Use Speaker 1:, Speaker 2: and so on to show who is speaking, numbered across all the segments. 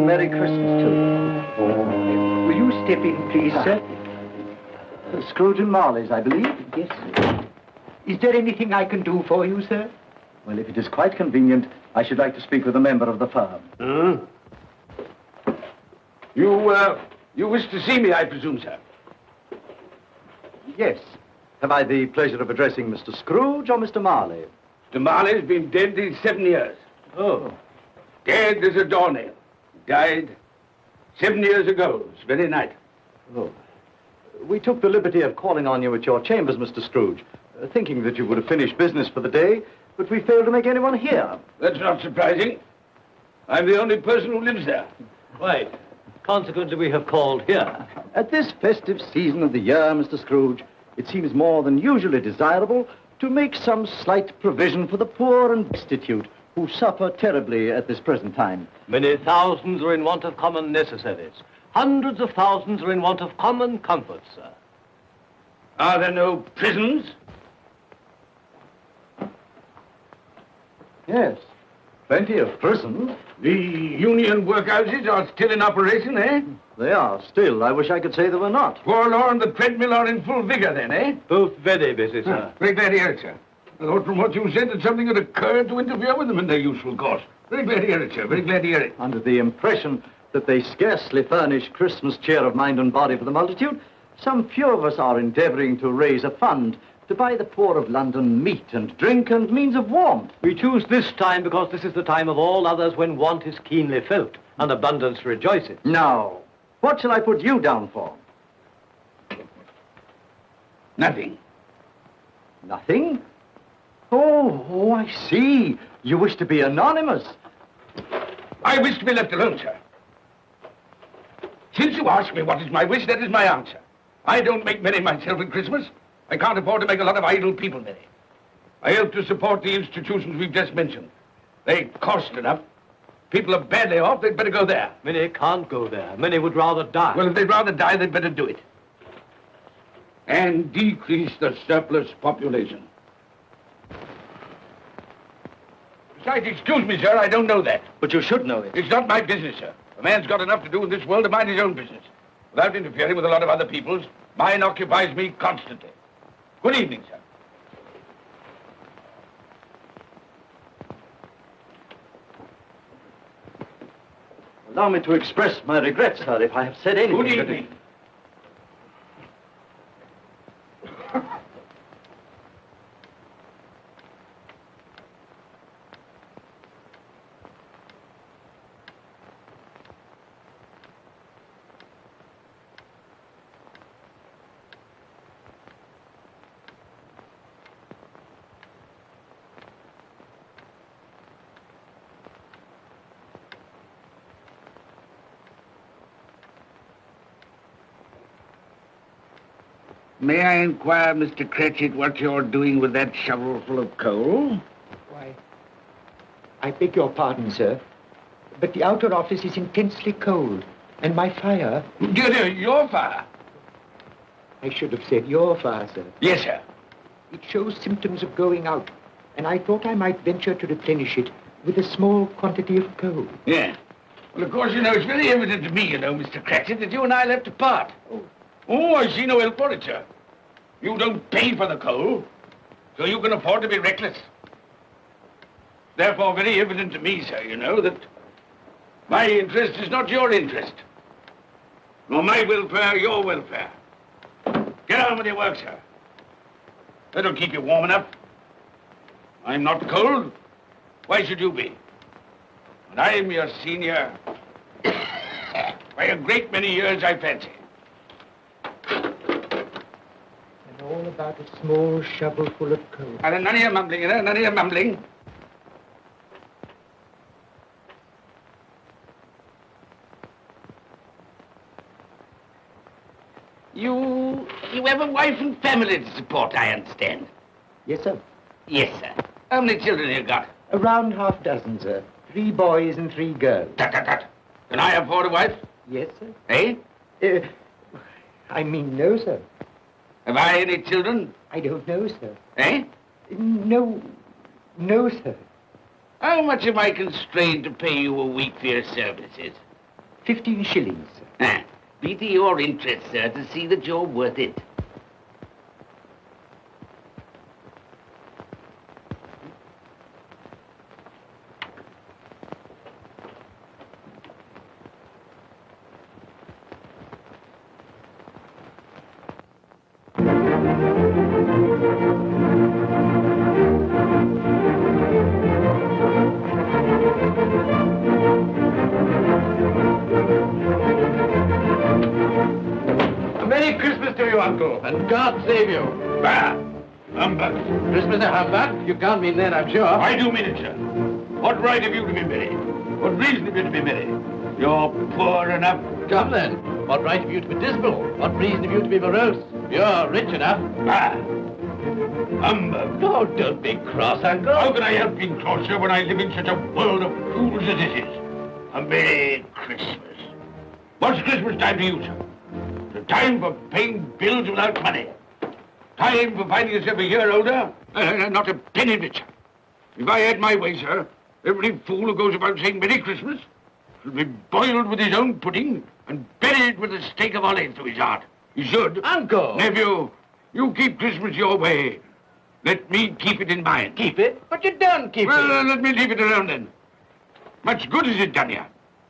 Speaker 1: Merry Christmas to you. Will you step in, please, sir?
Speaker 2: Scrooge and Marley's, I believe.
Speaker 1: Yes, sir. Is there anything I can do for you, sir?
Speaker 2: Well, if it is quite convenient, I should like to speak with a member of the firm.
Speaker 3: You wish to see me, I presume, sir?
Speaker 2: Yes. Have I the pleasure of addressing Mr. Scrooge or Mr. Marley?
Speaker 3: Mr. Marley's been dead these 7 years.
Speaker 2: Oh.
Speaker 3: Dead as a doornail. Died 7 years ago, this very night.
Speaker 2: Oh. We took the liberty of calling on you at your chambers, Mr. Scrooge, thinking that you would have finished business for the day, but we failed to make anyone here.
Speaker 3: That's not surprising. I'm the only person who lives there.
Speaker 4: Right. Consequently, we have called here.
Speaker 2: At this festive season of the year, Mr. Scrooge, it seems more than usually desirable to make some slight provision for the poor and destitute who suffer terribly at this present time.
Speaker 4: Many thousands are in want of common necessaries. Hundreds of thousands are in want of common comforts, sir.
Speaker 3: Are there no prisons?
Speaker 2: Yes, plenty of prisons.
Speaker 3: The union workhouses are still in operation, eh?
Speaker 2: They are still. I wish I could say they were not.
Speaker 3: Forlorn and the treadmill are in full vigor, then, eh?
Speaker 4: Both very busy, sir.
Speaker 3: Very glad to hear it, sir. I thought from what you said that something had occurred to interfere with them in their useful course. Very glad to hear it, sir. Very glad to hear it.
Speaker 2: Under the impression that they scarcely furnish Christmas cheer of mind and body for the multitude, some few of us are endeavoring to raise a fund to buy the poor of London meat and drink and means of warmth.
Speaker 4: We choose this time because this is the time of all others when want is keenly felt and abundance rejoices.
Speaker 2: Now, what shall I put you down for?
Speaker 3: Nothing.
Speaker 2: Nothing? Oh, I see. You wish to be anonymous.
Speaker 3: I wish to be left alone, sir. Since you ask me what is my wish, that is my answer. I don't make merry myself at Christmas. I can't afford to make a lot of idle people merry. I help to support the institutions we've just mentioned. They cost enough. People are badly off, they'd better go there.
Speaker 4: Many can't go there. Many would rather die.
Speaker 3: Well, if they'd rather die, they'd better do it. And decrease the surplus population. Besides, excuse me, sir, I don't know that.
Speaker 4: But you should know it.
Speaker 3: It's not my business, sir. A man's got enough to do in this world to mind his own business. Without interfering with a lot of other people's, mine occupies me constantly. Good evening, sir.
Speaker 2: Allow me to express my regrets, sir, if I have said anything.
Speaker 3: Good evening. May I inquire, Mr. Cratchit, what you're doing with that shovel full of coal?
Speaker 1: Why, I beg your pardon, sir, but the outer office is intensely cold, and my fire...
Speaker 3: Dear, your fire?
Speaker 1: I should have said your fire, sir.
Speaker 3: Yes, sir.
Speaker 1: It shows symptoms of going out, and I thought I might venture to replenish it with a small quantity of coal.
Speaker 3: Yeah. Well, of course, you know, it's very evident to me, you know, Mr. Cratchit, that you and I left apart. Oh, I see no help for it, sir. You don't pay for the coal, so you can afford to be reckless. Therefore, very evident to me, sir, you know, that my interest is not your interest, nor my welfare your welfare. Get on with your work, sir. That'll keep you warm enough. I'm not cold. Why should you be? And I'm your senior by a great many years, I fancy.
Speaker 1: And all about a small shovel full of coal.
Speaker 3: And none of your mumbling, you know, none of your mumbling. You have a wife and family to support, I understand.
Speaker 1: Yes, sir.
Speaker 3: Yes, sir. How many children have you got?
Speaker 1: Around half dozen, sir. 3 boys and 3 girls.
Speaker 3: Tut, tut, tut. Can I afford a wife?
Speaker 1: Yes, sir.
Speaker 3: Eh?
Speaker 1: I mean, no, sir.
Speaker 3: Have I any children?
Speaker 1: I don't know, sir.
Speaker 3: Eh?
Speaker 1: No, sir.
Speaker 3: How much am I constrained to pay you a week for your services?
Speaker 1: 15 shillings, sir.
Speaker 3: Ah, be to your interest, sir, to see that you're worth it.
Speaker 4: Merry Christmas to you, Uncle, and God save you.
Speaker 3: Bah! Humbug.
Speaker 4: Christmas a humbug? You can't mean that, I'm sure.
Speaker 3: I do mean it, sir. What right have you to be merry? What reason have you to be merry? You're poor enough.
Speaker 4: Come then. What right have you to be dismal? What reason have you to be morose? You're rich enough.
Speaker 3: Bah! Humbug.
Speaker 4: Oh, don't be cross, Uncle.
Speaker 3: How can I help being cross, sir, when I live in such a world of fools as this is? A Merry Christmas. What's Christmas time to you, sir? The time for paying bills without money. Time for finding yourself a year older? Not a penny richer. If I had my way, sir, every fool who goes about saying Merry Christmas should be boiled with his own pudding and buried with a stake of olive through his heart. He should.
Speaker 4: Uncle!
Speaker 3: Nephew, you keep Christmas your way. Let me keep it in mine.
Speaker 4: Keep it? But you don't keep
Speaker 3: Well, let me leave it alone then. Much good has it done you?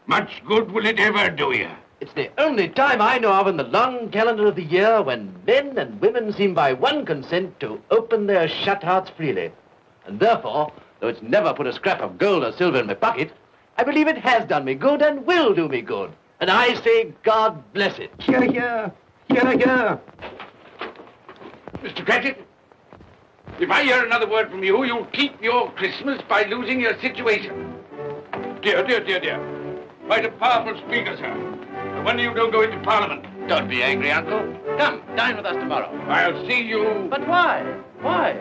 Speaker 3: Much good will it ever do you?
Speaker 4: It's the only time I know of in the long calendar of the year when men and women seem by one consent to open their shut hearts freely. And therefore, though it's never put a scrap of gold or silver in my pocket, I believe it has done me good and will do me good. And I say, God bless it.
Speaker 1: Hear, hear. Hear, hear.
Speaker 3: Mr. Cratchit, if I hear another word from you, you'll keep your Christmas by losing your situation. Dear, dear, dear, dear. Quite a powerful speaker, sir. No wonder you don't go into Parliament.
Speaker 4: Don't be angry, Uncle. Come, dine with us tomorrow.
Speaker 3: I'll see you...
Speaker 4: But why? Why?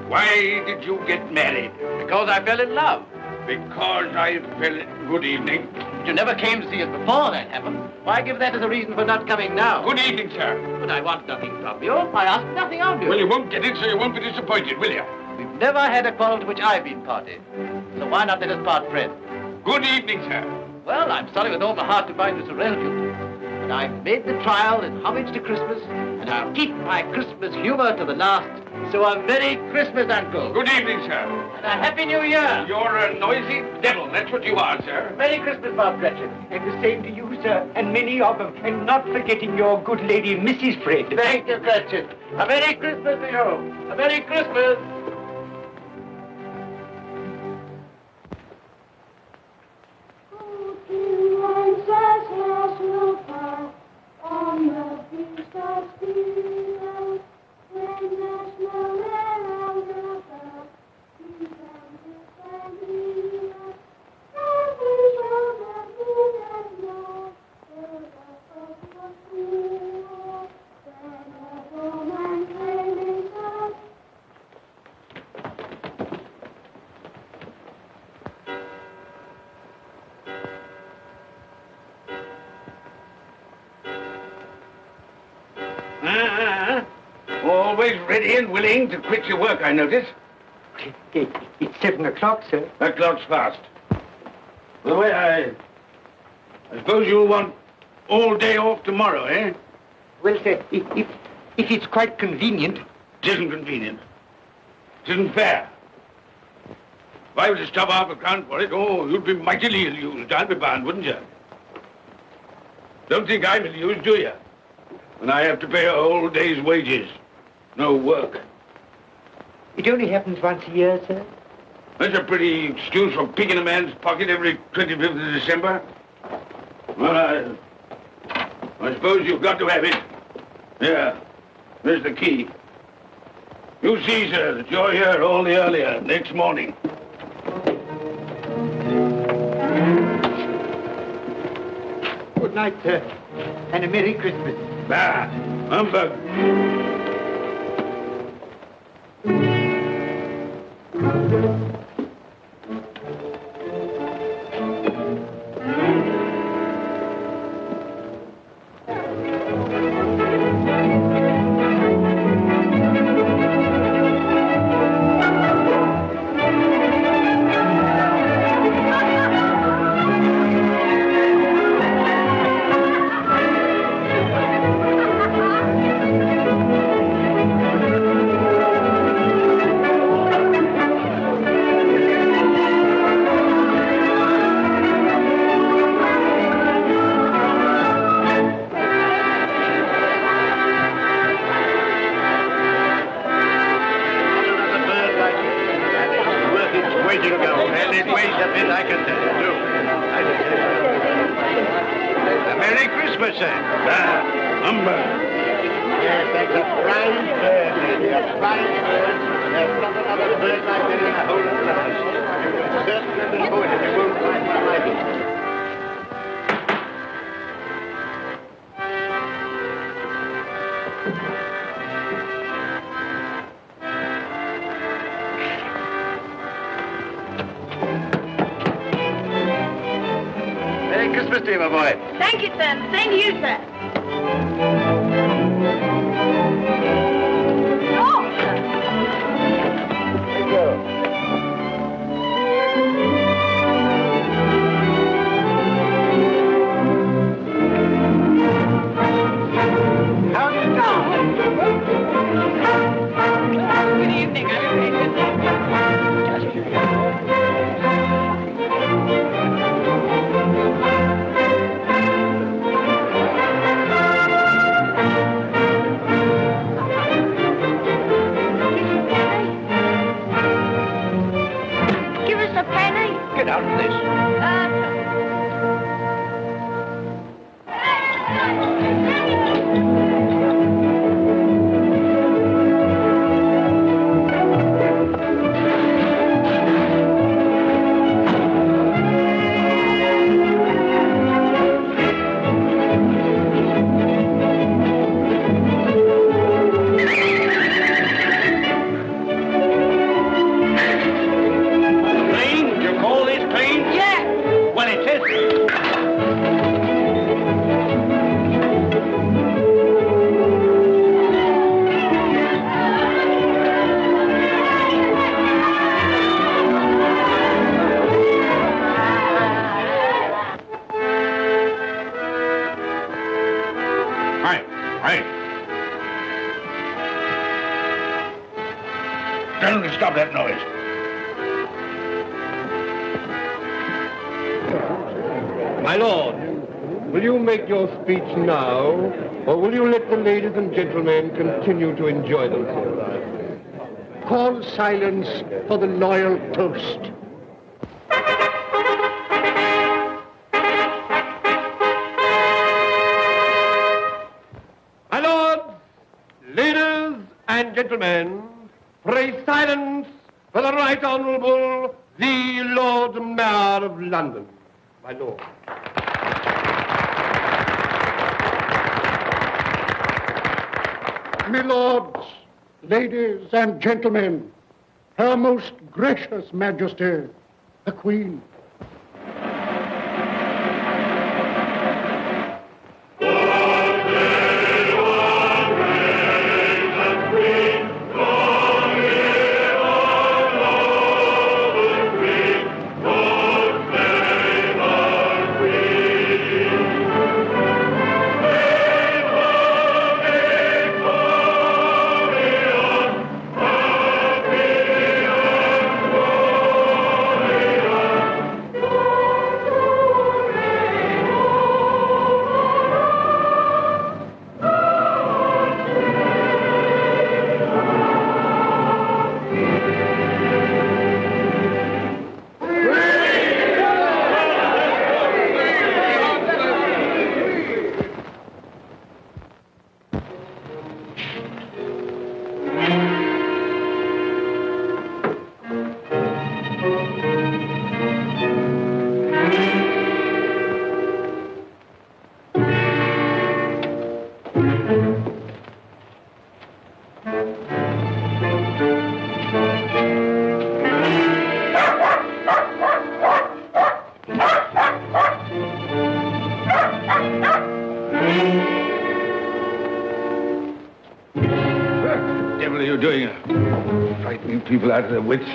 Speaker 3: Why did you get married?
Speaker 4: Because I fell in love.
Speaker 3: Because I fell... Good evening.
Speaker 4: You never came to see us before that happened. Why give that as a reason for not coming now?
Speaker 3: Good evening, sir.
Speaker 4: But I want nothing from you. I ask nothing of you.
Speaker 3: Well, you won't get it, so you won't be disappointed, will you?
Speaker 4: We've never had a quarrel to which I've been party. So why not let us part friends?
Speaker 3: Good evening, sir.
Speaker 4: Well, I'm sorry with all my heart to find you so relative. But I've made the trial in homage to Christmas, and I'll keep my Christmas humor to the last. So a Merry Christmas, Uncle.
Speaker 3: Good evening, sir.
Speaker 4: And a Happy New Year.
Speaker 3: You're a noisy devil, that's what you are, sir.
Speaker 4: Merry Christmas, Bob Cratchit.
Speaker 1: And the same to you, sir, and many of them. And not forgetting your good lady, Mrs. Fred.
Speaker 4: Thank you, Cratchit. A Merry Christmas to you. A Merry Christmas.
Speaker 3: Always ready and willing to quit your work, I notice.
Speaker 1: It's 7 o'clock, sir.
Speaker 3: That clock's fast. By the way, I suppose you'll want all day off tomorrow, eh?
Speaker 1: Well, sir, if it's quite convenient.
Speaker 3: It isn't convenient. It isn't fair. If I were to stop half a crown for it, oh, you'd be mightily ill-used, I'll be bound, wouldn't you? Don't think I'm ill-used, do you? and I have to pay a whole day's wages. No work.
Speaker 1: It only happens once a year, sir.
Speaker 3: That's a pretty excuse for picking a man's pocket every 25th of December. Well, I suppose you've got to have it. Yeah, there's the key. You see, sir, that you're here all the earlier next morning.
Speaker 1: Good night, sir, and a Merry Christmas.
Speaker 3: Ah, humbug.
Speaker 4: Merry Christmas to you, my boy.
Speaker 5: Thank you, sir. Same to you, sir. Oh, sir.
Speaker 4: Thank you.
Speaker 5: How do you do? Good evening. I'm afraid good Give us a penny.
Speaker 4: Get out of this.
Speaker 3: Gentlemen, stop that noise.
Speaker 6: My lord, will you make your speech now, or will you let the ladies and gentlemen continue to enjoy themselves?
Speaker 7: Call silence for the loyal toast.
Speaker 6: My lords, ladies and gentlemen, pray silence for the Right Honourable the Lord Mayor of London. My lord.
Speaker 7: My lords, ladies and gentlemen, Her Most Gracious Majesty, the Queen.
Speaker 3: you doing? Frightening people out of their wits.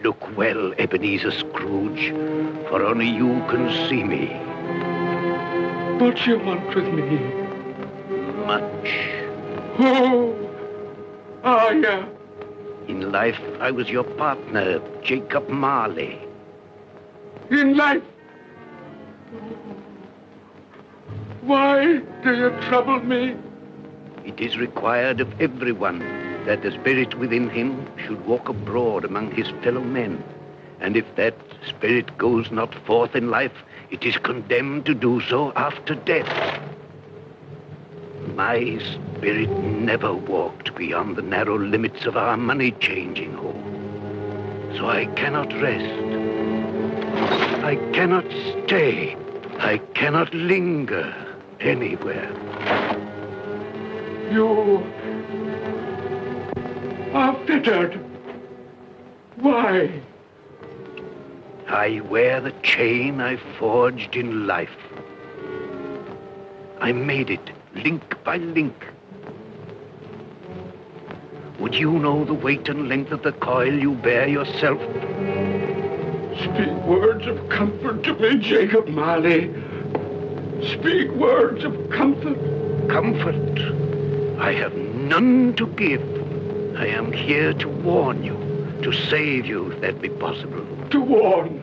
Speaker 8: Look well, Ebenezer Scrooge, for only you can see me.
Speaker 3: What you want with me?
Speaker 8: Much.
Speaker 3: Oh, yeah.
Speaker 8: In life, I was your partner, Jacob Marley.
Speaker 3: In life? Why do you trouble me?
Speaker 8: It is required of everyone that the spirit within him should walk abroad among his fellow men. And if that spirit goes not forth in life, it is condemned to do so after death. My spirit never walked beyond the narrow limits of our money-changing hall. So I cannot rest. I cannot stay. I cannot linger anywhere.
Speaker 3: You are fettered. Why?
Speaker 8: I wear the chain I forged in life. I made it link by link. Would you know the weight and length of the coil you bear yourself?
Speaker 3: Speak words of comfort to me, Jacob Marley. Speak words of comfort.
Speaker 8: Comfort? I have none to give. I am here to warn you, to save you, if that be possible.
Speaker 3: To warn.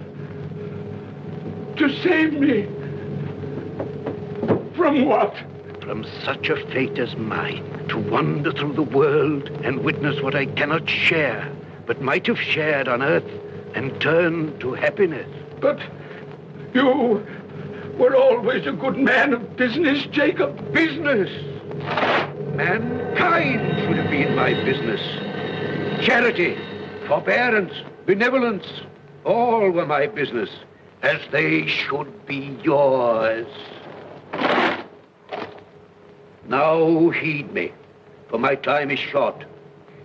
Speaker 3: To save me. From what?
Speaker 8: From such a fate as mine, to wander through the world and witness what I cannot share, but might have shared on earth and turn to happiness.
Speaker 3: But you were always a good man of business, Jacob.
Speaker 8: Business? Mankind should have been my business. Charity, forbearance, benevolence, all were my business, as they should be yours. Now heed me, for my time is short.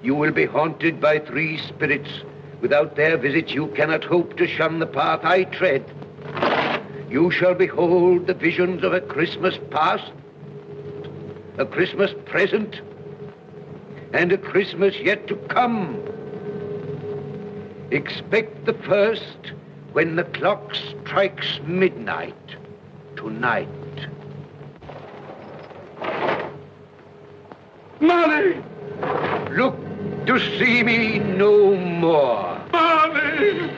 Speaker 8: You will be haunted by 3 spirits. Without their visits, you cannot hope to shun the path I tread. You shall behold the visions of a Christmas past, a Christmas present, and a Christmas yet to come. Expect the first when the clock strikes midnight tonight.
Speaker 3: Marley!
Speaker 8: Look to see me no more.
Speaker 3: Marley!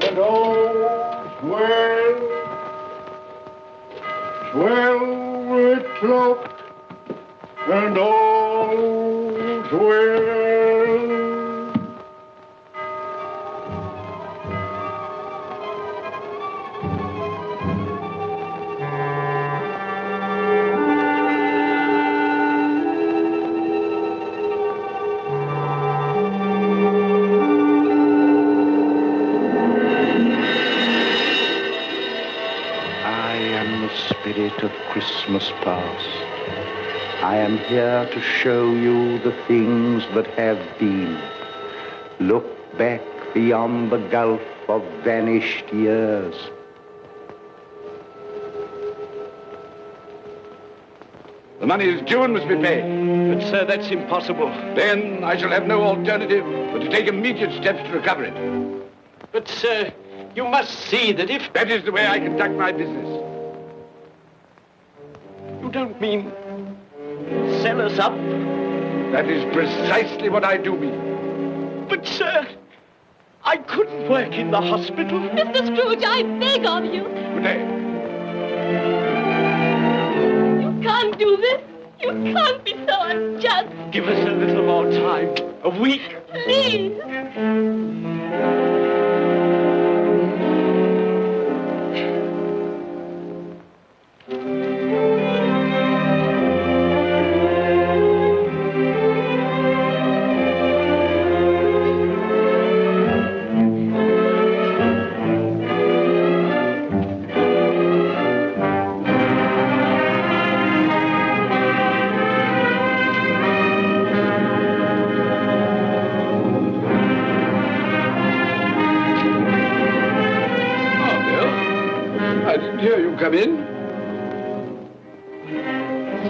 Speaker 7: And all's well, with cloak, and all's well.
Speaker 8: Spirit of Christmas past, I am here to show you the things that have been. Look back beyond the gulf of vanished years.
Speaker 3: The money is due and must be paid.
Speaker 4: But, sir, that's impossible.
Speaker 3: Then I shall have no alternative but to take immediate steps to recover it.
Speaker 4: But, sir, you must see that if...
Speaker 3: That is the way I conduct my business. don't mean sell us up?
Speaker 6: That is precisely what I do mean.
Speaker 3: But, sir, I couldn't work in the hospital.
Speaker 5: Mr. Scrooge, I beg of you.
Speaker 6: Good day.
Speaker 5: You can't do this. You can't be so unjust.
Speaker 3: Give us a little more time. A week.
Speaker 5: Please.
Speaker 6: I didn't hear you come in.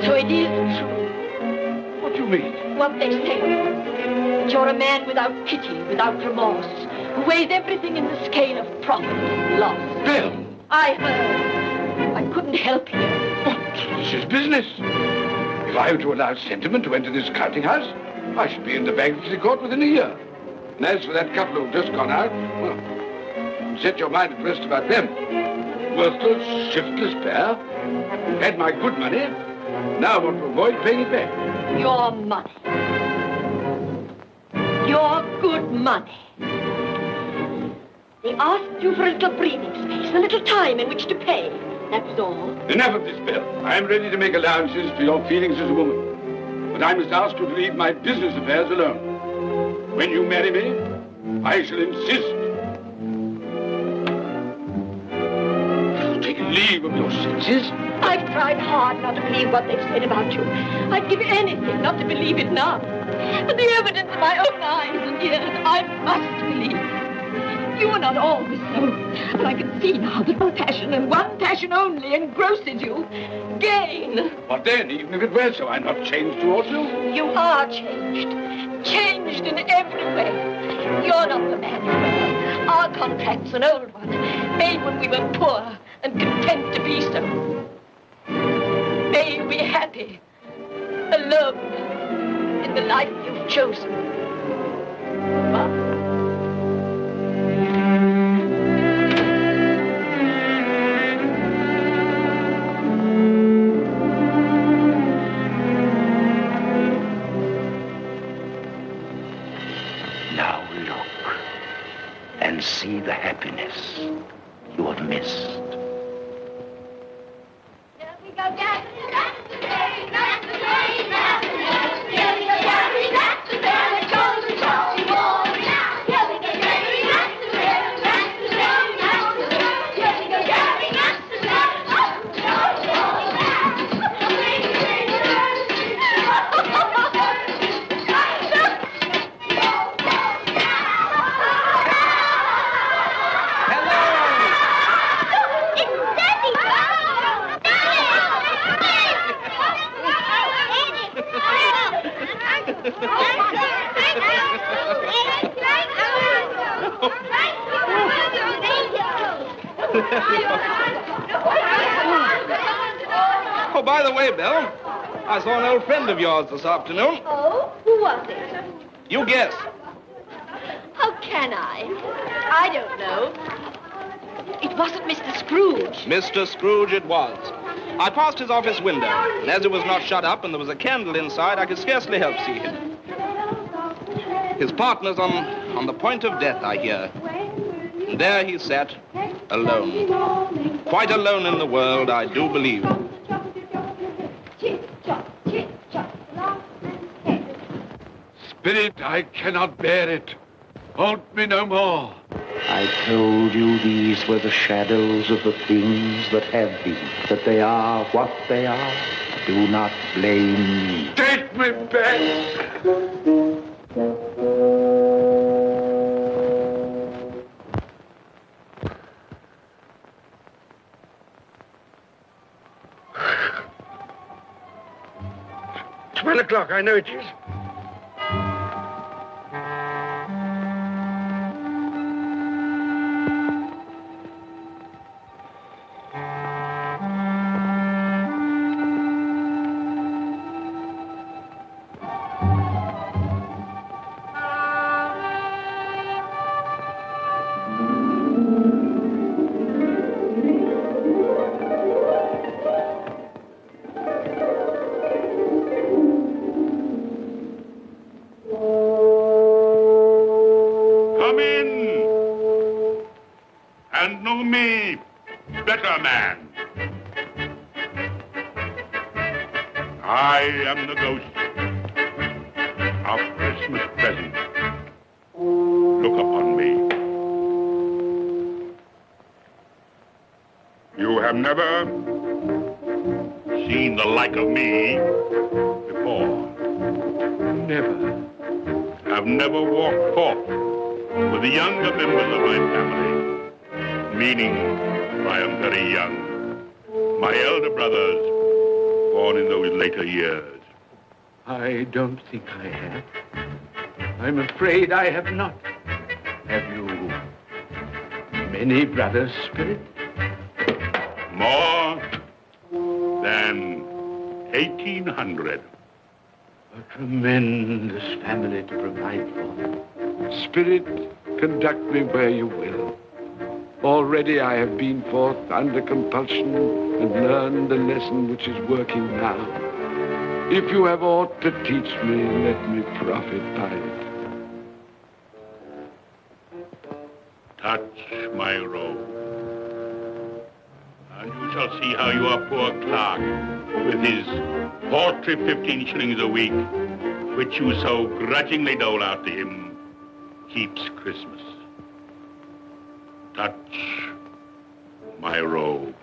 Speaker 5: So it is true.
Speaker 6: What do you mean?
Speaker 5: What they say. That you're a man without pity, without remorse, who weighs everything in the scale of profit and loss.
Speaker 6: Bill!
Speaker 5: I heard. I couldn't help you.
Speaker 6: But this is business. If I were to allow sentiment to enter this counting house, I should be in the bankruptcy court within a year. And as for that couple who've just gone out, well, set your mind at rest about them. Worthless, shiftless pair. Had my good money. Now I want to avoid paying it back.
Speaker 5: Your money. Your good money. They asked you for a little breathing space, a little time in which to pay. That was all.
Speaker 6: Enough of this, Bill. I am ready to make allowances for your feelings as a woman. But I must ask you to leave my business affairs alone. When you marry me, I shall insist. Take leave of your senses.
Speaker 5: I've tried hard not to believe what they've said about you. I'd give anything not to believe it now. But the evidence of my own eyes and ears, I must believe. You were not always so. But I can see now that one passion and one passion only engrosses you. Gain.
Speaker 6: What then? Even if it were so, I'm not changed towards you.
Speaker 5: You are changed. Changed in every way. You're not the man you were. Our contract's an old one, made when we were poor and content to be so. May you be happy, alone, in the life you've chosen. Goodbye.
Speaker 8: Now look and see the happiness you have missed.
Speaker 5: Here we go, Jack. That's the day, that's the day, that's the day. Here we go, Jerry, that's the day, the golden shall be born now. Here we go, Jerry, that's the day, that's the day, that's the day. Here we go, Jerry, that's the day, that's the
Speaker 9: Oh, by the way, Bill, I saw an old friend of yours this afternoon.
Speaker 5: Oh, who was it?
Speaker 9: You guess.
Speaker 5: How can I? I don't know. It wasn't Mr. Scrooge.
Speaker 9: Mr. Scrooge it was. I passed his office window, and as it was not shut up and there was a candle inside, I could scarcely help see him. His partner's on the point of death, I hear. And there he sat, alone. Quite alone in the world, I do believe.
Speaker 6: Spirit, I cannot bear it. Haunt me no more.
Speaker 8: I told you these were the shadows of the things that have been, that they are what they are. Do not blame me.
Speaker 6: Take me back. $12 I know it is.
Speaker 10: and know me better man. I am the ghost of Christmas present. Look upon me. You have never seen the like of me before.
Speaker 6: Never.
Speaker 10: I've never walked forth with the younger members of my family, meaning I am very young. My elder brothers, born in those later years.
Speaker 6: I don't think I have. I'm afraid I have not. Have you many brothers, Spirit?
Speaker 10: More than 1,800.
Speaker 6: A tremendous family to provide for. Spirit, conduct me where you will. Already I have been forth under compulsion and learned the lesson which is working now. If you have aught to teach me, let me profit by it.
Speaker 10: Touch my robe, and you shall see how your poor clerk, with his paltry 15 shillings a week, which you so grudgingly dole out to him, keeps Christmas. Touch my robe.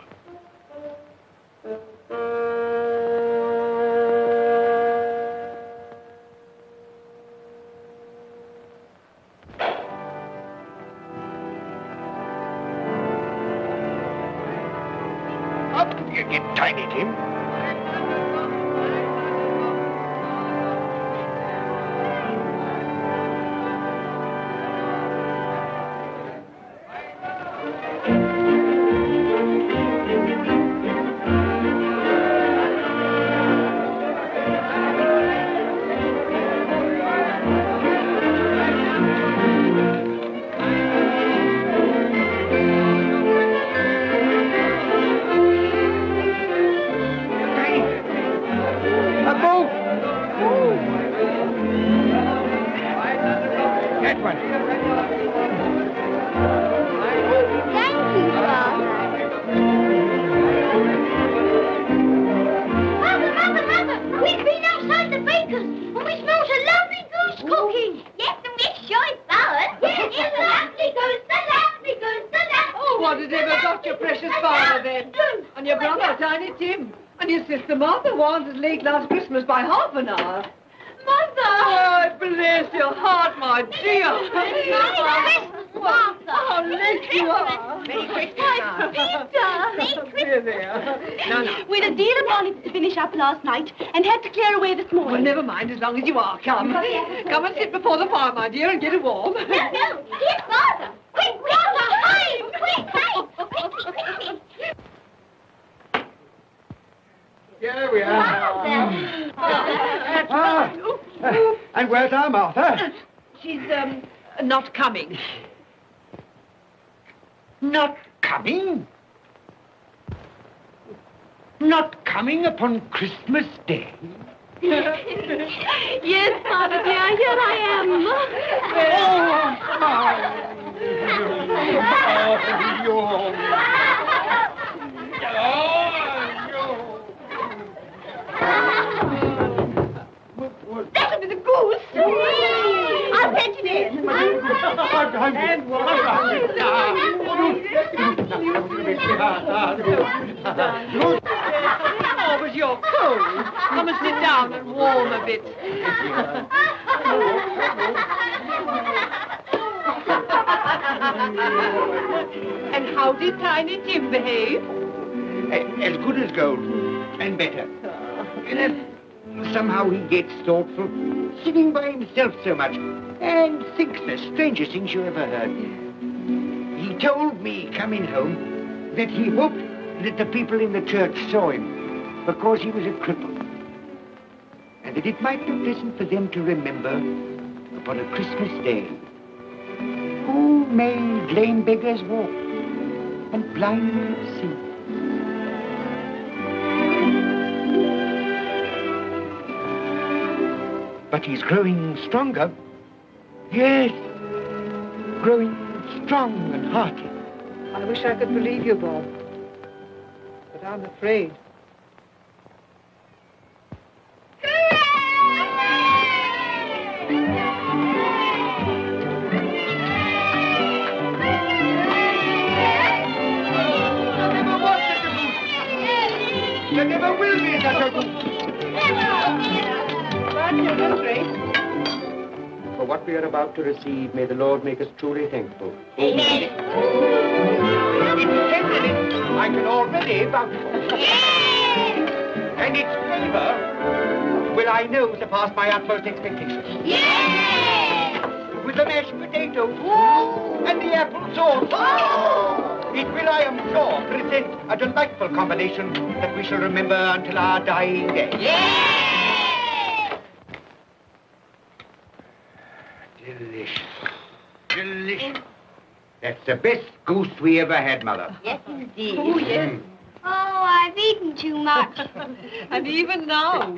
Speaker 7: Up you get, Tiny Tim.
Speaker 11: Late last Christmas by half an hour. Mother! Oh, bless your heart, my dear.
Speaker 5: Merry Christmas, Martha.
Speaker 11: How late you are.
Speaker 5: Merry Christmas, Peter. Merry Christmas.
Speaker 11: No.
Speaker 5: We had a deal of olives to finish up last night and had to clear away this morning.
Speaker 11: Well, never mind, as long as you are. Come. Come and sit before the fire, my dear, and get it warm.
Speaker 5: No. Here's Martha. Quick, Martha, hide. Quick, hide.
Speaker 7: Here we are. And where's our Martha?
Speaker 11: She's, not coming.
Speaker 7: Not coming? Not coming upon Christmas Day?
Speaker 5: Yes, Martha, dear, here I That'll be the goose. I'll fetch it in.
Speaker 11: Oh, but you're cold. Come and sit down and warm a bit. And how did Tiny Tim behave?
Speaker 7: As good as gold, and better. And somehow he gets thoughtful, sitting by himself so much, and thinks the strangest things you ever heard. He told me, coming home, that he hoped that the people in the church saw him, because he was a cripple. And that it might be pleasant for them to remember, upon a Christmas day, who made lame beggars walk, and blind men see. But he's growing stronger. Yes, growing strong and hearty.
Speaker 11: I wish I could believe you, Bob. But I'm afraid.
Speaker 7: There never will be such a goose. For what we are about to receive, may the Lord make us truly thankful.
Speaker 5: Amen.
Speaker 7: Its tenderness I can already vouch for. And its flavor will I know surpass my utmost expectations. With the mashed potatoes and the apple sauce. It will, I am sure, present a delightful combination that we shall remember until our dying day. Delicious. Delicious. That's the best goose we ever had, Mother.
Speaker 5: Yes, indeed.
Speaker 11: Oh, yes.
Speaker 5: Oh, I've eaten too much.
Speaker 11: And even now,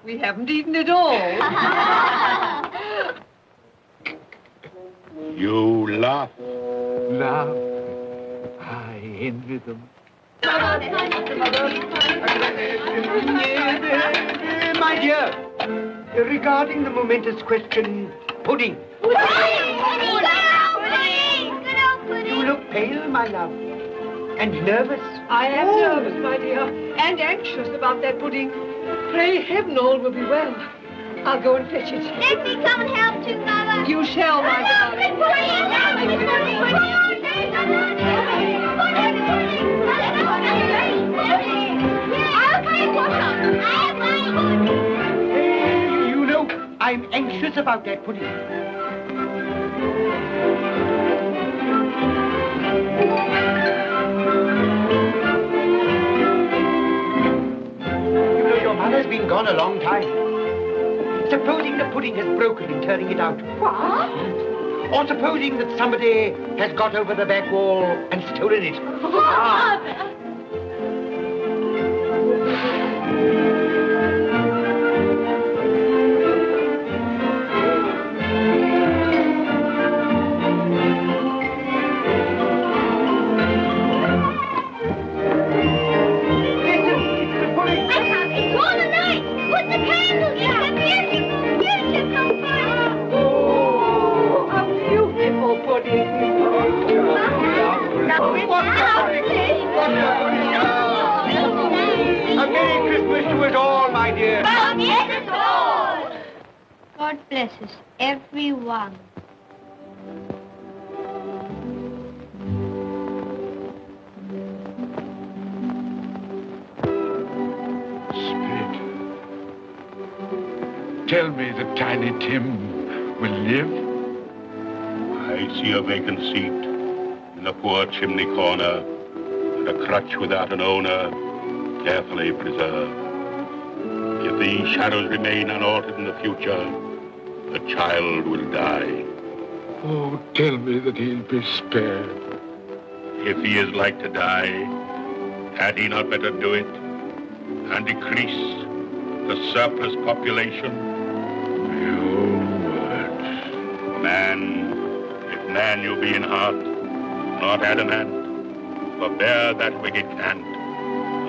Speaker 11: we haven't eaten it all.
Speaker 10: You laugh.
Speaker 7: Love. I envy them. My dear, regarding the momentous question, pudding.
Speaker 5: Good old pudding.
Speaker 7: You look pale, my love, and nervous.
Speaker 11: I am nervous, my dear, and anxious about that pudding. Pray heaven all will be well. I'll go and fetch it.
Speaker 5: Let me come and help too, Mother.
Speaker 11: You shall, my darling.
Speaker 7: You know, I'm anxious about that pudding. You know, your mother's been gone a long time. Supposing the pudding has broken in turning it out.
Speaker 5: What?
Speaker 7: Or supposing that somebody has got over the back wall and stolen it.
Speaker 5: Father!
Speaker 7: A Merry Christmas to us all, my dear.
Speaker 5: God bless us, everyone.
Speaker 6: Spirit, tell me that Tiny Tim will live.
Speaker 10: I see a vacant seat in a poor chimney corner, and a crutch without an owner, carefully preserved. If these shadows remain unaltered in the future, the child will die.
Speaker 6: Oh, tell me that he'll be spared.
Speaker 10: If he is like to die, had he not better do it and decrease the surplus population?
Speaker 6: Your words.
Speaker 10: Man, if man you be in heart, not adamant, forbear that wicked cant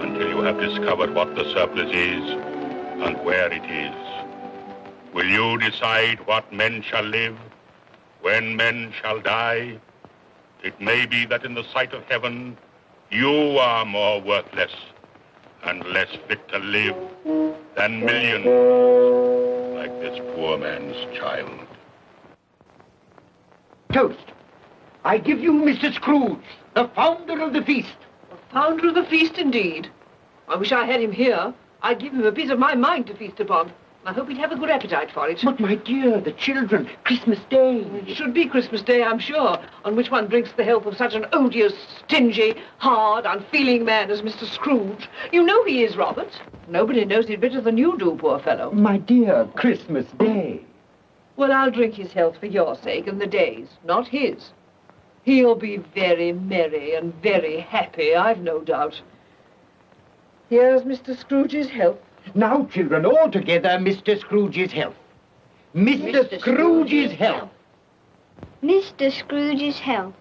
Speaker 10: until you have discovered what the surplus is and where it is. Will you decide what men shall live, when men shall die? It may be that in the sight of heaven, you are more worthless and less fit to live than millions like this poor man's child.
Speaker 7: Toast. I give you Mr. Scrooge, the founder of the feast.
Speaker 11: Founder of the feast, indeed. I wish I had him here. I'd give him a piece of my mind to feast upon. I hope he'd have a good appetite for it.
Speaker 7: But, my dear, the children, Christmas Day.
Speaker 11: It should be Christmas Day, I'm sure, on which one drinks the health of such an odious, stingy, hard, unfeeling man as Mr. Scrooge. You know he is, Robert. Nobody knows it better than you do, poor fellow.
Speaker 7: My dear, Christmas Day.
Speaker 11: Well, I'll drink his health for your sake and the day's, not his. He'll be very merry and very happy, I've no doubt. Here's Mr. Scrooge's health.
Speaker 7: Now, children, all together, Mr. Scrooge's health. Mr. Scrooge's health.
Speaker 5: Mr. Scrooge's health.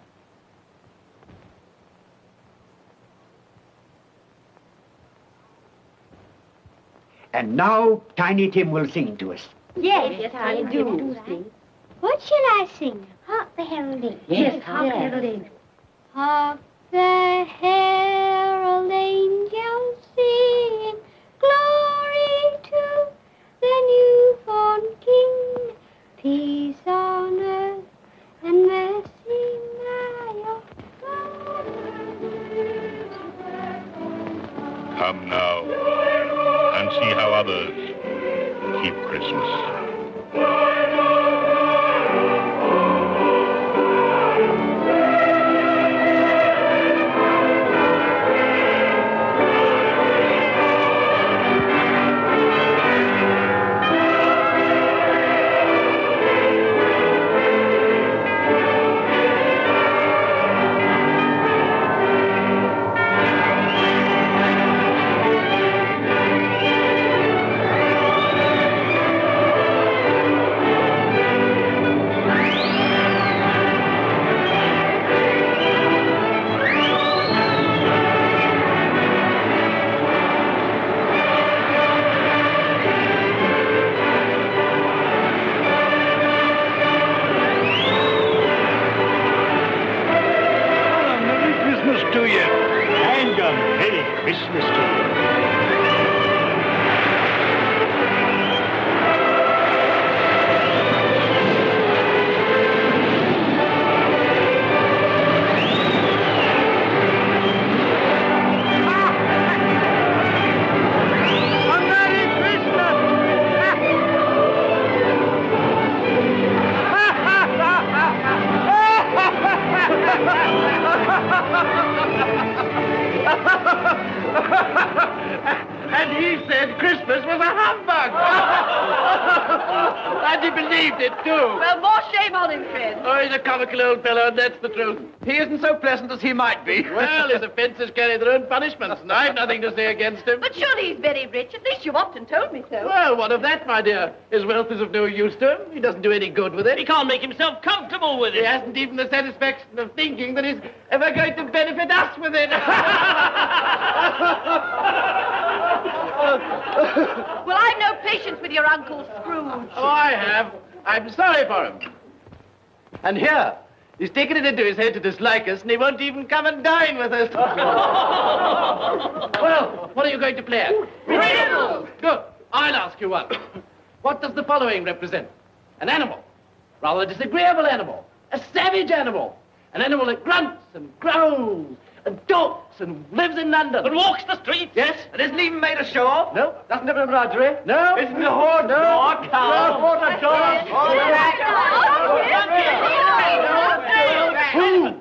Speaker 7: And now Tiny Tim will sing to us.
Speaker 12: Yes, I do. What shall I sing? Hark the heralding.
Speaker 5: Yes, hark the heralding.
Speaker 12: Hark the herald angels sing, glory to the newborn King, peace on earth and mercy nigh.
Speaker 10: Come now and see how others keep Christmas.
Speaker 4: And he said Christmas was a humbug. And he believed it, too.
Speaker 11: Well, more shame on him, Fred.
Speaker 4: Oh, he's a comical old fellow, and that's the truth.
Speaker 2: He isn't so pleasant as he might be.
Speaker 4: Well, his offences carry their own punishments, and I've nothing to say against him.
Speaker 5: But surely he's very rich. At least you've often told me so.
Speaker 4: Well, what of that, my dear? His wealth is of no use to him. He doesn't do any good with it.
Speaker 13: He can't make himself comfortable with it.
Speaker 4: He hasn't even the satisfaction of thinking that he's ever going to benefit us with it.
Speaker 5: Well, I've no patience with your Uncle Scrooge.
Speaker 4: Oh, I have. I'm sorry for him. And here, he's taken it into his head to dislike us, and he won't even come and dine with us. Well, what are you going to play at?
Speaker 5: Riddles!
Speaker 4: Good. I'll ask you one. What does the following represent? An animal. Rather a disagreeable animal. A savage animal. An animal that grunts and growls and talks and lives in London.
Speaker 13: And walks the streets?
Speaker 4: Yes.
Speaker 2: And isn't even made ashore?
Speaker 4: No.
Speaker 2: Doesn't have a menagerie?
Speaker 4: No.
Speaker 2: Isn't a horse?
Speaker 4: No.
Speaker 2: Nor a cow?
Speaker 4: No. Nor a dog.
Speaker 5: Who?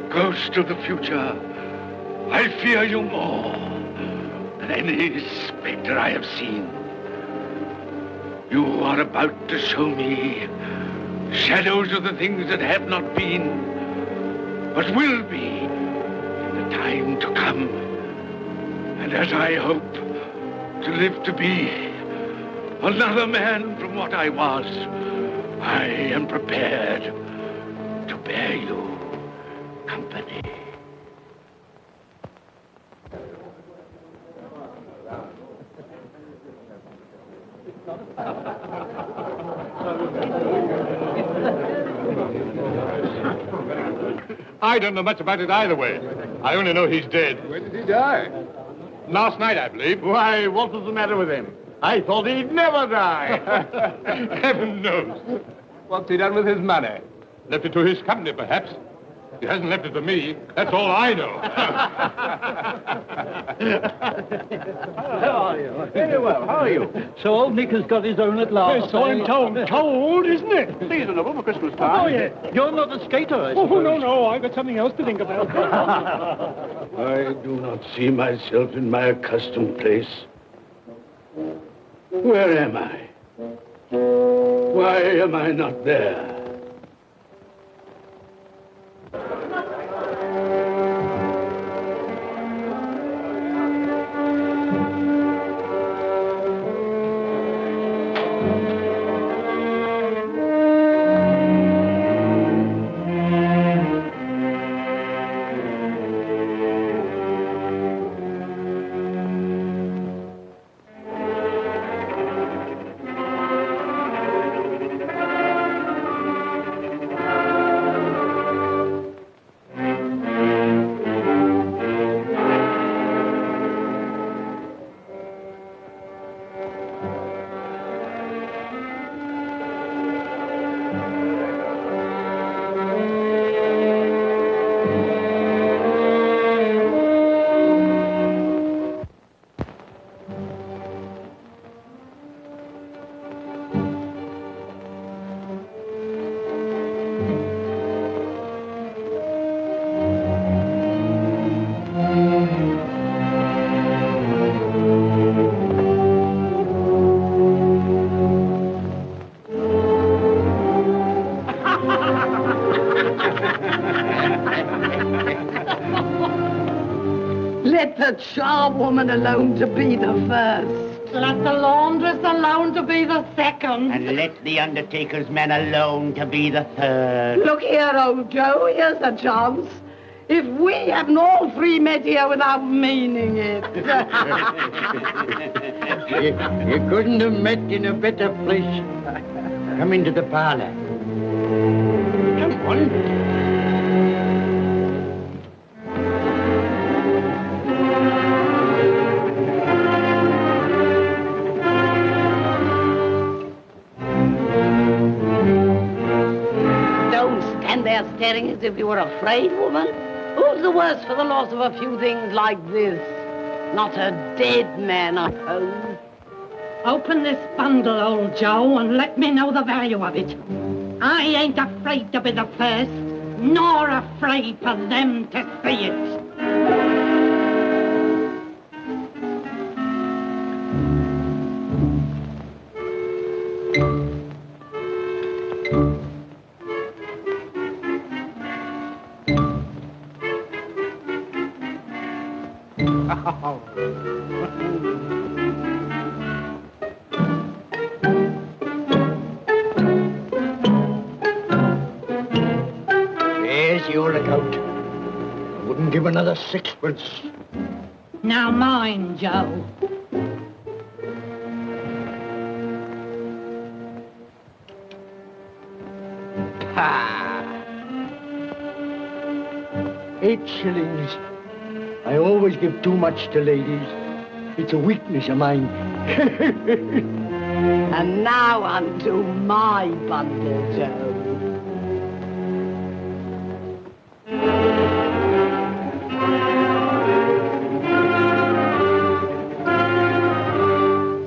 Speaker 6: Ghost of the future, I fear you more than any spectre I have seen. You are about to show me shadows of the things that have not been, but will be in the time to come. And as I hope to live to be another man from what I was, I am prepared to bear you company.
Speaker 14: I don't know much about it either way. I only know he's dead.
Speaker 6: When did he die?
Speaker 14: Last night, I believe.
Speaker 6: Why, what was the matter with him? I thought he'd never die.
Speaker 14: Heaven knows.
Speaker 6: What's he done with his money?
Speaker 14: Left it to his company, perhaps. He hasn't left it to me. That's all I know.
Speaker 2: How are you? Very well. How are you? So old Nick has got his own at last.
Speaker 14: Yes, so I'm told. Cold, isn't it?
Speaker 2: Seasonable for Christmas time.
Speaker 14: Oh, yeah.
Speaker 2: You're not a skater, I
Speaker 14: Oh,
Speaker 2: suppose.
Speaker 14: no. I've got something else to think about.
Speaker 3: I do not see myself in my accustomed place. Where am I? Why am I not there?
Speaker 15: Let the charwoman alone to be the first.
Speaker 16: Let the laundress alone to be the second.
Speaker 7: And let the undertaker's man alone to be the third.
Speaker 15: Look here, old Joe, here's a chance. If we haven't all three met here without meaning it.
Speaker 7: You couldn't have met in a better place. Come into the parlor. Come on.
Speaker 15: Staring as if you were afraid, woman? Who's the worse for the loss of a few things like this? Not a dead man, I suppose.
Speaker 16: Open this bundle, old Joe, and let me know the value of it. I ain't afraid to be the first, nor afraid for them to see it.
Speaker 7: There's your lookout. I wouldn't give another sixpence.
Speaker 16: Now mind, Joe.
Speaker 7: Pah! 8 shillings. I always give too much to ladies. It's a weakness of mine.
Speaker 15: And now unto my bundle, Joe.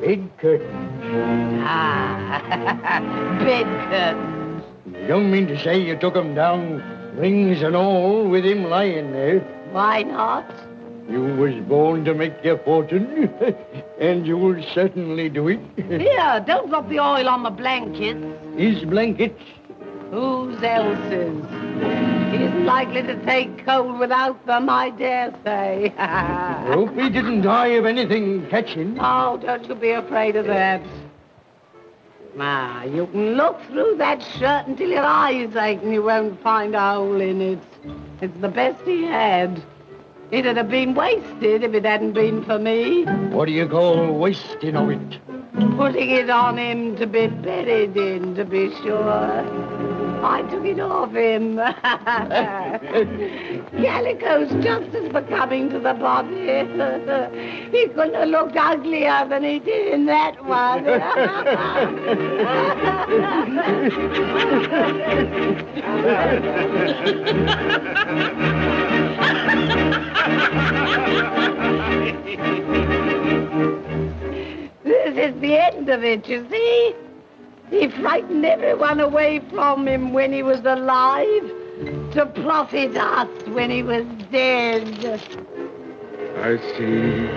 Speaker 7: Bed curtains.
Speaker 15: Ah, bed curtains.
Speaker 7: You don't mean to say you took 'em down, rings and all, with him lying there?
Speaker 15: Why not?
Speaker 7: You was born to make your fortune, and you'll certainly do it.
Speaker 15: Here, don't drop the oil on the blankets.
Speaker 7: His blankets?
Speaker 15: Whose else's? He isn't likely to take cold without them, I dare say.
Speaker 7: Hope he didn't die of anything catching.
Speaker 15: Oh, don't you be afraid of that. Now, you can look through that shirt until your eyes ache and you won't find a hole in it. It's the best he had. It'd have been wasted if it hadn't been for me.
Speaker 7: What do you call wasting of it?
Speaker 15: Putting it on him to be buried in, to be sure. I took it off him. Calico's just as becoming to the body. He couldn't have looked uglier than he did in that one. This is the end of it, you see? He frightened everyone away from him when he was alive to profit us when he was dead.
Speaker 6: I see.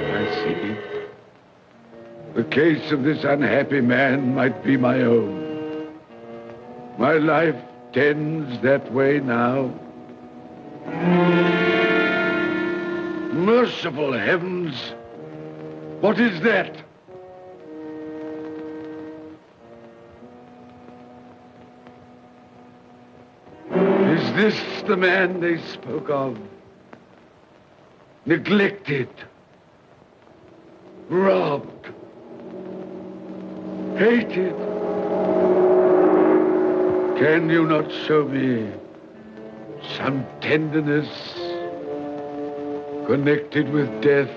Speaker 6: The case of this unhappy man might be my own. My life tends that way now. Merciful heavens! What is that? Is this the man they spoke of? Neglected, robbed, hated. Can you not show me some tenderness connected with death?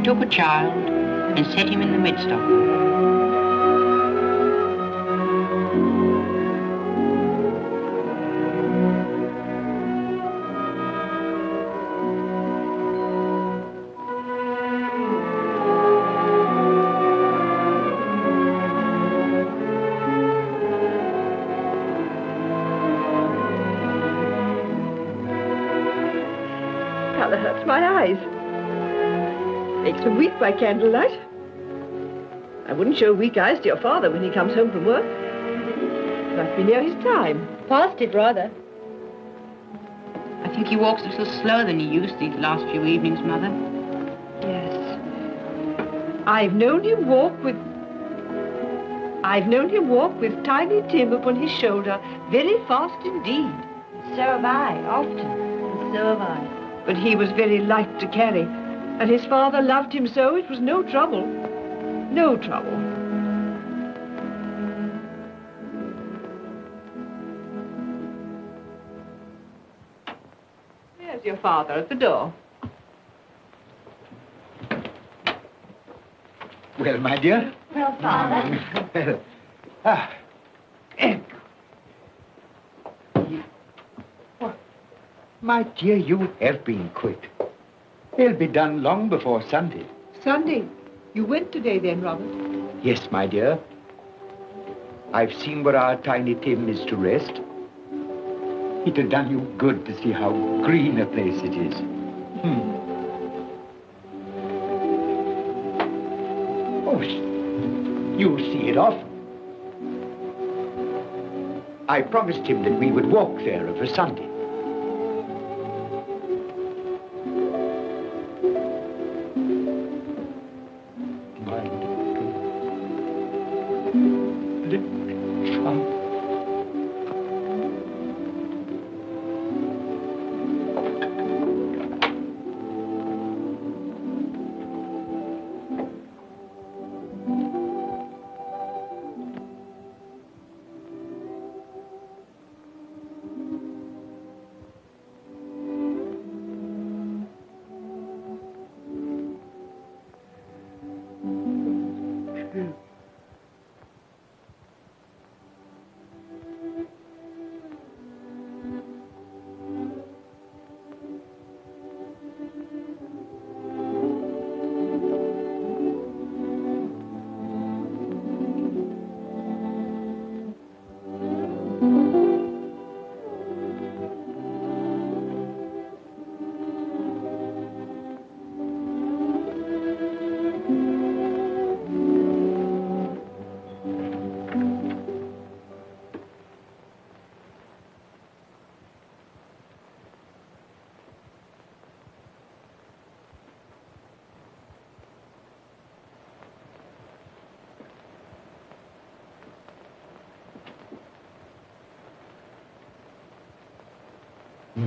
Speaker 17: Took a child and set him in the midst of them.
Speaker 11: Colour hurts my eyes. Makes me weep by candlelight. I wouldn't show weak eyes to your father when he comes home from work. Must be near his time.
Speaker 5: Past it, rather.
Speaker 17: I think he walks a little slower than he used these last few evenings, Mother.
Speaker 11: Yes. I've known him walk with Tiny Tim upon his shoulder, very fast indeed.
Speaker 17: So have I, often. And so have I.
Speaker 11: But he was very light to carry. And his father loved him so, it was no trouble. No trouble. There's your father at the door.
Speaker 1: Well, my dear.
Speaker 12: Well, Father.
Speaker 1: My dear, you have been quick. They'll be done long before Sunday.
Speaker 11: Sunday? You went today then, Robert?
Speaker 1: Yes, my dear. I've seen where our Tiny Tim is to rest. It had done you good to see how green a place it is. Oh, you'll see it often. I promised him that we would walk there of a Sunday.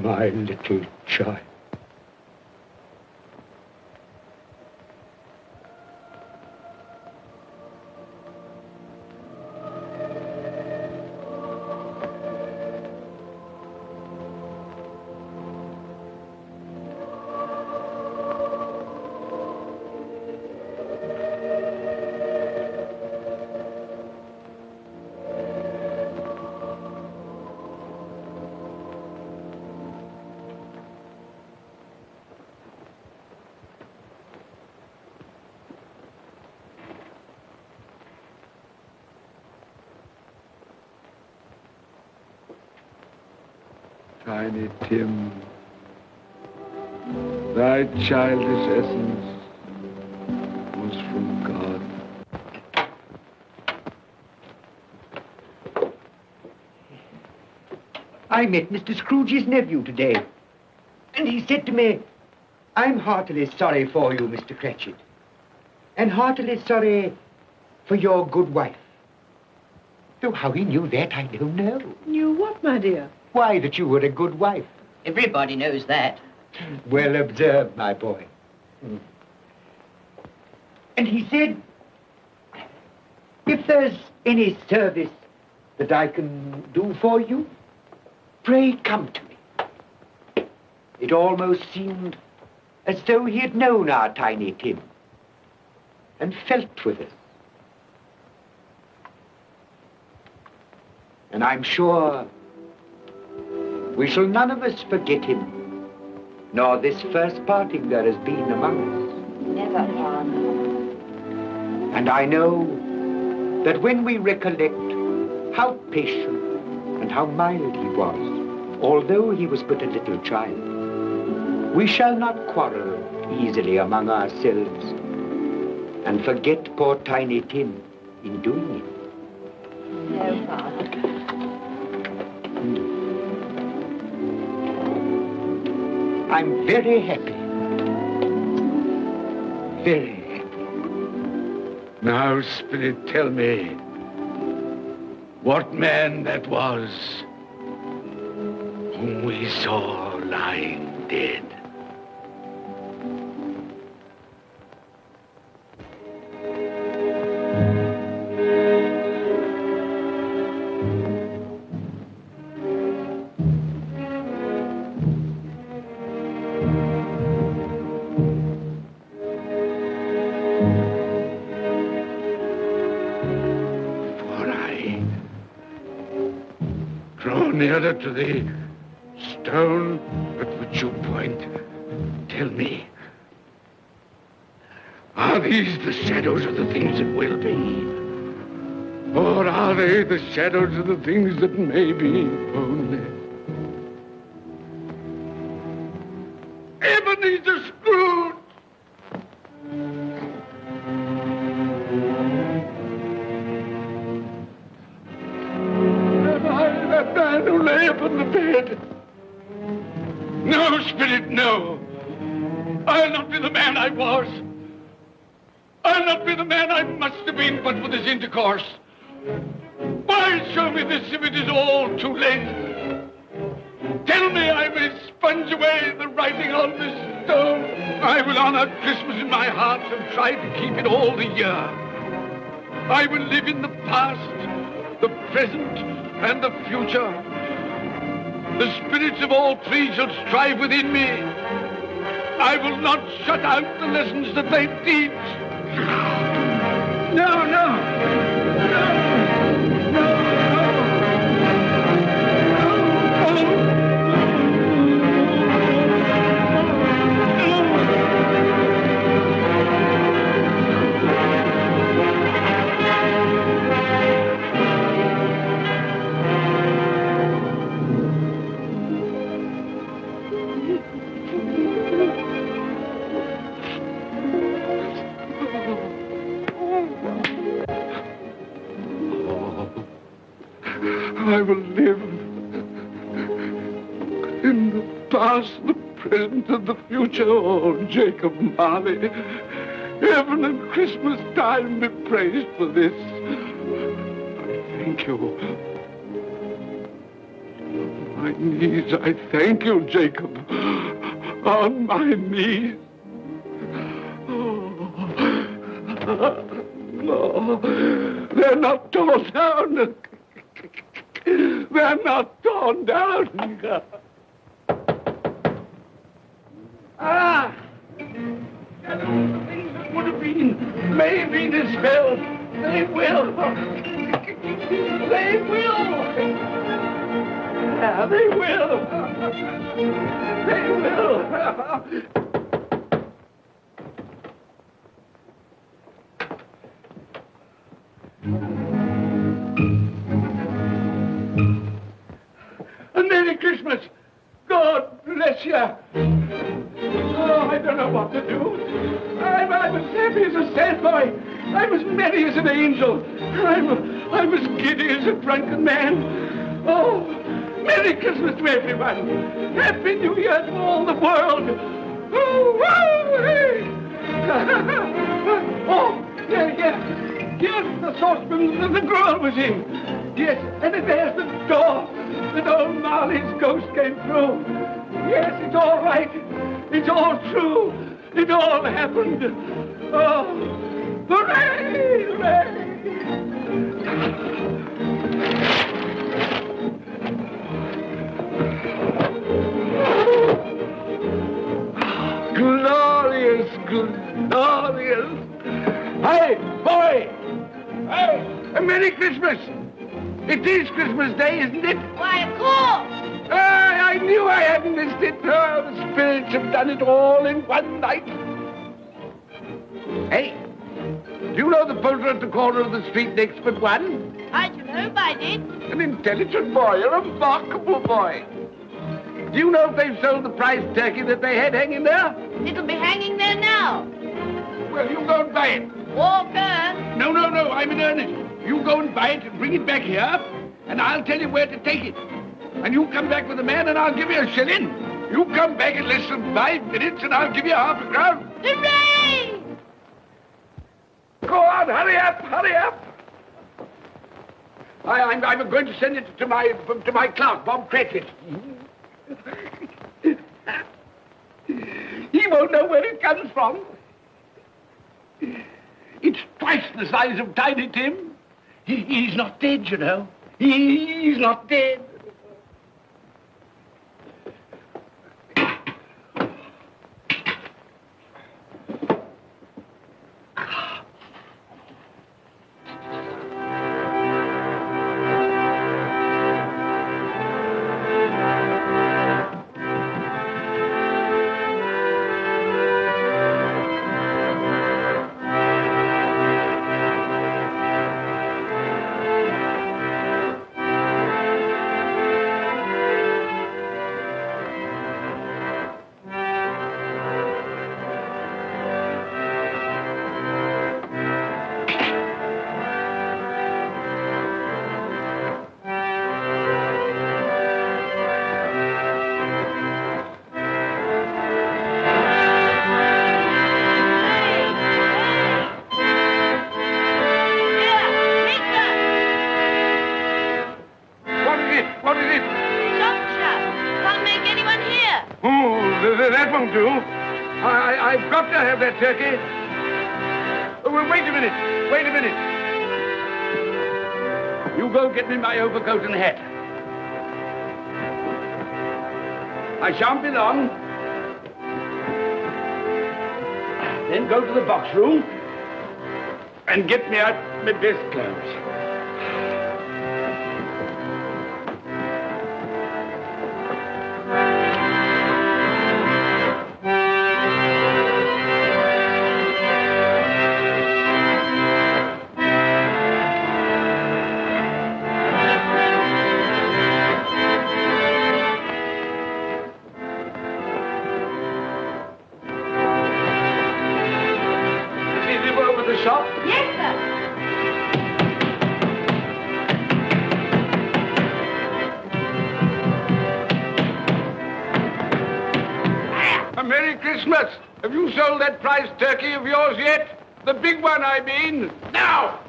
Speaker 1: My little child.
Speaker 6: Tiny Tim, thy childish essence was from God.
Speaker 7: I met Mr. Scrooge's nephew today, and he said to me, I'm heartily sorry for you, Mr. Cratchit, and heartily sorry for your good wife. Though how he knew that, I don't know.
Speaker 11: Knew what, my dear?
Speaker 7: Why, that you were a good wife.
Speaker 17: Everybody knows that.
Speaker 7: Well observed, my boy. And he said, if there's any service that I can do for you, pray come to me. It almost seemed as though he had known our Tiny Tim and felt with us. And I'm sure we shall none of us forget him, nor this first parting there has been among us.
Speaker 5: Never, Father.
Speaker 7: And I know that when we recollect how patient and how mild he was, although he was but a little child, we shall not quarrel easily among ourselves and forget poor Tiny Tim in doing it.
Speaker 5: No, Father.
Speaker 7: I'm very happy. Very happy.
Speaker 6: Now, Spirit, tell me what man that was whom we saw lying dead. Nearer to the stone at which you point, tell me, are these the shadows of the things that will be? Or are they the shadows of the things that may be only? Ebenezer Scrooge! That man who lay upon the bed. No, Spirit, no. I'll not be the man I was. I'll not be the man I must have been but for this intercourse. Why show me this if it is all too late? Tell me I may sponge away the writing on this stone. I will honor Christmas in my heart and try to keep it all the year. I will live in the past, the present, and the future. The spirits of all three shall strive within me. I will not shut out the lessons that they teach. No, no, no, no. I will live in the past, the present, and the future. Oh, Jacob Marley, heaven and Christmas time be praised for this. I thank you. my knees, I thank you, Jacob. On my knees. No, they're not torn down. They're not torn down. Ah! Things that would have been may have been dispelled. They will. They will. Yeah, they will. They will. A Merry Christmas. God bless you. Oh, I don't know what to do. I'm as happy as a sandboy. I'm as merry as an angel. I'm as giddy as a drunken man. Oh, Merry Christmas to everyone. Happy New Year to all the world. Oh, hey. Oh, yeah. Here's the saucepan that the girl was in. Yes, and there's the door that old Marley's ghost came through. Yes, it's all right. It's all true. It all happened. Oh, hooray! Hooray! Glorious, glorious. Hey, boy! Hey, a Merry Christmas! It is Christmas Day, isn't it?
Speaker 12: Why, of course.
Speaker 6: I knew I hadn't missed it. Oh, the spirits have done it all in one night. Hey, do you know the poulterer at the corner of the street next but one?
Speaker 12: I should hope I did.
Speaker 6: An intelligent boy, a remarkable boy. Do you know if they've sold the prize turkey that they had hanging there?
Speaker 12: It'll be hanging there now.
Speaker 6: Well, you go and buy it.
Speaker 12: Walker.
Speaker 6: No, I'm in earnest. You go and buy it and bring it back here, and I'll tell you where to take it. And you come back with the man, and I'll give you a shilling. You come back in less than 5 minutes, and I'll give you half a crown.
Speaker 12: Hooray!
Speaker 6: Go on, hurry up, hurry up. I'm going to send it to my clerk, Bob Cratchit. He won't know where it comes from. It's twice the size of Tiny Tim. He's not dead, you know. He's not dead. That won't do. I've got to have that turkey. Well, wait a minute. You go get me my overcoat and hat. I shan't be long. Then go to the box room and get me out my best clothes. Merry Christmas! Have you sold that prize turkey of yours yet? The big one, I mean. Now!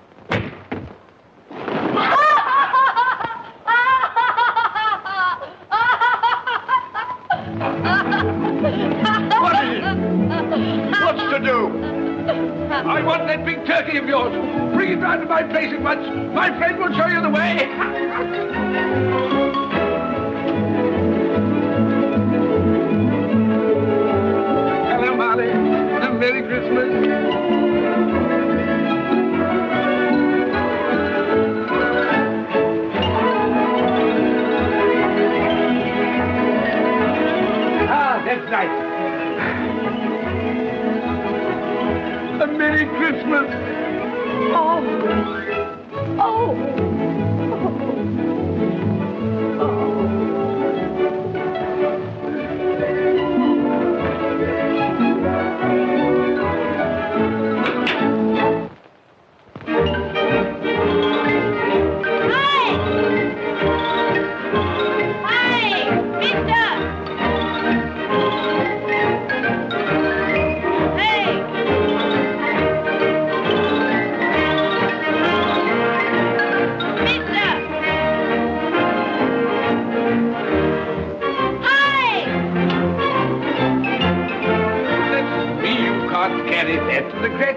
Speaker 3: What is it? What's to do? I want that big turkey of yours. Bring it round to my place at once. My friend will show you the way. Hello, Molly. Merry Christmas. That's right. A Merry Christmas.
Speaker 5: Oh. Oh.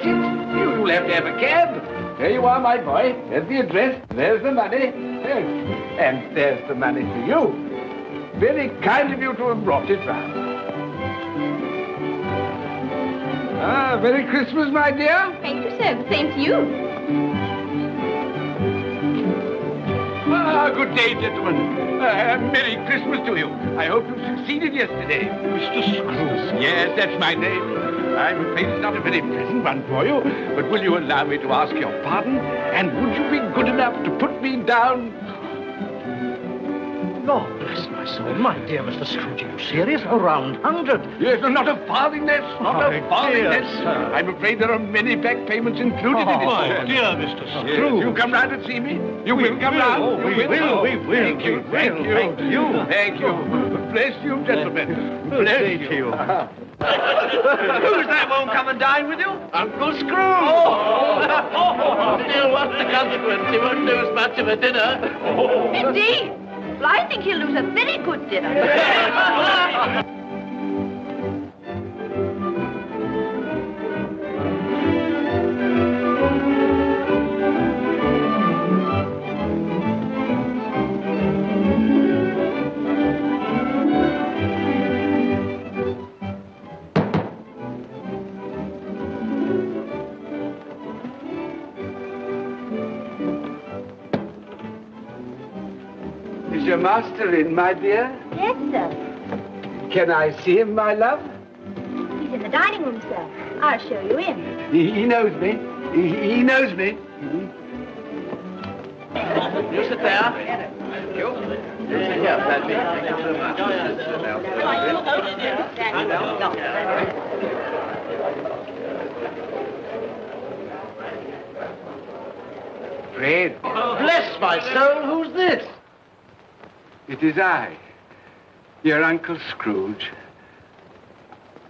Speaker 3: You'll have to have a cab. There you are, my boy. There's the address. There's the money. Yes. And there's the money for you. Very kind of you to have brought it round. Merry Christmas, my dear.
Speaker 5: Thank you, sir. The same to you.
Speaker 3: Good day, gentlemen. Merry Christmas to you. I hope you succeeded yesterday. Mr. Scrooge. Yes, that's my name. I'm afraid it's not a very pleasant one for you, but will you allow me to ask your pardon? And would you be good enough to put me down?
Speaker 2: Lord bless my soul, my dear Mr. Scrooge, are you serious? A round 100?
Speaker 3: Yes, not a farthing less, not a farthing less.
Speaker 2: Sir.
Speaker 3: I'm afraid there are many back payments included in it.
Speaker 14: My dear Mr. Scrooge.
Speaker 3: Yes, you come round and see me. You will come round.
Speaker 2: Oh, we will.
Speaker 3: Thank you. Thank you. Bless you, gentlemen. Bless you.
Speaker 2: Who's that won't come and dine with you?
Speaker 4: Uncle Scrooge! Oh. Still, what's the consequence? He won't lose much of a dinner.
Speaker 5: Indeed. Well, I think he'll lose a very good dinner.
Speaker 1: Is your master in, my dear?
Speaker 12: Yes, sir.
Speaker 1: Can I see him, my love?
Speaker 12: He's in the dining room, sir. I'll show you in.
Speaker 1: He knows me. He knows me.
Speaker 4: You sit there. Thank you. Here, Paddy. Thank you so much.
Speaker 1: Fred.
Speaker 2: Bless my soul, who's this?
Speaker 1: It is I, your Uncle Scrooge.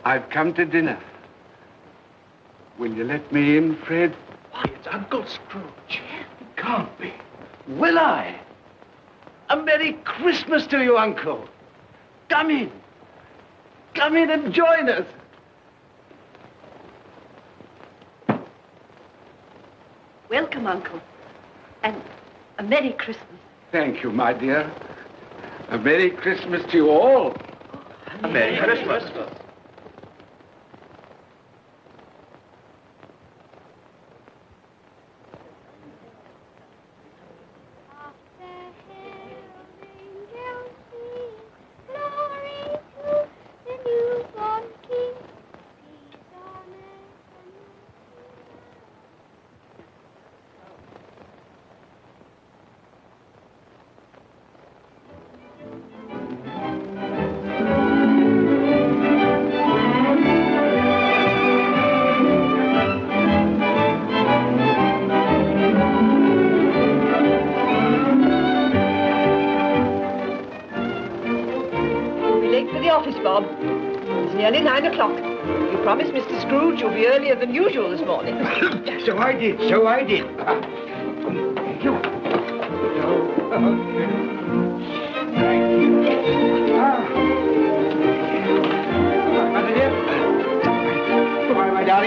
Speaker 1: I've come to dinner. Will you let me in, Fred?
Speaker 2: Why, it's Uncle Scrooge. It can't be. Will I? A Merry Christmas to you, Uncle. Come in. Come in and join us.
Speaker 5: Welcome, Uncle. And a Merry Christmas.
Speaker 1: Thank you, my dear. A Merry Christmas to you all.
Speaker 4: A Merry Christmas.
Speaker 11: Bob. It's nearly 9 o'clock. You promised Mr. Scrooge you'll be earlier than usual this morning.
Speaker 7: So I did. Thank you.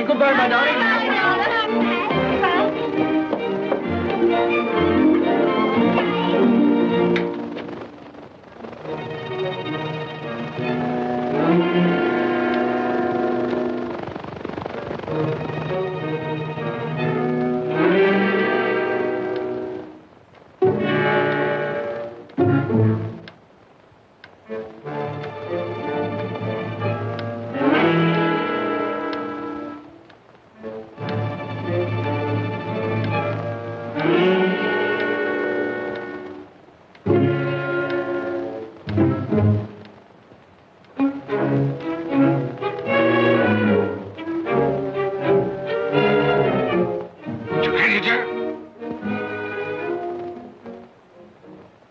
Speaker 2: darling. Goodbye, my darling.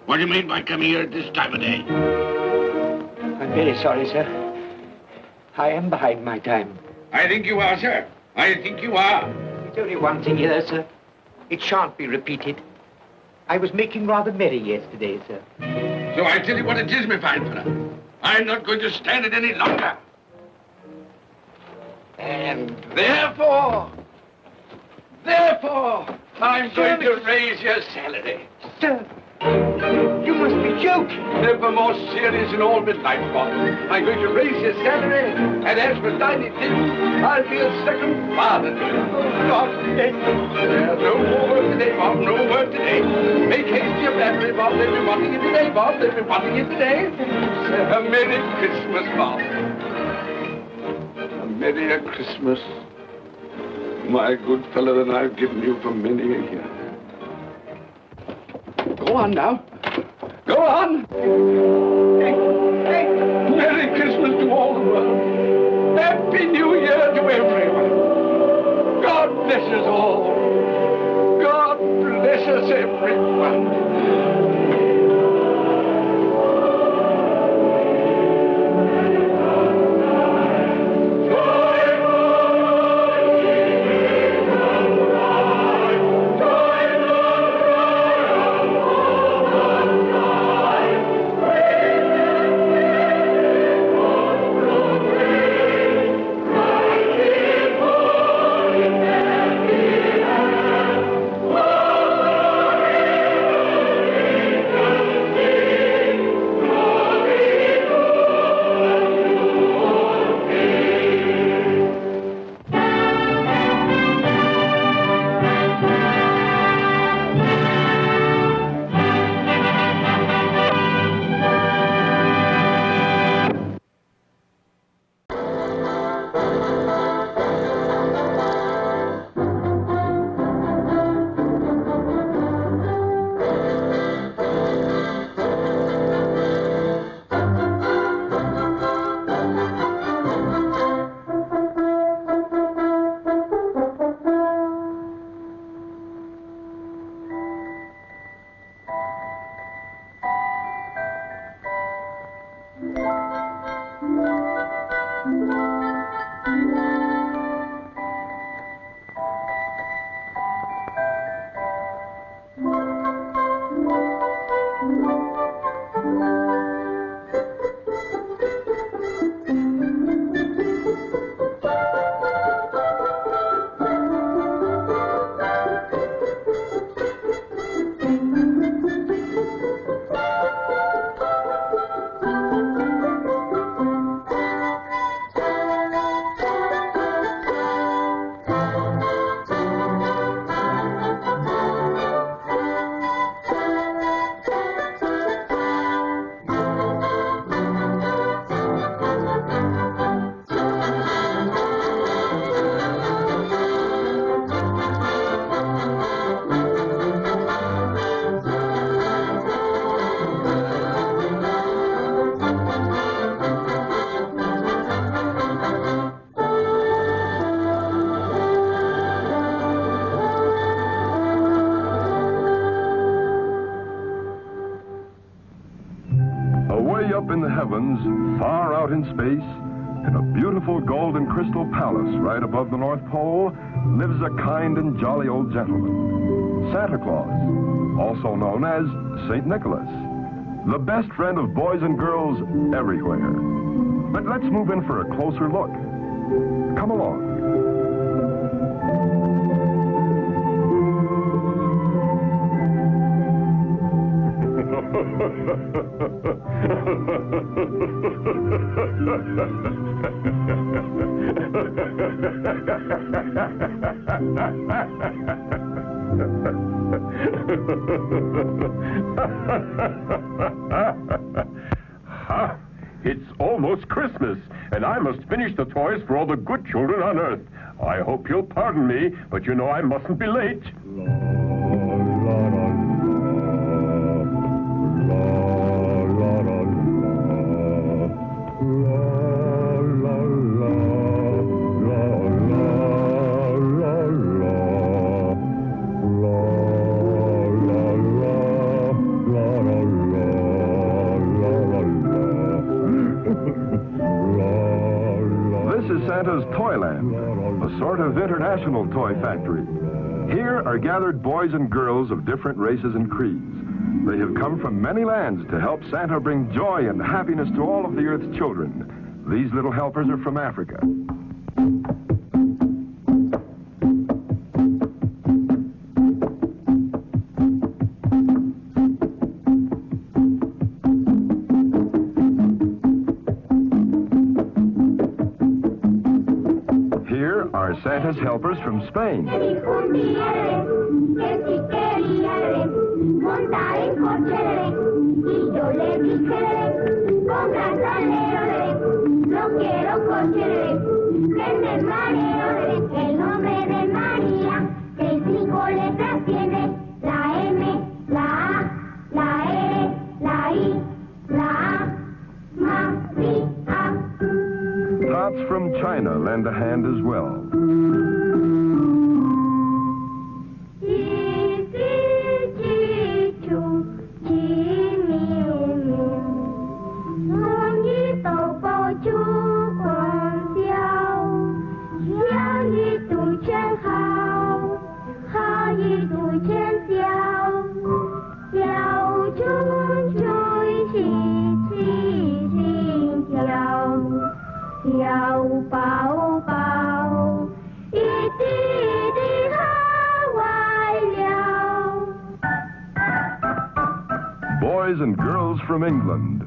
Speaker 10: What do you mean by coming here at this time of day?
Speaker 7: I'm very sorry, sir. I am behind my time.
Speaker 6: I think you are, sir. I think you are.
Speaker 7: It's only one thing here, sir. It shan't be repeated. I was making rather merry yesterday, sir.
Speaker 6: So I tell you what it is, my fine fellow. I'm not going to stand it any longer. And therefore, I'm going to raise your salary.
Speaker 7: Sir, you must be joking.
Speaker 6: Never more serious in all my life, Bob. I'm going to raise your salary, and as for dining things, I'll be a second father to you. Oh, God, no more work today, Bob, no work today. Make haste your battery, Bob. They'll be wanting it today, Bob. They'll be wanting it today. A Merry Christmas, Bob. A merrier Christmas, my good fellow, than I've given you for many a year. Go on now. Go on. Merry Christmas to all the world. Happy New Year to everyone. God bless us all. God bless us, everyone.
Speaker 18: Up in the heavens, far out in space, in a beautiful gold and crystal palace right above the North Pole, lives a kind and jolly old gentleman, Santa Claus, also known as St. Nicholas, the best friend of boys and girls everywhere. But let's move in for a closer look. Come along. Ha! It's almost Christmas, and I must finish the toys for all the good children on Earth. I hope you'll pardon me, but you know I mustn't be late. Santa's Toyland, a sort of international toy factory. Here are gathered boys and girls of different races and creeds. They have come from many lands to help Santa bring joy and happiness to all of the Earth's children. These little helpers are from Africa. Santa's helpers from Spain. Tots from China lend a hand as well. Boys and girls from England.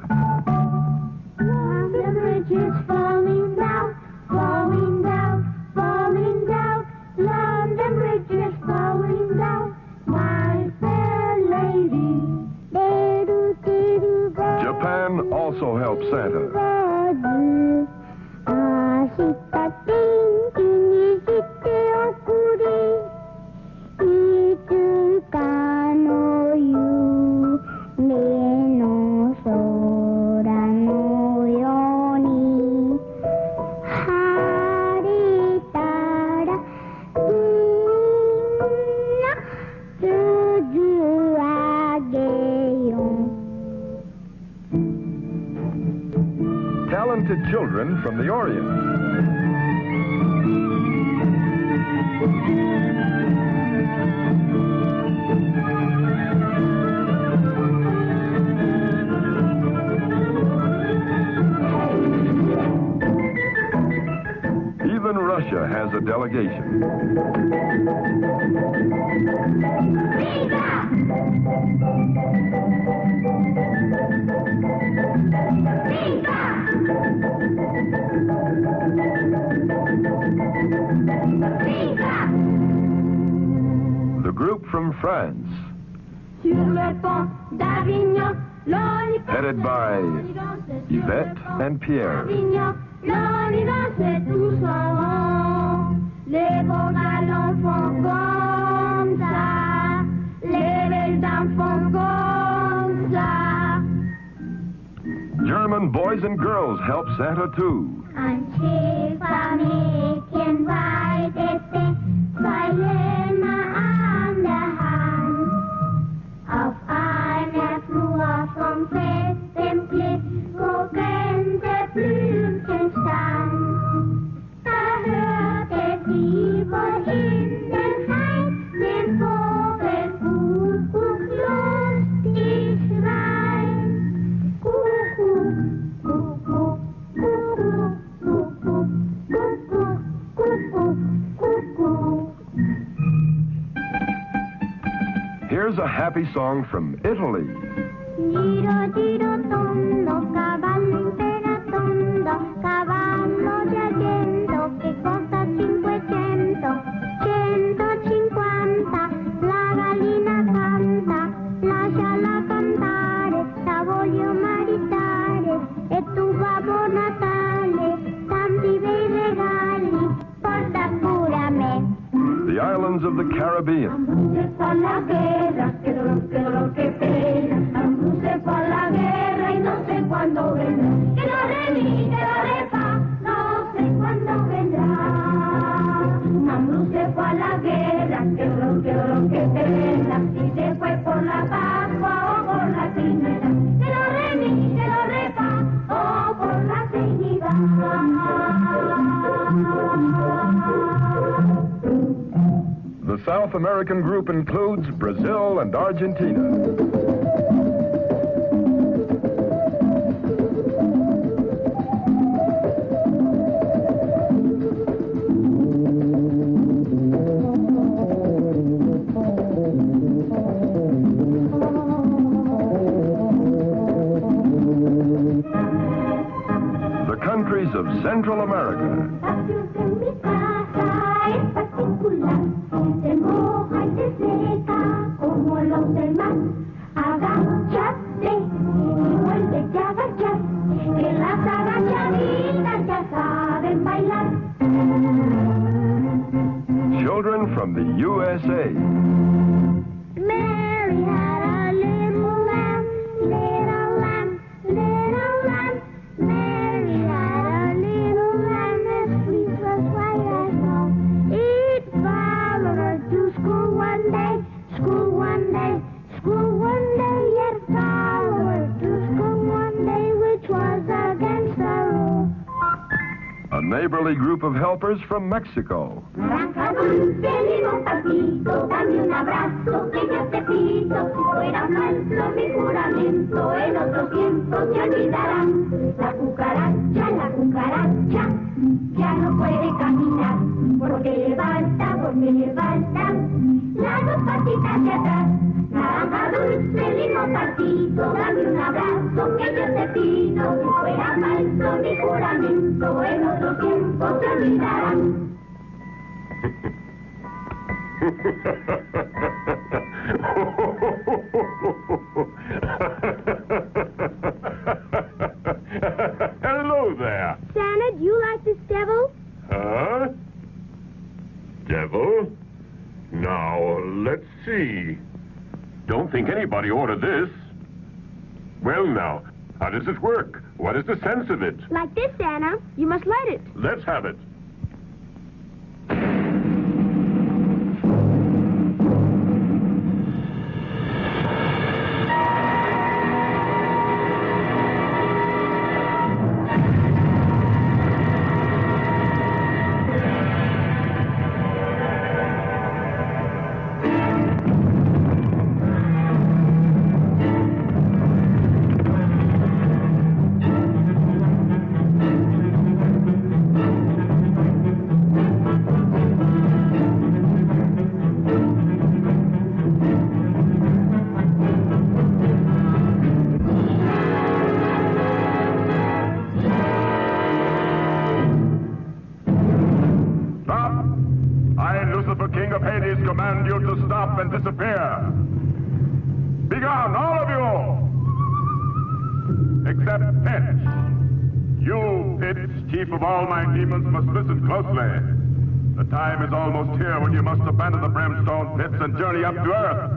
Speaker 12: The bridge is falling down, falling down, falling down. London Bridge is falling down, my fair lady.
Speaker 18: Japan also helps Santa. Talented children from the Orient. Even Russia has a delegation. The group from France, headed by Yvette and Pierre. German boys and girls help Santa too. here's a happy song from Italy.
Speaker 12: Giro, giro tondo, cavallo imperatondo, cavallo di argento, che costa 500, 150, la gallina canta, lasciala cantare, la voglio maritare, e tu Babbo Natale, tanti bei regali, porta pure a me.
Speaker 18: The islands of the Caribbean.
Speaker 12: Se fa la guerra, che dolor, che pena. Se fa la guerra y no sé cuándo vendrá. Que lo re fa, no sé cuándo vendrá. Mambrú se fue a la guerra, que dolor, que pena. Y se fue por la Pascua o por la Trinidad. Que lo re fa, o por la Trinidad.
Speaker 18: The South American group includes Brazil and Argentina. The countries of Central America.
Speaker 12: Se moja y se seca como los demás. Agáchate y vuélvete a agachar, que las agachaditas ya saben bailar.
Speaker 18: Children from the USA.
Speaker 12: Mary had a little lamb, little lamb, little lamb. Mary had a little lamb, as sweet as white as snow. It followed her to school one day, school one day, school one day. It followed her to school one day, which was against the rule.
Speaker 18: A neighborly group of helpers from Mexico.
Speaker 12: Naranja dulce, limón pasito, dame un abrazo que yo te pido. Si fuera falso mi juramento, en otro tiempo te olvidarán. La cucaracha, ya no puede caminar, porque levanta las dos patitas de atrás. Naranja dulce, limón pasito, dame un abrazo que yo te pido. Si fuera falso mi juramento, en otro tiempo te olvidarán.
Speaker 10: Hello there.
Speaker 12: Santa, do you like this devil?
Speaker 10: Huh? Devil? Now, let's see. Don't think anybody ordered this. Well, now, how does it work? What is the sense of it?
Speaker 12: Like this, Santa. You must light it.
Speaker 10: Let's have it.
Speaker 18: Command you to stop and disappear. Begone, all of you! Except Pitch. You, Pitch, chief of all my demons, must listen closely. The time is almost here when you must abandon the brimstone pits and journey up to Earth.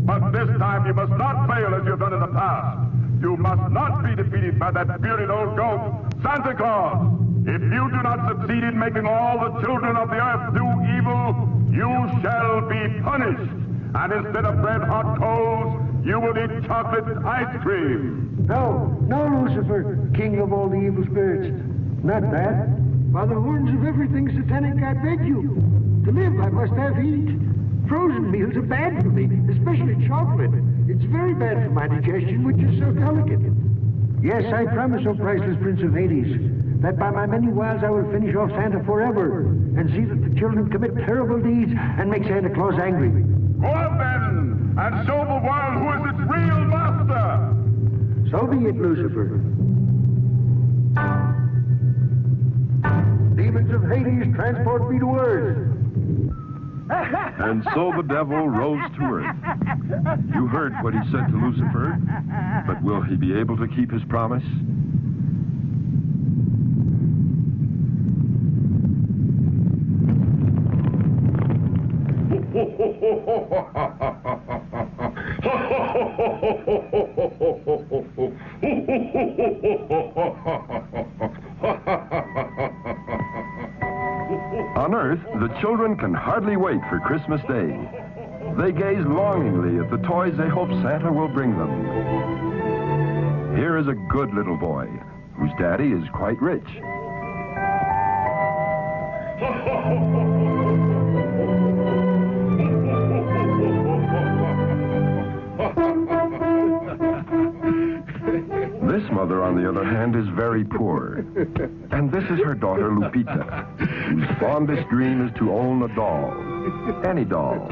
Speaker 18: But this time you must not fail as you've done in the past. You must not be defeated by that bearded old goat, Santa Claus. If you do not succeed in making all the children of the earth do evil, you shall be punished. And instead of red-hot coals, you will eat chocolate ice cream.
Speaker 19: No, Lucifer, king of all the evil spirits. Not that. By the horns of everything satanic, I beg you. To live, I must have heat. Frozen meals are bad for me, especially chocolate. It's very bad for my digestion, which is so delicate. Yes, I promise, O priceless Prince of Hades, that by my many wiles I will finish off Santa forever and see that the children commit terrible deeds and make Santa Claus angry.
Speaker 18: Go on, then! and show the world who is its real master.
Speaker 19: So be it, Lucifer. Demons of Hades, transport me to earth.
Speaker 18: And so the devil rose to earth. You heard what he said to Lucifer, but will he be able to keep his promise? On Earth, the children can hardly wait for Christmas Day. They gaze longingly at the toys they hope Santa will bring them. Here is a good little boy, whose daddy is quite rich. This mother, on the other hand, is very poor. And this is her daughter, Lupita, whose fondest dream is to own a doll. Any doll.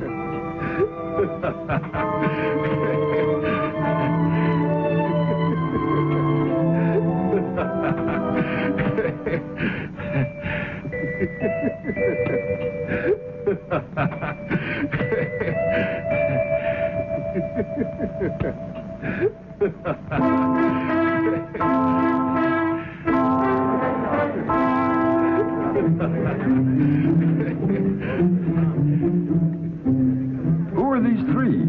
Speaker 18: Who are these three?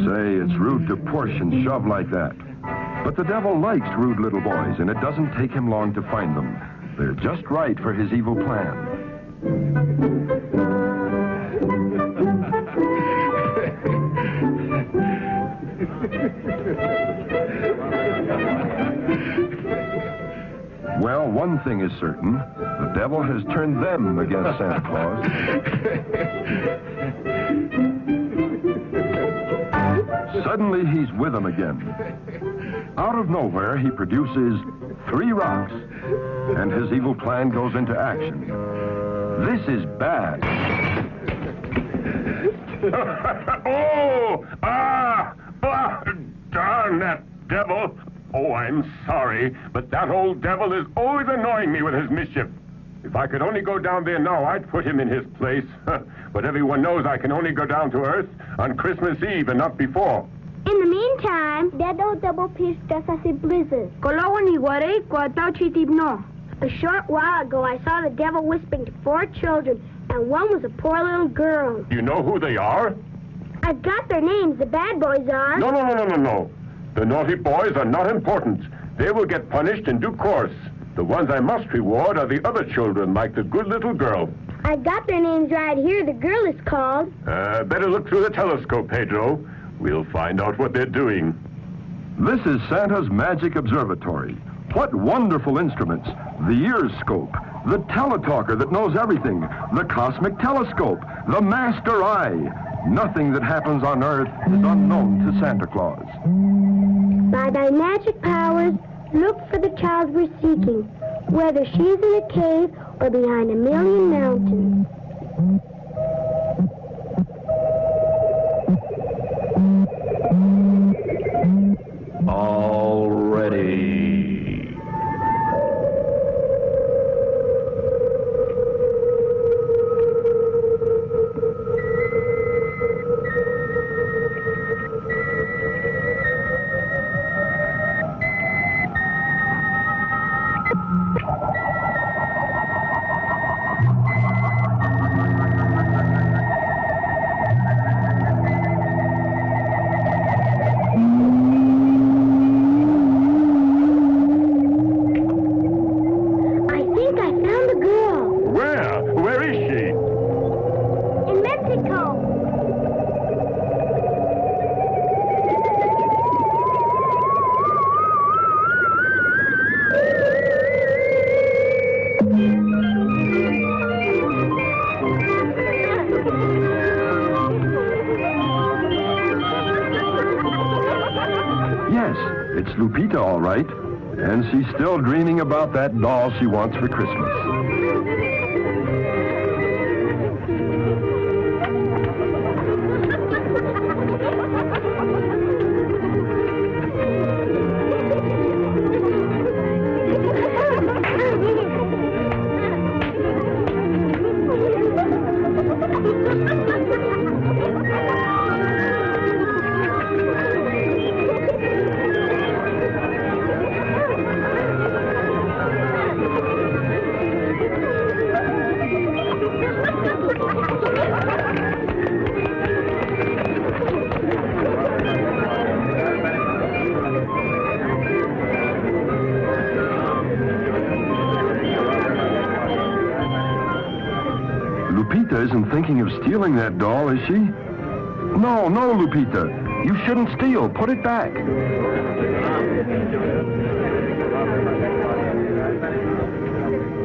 Speaker 18: Say, it's rude to push and shove like that. But the devil likes rude little boys, and it doesn't take him long to find them. They're just right for his evil plan. Well, one thing is certain. The devil has turned them against Santa Claus. Suddenly, he's with them again. Out of nowhere, he produces 3 rocks, and his evil plan goes into action. This is bad. Darn that devil. Oh, I'm sorry, but that old devil is always annoying me with his mischief. If I could only go down there now, I'd put him in his place. But everyone knows I can only go down to Earth on Christmas Eve and not before.
Speaker 12: In the meantime, that old double piece just as a blizzard. A short while ago, I saw the devil whispering to 4 children, and one was a poor little girl.
Speaker 18: You know who they are?
Speaker 12: I've got their names. The bad boys are.
Speaker 18: No. The naughty boys are not important. They will get punished in due course. The ones I must reward are the other children, like the good little girl.
Speaker 12: I've got their names right here. The girl is called...
Speaker 18: Better look through the telescope, Pedro. We'll find out what they're doing. This is Santa's magic observatory. What wonderful instruments. The ear scope, the teletalker that knows everything, the cosmic telescope, the master eye. Nothing that happens on Earth is unknown to Santa Claus.
Speaker 12: By thy magic powers, look for the child we're seeking, whether she's in a cave or behind 1,000,000 mountains.
Speaker 2: All ready.
Speaker 18: It's Lupita, all right. And she's still dreaming about that doll she wants for Christmas. Lupita isn't thinking of stealing that doll, is she? No, no, Lupita. You shouldn't steal. Put it back.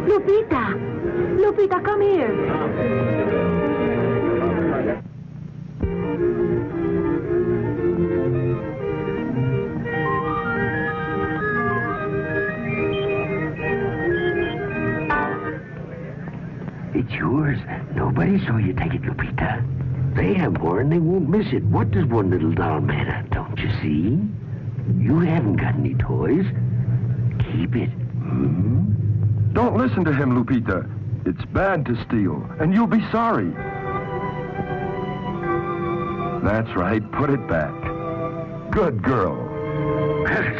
Speaker 12: Lupita! Lupita, come here.
Speaker 7: It's yours. Nobody saw you take it, Lupita. They have one, they won't miss it. What does one little doll matter? Don't you see? You haven't got any toys. Keep it.
Speaker 18: Don't listen to him, Lupita. It's bad to steal, and you'll be sorry. That's right. Put it back. Good girl.
Speaker 7: Precious.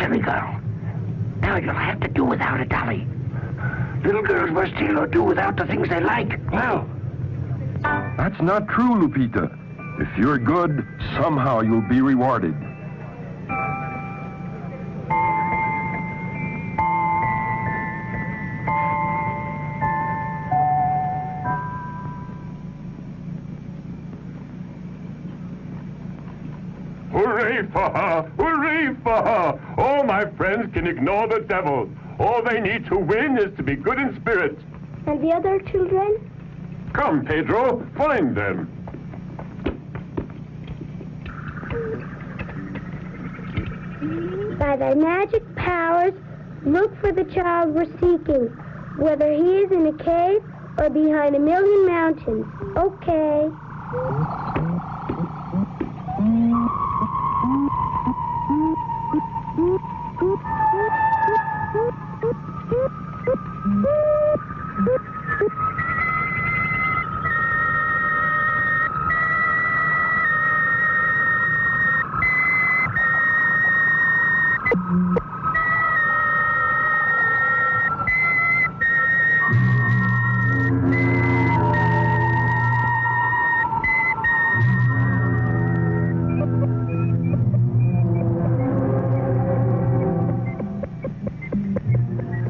Speaker 7: Silly girl. Now you'll have to do without a dolly. Little girls must steal or do without the things they like. Well,
Speaker 18: That's not true, Lupita. If you're good, somehow you'll be rewarded.
Speaker 14: Hooray for her! Hooray for her! All my friends can ignore the devil. All they need to win is to be good in spirit.
Speaker 12: And the other children?
Speaker 14: Come, Pedro, find them.
Speaker 12: By thy magic powers, look for the child we're seeking, whether he is in a cave or behind a million mountains. Okay.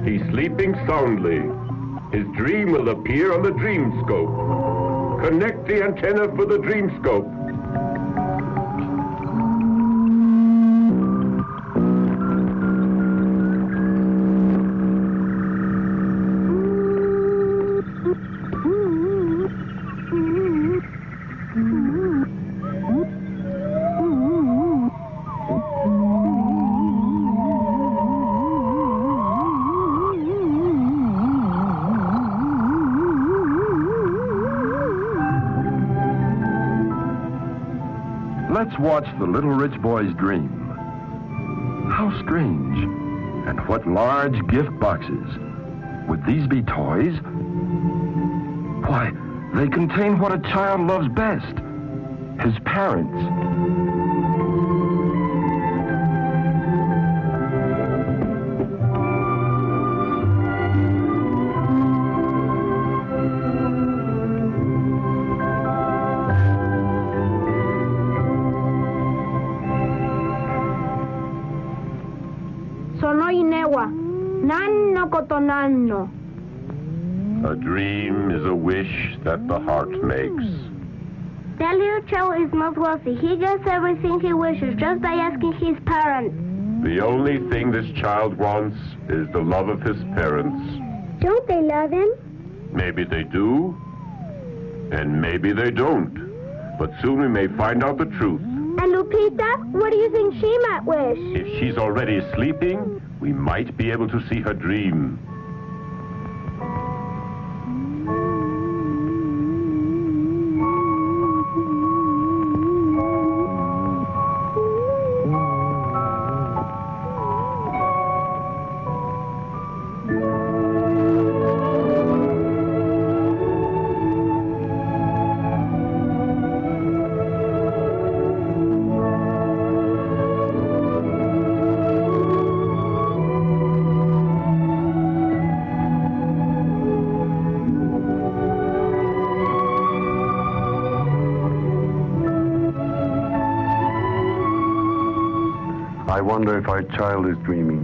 Speaker 14: He's sleeping soundly. His dream will appear on the dream scope. Connect the antenna for the dream scope.
Speaker 18: Let's watch the little rich boy's dream. How strange. And what large gift boxes. Would these be toys? Why, they contain what a child loves best. His parents.
Speaker 12: Sono inewa. Nanno kotonanno.
Speaker 14: A dream is a wish that the heart makes.
Speaker 12: That little child is not wealthy. He gets everything he wishes just by asking his parents.
Speaker 14: The only thing this child wants is the love of his parents.
Speaker 12: Don't they love him?
Speaker 14: Maybe they do, and maybe they don't. But soon we may find out the truth.
Speaker 12: And Lupita, what do you think she might wish?
Speaker 14: If she's already sleeping, we might be able to see her dream.
Speaker 18: wonder if our child is dreaming.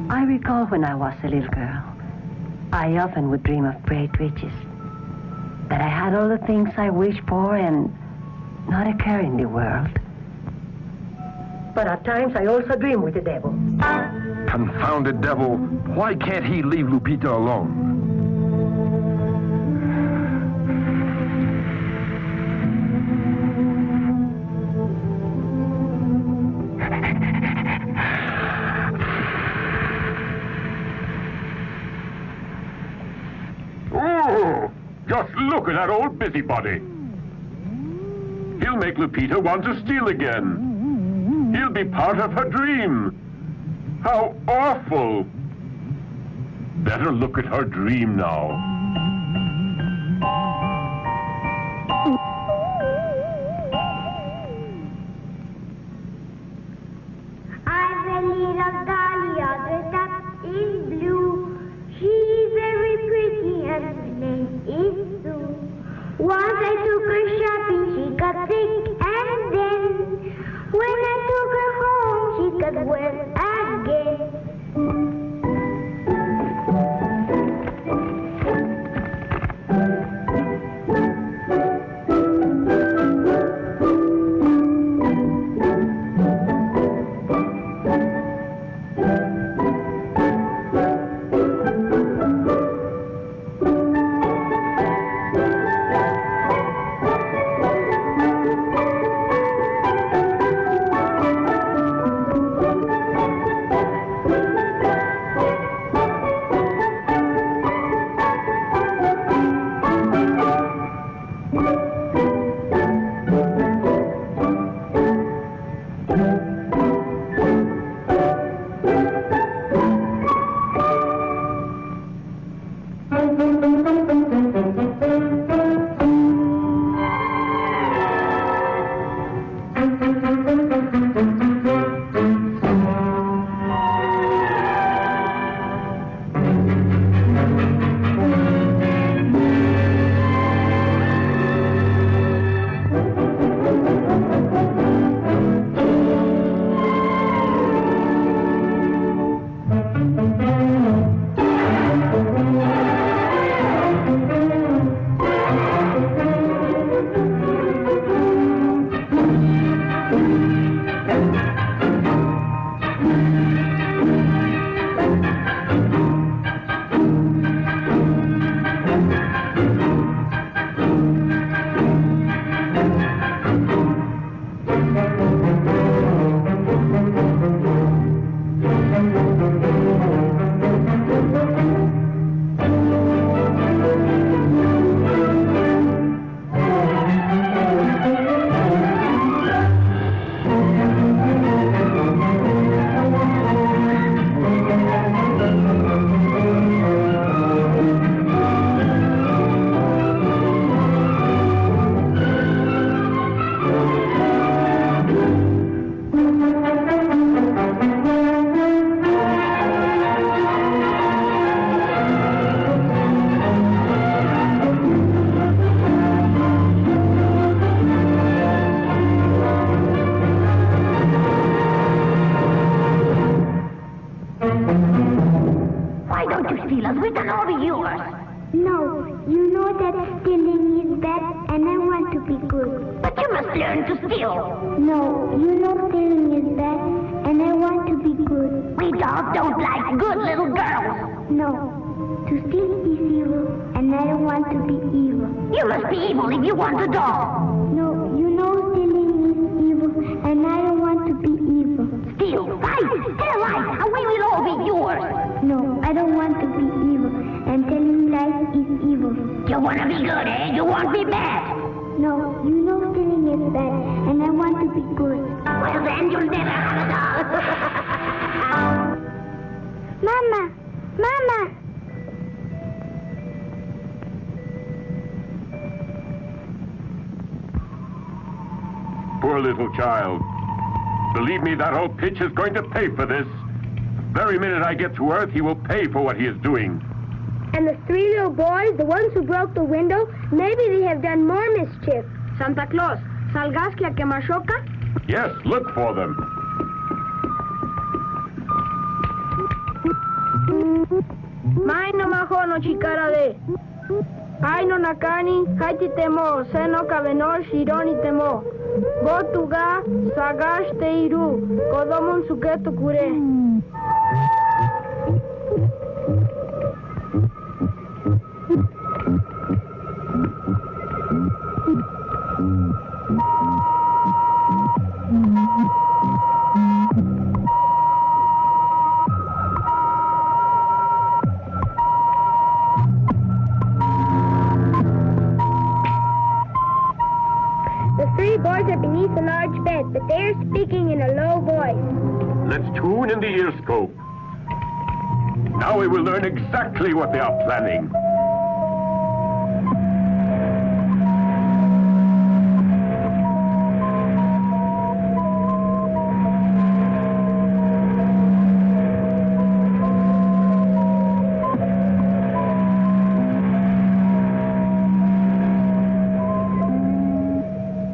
Speaker 20: I recall when I was a little girl, I often would dream of great riches. That I had all the things I wished for and not a care in the world. But at times I also dream with the devil.
Speaker 18: Confounded devil. Why can't he leave Lupita alone?
Speaker 14: Oh, just look at that old busybody. He'll make Lupita want to steal again. He'll be part of her dream. How awful. Better look at her dream now.
Speaker 12: I'm a little dahlia dressed up in blue. She's very pretty and her name is Sue. Once I took her shopping, she got sick, and then when I took her home, she got well again.
Speaker 14: Poor little child. Believe me, that old pitch is going to pay for this. The very minute I get to Earth, he will pay for what he is doing.
Speaker 12: And the 3 little boys, the ones who broke the window, maybe they have done more mischief.
Speaker 21: Santa Claus, salgaste a Kemashoka?
Speaker 14: Yes, look for them.
Speaker 21: Mai no maho no chikara de. Ai no nakani, haiti temo, seno kabenor shironi temo. Botuga, sagash teiru, kodomon suketo kure.
Speaker 12: The 3 boys are beneath a large bed, but they are speaking in a low voice.
Speaker 14: Let's tune in the earscope. Now we will learn exactly what they are planning.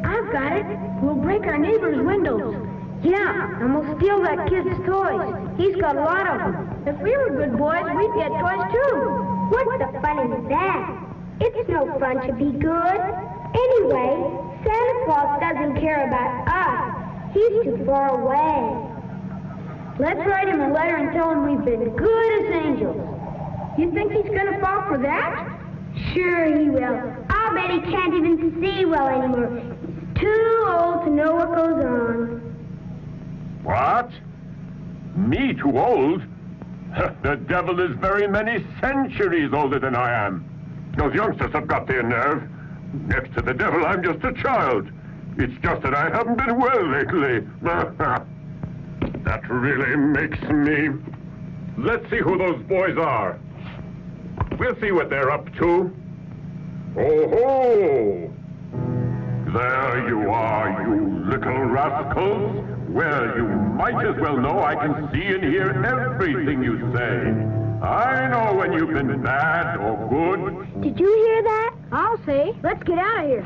Speaker 21: I've got it. We'll break our neighbor's windows. Yeah, and we'll steal that kid's toys. He's got a lot of them. If we were good boys, we'd get toys too.
Speaker 12: What's the fun in that? It's no fun to be good. Anyway, Santa Claus doesn't care about us. He's too far away.
Speaker 21: Let's write him a letter and tell him we've been good as angels. You think he's gonna fall for that?
Speaker 12: Sure he will. I'll bet he can't even see well anymore. He's too old to know what goes on.
Speaker 14: What? Me too old? The devil is very many centuries older than I am. Those youngsters have got their nerve. Next to the devil, I'm just a child. It's just that I haven't been well lately. That really makes me... Let's see who those boys are. We'll see what they're up to. Oh-ho! There you are, you little rascals. Well, you might as well know I can see and hear everything you say. I know when you've been bad or good.
Speaker 12: Did you hear that?
Speaker 21: I'll say. Let's get out of here.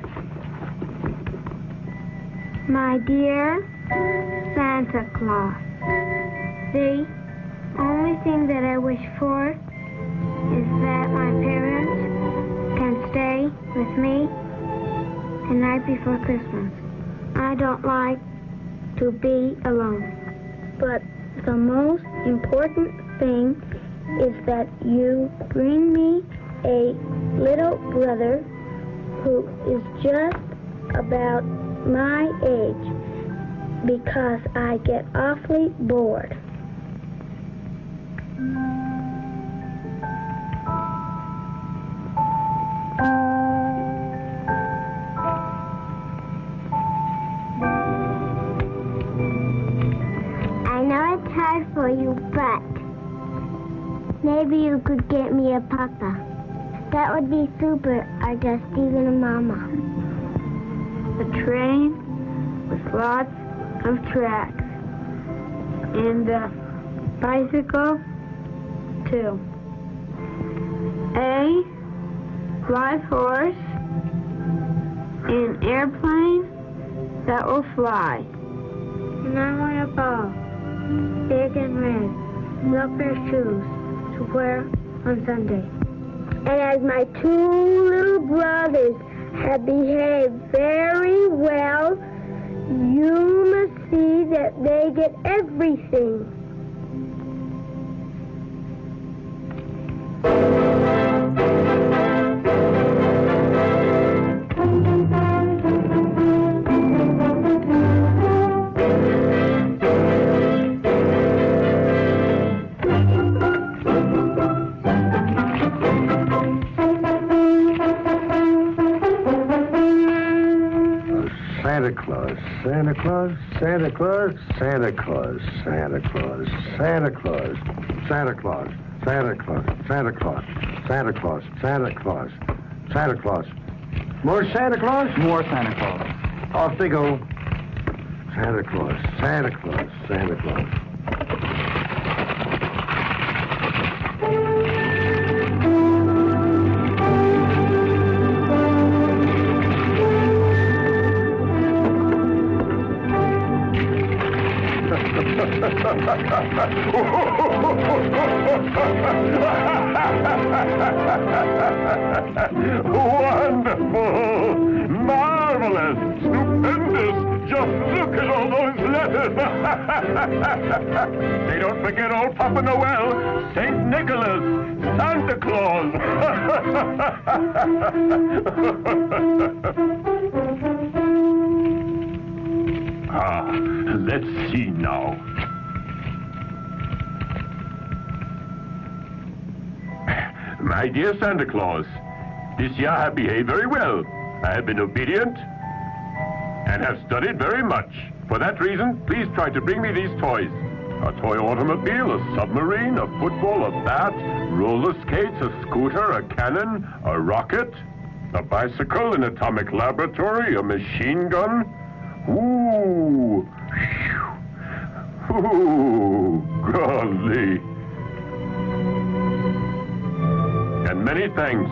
Speaker 12: My dear Santa Claus, the only thing that I wish for is that my parents can stay with me the night before Christmas. I don't like to be alone. But the most important thing is that you bring me a little brother who is just about my age, because I get awfully bored. I know it's hard for you, but maybe you could get me a papa. That would be super, or just even a mama.
Speaker 21: A train with lots of tracks. And a bicycle, too. A live horse. An airplane that will fly.
Speaker 12: And I want a ball, big and red, milk their shoes to wear on Sunday. And as my 2 little brothers have behaved very well, you must see that they get everything.
Speaker 19: Santa Claus, Santa Claus, Santa Claus, Santa Claus, Santa Claus, Santa Claus, Santa Claus, Santa Claus, Santa Claus, Santa Claus, Santa Claus, Santa Claus. More Santa Claus? More Santa Claus. Off they go. Santa Claus, Santa Claus, Santa Claus.
Speaker 14: Wonderful! Marvelous! Stupendous! Just look at all those letters! They don't forget old Papa Noel, St. Nicholas, Santa Claus! Let's see now. My dear Santa Claus, this year I have behaved very well. I have been obedient and have studied very much. For that reason, please try to bring me these toys. A toy automobile, a submarine, a football, a bat, roller skates, a scooter, a cannon, a rocket, a bicycle, an atomic laboratory, a machine gun. Ooh! Ooh! Golly! And many thanks.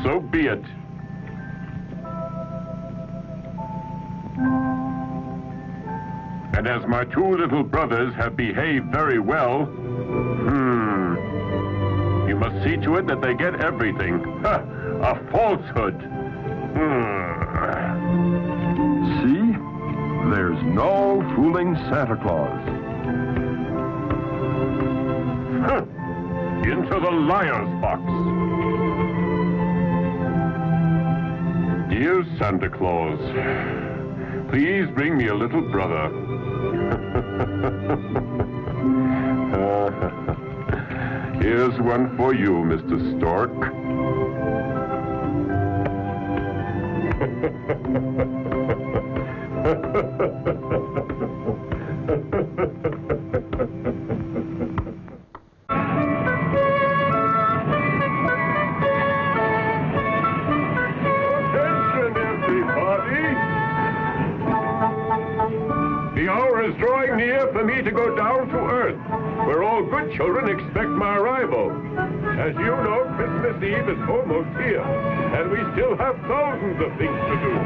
Speaker 14: So be it. And as my two little brothers have behaved very well, you must see to it that they get everything. A falsehood.
Speaker 18: See? There's no fooling Santa Claus.
Speaker 14: Into the liar's box. Dear Santa Claus, please bring me a little brother. Here's one for you, Mr. Stork. Is drawing near for me to go down to Earth, where all good children expect my arrival. As you know, Christmas Eve is almost here, and we still have thousands of things to do.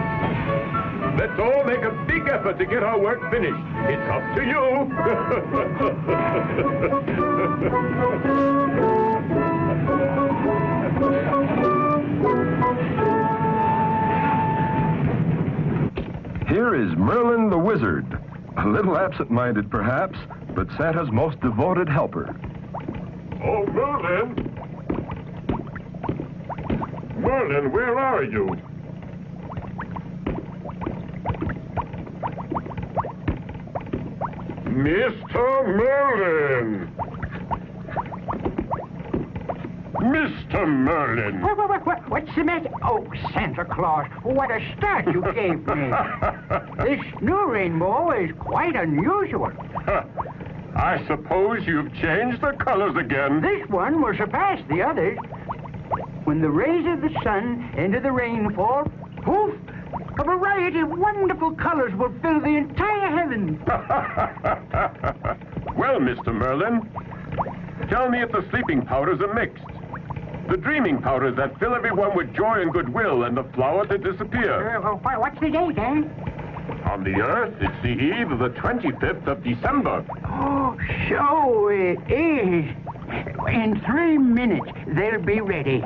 Speaker 14: Let's all make a big effort to get our work finished. It's up to you.
Speaker 18: Here is Merlin the Wizard. A little absent-minded, perhaps, but Santa's most devoted helper.
Speaker 14: Oh, Merlin! Merlin, where are you? Mr. Merlin! Mr. Merlin!
Speaker 7: What's the matter? Oh, Santa Claus, what a start you gave me. This new rainbow is quite unusual.
Speaker 14: I suppose you've changed the colors again.
Speaker 7: This one will surpass the others. When the rays of the sun enter the rainfall, poof, a variety of wonderful colors will fill the entire heavens.
Speaker 14: Well, Mr. Merlin, tell me if the sleeping powders are mixed. The dreaming powders that fill everyone with joy and goodwill, and the flowers that disappear.
Speaker 7: What's the date, eh?
Speaker 14: On the Earth, it's the eve of the 25th of December.
Speaker 7: Oh, so it is. In 3 minutes, they'll be ready.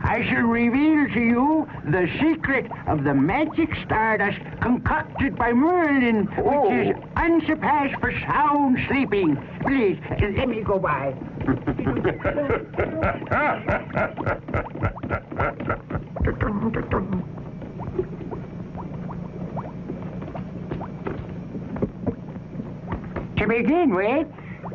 Speaker 7: I shall reveal to you the secret of the magic stardust concocted by Merlin, which is unsurpassed for sound sleeping. Please, let me go by. To begin with,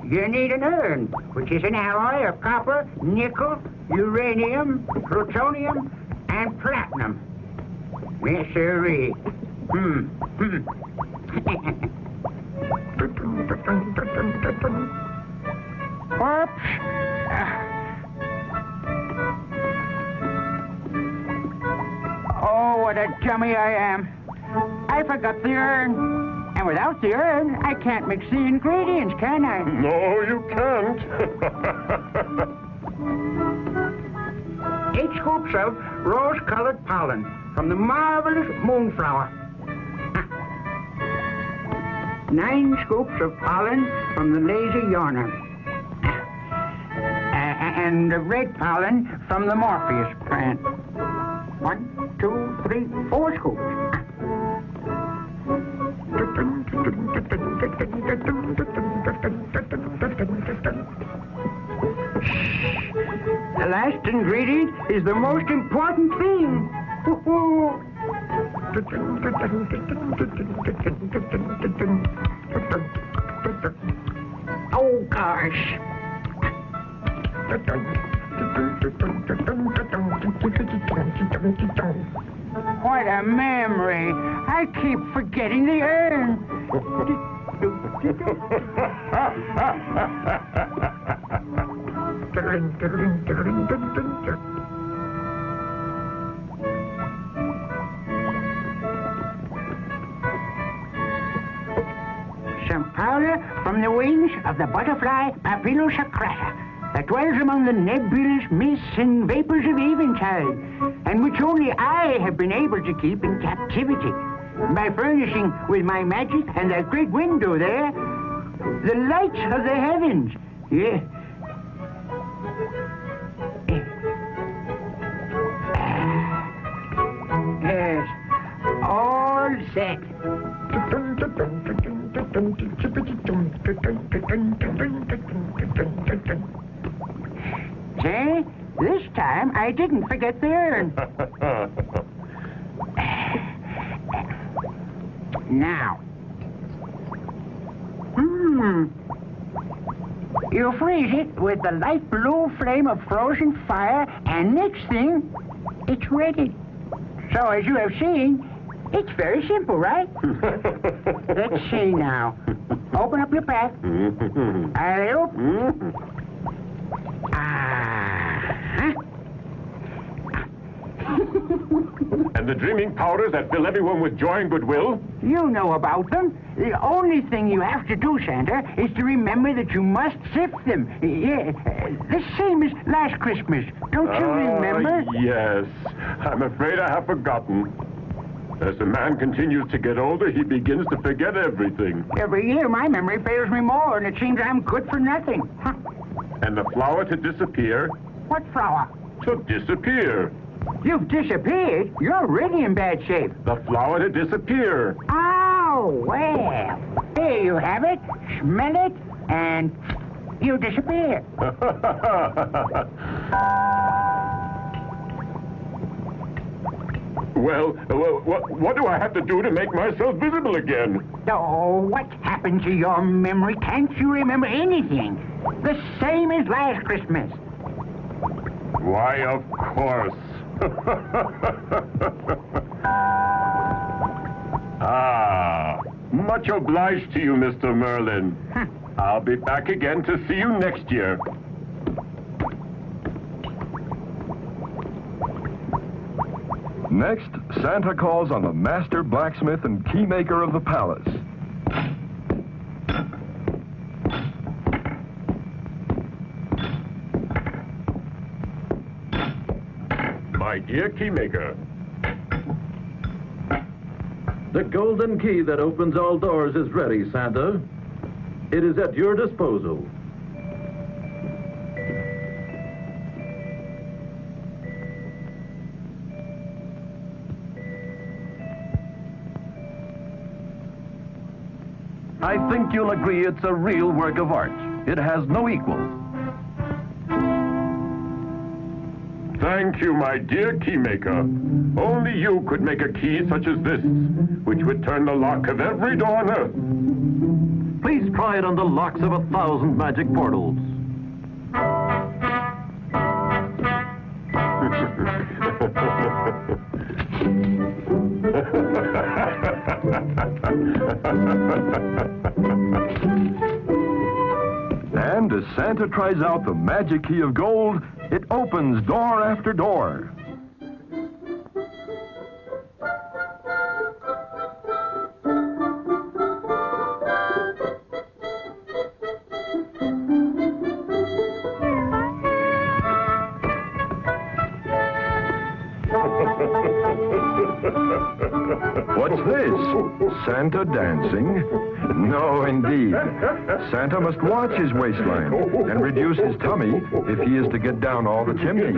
Speaker 7: you need an urn, which is an alloy of copper, nickel, uranium, plutonium, and platinum. Yes, sirree. Oops. Oh, what a dummy I am. I forgot the urn. And without the urn, I can't mix the ingredients, can I?
Speaker 14: No, you can't.
Speaker 7: 8 scoops of rose-colored pollen from the marvelous moonflower. 9 scoops of pollen from the lazy yawner. And the red pollen from the Morpheus plant. 1, 2, 3, 4 scoops. The last ingredient is the most important thing. Oh, gosh. What a memory. I keep forgetting the urn. Some powder from the wings of the butterfly Papilosacrata, that dwells among the nebulous mists and vapors of eventide, and which only I have been able to keep in captivity by furnishing with my magic and that great window there the lights of the heavens. Yeah. Yes, all set. See? This time I didn't forget the urn. Now. You freeze it with the light blue flame of frozen fire, and next thing, it's ready. So as you have seen, it's very simple, right? Let's see now. Open up your pack. Alley-oop.
Speaker 14: And the dreaming powders that fill everyone with joy and goodwill?
Speaker 7: You know about them. The only thing you have to do, Santa, is to remember that you must sift them. Yeah, the same as last Christmas. Don't you remember?
Speaker 14: Yes. I'm afraid I have forgotten. As a man continues to get older, he begins to forget everything.
Speaker 7: Every year, my memory fails me more, and it seems I'm good for nothing. Huh.
Speaker 14: And the flower to disappear?
Speaker 7: What flower?
Speaker 14: To disappear.
Speaker 7: You've disappeared? You're really in bad shape.
Speaker 14: The flower to disappear.
Speaker 7: Oh, well. Here you have it. Smell it, and you disappear.
Speaker 14: Well, what do I have to do to make myself visible again?
Speaker 7: Oh, what happened to your memory? Can't you remember anything? The same as last Christmas.
Speaker 14: Why, of course. Much obliged to you, Mr. Merlin. I'll be back again to see you next year.
Speaker 18: Next, Santa calls on the master blacksmith and keymaker of the palace.
Speaker 14: My dear keymaker.
Speaker 9: The golden key that opens all doors is ready, Santa. It is at your disposal. I think you'll agree it's a real work of art. It has no equal.
Speaker 14: Thank you, my dear keymaker. Only you could make a key such as this, which would turn the lock of every door on earth.
Speaker 9: Please try it on the locks of 1,000 magic portals.
Speaker 18: And as Santa tries out the magic key of gold, it opens door after door. What's this? Santa dancing? No, indeed. Santa must watch his waistline and reduce his tummy if he is to get down all the chimneys.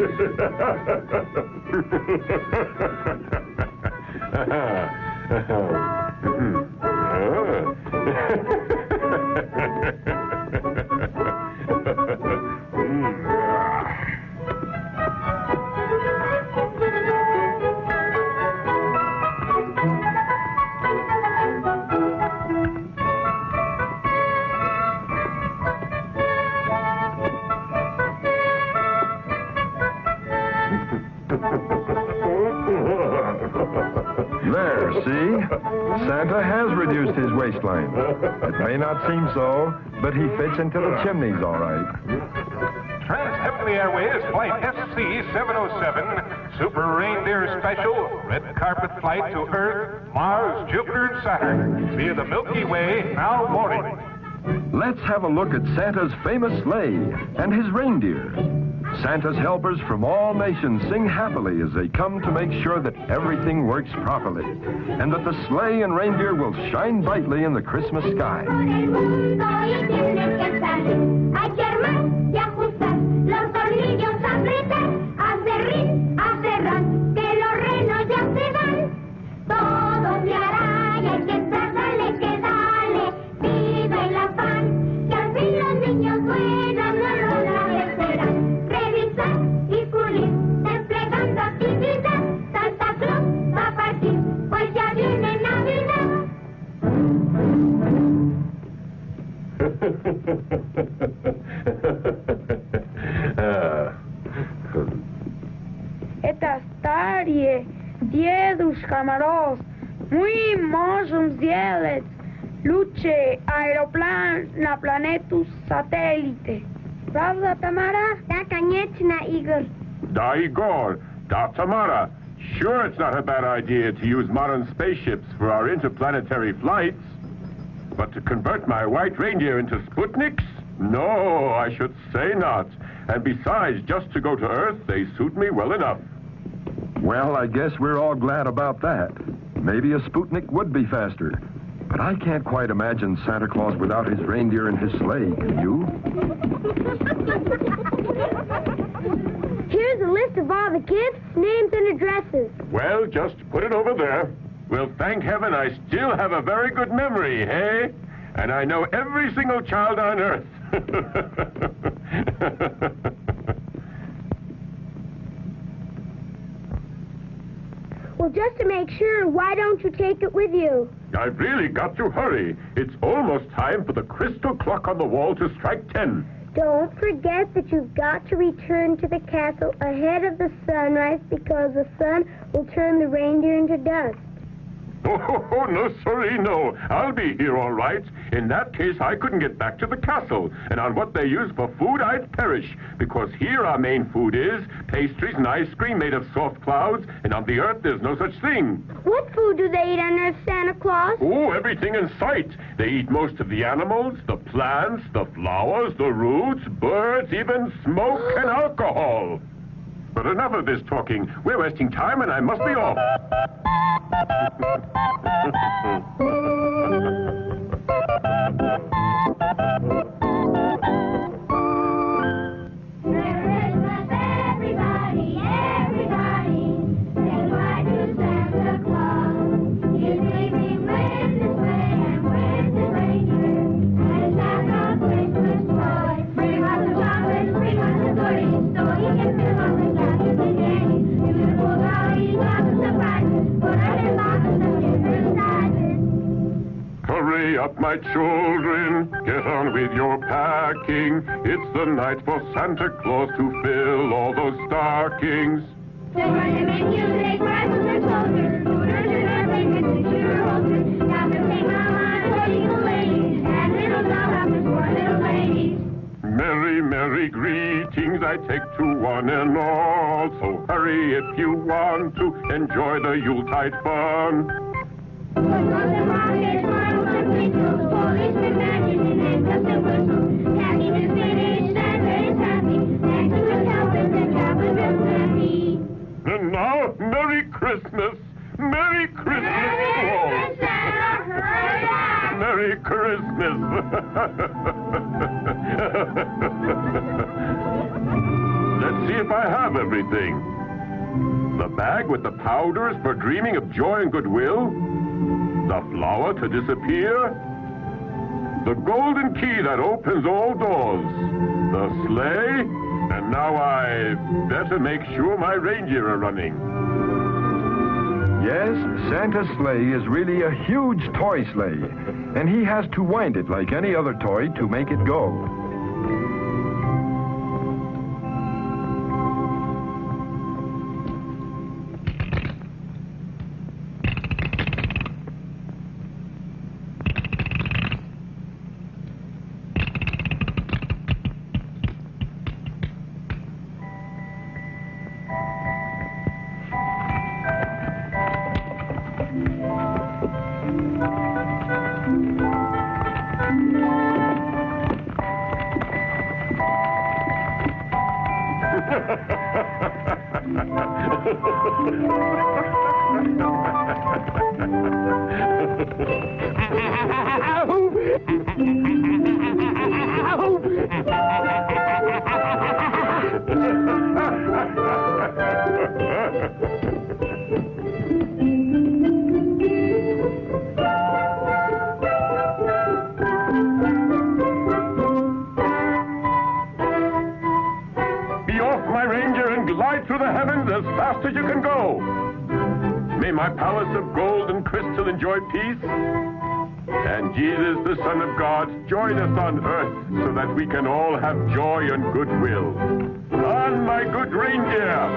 Speaker 18: There, see? Santa has reduced his waistline. It may not seem so, but he fits into the chimneys all right.
Speaker 8: Trans-Heavenly Airways Flight SC-707, Super Reindeer Special, red carpet flight to Earth, Mars, Jupiter, and Saturn, via the Milky Way, now boarding.
Speaker 18: Let's have a look at Santa's famous sleigh and his reindeer. Santa's helpers from all nations sing happily as they come to make sure that everything works properly and that the sleigh and reindeer will shine brightly in the Christmas sky.
Speaker 21: Это старые дедушка Мороз. Мы можем сделать лучший аэроплан на планету сателлите. Правда, Тамара? Да, конечно, Игорь.
Speaker 14: Da, Igor. Da, Tamara. Sure, it's not a bad idea to use modern spaceships for our interplanetary flights. But to convert my white reindeer into Sputniks? No, I should say not. And besides, just to go to Earth, they suit me well enough.
Speaker 18: Well, I guess we're all glad about that. Maybe a Sputnik would be faster. But I can't quite imagine Santa Claus without his reindeer and his sleigh, can you?
Speaker 21: Here's a list of all the gifts, names, and addresses.
Speaker 14: Well, just put it over there. Well, thank heaven I still have a very good memory, hey? And I know every single child on Earth.
Speaker 21: Well, just to make sure, why don't you take it with you?
Speaker 14: I've really got to hurry. It's almost time for the crystal clock on the wall to strike 10.
Speaker 21: Don't forget that you've got to return to the castle ahead of the sunrise because the sun will turn the reindeer into dust.
Speaker 14: Oh, no, sorry, no. I'll be here all right. In that case, I couldn't get back to the castle. And on what they use for food, I'd perish. Because here our main food is pastries and ice cream made of soft clouds. And on the Earth, there's no such thing.
Speaker 21: What food do they eat on Earth, Santa Claus?
Speaker 14: Oh, everything in sight. They eat most of the animals, the plants, the flowers, the roots, birds, even smoke and alcohol. But enough of this talking. We're wasting time and I must be off.
Speaker 12: Everybody, say goodbye to Santa Claus. He's leaving with his sleigh and with his reindeer. And that's our Christmas toy. Bring us the chocolates, bring us the goodies, so he can fill up the glasses and candy. Beautiful dollies, lots of surprises, put us in boxes of different sizes.
Speaker 14: Hurry up, my children. Get on with your packing. It's the night for Santa Claus to fill all those stockings.
Speaker 12: To run him and you take rifles and soldiers, scooters and airplanes and six-shooter holsters. Got to take my line for little ladies, and little dollhouse for little ladies.
Speaker 14: Merry, merry greetings I take to one and all. So hurry if you want to enjoy the Yuletide fun.
Speaker 12: Footballs and rockets, marbles and twinkles, policemen matches and handcuffs and whistles. Packing is finished, Santa is happy, thanks to his helpers and travelers are happy.
Speaker 14: And now, Merry Christmas. Merry Christmas to all. Merry Christmas. Let's see if I have everything. The bag with the powders for dreaming of joy and goodwill. The flower to disappear. The golden key that opens all doors. The sleigh. And now I better make sure my reindeer are running.
Speaker 18: Yes, Santa's sleigh is really a huge toy sleigh, and he has to wind it like any other toy to make it go.
Speaker 14: Be off, my reindeer, and glide through the heavens as fast as you can go. May my palace of gold and crystal enjoy peace. And Jesus, the Son of God, join us on earth so that we can all have joy and goodwill. On, my good reindeer!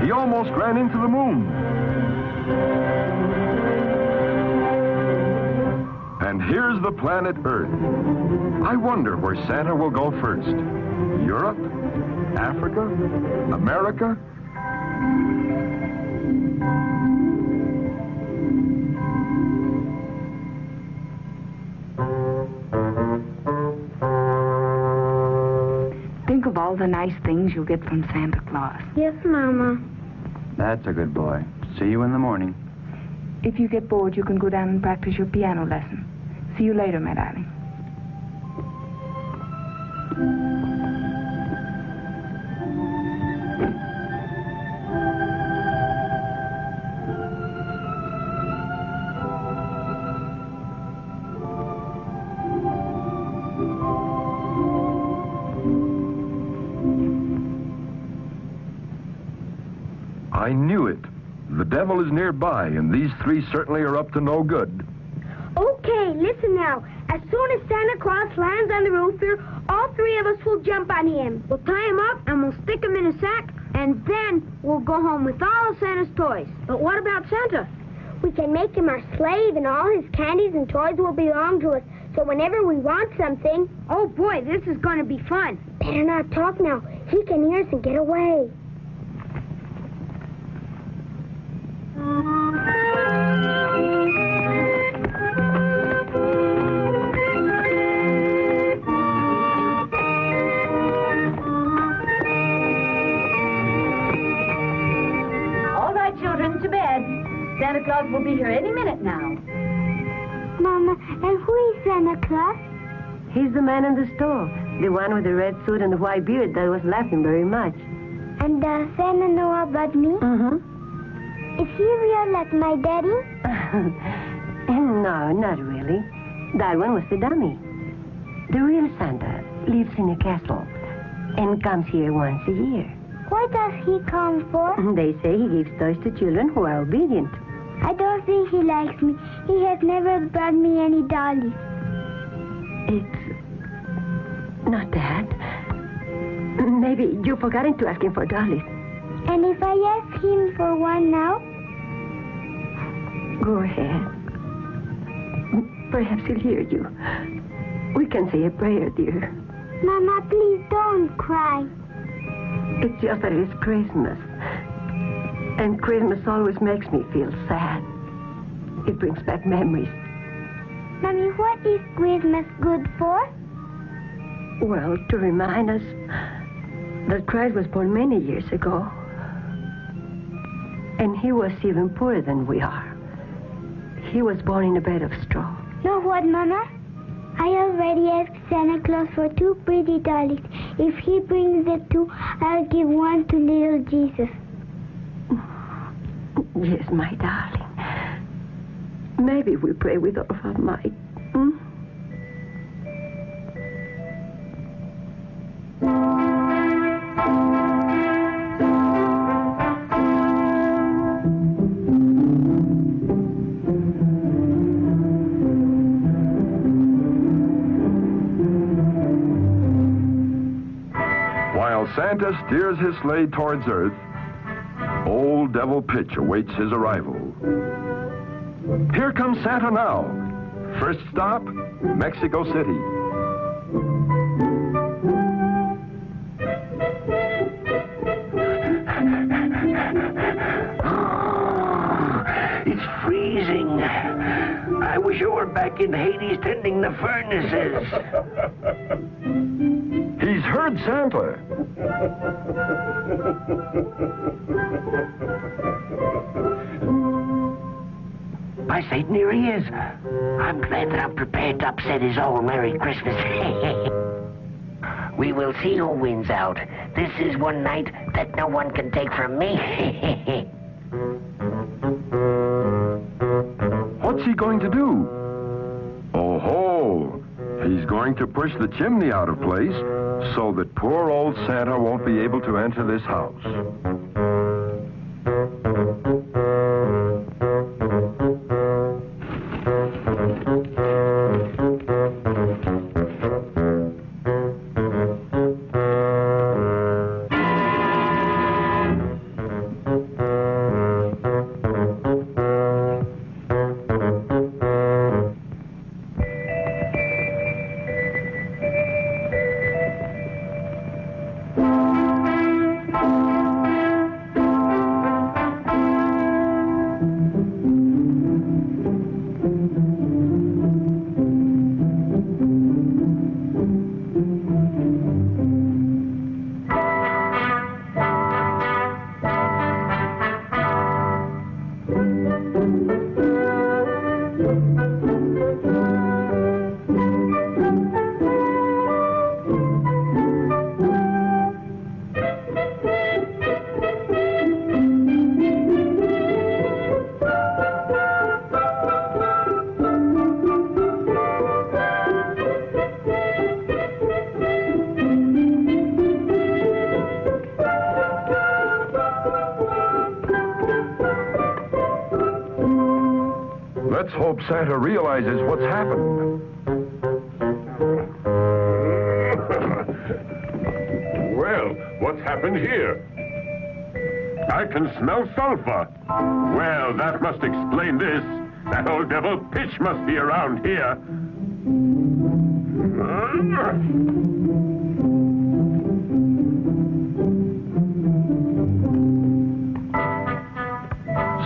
Speaker 14: He almost ran into the moon. And here's the planet Earth. I wonder where Santa will go first. Europe? Africa? America?
Speaker 13: Think of all the nice things you'll get from Santa Claus.
Speaker 21: Yes, Mama.
Speaker 22: That's a good boy. See you in the morning.
Speaker 13: If you get bored, you can go down and practice your piano lesson. See you later, my darling.
Speaker 18: I knew it. The devil is nearby, and these three certainly are up to no good.
Speaker 21: Okay, listen now. As soon as Santa Claus lands on the roof here, all three of us will jump on him. We'll tie him up, and we'll stick him in a sack, and then we'll go home with all of Santa's toys. But what about Santa? We can make him our slave, and all his candies and toys will belong to us. So whenever we want something... Oh, boy, this is going to be fun. Better not talk now. He can hear us and get away.
Speaker 23: All right, children, to bed. Santa Claus will be here any minute now.
Speaker 21: Mama, and who is Santa Claus?
Speaker 20: He's the man in the store, the one with the red suit and the white beard that was laughing very much.
Speaker 21: And does Santa know about me?
Speaker 20: Mm-hmm.
Speaker 21: Is he real like my daddy?
Speaker 20: No, not really. That one was the dummy. The real Santa lives in a castle and comes here once a year.
Speaker 12: What does he come for?
Speaker 20: They say he gives toys to children who are obedient.
Speaker 12: I don't think he likes me. He has never brought me any dollies.
Speaker 20: It's not that. Maybe you've forgotten to ask him for dollies.
Speaker 12: And if I ask him for one now?
Speaker 20: Go ahead. Perhaps he'll hear you. We can say a prayer, dear.
Speaker 12: Mama, please don't cry.
Speaker 20: It's just that it's Christmas. And Christmas always makes me feel sad. It brings back memories.
Speaker 12: Mommy, what is Christmas good for?
Speaker 20: Well, to remind us that Christ was born many years ago. And he was even poorer than we are. He was born in a bed of straw.
Speaker 12: Know what, Mama? I already asked Santa Claus for 2 pretty dollies. If he brings the 2, I'll give one to little Jesus.
Speaker 20: Yes, my darling. Maybe we pray with all of our might.
Speaker 18: While Santa steers his sleigh towards Earth, Old Devil Pitch awaits his arrival. Here comes Santa now. First stop, Mexico City.
Speaker 7: It's freezing. I wish I were back in Hades tending the furnaces.
Speaker 18: He's heard Santa.
Speaker 7: By Satan, here he is. I'm glad that I'm prepared to upset his old Merry Christmas. We will see who wins out. This is one night that no one can take from me.
Speaker 18: What's he going to do? Oh ho! He's going to push the chimney out of place so that poor old Santa won't be able to enter this house. Let's hope Santa realizes what's happened.
Speaker 14: Well, what's happened here? I can smell sulfur. Well, that must explain this. That old devil Pitch must be around here.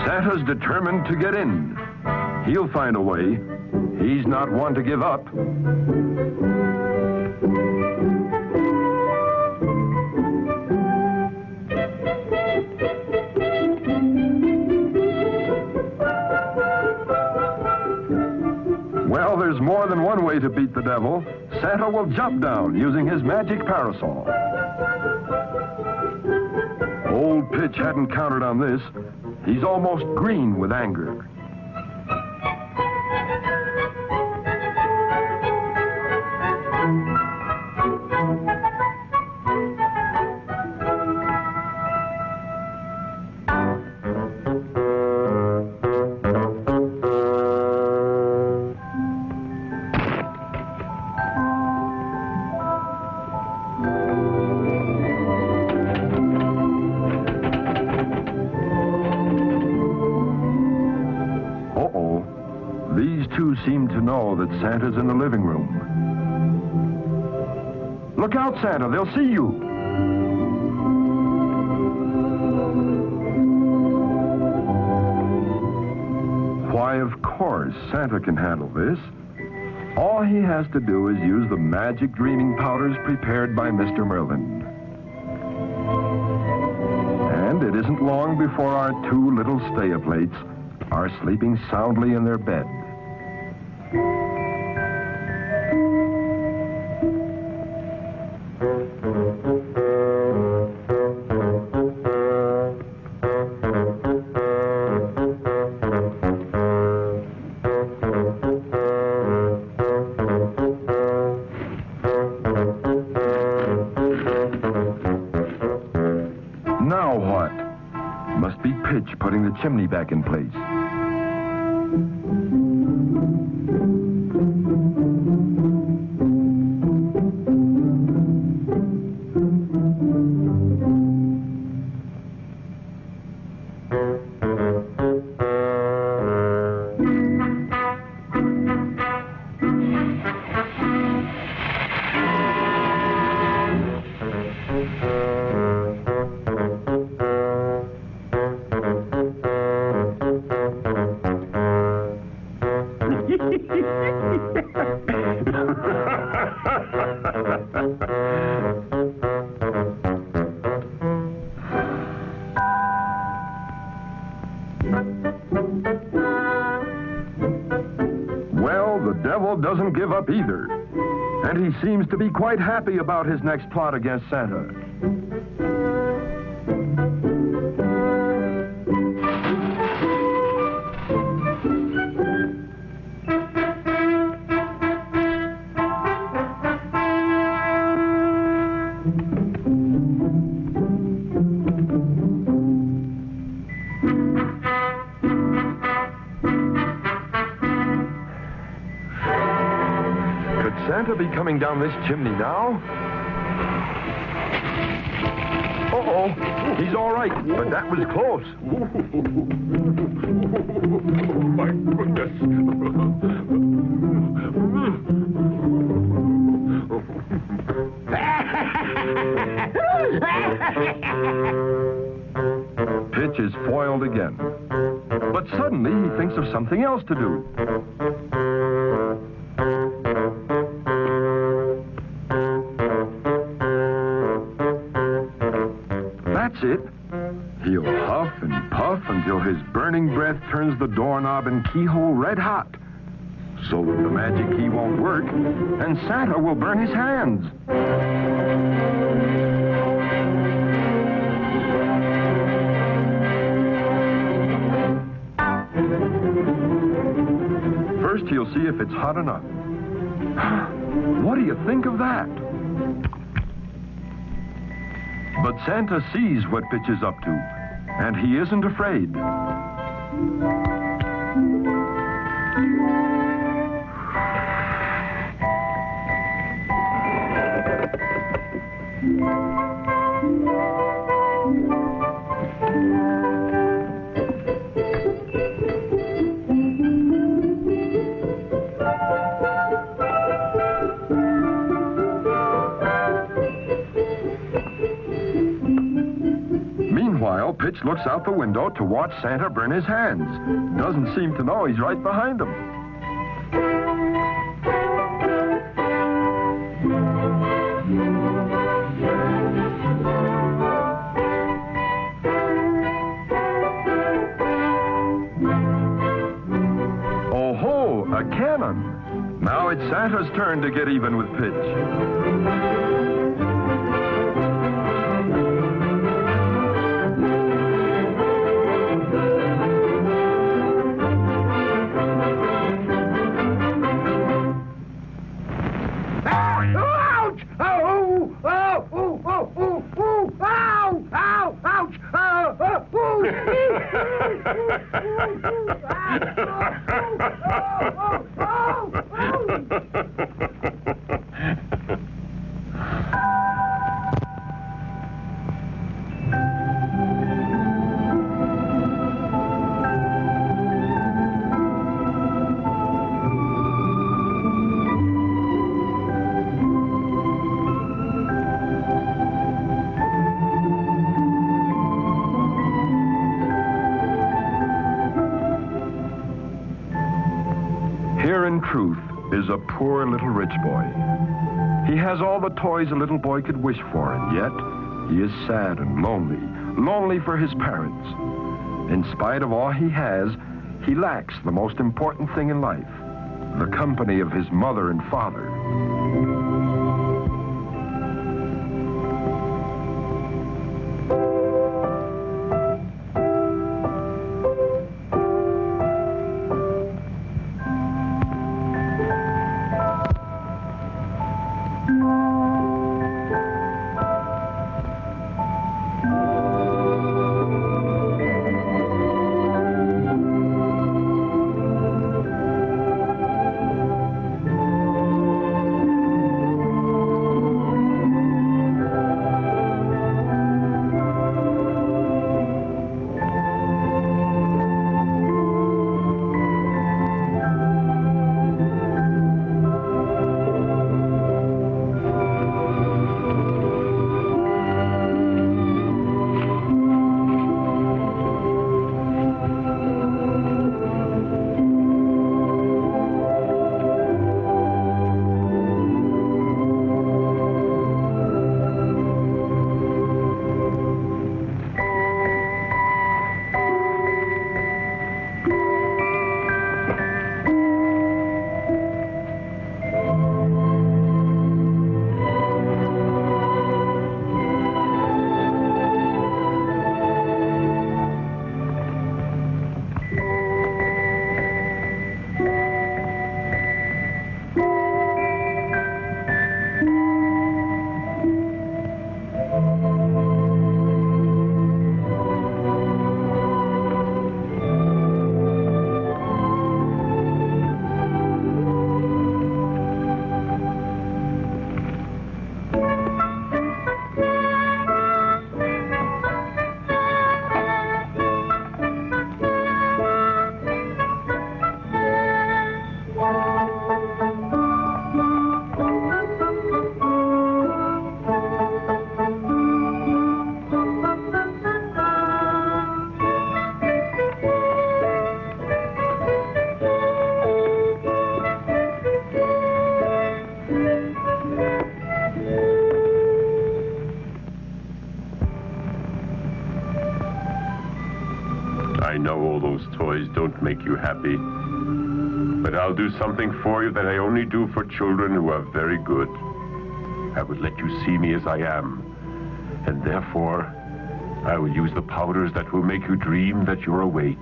Speaker 18: Santa's determined to get in. He'll find a way. He's not one to give up. Well, there's more than one way to beat the devil. Santa will jump down using his magic parasol. Old Pitch hadn't counted on this. He's almost green with anger. know that Santa's in the living room. Look out, Santa, they'll see you. Why, of course, Santa can handle this. All he has to do is use the magic dreaming powders prepared by Mr. Merlin. And it isn't long before our two little stay-a-plates are sleeping soundly in their bed. Now what? Must be Pitch putting the chimney back in place. Well, the devil doesn't give up either. And he seems to be quite happy about his next plot against Santa. Santa be coming down this chimney now? Uh-oh, he's all right, but that was close.
Speaker 14: Oh, my goodness.
Speaker 18: Pitch is foiled again. But suddenly he thinks of something else to do. That's it. He'll huff and puff until his burning breath turns the doorknob and keyhole red hot, so that the magic key won't work, and Santa will burn his hands. First, he'll see if it's hot enough. What do you think of that? But Santa sees what Pitch is up to, and he isn't afraid. Meanwhile, Pitch looks out the window to watch Santa burn his hands. Doesn't seem to know he's right behind him. Oh ho, a cannon. Now it's Santa's turn to get even with Pitch. truth, is a poor little rich boy. He has all the toys a little boy could wish for, and yet he is sad and lonely for his parents. In spite of all he has, he lacks the most important thing in life, the company of his mother and father.
Speaker 14: I know all those toys don't make you happy, but I'll do something for you that I only do for children who are very good. I would let you see me as I am, and therefore I will use the powders that will make you dream that you're awake.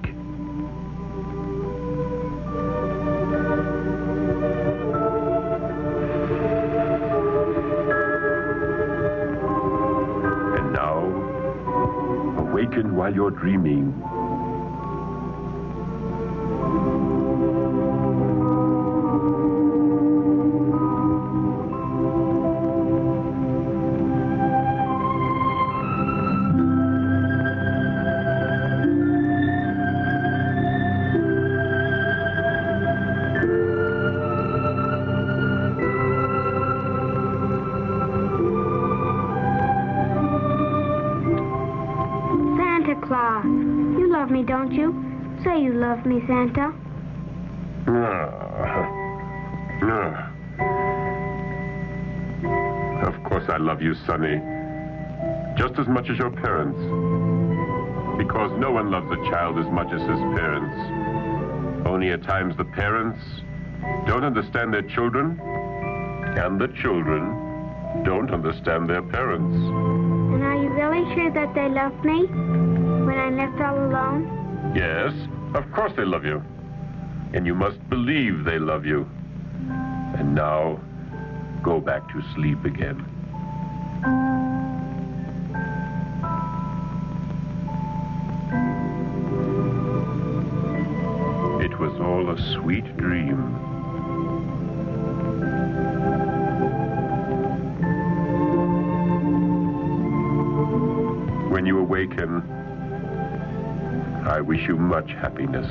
Speaker 14: And now, awaken while you're dreaming.
Speaker 21: Don't you? Say you love me, Santa.
Speaker 14: Of course I love you, Sonny. Just as much as your parents. Because no one loves a child as much as his parents. Only at times the parents don't understand their children, and the children don't understand their parents.
Speaker 21: And are you really sure that they love me when I'm left all alone?
Speaker 14: Yes, of course they love you. And you must believe they love you. And now, go back to sleep again. It was all a sweet dream. When you awaken, I wish you much happiness.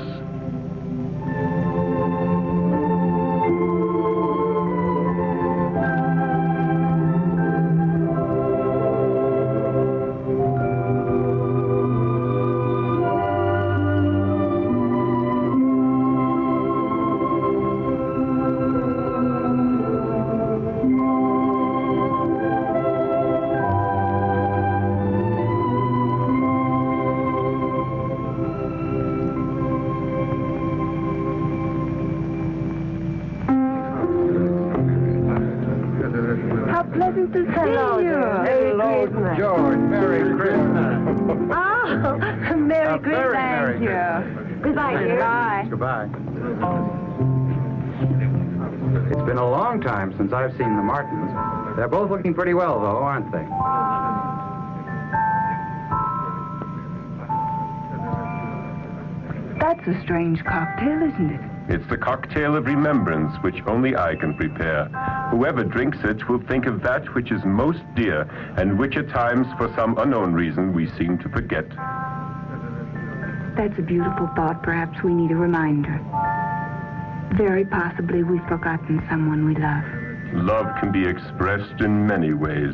Speaker 13: Pleasant to see
Speaker 2: Hello
Speaker 13: you.
Speaker 2: there. Hello,
Speaker 9: George, Merry Christmas.
Speaker 13: Oh, Merry Christmas.
Speaker 9: Thank
Speaker 13: you. Goodbye, dear. Bye.
Speaker 22: Goodbye. It's been a long time since I've seen the Martins. They're both looking pretty well, though, aren't they?
Speaker 13: That's a strange cocktail, isn't it?
Speaker 14: It's the cocktail of remembrance which only I can prepare. Whoever drinks it will think of that which is most dear, and which at times, for some unknown reason, we seem to forget.
Speaker 13: That's a beautiful thought. Perhaps we need a reminder. Very possibly we've forgotten someone we love.
Speaker 14: Love can be expressed in many ways,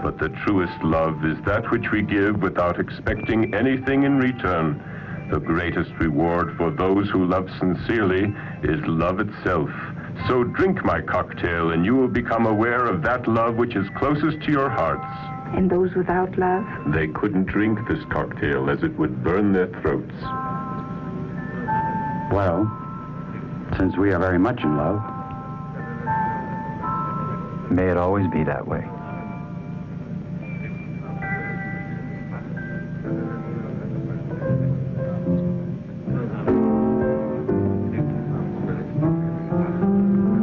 Speaker 14: but the truest love is that which we give without expecting anything in return. The greatest reward for those who love sincerely is love itself. So drink my cocktail, and you will become aware of that love which is closest to your hearts.
Speaker 13: And those without love?
Speaker 14: They couldn't drink this cocktail, as it would burn their throats.
Speaker 22: Well, since we are very much in love, may it always be that way.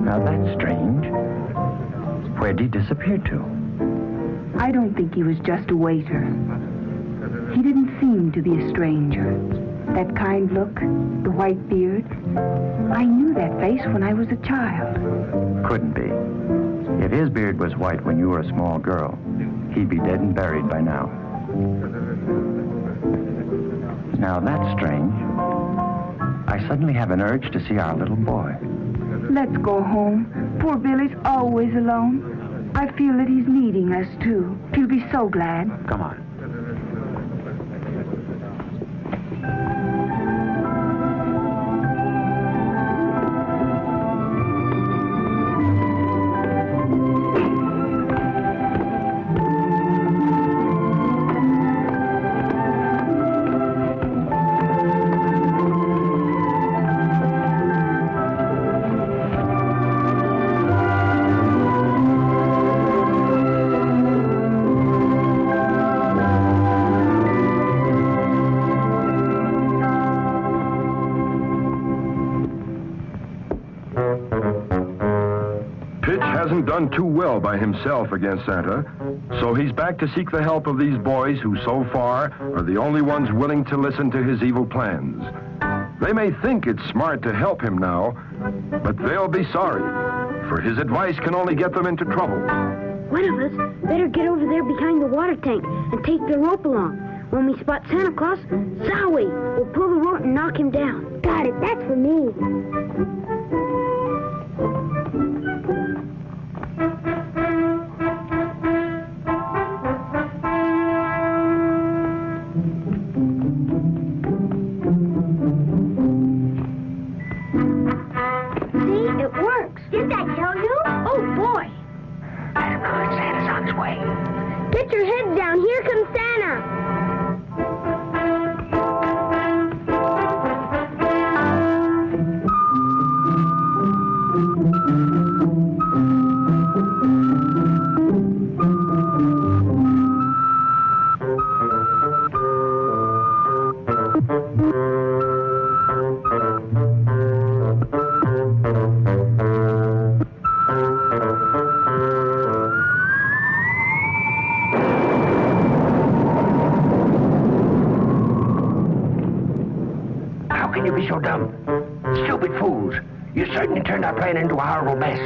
Speaker 22: Now that's strange. Where'd he disappear to?
Speaker 13: I don't think he was just a waiter. He didn't seem to be a stranger. That kind look, the white beard. I knew that face when I was a child.
Speaker 22: Couldn't be. If his beard was white when you were a small girl, he'd be dead and buried by now. Now that's strange. I suddenly have an urge to see our little boy.
Speaker 13: Let's go home. Poor Billy's always alone. I feel that he's needing us, too. He'll be so glad.
Speaker 22: Come on.
Speaker 18: Done too well by himself against Santa, so he's back to seek the help of these boys who so far are the only ones willing to listen to his evil plans. They may think it's smart to help him now, but they'll be sorry, for his advice can only get them into trouble.
Speaker 21: One of us better get over there behind the water tank and take the rope along. When we spot Santa Claus, Zowie, we'll pull the rope and knock him down. Got it, that's for me. Get your head down. Here comes Santa.
Speaker 7: So dumb. Stupid fools. You certainly turned our plan into a horrible mess.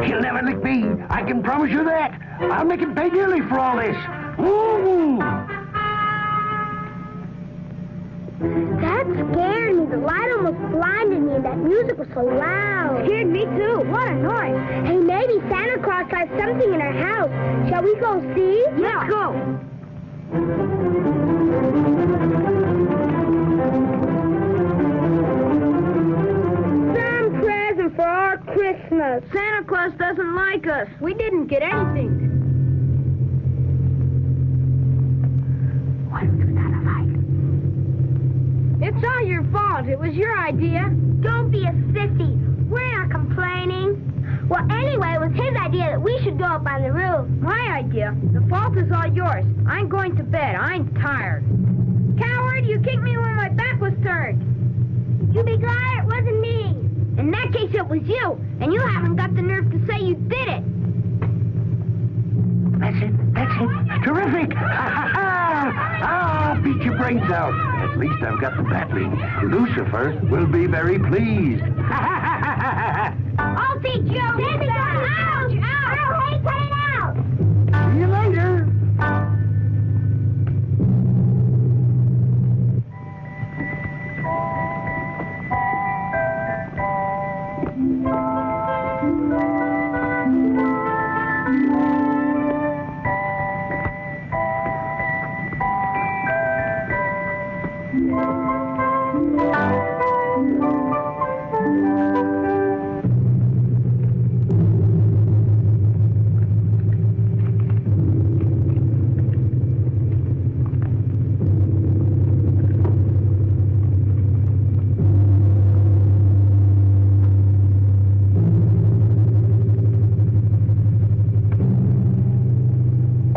Speaker 7: He'll never lick me. I can promise you that. I'll make him pay dearly for all this. Woo!
Speaker 21: That scared me. The light almost blinded me, and that music was so loud. It scared me, too. What a noise. Hey, maybe Santa Claus has something in our house. Shall we go see? Yeah. Let's go. For our Christmas. Santa Claus doesn't like us. We didn't get anything. Why don't you start a fight? It's all your fault. It was your idea. Don't be a sissy. We're not complaining. Well, anyway, it was his idea that we should go up on the roof. My idea? The fault is all yours. I'm going to bed. I'm tired. Coward, you kicked me when my back was turned. You be glad it wasn't me. In that case, it was you, and you haven't got the nerve to say you did it.
Speaker 7: That's it. Terrific! I'll beat your brains out. At least I've got the battling. Lucifer will be very pleased.
Speaker 21: I'll teach you. Baby, ouch! Ouch! Hey, cut it out!
Speaker 7: See you later.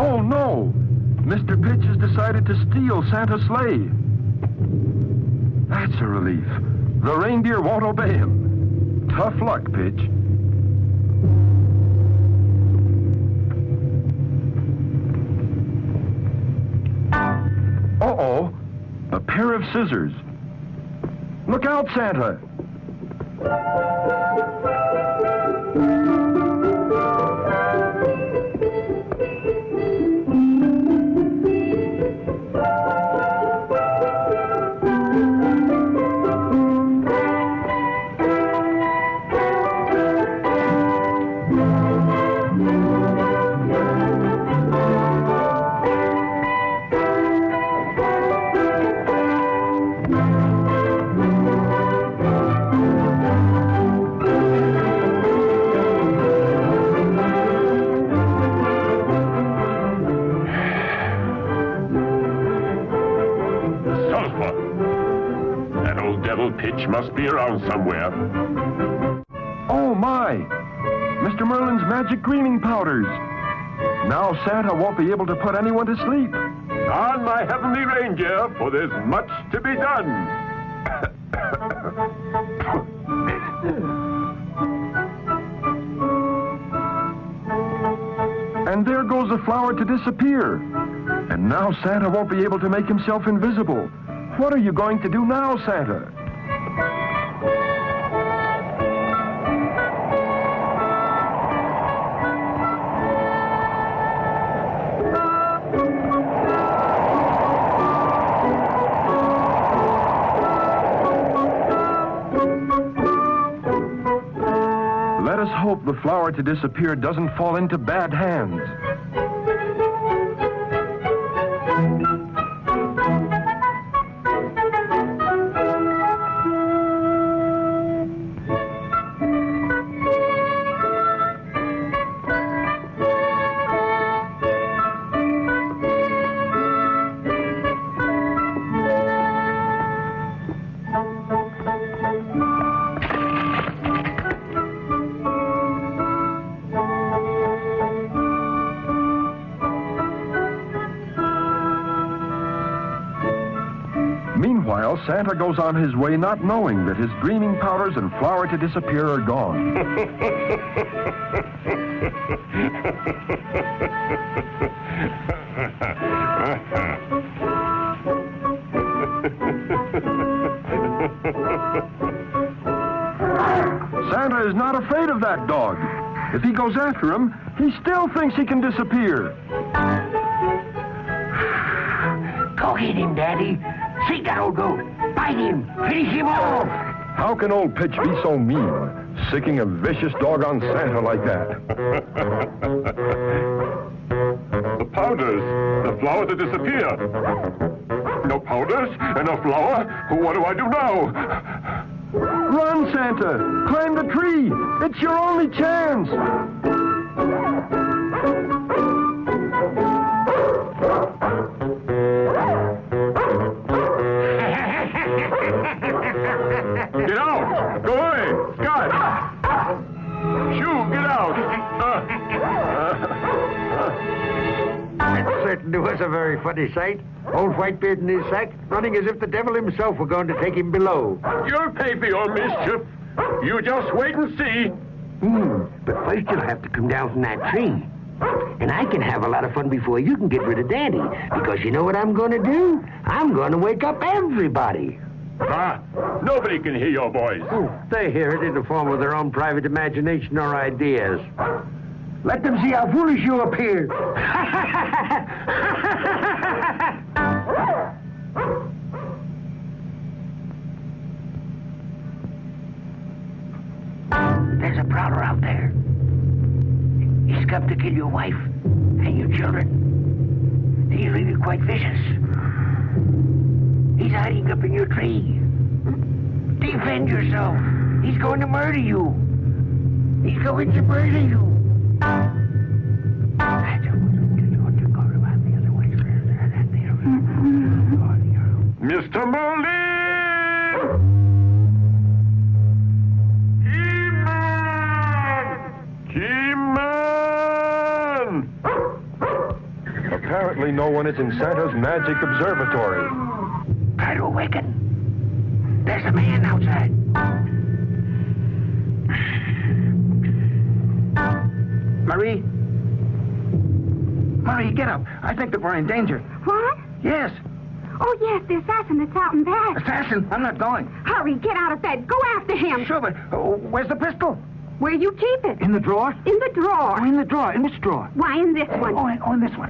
Speaker 18: Oh, no! Mr. Pitch has decided to steal Santa's sleigh. That's a relief. The reindeer won't obey him. Tough luck, Pitch. Uh-oh. A pair of scissors. Look out, Santa!
Speaker 14: Pitch must be around somewhere.
Speaker 18: Oh, my! Mr. Merlin's magic greening powders. Now Santa won't be able to put anyone to sleep.
Speaker 14: On my heavenly reindeer, for there's much to be done.
Speaker 18: And there goes the flower to disappear. And now Santa won't be able to make himself invisible. What are you going to do now, Santa? Let us hope the flower to disappear doesn't fall into bad hands. Meanwhile, Santa goes on his way not knowing that his dreaming powders and flower to disappear are gone. Santa is not afraid of that dog. If he goes after him, he still thinks he can disappear.
Speaker 7: Go get him, Daddy. See that old goat. Bite him. Finish him off.
Speaker 18: How can old Pitch be so mean, sicking a vicious dog on Santa like that?
Speaker 14: The powders, the flower to disappear. No powders and no flower. What do I do now?
Speaker 18: Run, Santa! Climb the tree! It's your only chance!
Speaker 14: Get out! Go away! Scott! Shoo, get
Speaker 19: was a very funny sight. Old Whitebeard in his sack, running as if the devil himself were going to take him below.
Speaker 14: You'll pay for your mischief. You just wait and see.
Speaker 7: But first you'll have to come down from that tree. And I can have a lot of fun before you can get rid of Daddy. Because you know what I'm going to do? I'm going to wake up everybody.
Speaker 14: Ah, nobody can hear your voice.
Speaker 19: They hear it in the form of their own private imagination or ideas.
Speaker 7: Let them see how foolish you appear. There's a prowler out there. He's come to kill your wife and your children. He's really quite vicious. He's hiding up in your tree. Defend yourself. He's going to murder you. He's going to murder you.
Speaker 14: Mr. Merlin! Keyman!
Speaker 18: Apparently no one is in Santa's magic observatory.
Speaker 7: Try to awaken. There's a man outside.
Speaker 15: Marie? Marie, get up. I think that we're in danger.
Speaker 21: What?
Speaker 15: Yes.
Speaker 21: Oh, yes, the assassin that's out in bed.
Speaker 15: Assassin? I'm not going.
Speaker 21: Hurry, get out of bed. Go after him.
Speaker 15: Sure, but where's the pistol?
Speaker 21: Where you keep it?
Speaker 15: In the drawer?
Speaker 21: In the drawer.
Speaker 15: Oh, in the drawer. In which drawer?
Speaker 21: Why, in this one.
Speaker 15: Oh, in this one.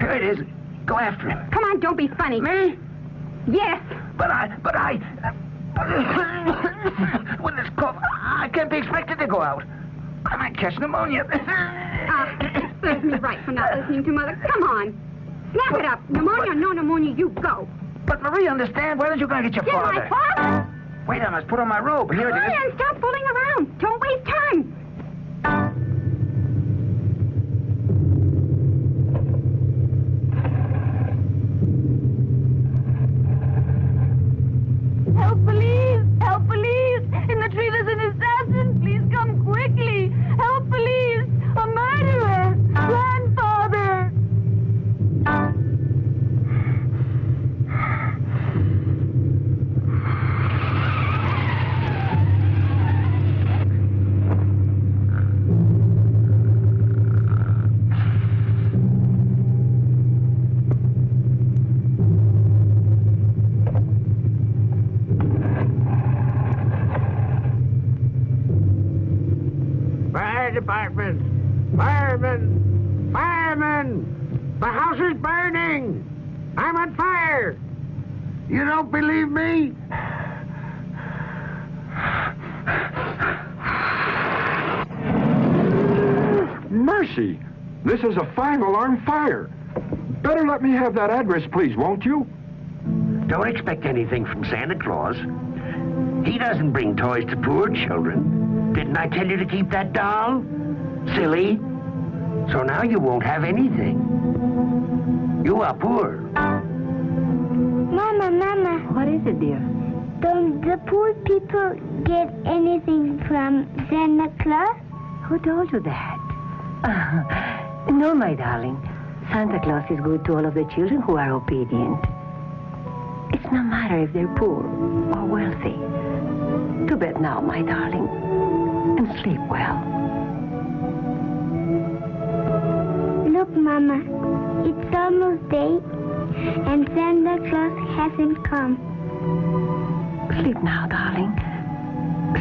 Speaker 15: Here it is. Go after him.
Speaker 21: Come on, don't be funny.
Speaker 15: Me?
Speaker 21: Yes.
Speaker 15: But I... With this cough, I can't be expected to go out. I might catch pneumonia.
Speaker 21: Serves me right for not listening to Mother. Come on. Snap it up. Pneumonia or no pneumonia, you go.
Speaker 15: But Marie, understand. Where did you go to get your father?
Speaker 21: My father?
Speaker 15: Wait, I must put on my robe. Here it is.
Speaker 21: And stop fooling around. Don't waste time. Help, police! Help, police! In the tree there's an assassin. Please come quickly. Help, police! A murderer! Grandfather!
Speaker 19: Fire department! Firemen! Firemen! The house is burning! I'm on fire! You don't believe me?
Speaker 18: Mercy! This is a 5-alarm fire. Better let me have that address, please, won't you?
Speaker 7: Don't expect anything from Santa Claus. He doesn't bring toys to poor children. Didn't I tell you to keep that doll? Silly. So now you won't have anything. You are poor.
Speaker 21: Mama.
Speaker 20: What is it, dear?
Speaker 21: Don't the poor people get anything from Santa Claus?
Speaker 20: Who told you that? No, my darling. Santa Claus is good to all of the children who are obedient. It's no matter if they're poor or wealthy. To bed now, my darling, and sleep well.
Speaker 21: Look, Mama. It's almost day, and Santa Claus hasn't come.
Speaker 20: Sleep now, darling.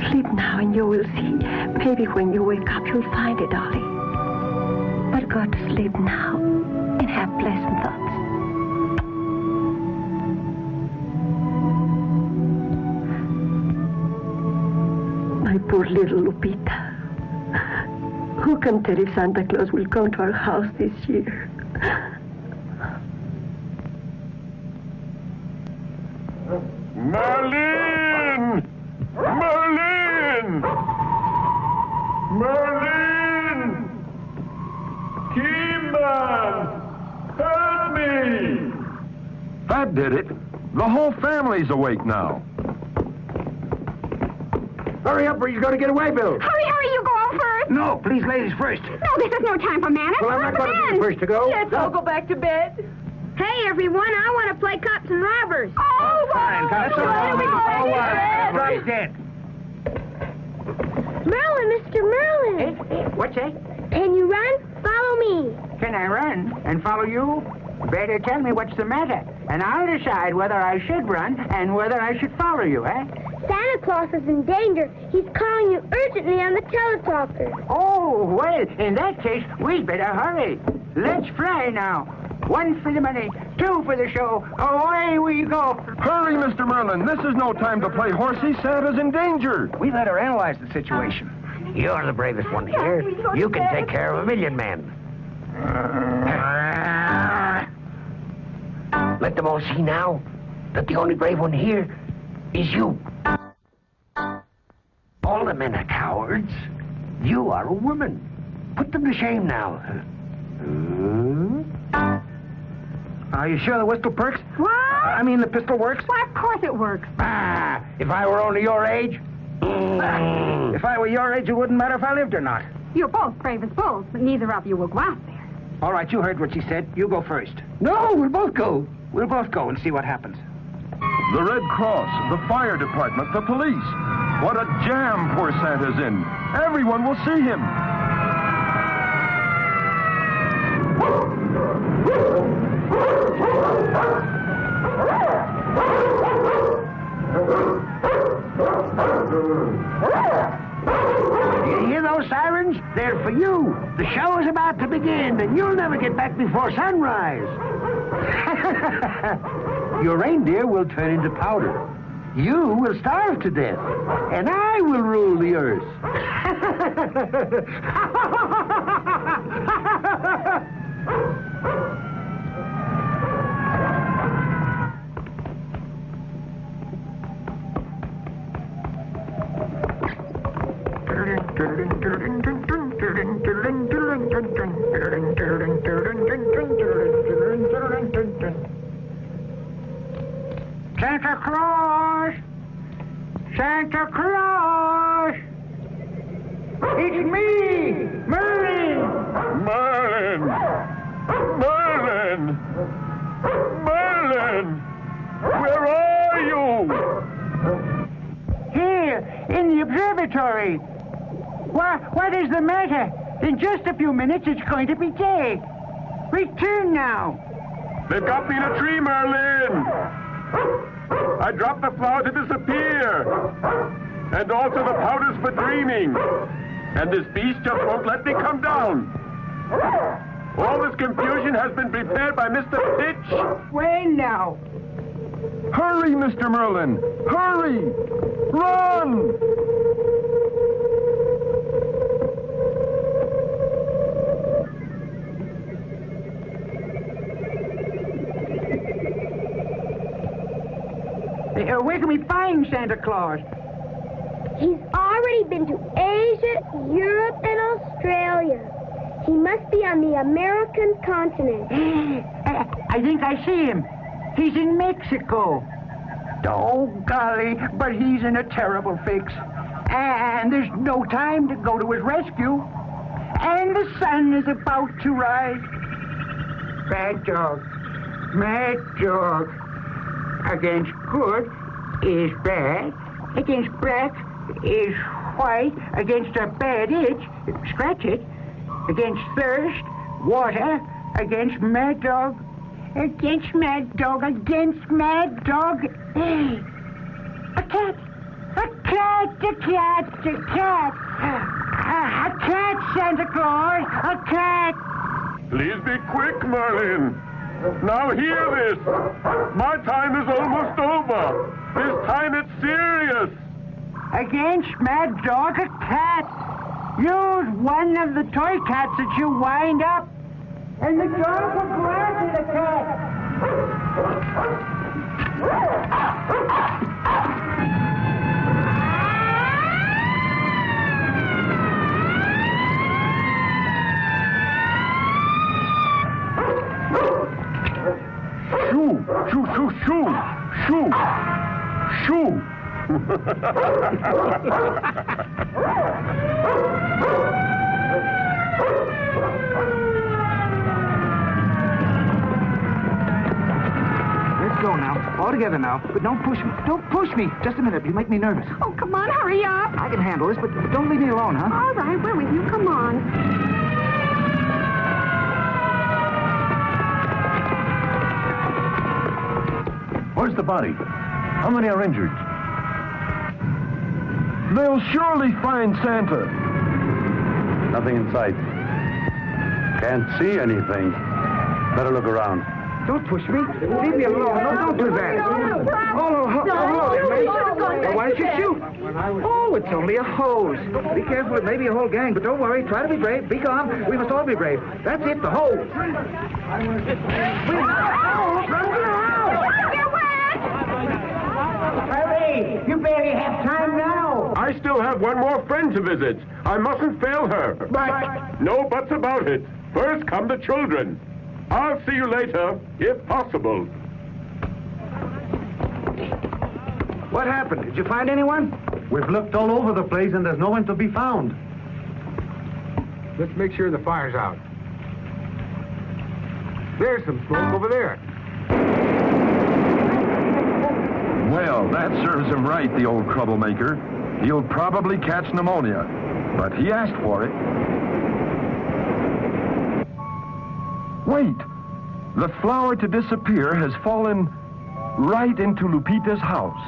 Speaker 20: Sleep now, and you will see. Maybe when you wake up, you'll find it, darling. But go to sleep now and have pleasant thoughts. My poor little Lupita. Who can tell if Santa Claus will come to our house this year?
Speaker 14: Merlin! Merlin! Merlin! Keyman! Help me!
Speaker 18: That did it. The whole family's awake now.
Speaker 19: Hurry up or you're going to get away, Bill.
Speaker 21: Hurry, you go on first.
Speaker 7: No, please, ladies first.
Speaker 21: No, this is no time for manners.
Speaker 7: Well, I'm not going to be the first to go.
Speaker 21: Let's all go back to bed. Hey, everyone, I want to play cops and robbers. Oh,
Speaker 7: Fine, cops and robbers. Right dead.
Speaker 21: Merlin, Mr. Merlin.
Speaker 7: What's that?
Speaker 21: Can you run? Follow me.
Speaker 7: Can I run and follow you? Better tell me what's the matter, and I'll decide whether I should run and whether I should follow you, eh?
Speaker 21: Santa Claus is in danger. He's calling you urgently on the teletalker.
Speaker 7: Oh, well, in that case, we'd better hurry. Let's fly now. 1 for the money, 2 for the show. Away we go.
Speaker 18: Hurry, Mr. Merlin. This is no time to play horsey. Santa's in danger.
Speaker 7: We better analyze the situation. You're the bravest one here. You can take care of 1,000,000 men. Let them all see now that the only brave one here is you. All the men are cowards. You are a woman. Put them to shame now. Are you sure the whistle perks?
Speaker 21: What?
Speaker 7: I mean, the pistol works?
Speaker 21: Why, of course it works.
Speaker 7: If I were only your age. If I were your age, it wouldn't matter if I lived or not.
Speaker 21: You're both brave as bulls, but neither of you will go out there.
Speaker 7: All right, you heard what she said. You go first. No, we'll both go. We'll both go and see what happens.
Speaker 18: The Red Cross, the fire department, the police. What a jam poor Santa's in. Everyone will see him.
Speaker 7: You hear those sirens? They're for you. The show is about to begin, and you'll never get back before sunrise. Your reindeer will turn into powder. You will starve to death, and I will rule the earth. Santa Claus! Santa Claus! It's me, Merlin!
Speaker 14: Merlin! Merlin! Merlin! Where are you?
Speaker 7: Here, in the observatory. What is the matter? In just a few minutes, it's going to be day. Return now.
Speaker 14: They've got me in a tree, Merlin! I dropped the flower to disappear. And also the powders for dreaming. And this beast just won't let me come down. All this confusion has been prepared by Mr. Pitch.
Speaker 7: When now?
Speaker 18: Hurry, Mr. Merlin! Hurry! Run!
Speaker 7: Where can we find Santa Claus?
Speaker 21: He's already been to Asia, Europe, and Australia. He must be on the American continent.
Speaker 7: I think I see him. He's in Mexico. Oh, golly, but he's in a terrible fix. And there's no time to go to his rescue. And the sun is about to rise. Bad dog. Mad dog. Against good is bad. Against black is white. Against a bad itch, scratch it. Against thirst, water. Against mad dog. Against mad dog. Against mad dog. A cat. A cat. A cat. A cat. A cat, Santa Claus. A cat.
Speaker 14: Please be quick, Merlin. Now hear this. My time is almost over. This time it's serious.
Speaker 7: Against Mad Dog, a cat. Use one of the toy cats that you wind up. And the dog will go after the cat.
Speaker 14: Shoo, shoo, shoo, shoo, shoo, shoo.
Speaker 3: down now. All together now. But don't push me. Don't push me. Just a minute. You make me nervous.
Speaker 21: Oh, come on, hurry up.
Speaker 3: I can handle this, but don't leave me alone, huh?
Speaker 21: All right, we're with you. Come on.
Speaker 9: Where's the body? How many are injured?
Speaker 18: They'll surely find Santa.
Speaker 16: Nothing in sight. Can't see anything. Better look around.
Speaker 3: Don't push me. Leave me alone. No, don't do that. Oh, why don't you shoot? Oh, it's only a hose. Be careful. It may be a whole gang, but don't worry. Try to be brave. Be calm. We must all be brave. That's it, the hose.
Speaker 19: Hurry! You barely have time now.
Speaker 14: I still have one more friend to visit. I mustn't fail her.
Speaker 19: But...
Speaker 14: No buts about it. First come the children. I'll see you later, if possible.
Speaker 3: What happened? Did you find anyone?
Speaker 16: We've looked all over the place and there's no one to be found.
Speaker 1: Let's make sure the fire's out. There's some smoke over there.
Speaker 18: Well, that serves him right, the old troublemaker. He'll probably catch pneumonia, but he asked for it. Wait, the flower to disappear has fallen right into Lupita's house.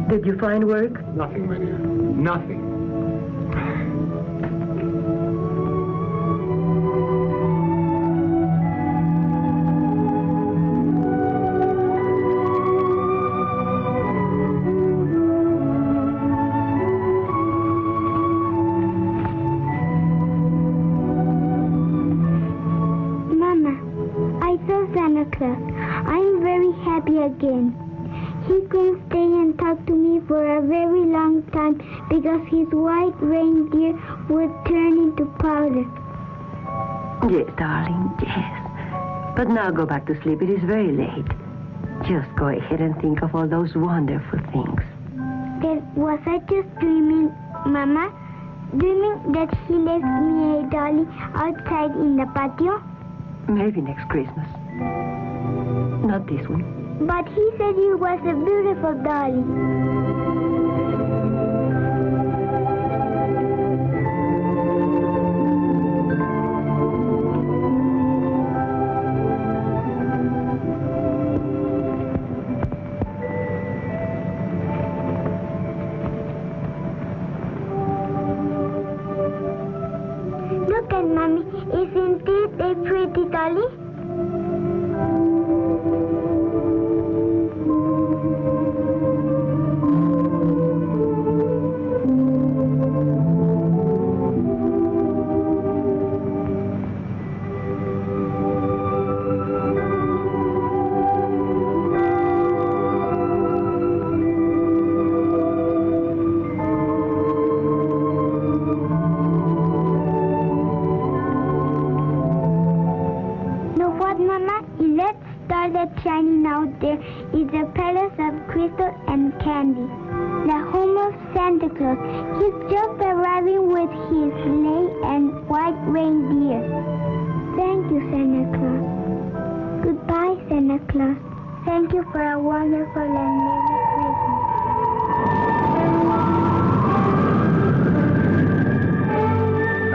Speaker 20: Did you find work?
Speaker 1: Nothing, my dear. Nothing.
Speaker 12: Mama, I saw Santa Claus. I'm very happy again. He couldn't stay and talk to me for a very long time because his white reindeer would turn into powder.
Speaker 20: Yes, darling, yes. But now go back to sleep. It is very late. Just go ahead and think of all those wonderful things.
Speaker 12: Then was I just dreaming, Mama? Dreaming that he left me a dolly outside in the patio?
Speaker 20: Maybe next Christmas. Not this one.
Speaker 12: But he said he was a beautiful dolly. Look at Mommy. Isn't it a pretty dolly? That's shining out there is a palace of crystal and candy, the home of Santa Claus. He's just arriving with his sleigh and white reindeer. Thank you, Santa Claus. Goodbye, Santa Claus. Thank you for a wonderful and merry Christmas.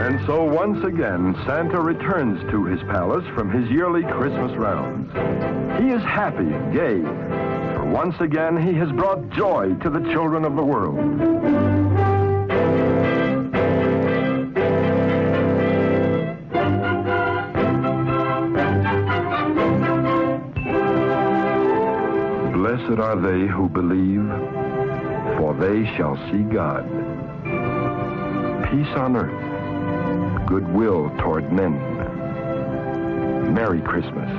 Speaker 18: And so once again, Santa returns to his palace from his yearly Christmas rounds. He is happy and gay, for once again he has brought joy to the children of the world. Blessed are they who believe, for they shall see God. Peace on earth, goodwill toward men. Merry Christmas.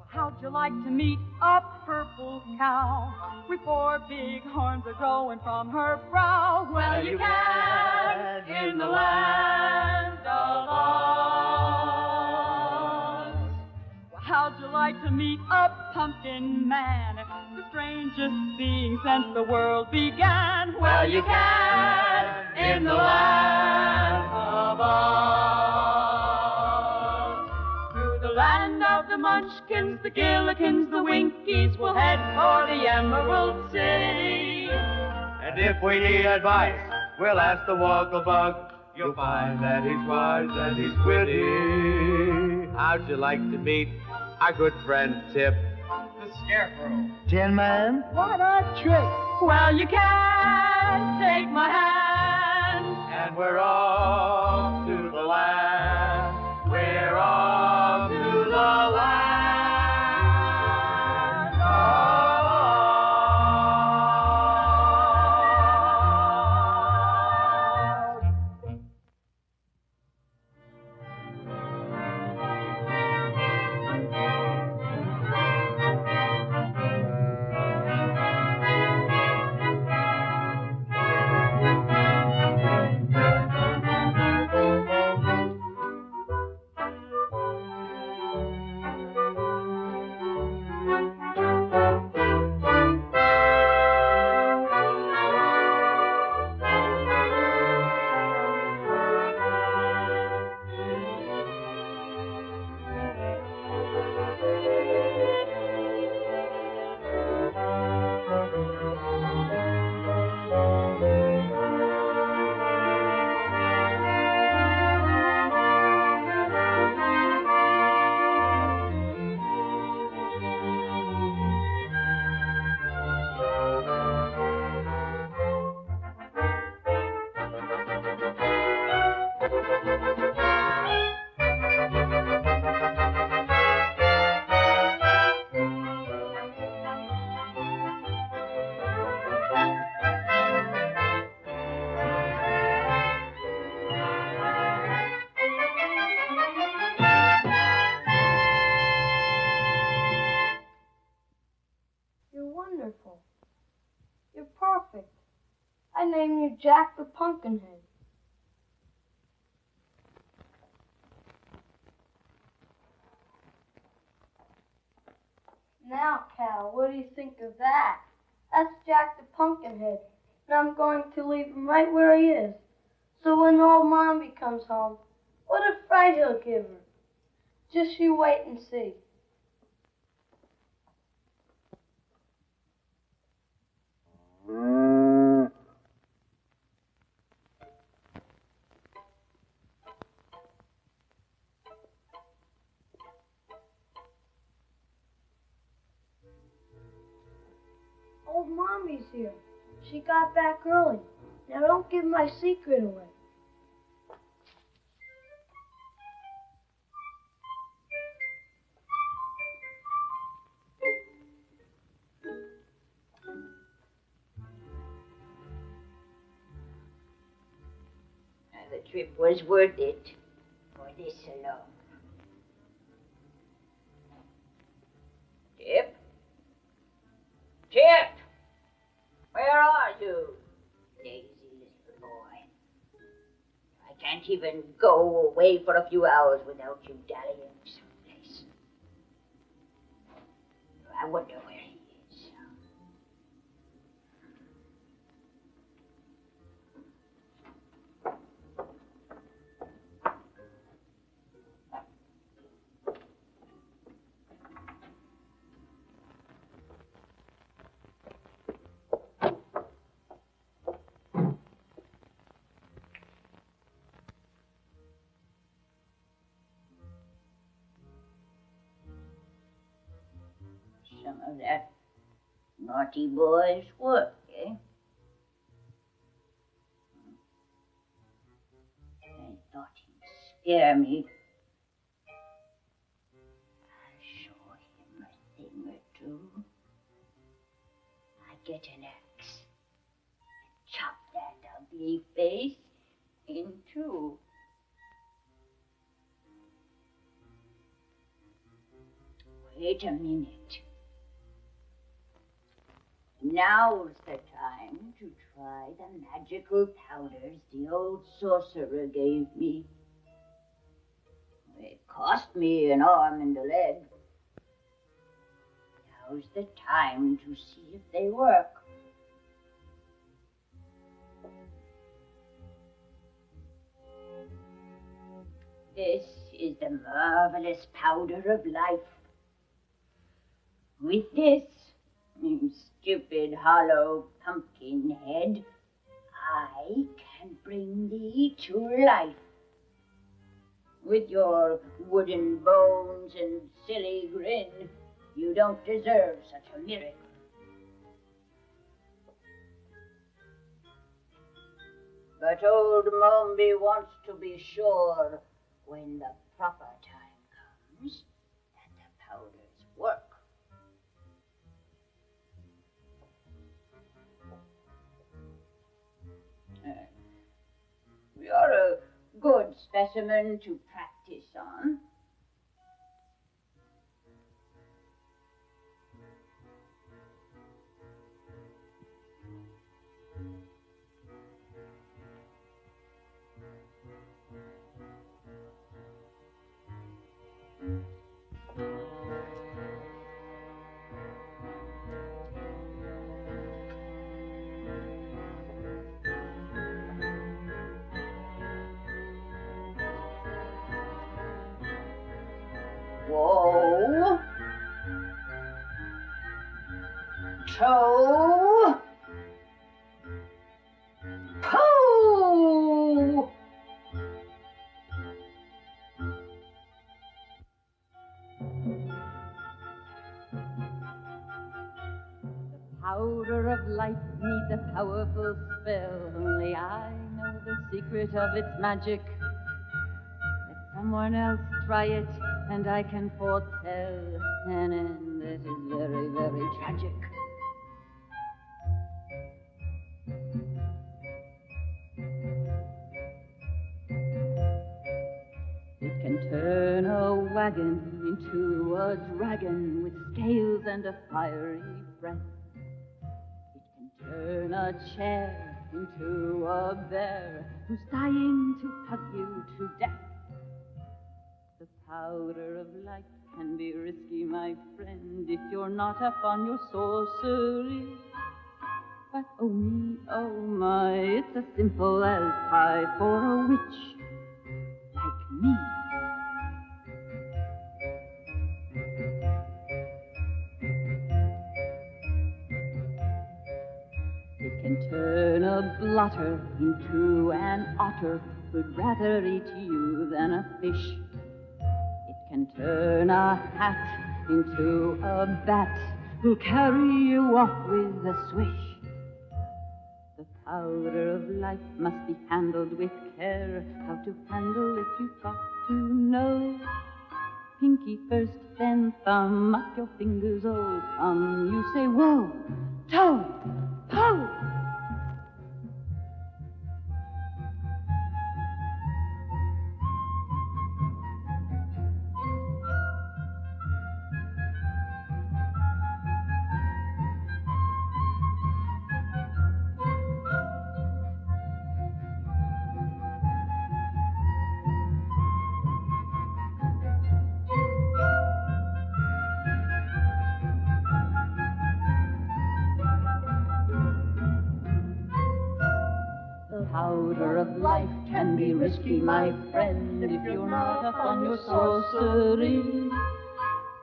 Speaker 4: How'd you like to meet a purple cow with 4 big horns a growing from her brow? Well, you can in the land of Oz. Well, how'd you like to meet a pumpkin man, the strangest being since the world began? Well, you can in the land of Oz. Through the land of the Munchkins, the Gillikins, the Winkies, we'll head for the Emerald City.
Speaker 5: And if we need advice, we'll ask the Wogglebug. You'll find that he's wise and he's witty. How'd you like to meet our good friend Tip, the Scarecrow?
Speaker 4: Tin Man? What a trick! Well, you can take my hand.
Speaker 5: And we're off to the land. We're off to the land.
Speaker 21: You're perfect. I named you Jack the Pumpkinhead. Now, Cal, what do you think of that? That's Jack the Pumpkinhead, and I'm going to leave him right where he is. So when old Mommy comes home, what a fright he'll give her. Just you wait and see. Old Mommy's here. She got back early. Now don't give my secret away.
Speaker 17: The trip was worth it for this alone. Chip? Chip! Where are you? Lazy little boy. I can't even go away for a few hours without you dallying someplace. I wonder where he is. some of that naughty boy's work, eh? I thought he'd scare me. I'll show him a thing or two. I get an axe and chop that ugly face in two. Wait a minute. Now's the time to try the magical powders the old sorcerer gave me. It cost me an arm and a leg. Now's the time to see if they work. This is the marvelous powder of life. With this, you stupid hollow pumpkin head, I can bring thee to life. With your wooden bones and silly grin, you don't deserve such a miracle. But old Mombi wants to be sure when the proper time comes that the powders work. You're a good specimen to practice on. Whoa. Toe. Pooh.
Speaker 4: The powder of life needs a powerful spell. Only I know the secret of its magic. Let someone else try it, and I can foretell an end that is very, very tragic. It can turn a wagon into a dragon with scales and a fiery breath. It can turn a chair into a bear who's dying to hug you to death. The powder of life can be risky, my friend, if you're not up on your sorcery. But oh me, oh my, it's as simple as pie for a witch like me. It can turn a blotter into an otter who'd rather eat you than a fish. Can turn a hat into a bat who'll carry you off with a swish. The powder of life must be handled with care. How to handle it you've got to know. Pinky first, then thumb, up your fingers all come. You say whoa, toe, po. Powder of life can be risky, my friend, if you're not up on your sorcery.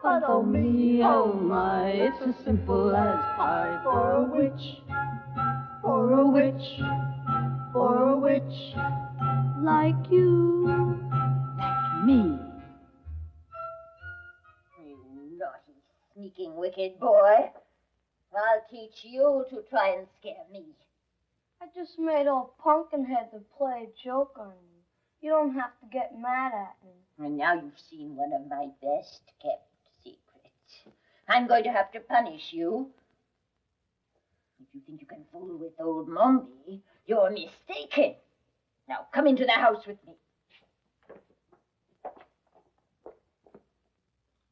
Speaker 4: But oh me, oh my, it's as simple as pie for a witch, for a witch, for a witch like you, like me.
Speaker 17: You naughty, sneaking, wicked boy. I'll teach you to try and scare me.
Speaker 21: I just made old Pumpkinhead to play a joke on you. You don't have to get mad at me.
Speaker 17: And now you've seen one of my best kept secrets. I'm going to have to punish you. If you think you can fool with old Mombi, you're mistaken. Now come into the house with me.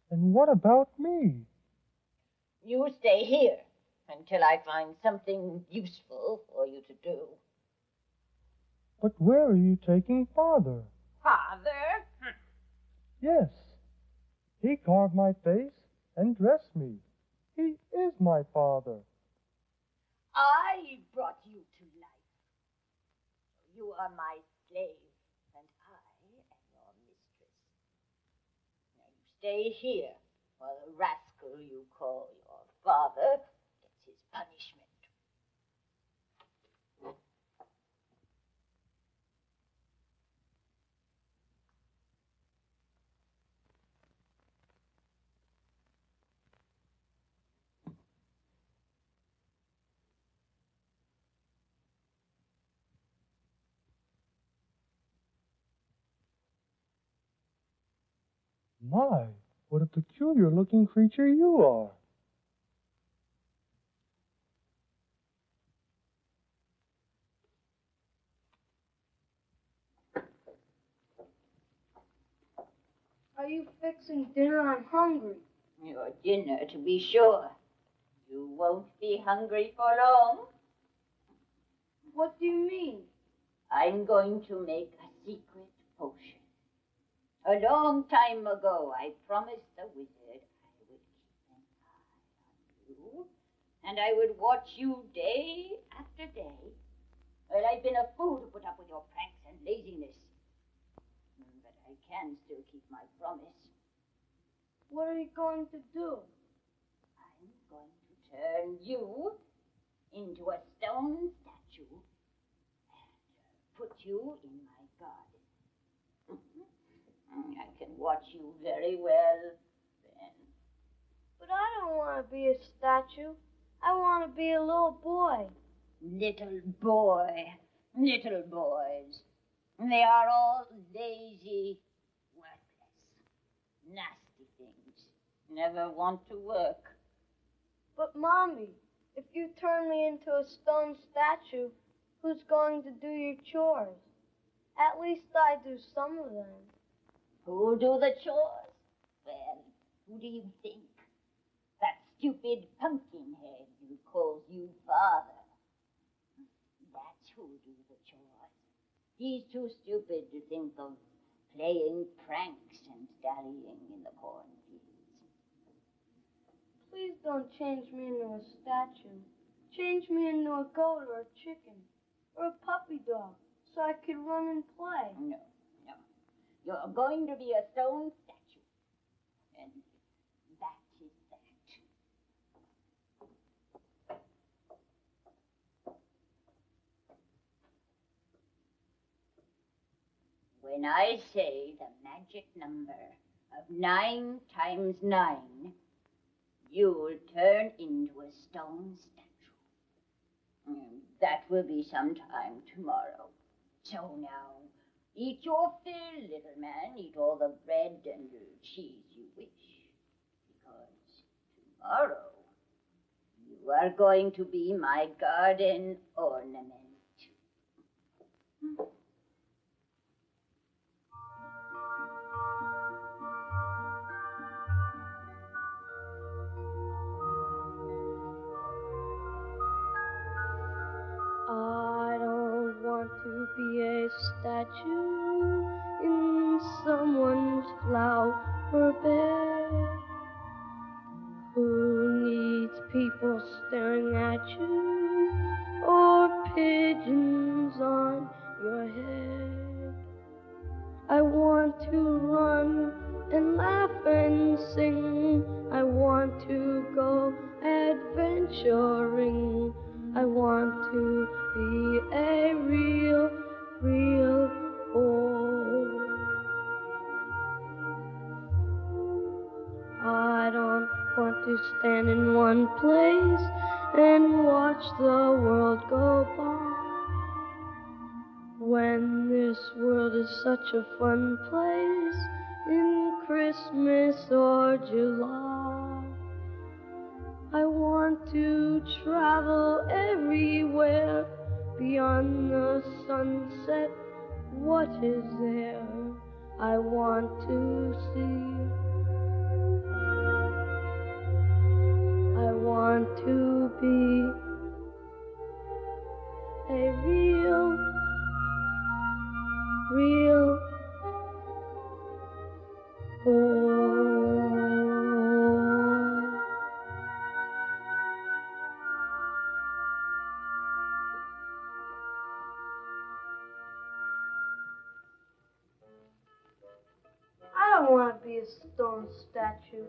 Speaker 6: And what about me?
Speaker 17: You stay here until I find something useful for you to do.
Speaker 6: But where are you taking Father?
Speaker 17: Father?
Speaker 6: Yes. He carved my face and dressed me. He is my father.
Speaker 17: I brought you to life. You are my slave, and I am your mistress. Now you stay here while the rascal you call your father gets his punishment.
Speaker 6: My, what a peculiar-looking creature you are.
Speaker 21: Are you fixing dinner? I'm hungry.
Speaker 17: Your dinner, to be sure. You won't be hungry for long.
Speaker 21: What do you mean?
Speaker 17: I'm going to make a secret potion. A long time ago, I promised the wizard I would keep an eye on you, and I would watch you day after day. Well, I've been a fool to put up with your pranks and laziness. But I can still keep my promise.
Speaker 21: What are you going to do?
Speaker 17: I'm going to turn you into a stone statue and put you in my garden. I can watch you very well then.
Speaker 21: But I don't want to be a statue. I want to be a little boy.
Speaker 17: Little boy. Little boys. They are all lazy, worthless, nasty things. Never want to work.
Speaker 21: But, Mommy, if you turn me into a stone statue, who's going to do your chores? At least I do some of them.
Speaker 17: Who'll do the chores? Well, who do you think? That stupid Pumpkinhead who calls you father. That's who'll do the chores. He's too stupid to think of playing pranks and dallying in the cornfields.
Speaker 21: Please don't change me into a statue. Change me into a goat or a chicken or a puppy dog so I could run and play.
Speaker 17: No. You're going to be a stone statue. And that is that. When I say the magic number of 9 times 9, you'll turn into a stone statue. That will be sometime tomorrow. So now, eat your fill, little man. Eat all the bread and cheese you wish. Because tomorrow, you are going to be my garden ornament.
Speaker 21: I don't want to be a statue in someone's flower bed. Who needs people staring at you or pigeons on your head? I want to run and laugh and sing. I want to go adventuring. I want to be a real boy. I don't want to stand in one place and watch the world go by. When this world is such a fun place in Christmas or July, I want to travel everywhere beyond the sunset. What is there I want to see? I want to be a real boy. I don't want to be a stone statue,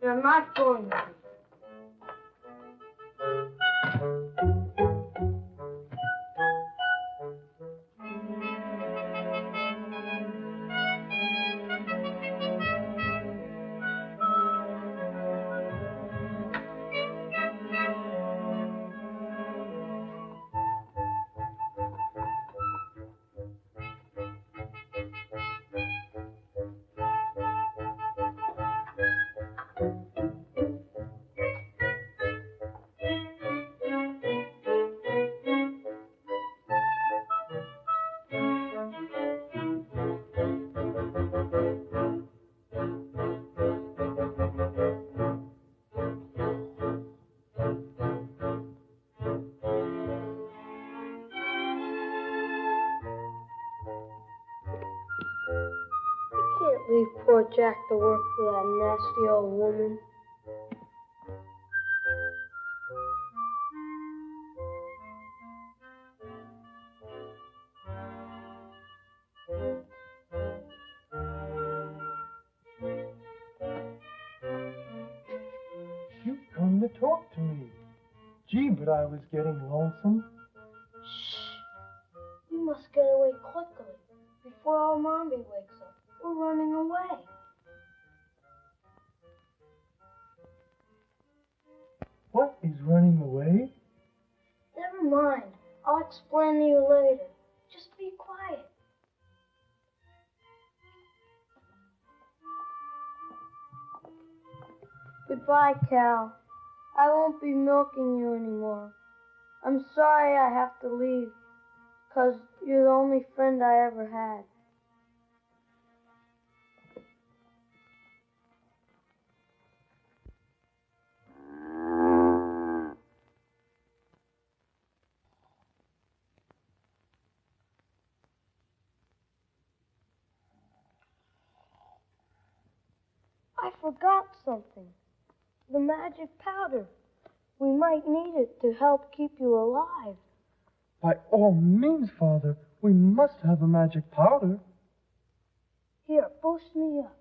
Speaker 21: and I'm not going to be. Can't leave poor Jack to work for that nasty old woman.
Speaker 6: You come to talk to me. Gee, but I was getting lonesome.
Speaker 21: Shh! We must get away quickly before our mommy wakes up. We're running away.
Speaker 6: What is running away?
Speaker 21: Never mind. I'll explain to you later. Just be quiet. Goodbye, Cal. I won't be milking you anymore. I'm sorry I have to leave, 'cause you're the only friend I ever had. I forgot something. The magic powder. We might need it to help keep you alive.
Speaker 6: By all means, Father, we must have a magic powder.
Speaker 21: Here, boost me up.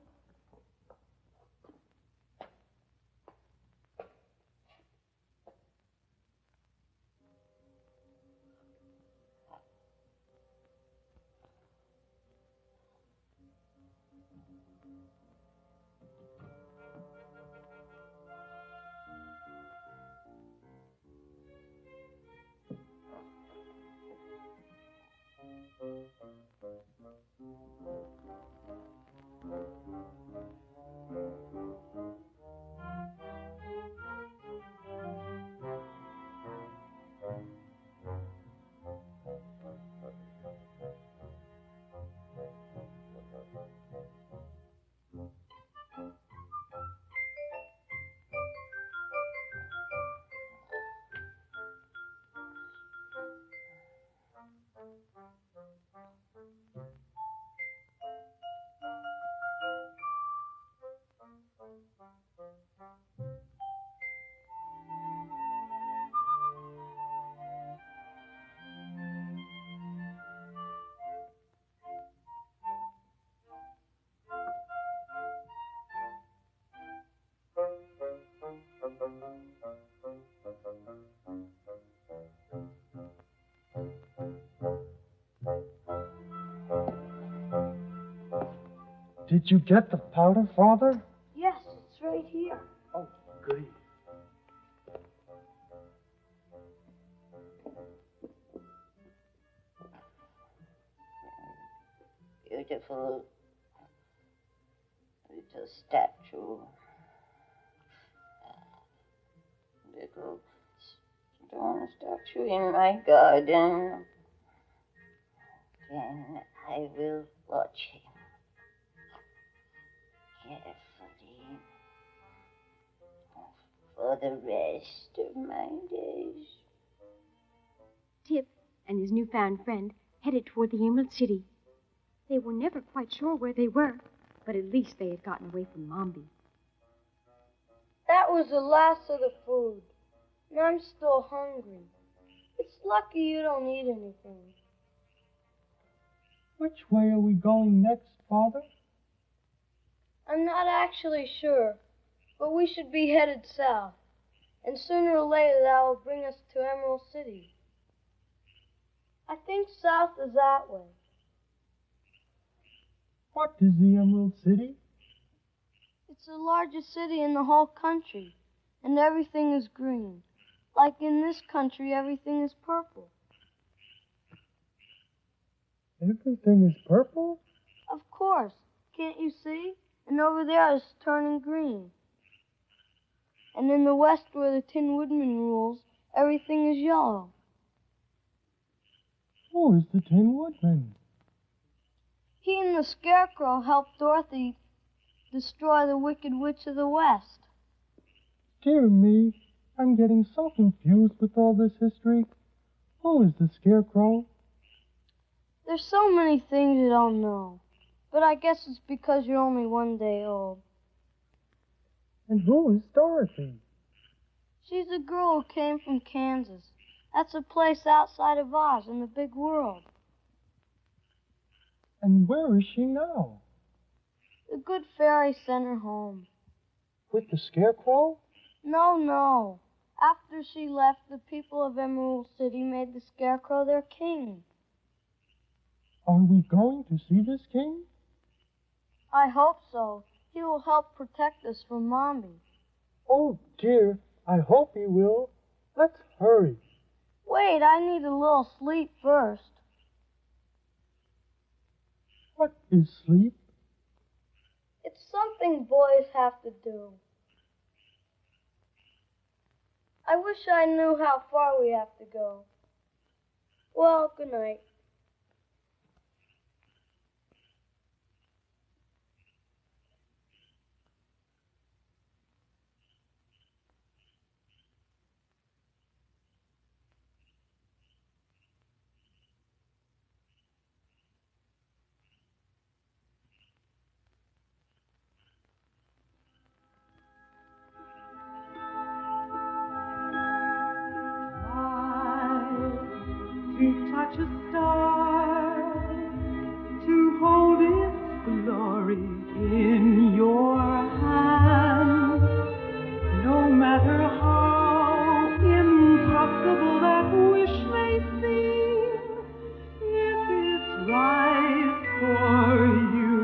Speaker 6: Did you get the powder, Father?
Speaker 21: Yes, it's right here.
Speaker 6: Oh, goody.
Speaker 17: beautiful little statue. Little stone statue in my garden. Then I will watch him carefully for the rest of my days.
Speaker 8: Tip and his newfound friend headed toward the Emerald City. They were never quite sure where they were, but at least they had gotten away from Mombi.
Speaker 21: That was the last of the food, and I'm still hungry. It's lucky you don't eat anything.
Speaker 6: Which way are we going next, Father?
Speaker 21: I'm not actually sure, but we should be headed south, and sooner or later that will bring us to Emerald City. I think south is that way.
Speaker 6: What is the Emerald City?
Speaker 21: It's the largest city in the whole country, and everything is green. Like in this country, everything is purple.
Speaker 6: Everything is purple?
Speaker 21: Of course. Can't you see? And over there it's turning green. And in the west, where the Tin Woodman rules, everything is yellow.
Speaker 6: Who is the Tin Woodman?
Speaker 21: He and the Scarecrow helped Dorothy destroy the Wicked Witch of the West.
Speaker 6: Dear me, I'm getting so confused with all this history. Who is the Scarecrow?
Speaker 21: There's so many things you don't know. But I guess it's because you're only 1 day old.
Speaker 6: And who is Dorothy?
Speaker 21: She's a girl who came from Kansas. That's a place outside of Oz in the big world.
Speaker 6: And where is she now?
Speaker 21: The good fairy sent her home.
Speaker 6: With the Scarecrow?
Speaker 21: No. After she left, the people of Emerald City made the Scarecrow their king.
Speaker 6: Are we going to see this king?
Speaker 21: I hope so. He will help protect us from Mombi.
Speaker 6: Oh, dear, I hope he will. Let's hurry.
Speaker 21: Wait, I need a little sleep first.
Speaker 6: What is sleep?
Speaker 21: It's something boys have to do. I wish I knew how far we have to go. Well, good night.
Speaker 4: To touch a star, to hold its glory in your hand, no matter how impossible that wish may seem, if it's right for you,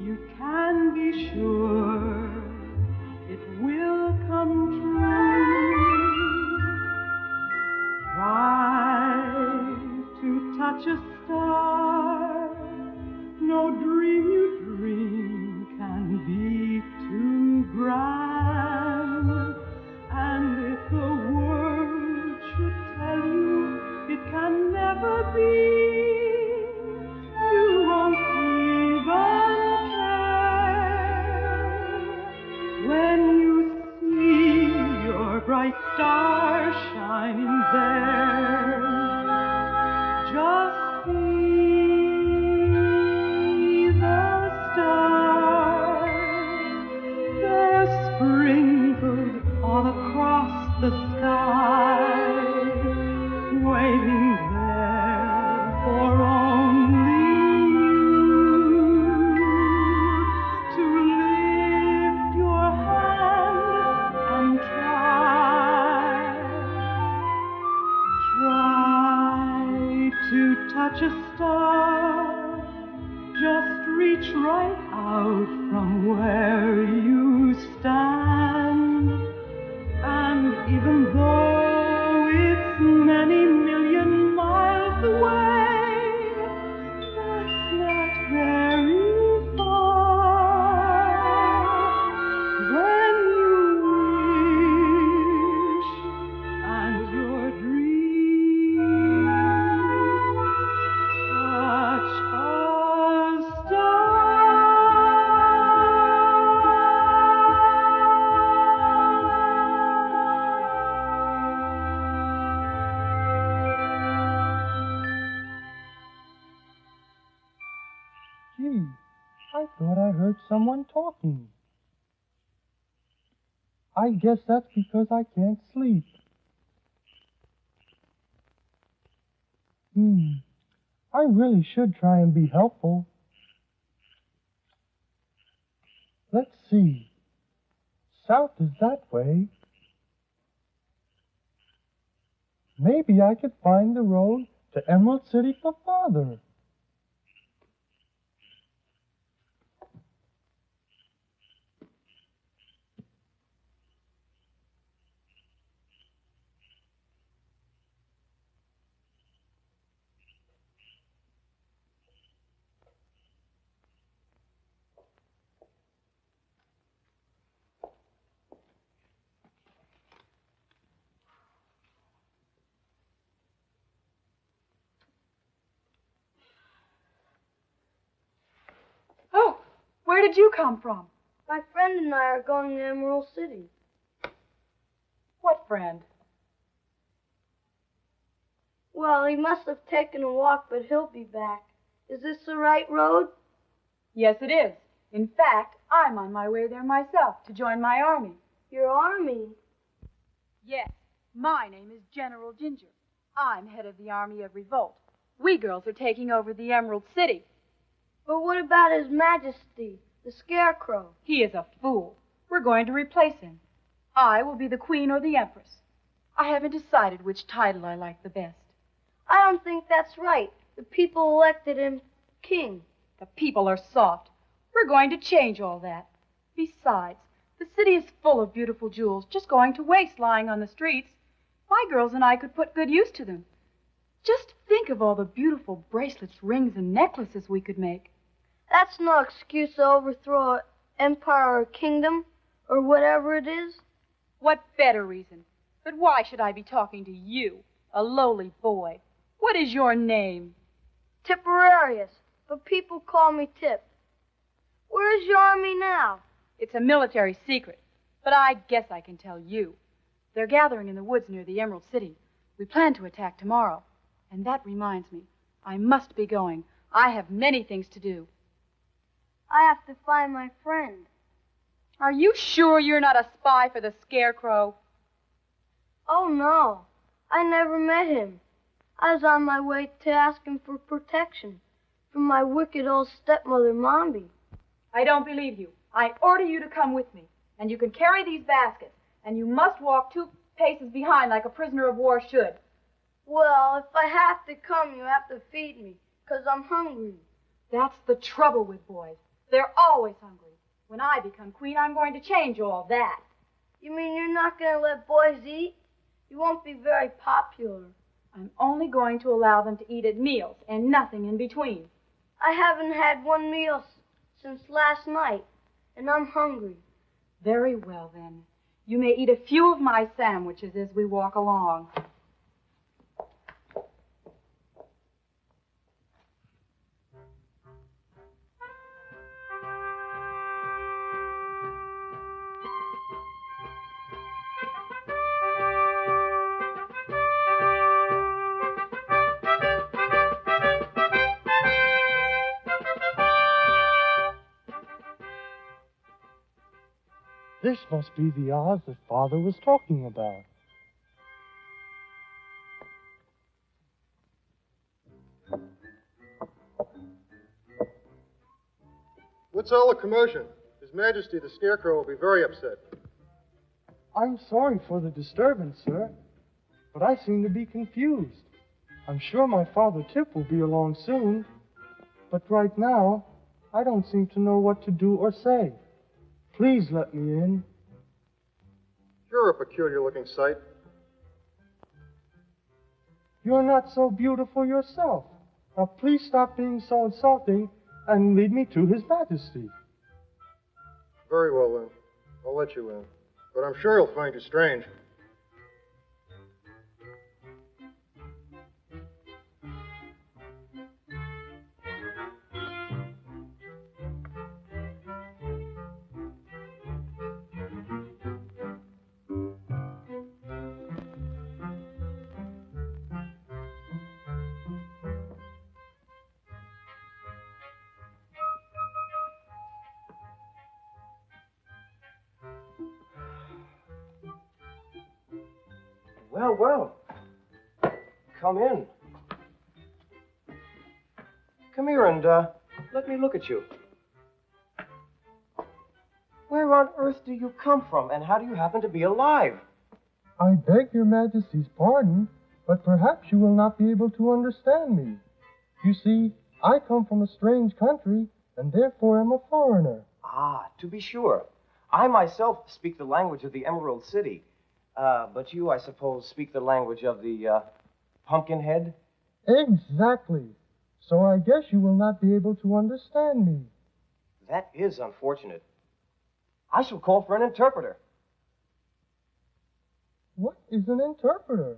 Speaker 4: you can be sure it will come true. Try to touch a star. No dream you dream can be too grand. And if the world should tell you it can never be, you won't even care. When you see your bright star shining there, just see the stars. They're sprinkled all across the sky, waiting there for only you to lift your hand and try to touch a star. Just reach right out from where you stand. And even though it's many million miles away, the
Speaker 6: thought I heard someone talking. I guess that's because I can't sleep. I really should try and be helpful. Let's see. South is that way. Maybe I could find the road to Emerald City for Father.
Speaker 10: Oh, where did you come from?
Speaker 21: My friend and I are going to Emerald City.
Speaker 10: What friend?
Speaker 21: Well, he must have taken a walk, but he'll be back. Is this the right road?
Speaker 10: Yes, it is. In fact, I'm on my way there myself to join my army.
Speaker 21: Your army?
Speaker 10: Yes, my name is General Ginger. I'm head of the Army of Revolt. We girls are taking over the Emerald City.
Speaker 21: But what about His Majesty, the Scarecrow?
Speaker 10: He is a fool. We're going to replace him. I will be the Queen or the Empress. I haven't decided which title I like the best.
Speaker 21: I don't think that's right. The people elected him king.
Speaker 10: The people are soft. We're going to change all that. Besides, the city is full of beautiful jewels, just going to waste lying on the streets. My girls and I could put good use to them. Just think of all the beautiful bracelets, rings, and necklaces we could make.
Speaker 21: That's no excuse to overthrow an empire or kingdom, or whatever it is.
Speaker 10: What better reason? But why should I be talking to you, a lowly boy? What is your name?
Speaker 21: Tipperarius, but people call me Tip. Where is your army now?
Speaker 10: It's a military secret, but I guess I can tell you. They're gathering in the woods near the Emerald City. We plan to attack tomorrow. And that reminds me, I must be going. I have many things to do.
Speaker 21: I have to find my friend.
Speaker 10: Are you sure you're not a spy for the Scarecrow?
Speaker 21: Oh, no. I never met him. I was on my way to ask him for protection from my wicked old stepmother, Mombi.
Speaker 10: I don't believe you. I order you to come with me. And you can carry these baskets. And you must walk 2 paces behind like a prisoner of war should.
Speaker 21: Well, if I have to come, you have to feed me, 'cause I'm hungry.
Speaker 10: That's the trouble with boys. They're always hungry. When I become queen, I'm going to change all that.
Speaker 21: You mean you're not going to let boys eat? You won't be very popular.
Speaker 10: I'm only going to allow them to eat at meals and nothing in between.
Speaker 21: I haven't had one meal since last night, and I'm hungry.
Speaker 10: Very well, then. You may eat a few of my sandwiches as we walk along.
Speaker 6: This must be the Oz that Father was talking about.
Speaker 11: What's all the commotion? His Majesty the Scarecrow will be very upset.
Speaker 6: I'm sorry for the disturbance, sir, but I seem to be confused. I'm sure my father Tip will be along soon, but right now, I don't seem to know what to do or say. Please let me in.
Speaker 11: You're a peculiar-looking sight.
Speaker 6: You're not so beautiful yourself. Now, please stop being so insulting and lead me to His Majesty.
Speaker 11: Very well, then. I'll let you in. But I'm sure he'll find you strange.
Speaker 2: Well, well. Come in. Come here and let me look at you. Where on earth do you come from, and how do you happen to be alive?
Speaker 6: I beg your Majesty's pardon, but perhaps you will not be able to understand me. You see, I come from a strange country, and therefore am a foreigner.
Speaker 2: Ah, to be sure. I myself speak the language of the Emerald City. But you, I suppose, speak the language of the Pumpkinhead?
Speaker 6: Exactly. So I guess you will not be able to understand me.
Speaker 2: That is unfortunate. I shall call for an interpreter.
Speaker 6: What is an interpreter?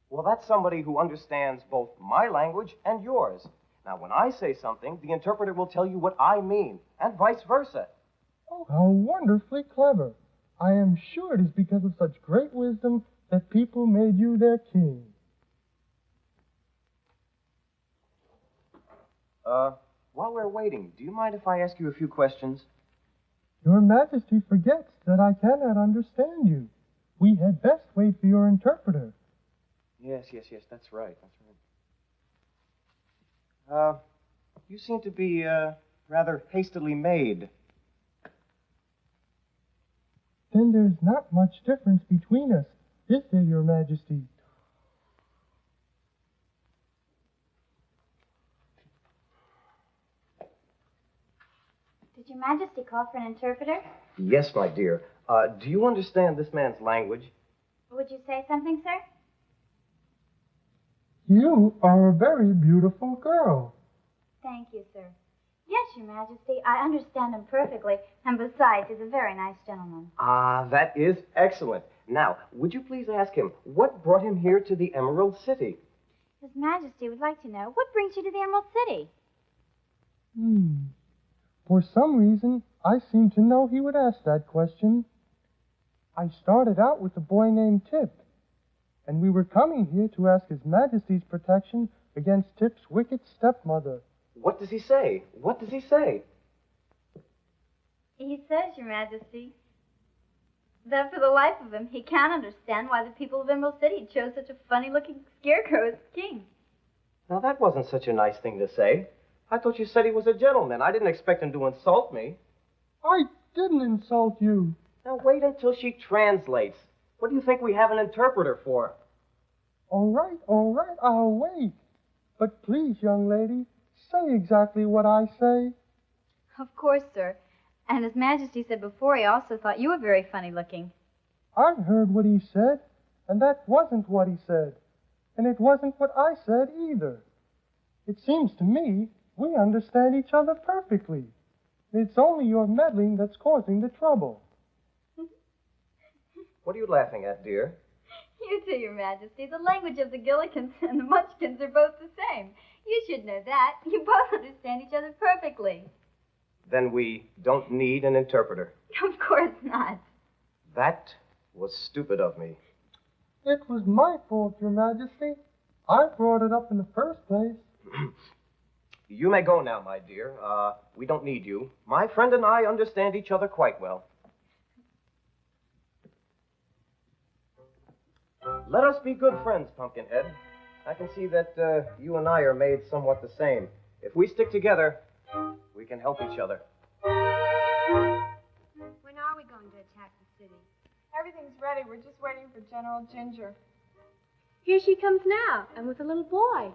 Speaker 2: Well, that's somebody who understands both my language and yours. Now, when I say something, the interpreter will tell you what I mean, and vice versa.
Speaker 6: Oh, how wonderfully clever. I am sure it is because of such great wisdom that people made you their king.
Speaker 2: While we're waiting, do you mind if I ask you a few questions?
Speaker 6: Your Majesty forgets that I cannot understand you. We had best wait for your interpreter.
Speaker 2: Yes, that's right. You seem to be, rather hastily made.
Speaker 6: Then there's not much difference between us, is there, Your Majesty?
Speaker 13: Did Your Majesty call for an interpreter?
Speaker 2: Yes, my dear. Do you understand this man's language?
Speaker 13: Would you say something, sir?
Speaker 6: You are a very beautiful girl.
Speaker 13: Thank you, sir. Yes, Your Majesty, I understand him perfectly, and besides, he's a very nice gentleman.
Speaker 2: Ah, that is excellent. Now, would you please ask him, what brought him here to the Emerald City?
Speaker 13: His Majesty would like to know, what brings you to the Emerald City?
Speaker 6: For some reason, I seem to know he would ask that question. I started out with a boy named Tip, and we were coming here to ask His Majesty's protection against Tip's wicked stepmother.
Speaker 2: What does he say? What does he say?
Speaker 13: He says, Your Majesty, that for the life of him, he can't understand why the people of Emerald City chose such a funny-looking scarecrow as king.
Speaker 2: Now, that wasn't such a nice thing to say. I thought you said he was a gentleman. I didn't expect him to insult me.
Speaker 6: I didn't insult you.
Speaker 2: Now, wait until she translates. What do you think we have an interpreter for?
Speaker 6: All right, I'll wait. But please, young lady, say exactly what I say.
Speaker 13: Of course, sir. And His Majesty said before he also thought you were very funny-looking.
Speaker 6: I heard what he said, and that wasn't what he said. And it wasn't what I said either. It seems to me we understand each other perfectly. It's only your meddling that's causing the trouble.
Speaker 2: What are you laughing at, dear?
Speaker 13: You too, Your Majesty. The language of the Gillikins and the Munchkins are both the same. You should know that. You both understand each other perfectly.
Speaker 2: Then we don't need an interpreter.
Speaker 13: Of course not.
Speaker 2: That was stupid of me.
Speaker 6: It was my fault, Your Majesty. I brought it up in the first place.
Speaker 2: You may go now, my dear. We don't need you. My friend and I understand each other quite well. Let us be good friends, Pumpkinhead. I can see that you and I are made somewhat the same. If we stick together, we can help each other.
Speaker 8: When are we going to attack the city?
Speaker 10: Everything's ready. We're just waiting for General Ginger.
Speaker 8: Here she comes now, and with a little boy.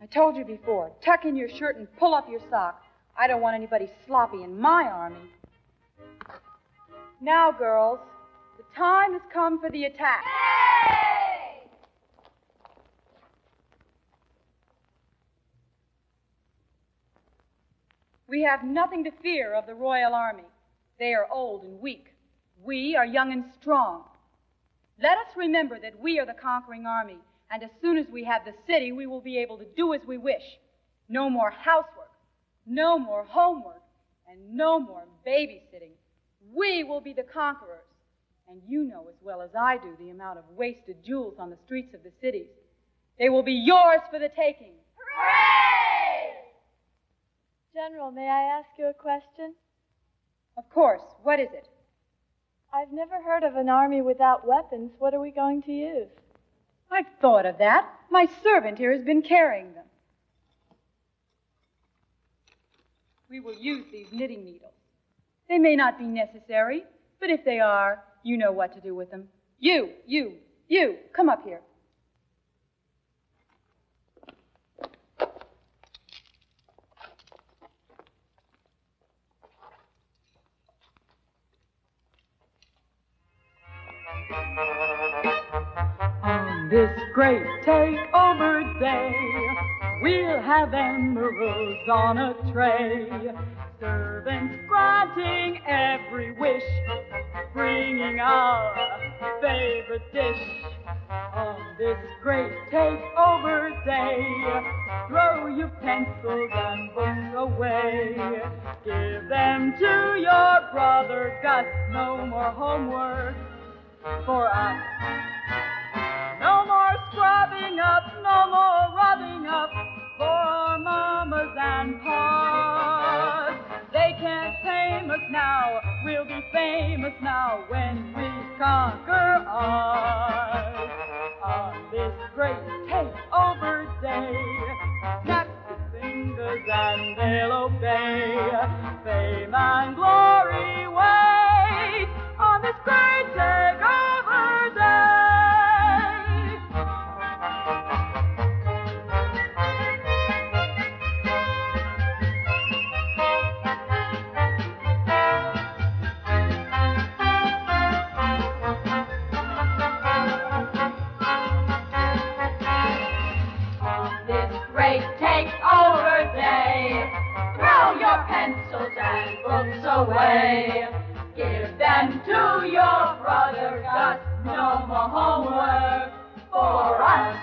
Speaker 10: I told you before, tuck in your shirt and pull up your sock. I don't want anybody sloppy in my army. Now, girls, the time has come for the attack. Hey! We have nothing to fear of the royal army. They are old and weak. We are young and strong. Let us remember that we are the conquering army, and as soon as we have the city, we will be able to do as we wish. No more housework, no more homework, and no more babysitting. We will be the conquerors. And you know as well as I do the amount of wasted jewels on the streets of the cities. They will be yours for the taking.
Speaker 23: Hooray! General, may I ask you a question?
Speaker 10: Of course. What is it?
Speaker 21: I've never heard of an army without weapons. What are we going to use?
Speaker 10: I've thought of that. My servant here has been carrying them. We will use these knitting needles. They may not be necessary, but if they are, you know what to do with them. You, come up here. On this great takeover day, we'll have emeralds on a tray. Servants granting every wish, bringing our favorite dish. On this great takeover day, throw your pencils and books away. Give them to your brother Gus, no more homework for us. No more scrubbing up, no more rubbing up for our mamas and pa's. They can't tame us now, we'll be famous now when we conquer Oz. On this great takeover day, snap your fingers and they'll obey. Fame and glory wait on this great takeover day. Pencils and books away. Give them to your brother Gus. No more homework for us.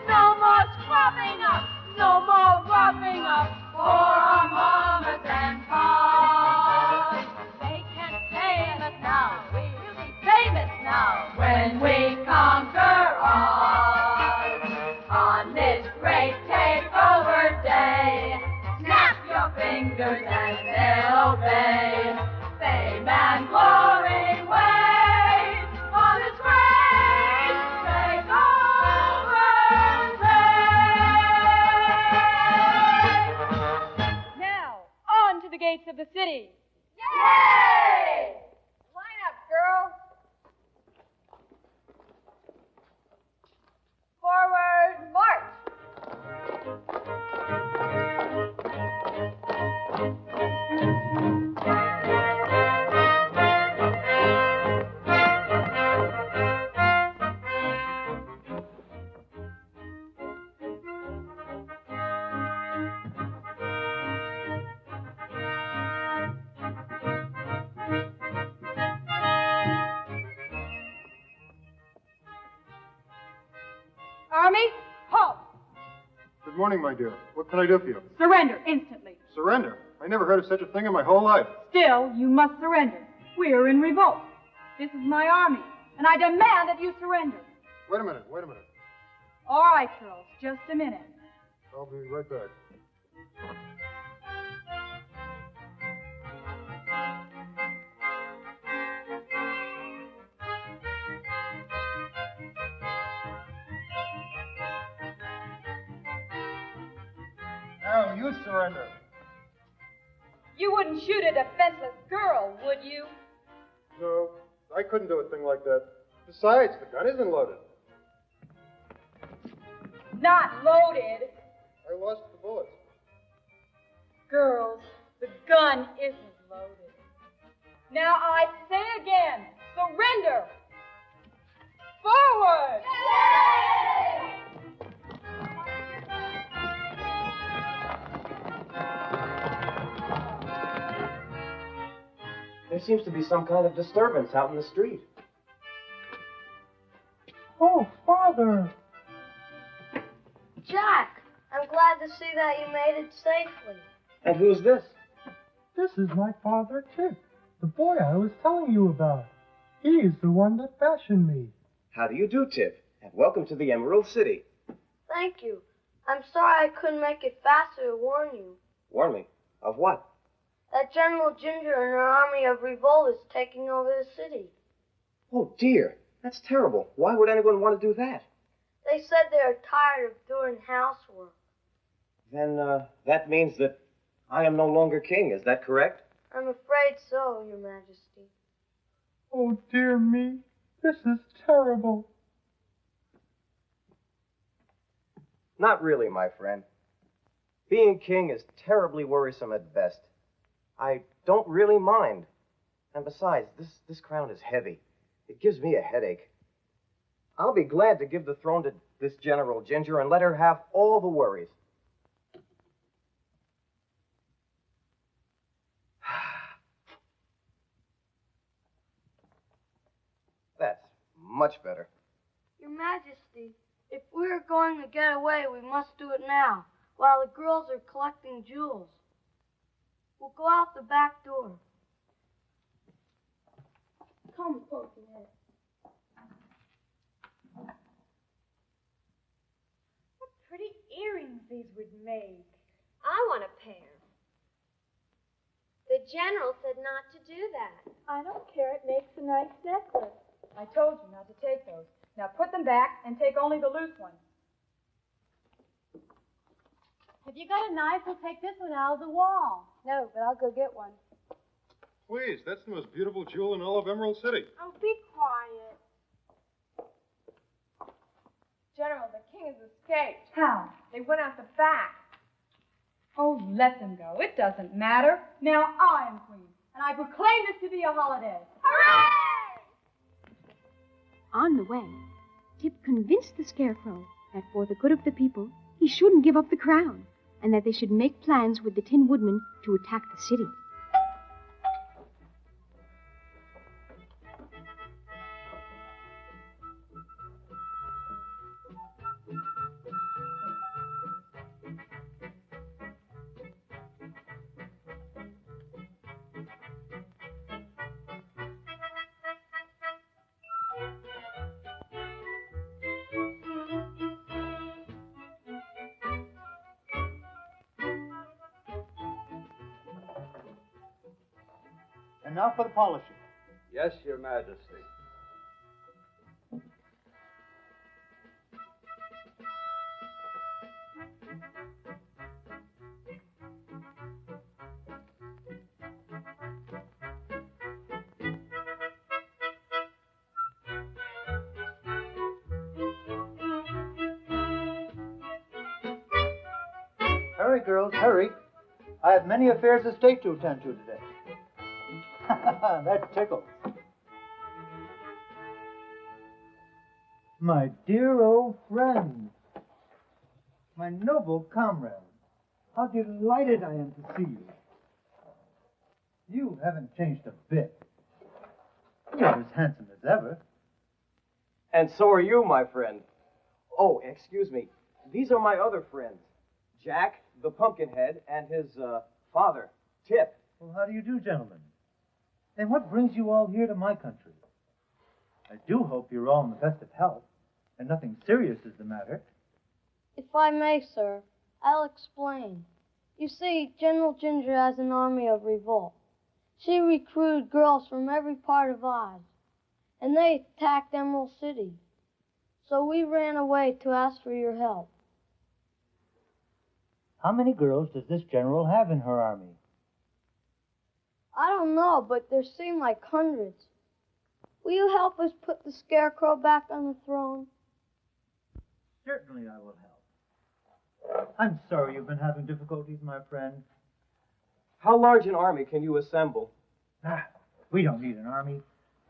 Speaker 10: No more scrubbing up, no more rubbing up for our mamas and pa's. They can't tame us now, we'll be famous now when we conquer Oz. On this great takeover day, snap your fingers and they'll obey. Fame and glory wait on this great takeover day. Now, on to the gates of the city. Yay! Line up, girls. Forward, march. Army, halt!
Speaker 11: Good morning, my dear. What can I do for you?
Speaker 10: Surrender instantly.
Speaker 11: Surrender? I never heard of such a thing in my whole life.
Speaker 10: Still, you must surrender. We are in revolt. This is my army, and I demand that you surrender.
Speaker 11: Wait a minute.
Speaker 10: All right, girls, just a minute.
Speaker 11: I'll be right back. Now, you surrender.
Speaker 10: You wouldn't shoot a defenseless girl, would you?
Speaker 11: No, I couldn't do a thing like that. Besides, the gun isn't loaded.
Speaker 10: Not loaded.
Speaker 11: I lost the bullets.
Speaker 10: Girls, the gun isn't loaded. Now I say again, surrender. Forward! Yay!
Speaker 2: There seems to be some kind of disturbance out in the street.
Speaker 6: Oh, Father!
Speaker 21: Jack, I'm glad to see that you made it safely.
Speaker 2: And who's this?
Speaker 6: This is my father, Tip, the boy I was telling you about. He is the one that fashioned me.
Speaker 2: How do you do, Tip? And welcome to the Emerald City.
Speaker 21: Thank you. I'm sorry I couldn't make it faster to warn you.
Speaker 2: Warn me. Of what?
Speaker 21: that General Ginger and her army of revolt is taking over the city.
Speaker 2: Oh, dear. That's terrible. Why would anyone want to do that?
Speaker 21: They said they are tired of doing housework.
Speaker 2: Then, that means that I am no longer king. Is that correct?
Speaker 21: I'm afraid so, Your Majesty.
Speaker 6: Oh, dear me. This is terrible.
Speaker 2: Not really, my friend. Being king is terribly worrisome at best. I don't really mind. And besides, this crown is heavy. It gives me a headache. I'll be glad to give the throne to this General Ginger and let her have all the worries. That's much better.
Speaker 21: Your Majesty, if we're going to get away, we must do it now, while the girls are collecting jewels. We'll go out the back door. Come, Pumpkinhead.
Speaker 15: What pretty earrings these would make.
Speaker 8: I want a pair. The general said not to do that.
Speaker 10: I don't care. It makes a nice necklace. I told you not to take those. Now put them back and take only the loose ones.
Speaker 15: Have you got a knife? We'll take this one out of the wall.
Speaker 10: No, but I'll go get one.
Speaker 11: Please, that's the most beautiful jewel in all of Emerald City.
Speaker 21: Oh, be quiet.
Speaker 10: General, the king has escaped. How? They went out the back. Oh, let them go. It doesn't matter. Now I am queen, and I proclaim this to be a holiday. Hooray!
Speaker 8: On the way, Tip convinced the Scarecrow that for the good of the people, he shouldn't give up the crown, and that they should make plans with the Tin Woodman to attack the city.
Speaker 3: And now for the polishing.
Speaker 1: Yes, Your Majesty.
Speaker 3: Hurry, girls, hurry. I have many affairs of state to attend to today. That tickles. My dear old friend, my noble comrade, how delighted I am to see you. You haven't changed a bit. You're as handsome as ever.
Speaker 2: And so are you, my friend. Oh, excuse me. These are my other friends. Jack, the Pumpkinhead, and his, father, Tip.
Speaker 3: Well, how do you do, gentlemen? And what brings you all here to my country? I do hope you're all in the best of health, and nothing serious is the matter.
Speaker 21: If I may, sir, I'll explain. You see, General Ginger has an army of revolt. She recruited girls from every part of Oz, and they attacked Emerald City. So we ran away to ask for your help.
Speaker 3: How many girls does this general have in her army?
Speaker 21: I don't know, but there seem like hundreds. Will you help us put the Scarecrow back on the throne?
Speaker 3: Certainly I will help. I'm sorry you've been having difficulties, my friend.
Speaker 2: How large an army can you assemble?
Speaker 3: We don't need an army.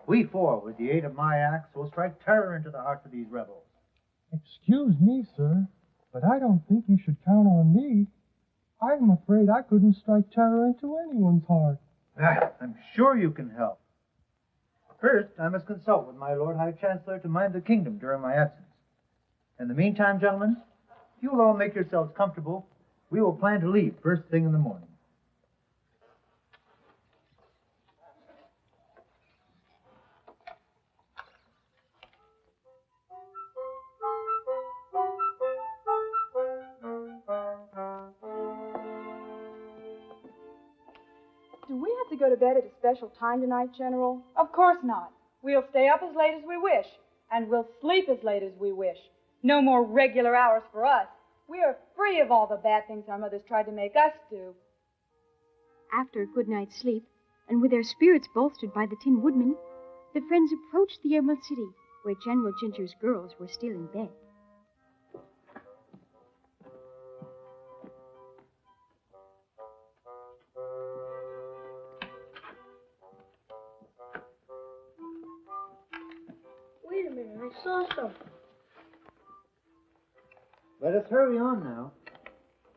Speaker 3: We four, with the aid of my axe, will strike terror into the hearts of these rebels.
Speaker 6: Excuse me, sir, but I don't think you should count on me. I'm afraid I couldn't strike terror into anyone's heart.
Speaker 3: I'm sure you can help. First, I must consult with my Lord High Chancellor to mind the kingdom during my absence. In the meantime, gentlemen, if you'll all make yourselves comfortable, we will plan to leave first thing in the morning.
Speaker 10: go to bed at a special time tonight, General? Of course not. We'll stay up as late as we wish, and we'll sleep as late as we wish. No more regular hours for us. We are free of all the bad things our mothers tried to make us do.
Speaker 8: After a good night's sleep, and with their spirits bolstered by the Tin Woodman, the friends approached the Emerald City, where General Ginger's girls were still in bed.
Speaker 21: Wait a minute, I saw something.
Speaker 7: Let us hurry on now.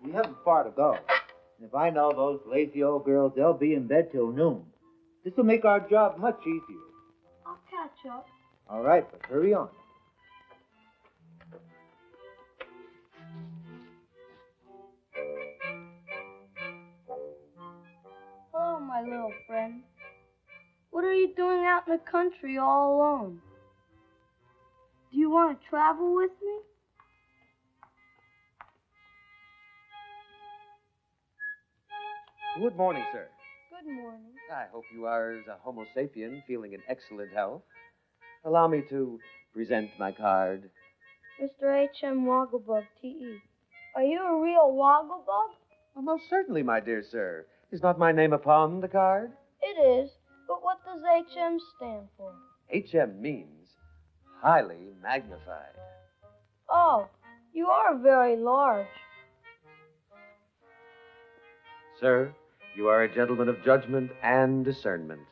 Speaker 7: We haven't far to go. And if I know those lazy old girls, they'll be in bed till noon. This will make our job much easier.
Speaker 21: I'll catch up.
Speaker 7: All right, but hurry on.
Speaker 21: Hello, my little friend. What are you doing out in the country all alone? Do you want to travel with me?
Speaker 2: Good morning, sir.
Speaker 21: Good morning.
Speaker 2: I hope you are, as a Homo sapien, feeling in excellent health. Allow me to present my card.
Speaker 21: Mr. H.M. Wogglebug, T.E. Are you a real Wogglebug?
Speaker 2: Well, most certainly, my dear sir. Is not my name upon the card?
Speaker 21: It is, but what does H.M. stand for?
Speaker 2: HM means highly magnified.
Speaker 21: Oh, you are very large.
Speaker 2: Sir, you are a gentleman of judgment and discernment.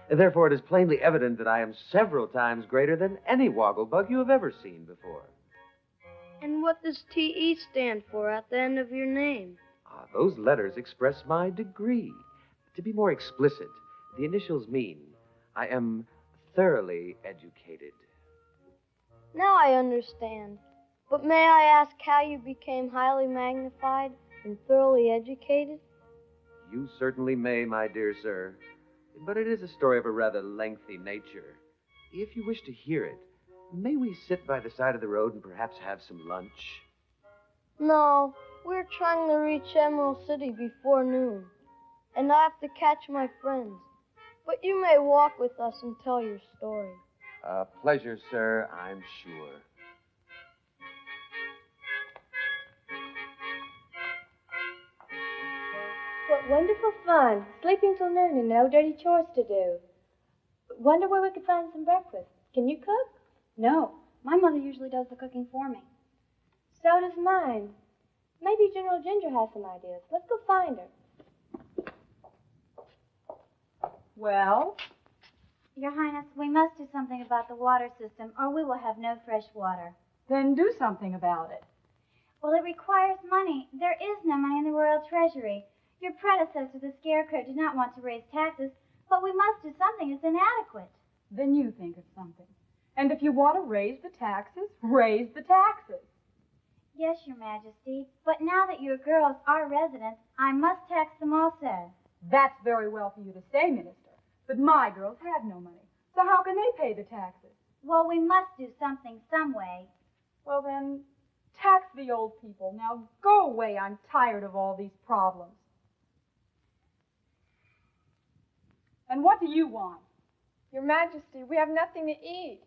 Speaker 2: Therefore, it is plainly evident that I am several times greater than any Wogglebug you have ever seen before.
Speaker 21: And what does T.E. stand for at the end of your name?
Speaker 2: Those letters express my degree. To be more explicit, the initials mean I am thoroughly educated.
Speaker 21: Now I understand. But may I ask how you became highly magnified and thoroughly educated?
Speaker 2: You certainly may, my dear sir. But it is a story of a rather lengthy nature. If you wish to hear it, may we sit by the side of the road and perhaps have some lunch?
Speaker 21: No, we're trying to reach Emerald City before noon. And I have to catch my friends. But you may walk with us and tell your story.
Speaker 2: A pleasure, sir, I'm sure.
Speaker 15: What wonderful fun. Sleeping till noon and no dirty chores to do. Wonder where we could find some breakfast. Can you cook?
Speaker 10: No, my mother usually does the cooking for me.
Speaker 15: So does mine. Maybe General Ginger has some ideas. Let's go find her.
Speaker 10: Well?
Speaker 13: Your Highness, we must do something about the water system, or we will have no fresh water.
Speaker 10: Then do something about it.
Speaker 13: Well, it requires money. There is no money in the royal treasury. Your predecessor, the Scarecrow, did not want to raise taxes, but we must do something. It's inadequate.
Speaker 10: Then you think of something. And if you want to raise the taxes, raise the taxes.
Speaker 13: Yes, Your Majesty, but now that your girls are residents, I must tax them also.
Speaker 10: That's very well for you to say, Minister. But my girls have no money. So how can they pay the taxes?
Speaker 13: Well, we must do something some way.
Speaker 10: Well, then, tax the old people. Now, go away. I'm tired of all these problems. And what do you want?
Speaker 21: Your Majesty, we have nothing to eat.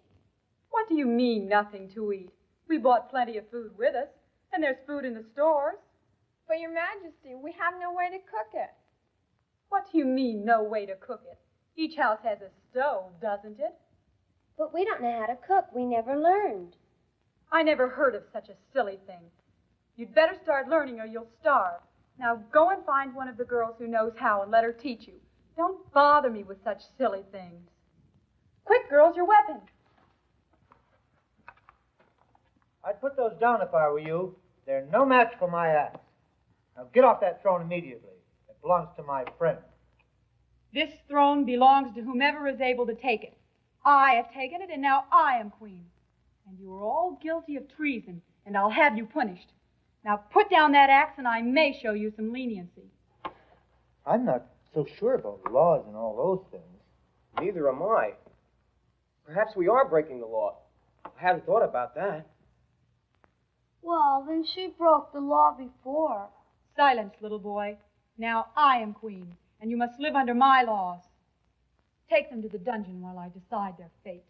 Speaker 10: What do you mean, nothing to eat? We bought plenty of food with us, and there's food in the stores.
Speaker 21: But, Your Majesty, we have no way to cook it.
Speaker 10: What do you mean, no way to cook it? Each house has a stove, doesn't it?
Speaker 15: But we don't know how to cook. We never learned.
Speaker 10: I never heard of such a silly thing. You'd better start learning or you'll starve. Now go and find one of the girls who knows how and let her teach you. Don't bother me with such silly things. Quick, girls, your weapons.
Speaker 7: I'd put those down if I were you. They're no match for my axe. Now get off that throne immediately. It belongs to my friend.
Speaker 10: This throne belongs to whomever is able to take it. I have taken it, and now I am queen. And you are all guilty of treason, and I'll have you punished. Now put down that axe, and I may show you some leniency.
Speaker 7: I'm not so sure about laws and all those things.
Speaker 2: Neither am I. Perhaps we are breaking the law. I hadn't thought about that.
Speaker 21: Well, then she broke the law before.
Speaker 10: Silence, little boy. Now I am queen, and you must live under my laws. Take them to the dungeon while I decide their fate.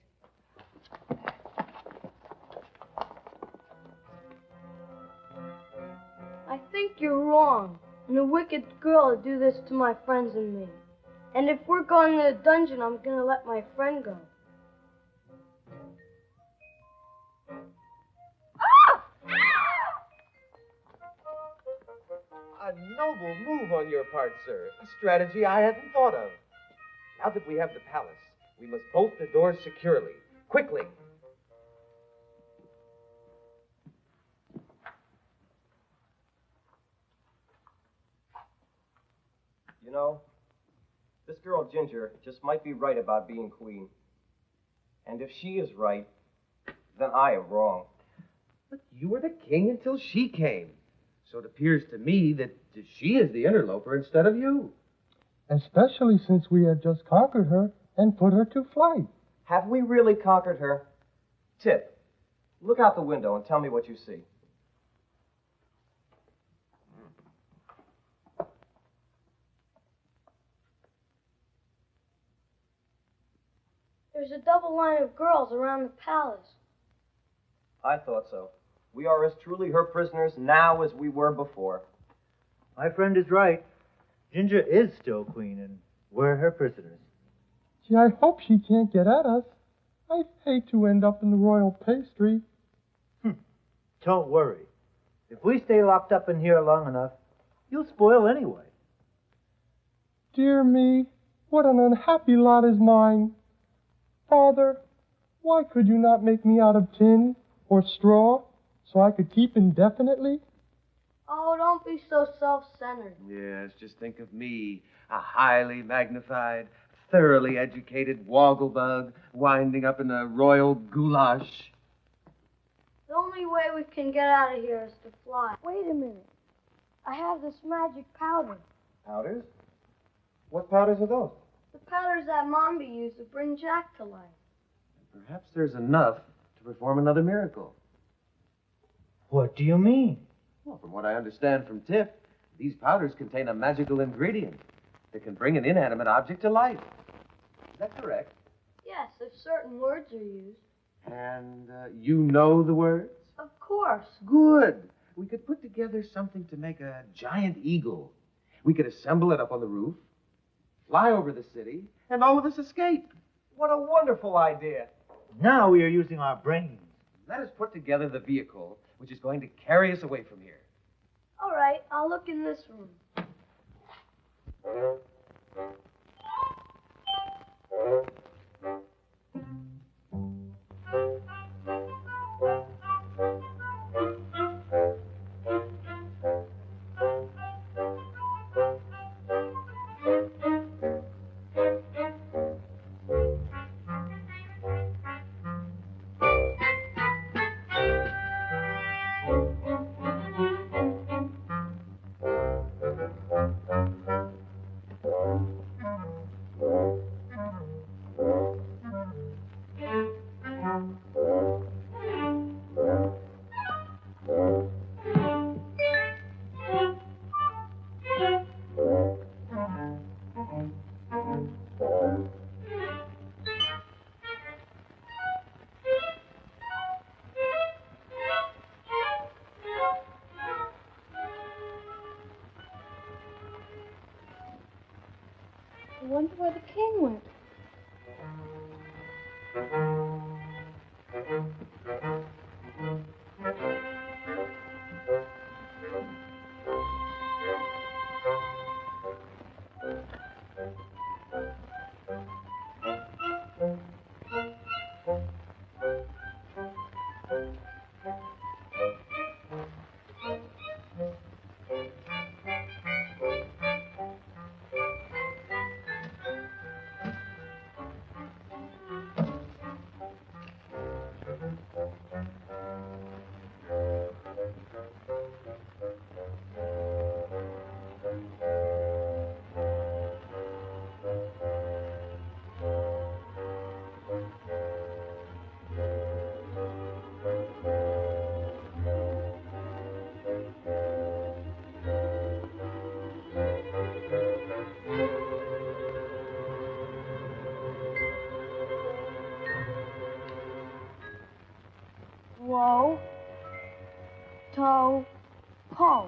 Speaker 21: I think you're wrong, and a wicked girl to do this to my friends and me. And if we're going to the dungeon, I'm going to let my friend go.
Speaker 2: A noble move on your part, sir. A strategy I hadn't thought of. Now that we have the palace, we must bolt the doors securely. Quickly. You know, this girl Ginger just might be right about being queen. And if she is right, then I am wrong. But you were the king until she came. So it appears to me that she is the interloper instead of you.
Speaker 6: Especially since we had just conquered her and put her to flight.
Speaker 2: Have we really conquered her? Tip, look out the window and tell me what you see.
Speaker 21: There's a double line of girls around the palace.
Speaker 2: I thought so. We are as truly her prisoners now as we were before.
Speaker 7: My friend is right. Ginger is still queen, and we're her prisoners.
Speaker 6: Gee, I hope she can't get at us. I'd hate to end up in the royal pastry.
Speaker 7: Don't worry. If we stay locked up in here long enough, you'll spoil anyway.
Speaker 6: Dear me, what an unhappy lot is mine. Father, why could you not make me out of tin or straw so I could keep indefinitely?
Speaker 21: Oh, don't be so self-centered.
Speaker 2: Yes, just think of me, a highly magnified, thoroughly educated wogglebug winding up in a royal goulash.
Speaker 21: The only way we can get out of here is to fly. Wait a minute. I have this magic powder.
Speaker 2: Powders? What powders are those?
Speaker 21: The powders that Mombi used to bring Jack to life.
Speaker 2: Perhaps there's enough to perform another miracle.
Speaker 7: What do you mean?
Speaker 2: Well, from what I understand from Tip, these powders contain a magical ingredient that can bring an inanimate object to life. Is that correct?
Speaker 21: Yes, if certain words are used.
Speaker 2: And you know the words?
Speaker 21: Of course.
Speaker 2: Good. We could put together something to make a giant eagle. We could assemble it up on the roof, fly over the city, and all of us escape. What a wonderful idea.
Speaker 7: Now we are using our brains.
Speaker 2: Let us put together the vehicle which is going to carry us away from here.
Speaker 21: All right, I'll look in this room. I wonder where the king went. Wo, to, po.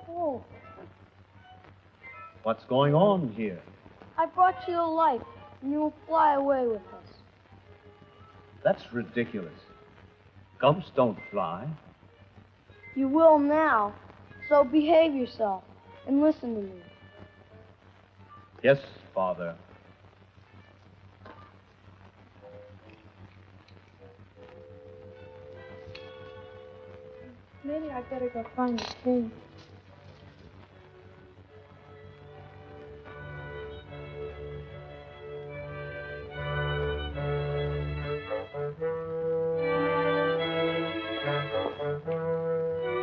Speaker 21: Oh,
Speaker 9: What's going on here?
Speaker 21: I brought you to life, and you will fly away with us.
Speaker 9: That's ridiculous. Gumps don't fly.
Speaker 21: You will now, so behave yourself and listen to me.
Speaker 9: Yes, Father.
Speaker 21: Maybe I'd better go find the king.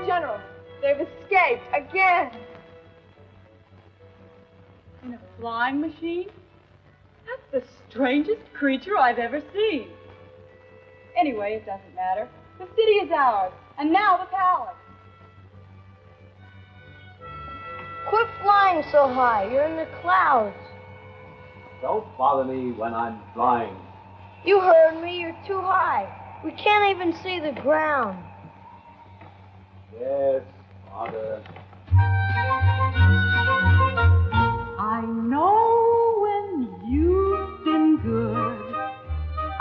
Speaker 10: General, they've escaped again. In a flying machine? That's the strangest creature I've ever seen. Anyway, it doesn't matter. The city is ours, and now the palace.
Speaker 21: Quit flying so high. You're in the clouds.
Speaker 9: Don't bother me when I'm flying.
Speaker 21: You heard me. You're too high. We can't even see the ground.
Speaker 9: Yes, Father.
Speaker 4: I know when you've been good.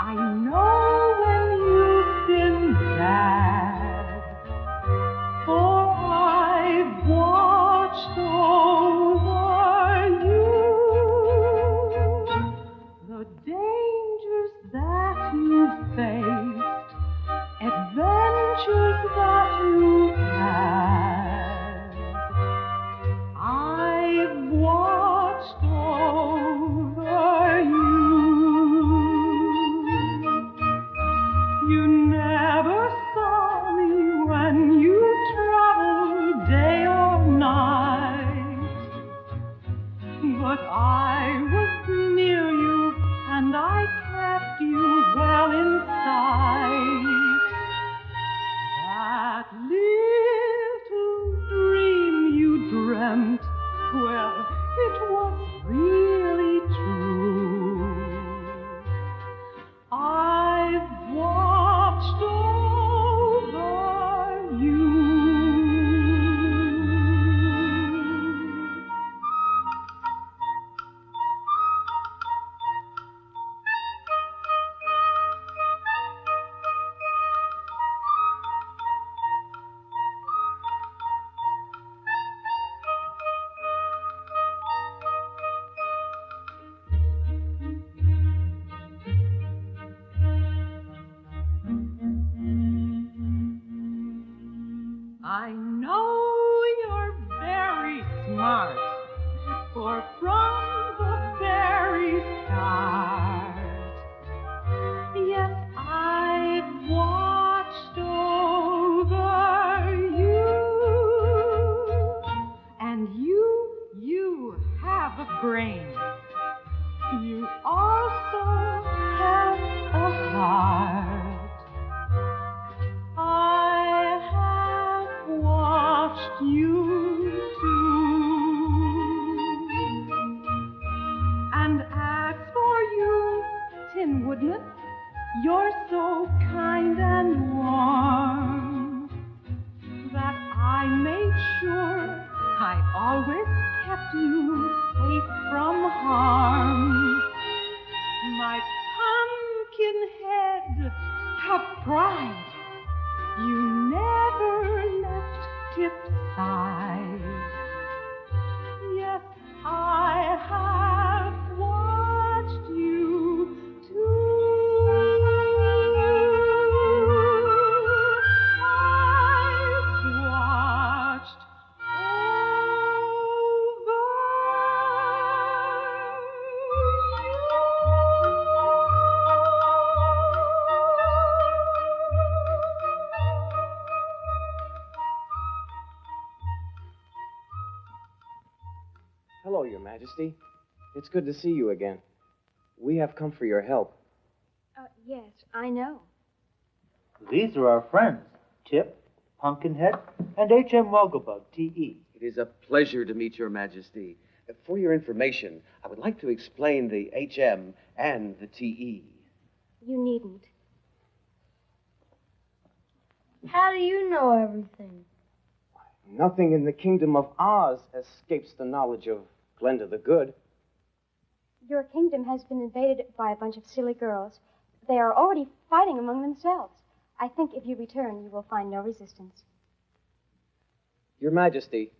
Speaker 4: I know when you've been bad. For I've watched over you. The dangers that you've faced, adventures that you've had. I've watched over you. You never saw me when you traveled day or night, but I was near you and I kept you well in sight. That little dream you dreamt, well, it was really true. I've watched over you. I know you're very smart, for from the very start, yes, I've watched over you. And you have a brain. You also have a heart. I have watched you too. And as for you, Tin Woodman, you're so kind and warm that I made sure I always kept you safe from harm. My pumpkin head, have pride. You never left Tip's side. Yes, I have watched you too. I've watched
Speaker 2: Hello, Your Majesty. It's good to see you again. We have come for your help.
Speaker 8: Yes, I know.
Speaker 7: These are our friends, Tip, Pumpkinhead, and H.M. Wogglebug, T.E.
Speaker 2: It is a pleasure to meet Your Majesty. For your information, I would like to explain the HM and the TE.
Speaker 8: You needn't.
Speaker 21: How do you know everything?
Speaker 2: Nothing in the kingdom of Oz escapes the knowledge of Glenda the Good.
Speaker 8: Your kingdom has been invaded by a bunch of silly girls. They are already fighting among themselves. I think if you return, you will find no resistance.
Speaker 2: Your Majesty,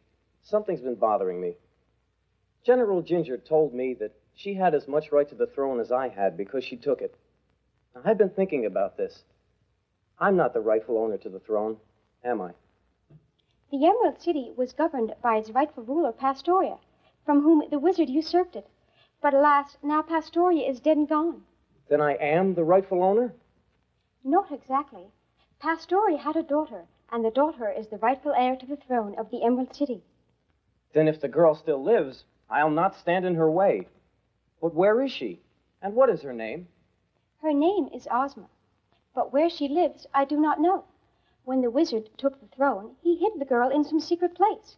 Speaker 2: something's been bothering me. General Ginger told me that she had as much right to the throne as I had because she took it. Now, I've been thinking about this. I'm not the rightful owner to the throne, am I?
Speaker 8: The Emerald City was governed by its rightful ruler, Pastoria, from whom the wizard usurped it. But alas, now Pastoria is dead and gone.
Speaker 2: Then I am the rightful owner?
Speaker 8: Not exactly. Pastoria had a daughter, and the daughter is the rightful heir to the throne of the Emerald City.
Speaker 2: Then if the girl still lives, I'll not stand in her way. But where is she? And what is her name?
Speaker 8: Her name is Ozma. But where she lives, I do not know. When the wizard took the throne, he hid the girl in some secret place.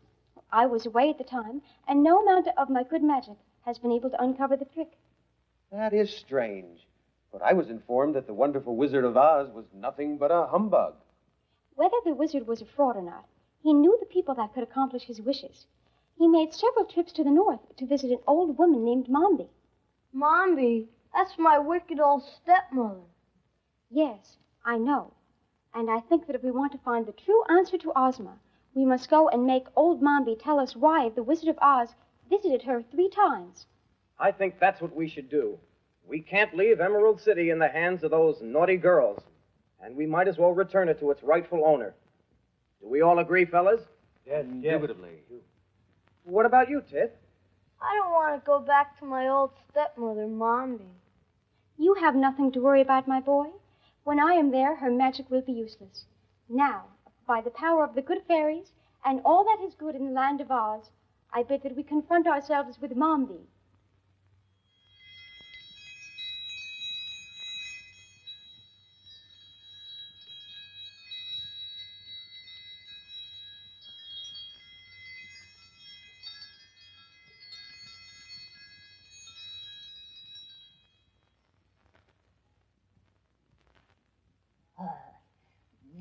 Speaker 8: I was away at the time, and no amount of my good magic has been able to uncover the trick.
Speaker 19: That is strange. But I was informed that the wonderful Wizard of Oz was nothing but a humbug.
Speaker 8: Whether the wizard was a fraud or not, he knew the people that could accomplish his wishes. He made several trips to the north to visit an old woman named Mombi.
Speaker 21: Mombi? That's my wicked old stepmother.
Speaker 8: Yes, I know. And I think that if we want to find the true answer to Ozma, we must go and make old Mombi tell us why the Wizard of Oz visited her 3 times.
Speaker 2: I think that's what we should do. We can't leave Emerald City in the hands of those naughty girls, and we might as well return it to its rightful owner. Do we all agree, fellas?
Speaker 19: Yes, indubitably.
Speaker 2: What about you, Tit?
Speaker 21: I don't want to go back to my old stepmother, Mombi.
Speaker 8: You have nothing to worry about, my boy. When I am there, her magic will be useless. Now, by the power of the good fairies and all that is good in the land of Oz, I bid that we confront ourselves with Mombi.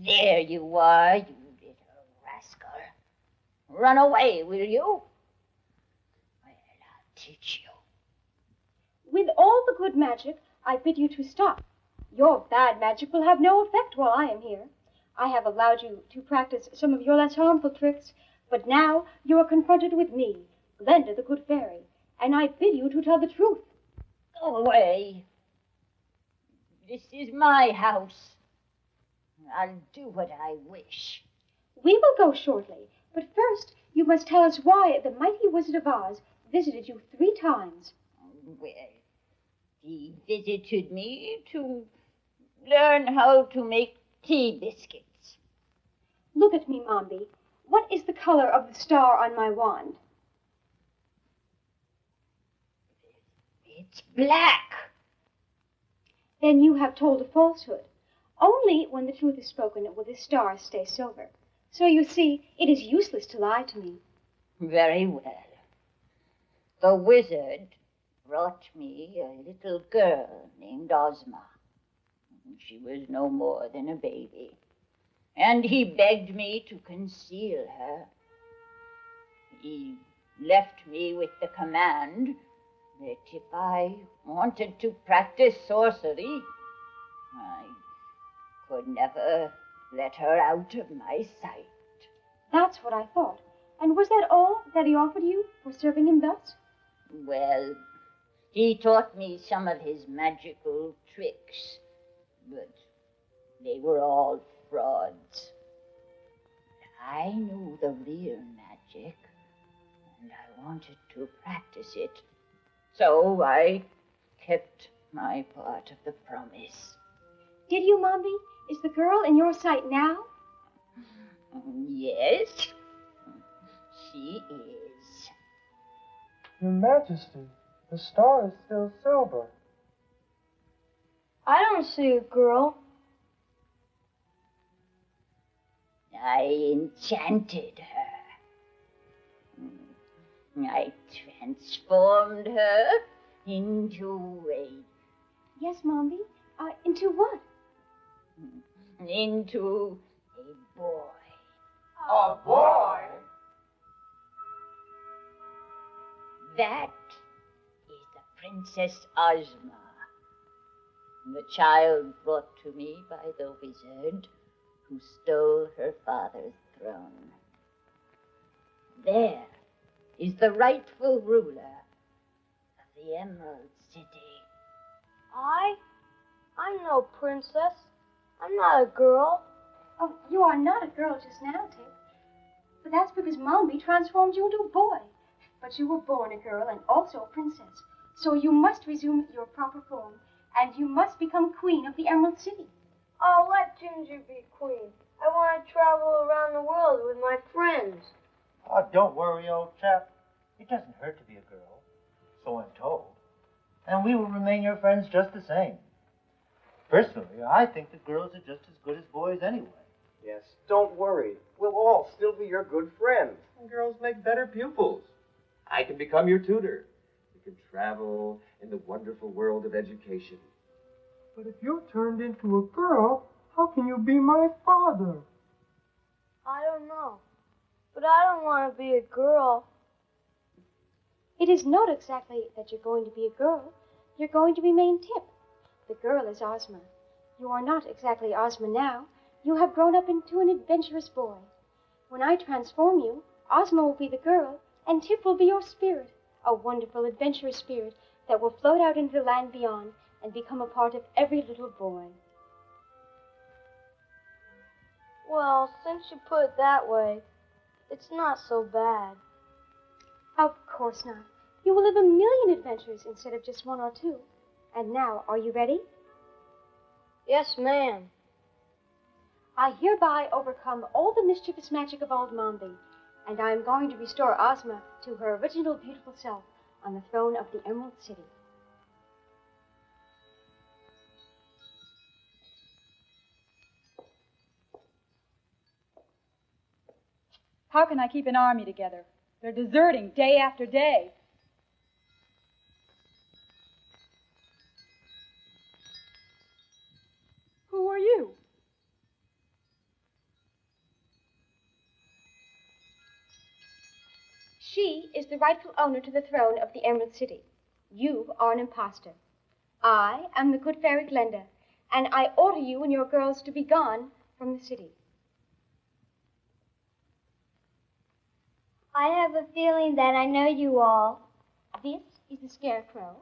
Speaker 17: There you are, you little rascal. Run away, will you? Well, I'll teach you.
Speaker 8: With all the good magic, I bid you to stop. Your bad magic will have no effect while I am here. I have allowed you to practice some of your less harmful tricks, but now you are confronted with me, Glenda the Good Fairy, and I bid you to tell the truth.
Speaker 17: Go away. This is my house. I'll do what I wish.
Speaker 8: We will go shortly, but first you must tell us why the mighty Wizard of Oz visited you 3 times.
Speaker 17: Well, he visited me to learn how to make tea biscuits.
Speaker 8: Look at me, Mombi. What is the color of the star on my wand?
Speaker 17: It's black.
Speaker 8: Then you have told a falsehood. Only when the truth is spoken will the star stay silver. So you see, it is useless to lie to me.
Speaker 17: Very well. The wizard brought me a little girl named Ozma. She was no more than a baby, and he begged me to conceal her. He left me with the command that if I wanted to practice sorcery, I could never let her out of my sight.
Speaker 8: That's what I thought. And was that all that he offered you for serving him thus?
Speaker 17: Well, he taught me some of his magical tricks, but they were all frauds. I knew the real magic, and I wanted to practice it. So I kept my part of the promise.
Speaker 8: Did you, Mombi? Is the girl in your sight now?
Speaker 17: Yes, she is.
Speaker 6: Your Majesty, the star is still silver.
Speaker 21: I don't see a girl.
Speaker 17: I enchanted her. I transformed her into a...
Speaker 8: Yes, Mombi, Into what?
Speaker 17: Into a boy.
Speaker 5: A boy?
Speaker 17: That is the Princess Ozma, the child brought to me by the wizard who stole her father's throne. There is the rightful ruler of the Emerald City.
Speaker 21: I'm no princess. I'm not a girl.
Speaker 8: Oh, you are not a girl just now, Tip. But that's because Mombi transformed you into a boy. But you were born a girl and also a princess. So you must resume your proper form, and you must become queen of the Emerald City.
Speaker 21: Oh, let Ginger be queen. I want to travel around the world with my friends.
Speaker 7: Oh, don't worry, old chap. It doesn't hurt to be a girl. So I'm told. And we will remain your friends just the same. Personally, I think that girls are just as good as boys anyway.
Speaker 2: Yes, don't worry. We'll all still be your good friends.
Speaker 19: And girls make better pupils. I can become your tutor. We can travel in the wonderful world of education.
Speaker 6: But if you're turned into a girl, how can you be my father?
Speaker 21: I don't know. But I don't want to be a girl.
Speaker 8: It is not exactly that you're going to be a girl. You're going to remain Tip. The girl is Ozma. You are not exactly Ozma now. You have grown up into an adventurous boy. When I transform you, Ozma will be the girl, and Tip will be your spirit, a wonderful adventurous spirit that will float out into the land beyond and become a part of every little boy.
Speaker 21: Well, since you put it that way, it's not so bad.
Speaker 8: Of course not. You will live a million adventures instead of just one or two. And now, are you ready?
Speaker 21: Yes, ma'am.
Speaker 8: I hereby overcome all the mischievous magic of old Mombi, and I am going to restore Ozma to her original beautiful self on the throne of the Emerald City.
Speaker 10: How can I keep an army together? They're deserting day after day. Who are you?
Speaker 8: She is the rightful owner to the throne of the Emerald City. You are an impostor. I am the good fairy Glenda, and I order you and your girls to be gone from the city.
Speaker 13: I have a feeling that I know you all.
Speaker 8: This is the Scarecrow,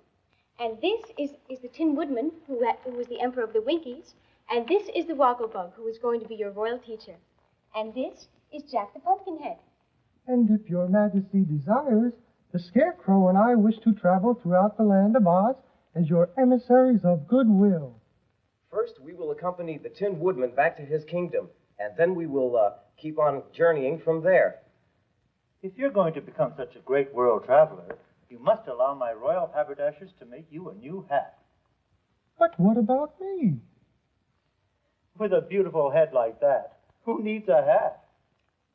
Speaker 8: and this is the Tin Woodman, who was the Emperor of the Winkies, and this is the Wogglebug, who is going to be your royal teacher, and this is Jack the Pumpkinhead.
Speaker 6: And if your majesty desires, the Scarecrow and I wish to travel throughout the land of Oz as your emissaries of goodwill.
Speaker 2: First, we will accompany the Tin Woodman back to his kingdom, and then we will keep on journeying from there.
Speaker 7: If you're going to become such a great world traveler, you must allow my royal haberdashers to make you a new hat.
Speaker 6: But what about me?
Speaker 7: With a beautiful head like that, who needs a hat?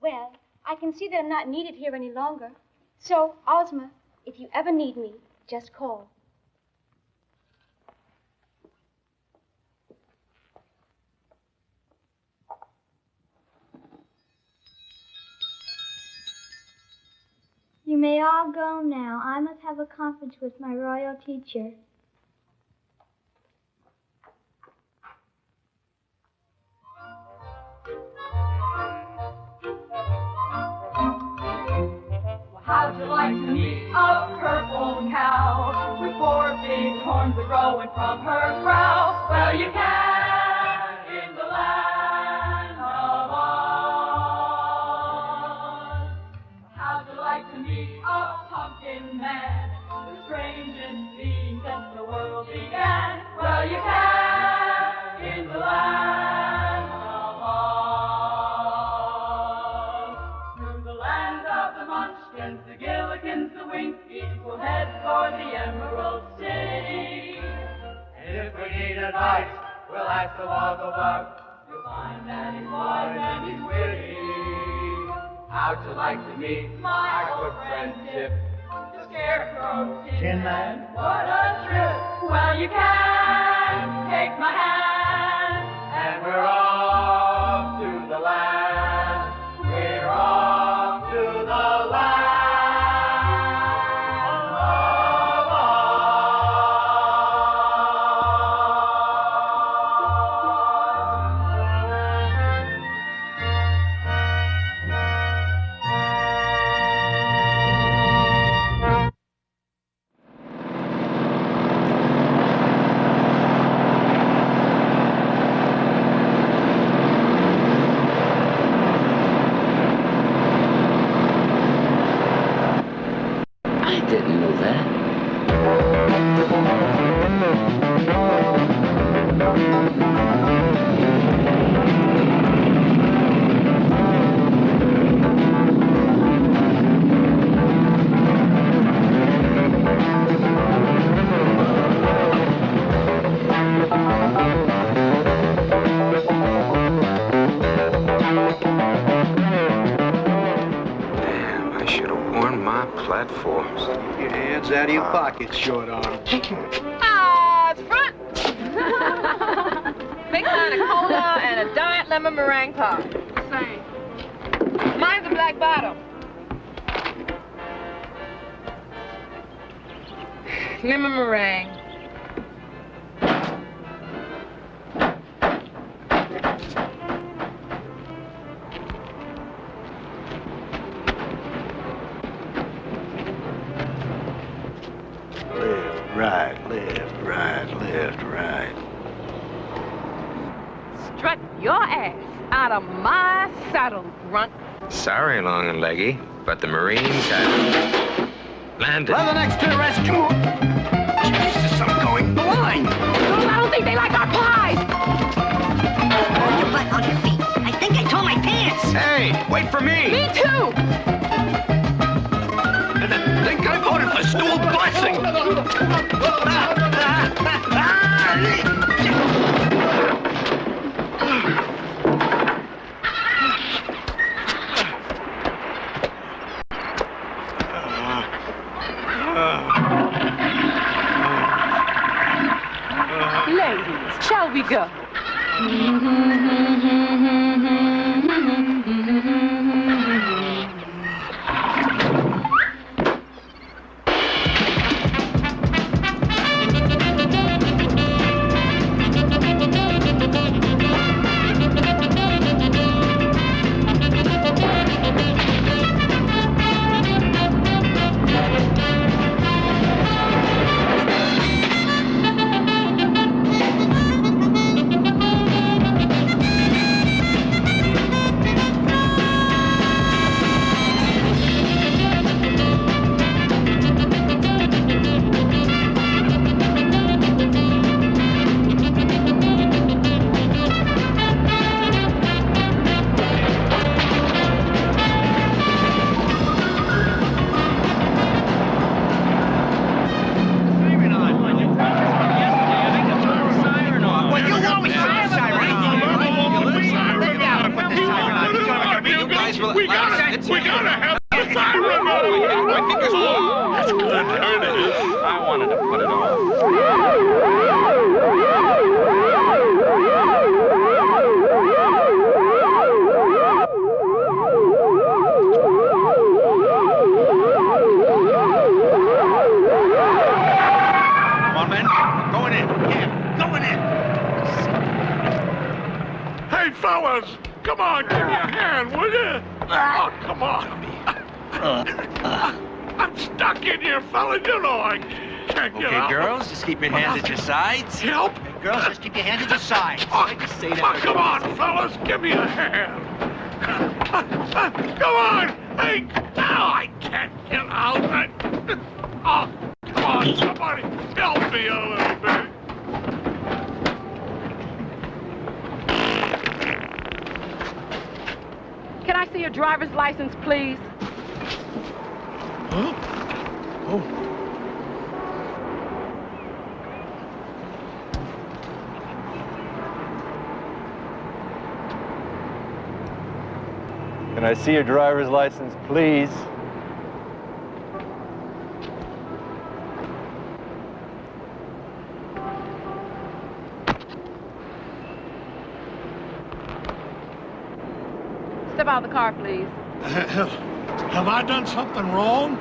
Speaker 8: Well, I can see that I'm not needed here any longer. So, Ozma, if you ever need me, just call.
Speaker 13: You may all go now. I must have a conference with my royal teacher.
Speaker 4: How'd you like to meet a purple cow with four big horns that growing from her brow? Well, you can in the land of Oz. How'd you like to meet a pumpkin man, the strangest being since the world began? Well, you can in the land of Oz. Through the land of the Munchkins, the Gillikins, the Winkies, we'll head for the Emerald City.
Speaker 5: And if we need advice, we'll ask the Wogglebug.
Speaker 4: You'll find that he's wise and he's witty.
Speaker 5: How'd you like to meet
Speaker 4: My
Speaker 5: our
Speaker 4: old
Speaker 5: good friend Tip?
Speaker 4: The Scarecrow,
Speaker 7: Tin Man.
Speaker 4: What a trip! Well, you can hand, take my hand, and we're off to the land. We're off to the land
Speaker 14: I didn't know that.
Speaker 1: Damn, I should have worn my platforms.
Speaker 22: Keep your hands out of your pockets, short arm.
Speaker 23: Ah, it's front. Big line of cola and a diet lemon meringue pie. Same. Mine's a black bottom. Lemon meringue.
Speaker 22: Left, right.
Speaker 23: Strut your ass out of my saddle, grunt.
Speaker 24: Sorry, long and leggy, but the Marines have landed.
Speaker 22: Leathernecks to the rescue! Jesus, I'm going blind!
Speaker 23: I don't think they like our pies!
Speaker 25: Oh, you butt on your feet. I think I tore my pants.
Speaker 22: Hey, wait for me!
Speaker 23: Me too!
Speaker 22: And I think I voted for stool blessing!
Speaker 23: Ladies, shall we go?
Speaker 22: Keep your hands at your sides. Help!
Speaker 25: Girls, just keep your hands at your sides.
Speaker 22: I just say that. Come on, fellas, give me a hand. Come on! Hey, now I can't get out. Oh, come on, somebody, help me a little bit.
Speaker 23: Can I see your driver's license, please?
Speaker 22: Huh? Oh.
Speaker 26: Can I see your driver's license, please?
Speaker 23: step out of the car, please.
Speaker 22: Have I done something wrong?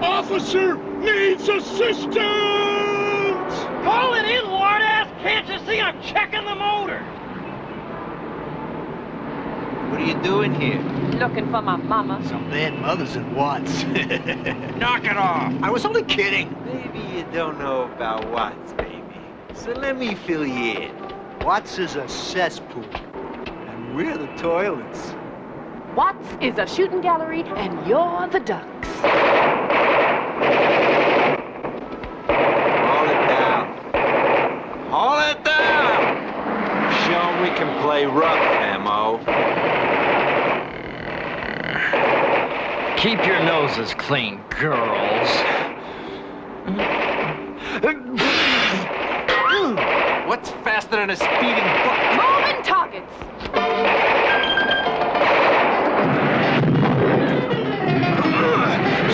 Speaker 22: Officer needs assistance!
Speaker 3: Call it in, lord ass! Can't you see I'm checking the motor?
Speaker 5: What are you doing here?
Speaker 23: Looking for my mama.
Speaker 22: Some bad mothers and Watts.
Speaker 5: Knock it off!
Speaker 22: I was only kidding.
Speaker 5: Maybe you don't know about Watts, baby. So let me fill you in.
Speaker 22: Watts is a cesspool, and we're the toilets.
Speaker 23: Watts is a shooting gallery, and you're the ducks.
Speaker 5: Hold it down. Hold it down! Show 'em we can play rough, M.O.
Speaker 11: Keep your noses clean, girls.
Speaker 5: What's faster than a speeding buck?
Speaker 23: Moving targets.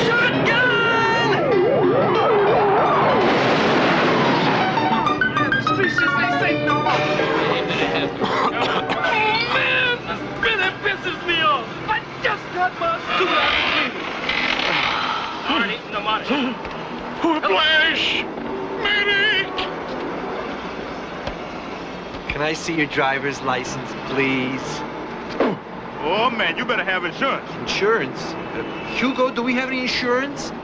Speaker 3: Shotgun! The streets just ain't safe no more. Man, this really pisses me off. I just got my suit out of cleaning. All right, eating the money.
Speaker 22: Whiplash! Medic!
Speaker 5: Can I see your driver's license, please?
Speaker 22: Oh, man, you better have insurance.
Speaker 5: Insurance? Hugo, do we have any insurance?
Speaker 23: Boy,